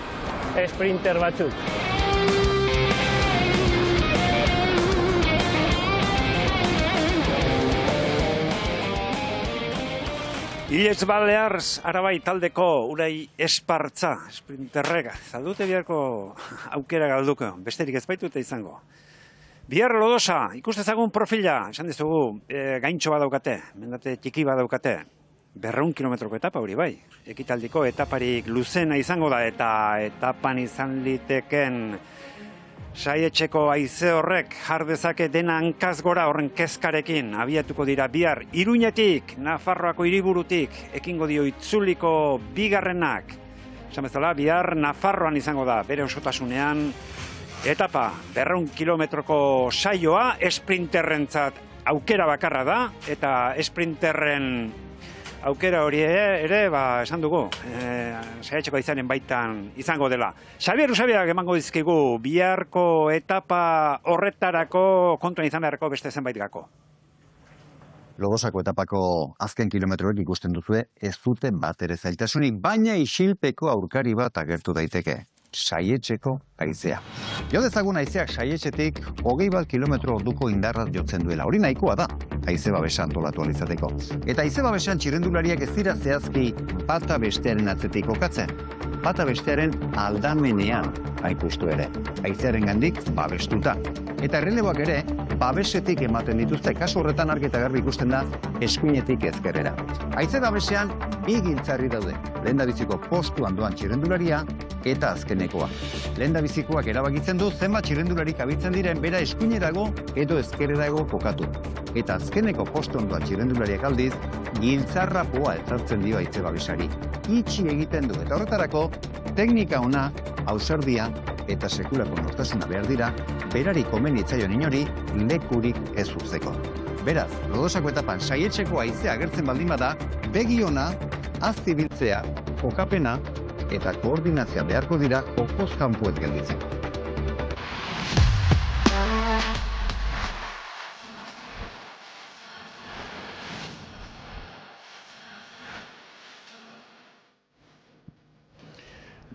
sprinter batzuk. Ilez Balears, Arabai taldeko Unai Espartza, sprinterrek, zaldute biharko aukera galduko, besterik ez baitute izango. Bihar Lodosa, ikustezagun profila, esan dizugu, gaintxo badaukate, mendate txiki badaukate. 200 kilometroko etapa hori bai. Ekitaldiko etaparik luzena izango da, eta etapan izan liteken saietxeko haize horrek jar dezake dena hankaz gora horren kezkarekin abiatuko dira bihar Iruñetik, Nafarroako hiriburutik, ekingo dio itzuliko bigarrenak. Esan bezala, bihar Nafarroan izango da, bere osotasunean etapa 200 kilometroko saioa, esprinterrentzat aukera bakarra da, eta esprinterren aukera hori ere, esan dugu, saiatxeko izanen baitan izango dela. Xabier Usabiak emango dizkigu biharko etapa horretarako kontuan izan beharreko beste zenbait gako. Lodosako etapako azken kilometroek ikusten duzue ez dute bat ere zailtasunik, baina isilpeko aurkari bat agertu daiteke. Saietxeko haizea. Jo dezagun haizeak saietxetik 20 kilometro orduko indarraz jotzen duela. Hori nahikoa da, haize babesa antolatu alizateko. Eta haize babesan txirrendulariak ez dira zehazki bata bestearen atzetik kokatzen. Bata bestearen aldamenean hain justu ere. Haizearen gandik babestuta. Eta erreleboak ere, babesetik ematen dituzte. Kasu horretan argi eta garbi ikusten da eskuinetik ezkerrera. Haize babesean bi giltzarri daude. Lehendabiziko postuan doan txirrendularia eta azkenekoa. Lehendabizikoak erabakitzen du zenbat txirrendularik abitzen diren bera eskuinerago edo ezkerrerago kokatu. Eta azkeneko postuan doan txirrendulariak aldiz, giltzarrapoa ezartzen dio haize babesari. Itxi egiten du eta horretarako teknika ona, ausardia eta sekulako nortasuna behar dira, berari komeni itzaion inori lekurik ez uzteko. Beraz, lodosako etapan saietzeko haizea agertzen baldin bada, begi ona, azibiltzea, kokapena eta koordinazioa beharko dira jokoz kanpoet gelditzeko.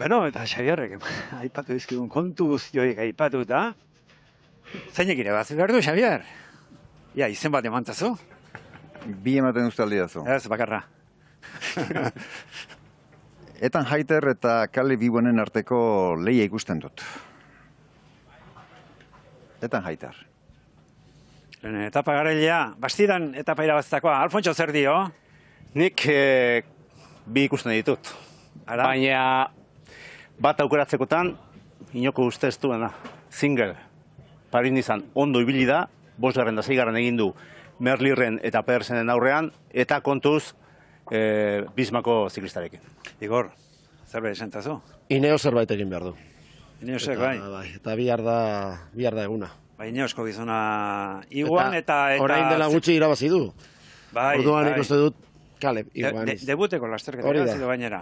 Bueno, eta Xabierrek aipatu dizkigun kontu guztioik aipatuta. Zeinek irabazi behar du, Xabier? Ja, izen bat emantzazu? Bi ematen ustaldi dazu. Ez, bakarra. Ethan Hayter eta Caleb Ewanen arteko lehia ikusten dut. Ethan Hayter. Etapa garailea, bastidan etapa irabaztakoa. Alfonso, zer dio? Nik bi ikusten ditut. Baina bat aukeratzekotan, inoko uste ez duena. Single. Paris Nizan ondo ibili da, 5. eta 6. egin du Merlirren eta Pedersenen aurrean, eta kontuz Bismako ziklistarekin. Igor, zerbait esentazu? Ineo zerbait egin behar du. Ineosek, bai. Eta bihar da eguna. Bai, Ineosko gizona iguan eta... Orain dela gutxi irabazi du. Bai, orduan ikuste dut Caleb iguan. Debuteko lasterketa irabazi du gainera.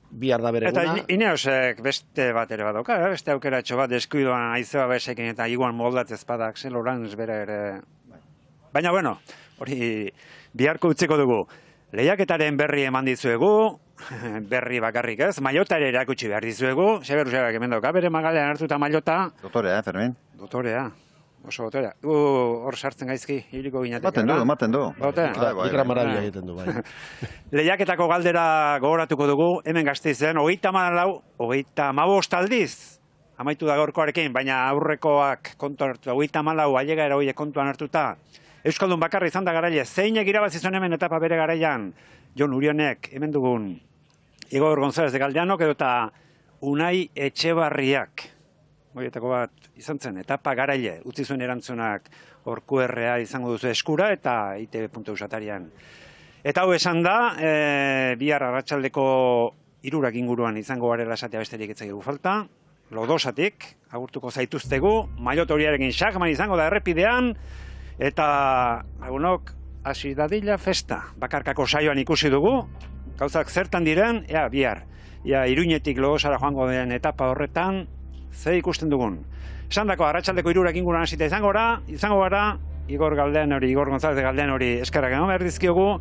Bihar da bere eguna. Eta Ineosek beste bat ere badoka, beste aukeratxo bat deskuidoan aizeba besekin eta iguan moldatzez badak, Lorenz bere ere... Baina, bueno, hori biharko utziko dugu. Lehiaketaren berri eman dizuegu, berri bakarrik ez, mailota ere erakutsi behar dizuegu, Xabier Usagak hemen dauka, bere magalean hartuta mailota. Dotorea, Fermin. Dotorea, oso dotorea. Hor sartzen gaizki, hiliko ginetek. Maten du. Ikra marabia egiten du, bai. Lehiaketako galdera gogoratuko dugu, hemen Gasteizen, 34 aldiz, amaitu da gaurkoarekin, baina aurrekoak kontuan hartuta, 34 ailega era horiek kontuan hartuta. Euskaldun bakarra izan da garaile, zeinek irabazi zuen hemen etapa bere garaian, Jon Urionek, hemen dugun Igor González de Galdeanok edota Unai Etxebarriak. Horietako bat izan zen, etapa garaile, utzi zuen erantzunak orkuerrea izango duzu eskura eta ITB.eusatarian. Eta hau esan da, bihar arratsaldeko 3 inguruan izango garela esatea besterik etzaigu falta, Lodosatik, agurtuko zaituztegu, maillot horiarekin Schachmann izango da errepidean, eta agunok hasi dadila festa. Bakarkako saioan ikusi dugu, gauzak zertan diren, bihar. Iruñetik Lodosara joango den etapa horretan, ze ikusten dugun. Esan dako, arratsaldeko 3 inguruan hasita izango gara, Igor González de Galdeanori eskerrak eman behar dizkiogu.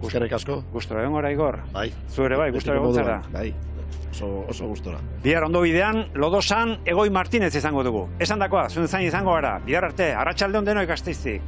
Eskerrik asko. Gustora egon gara, Igor. Bai. Zure bai, gustora egon zara. Bai. Oso gustora. Bihar ondo bidean, Lodosan Egoi Martinez izango dugu. Esan dakoa, zuen zain izango gara. Bihar arte, arratsalde on denoi Gasteizik.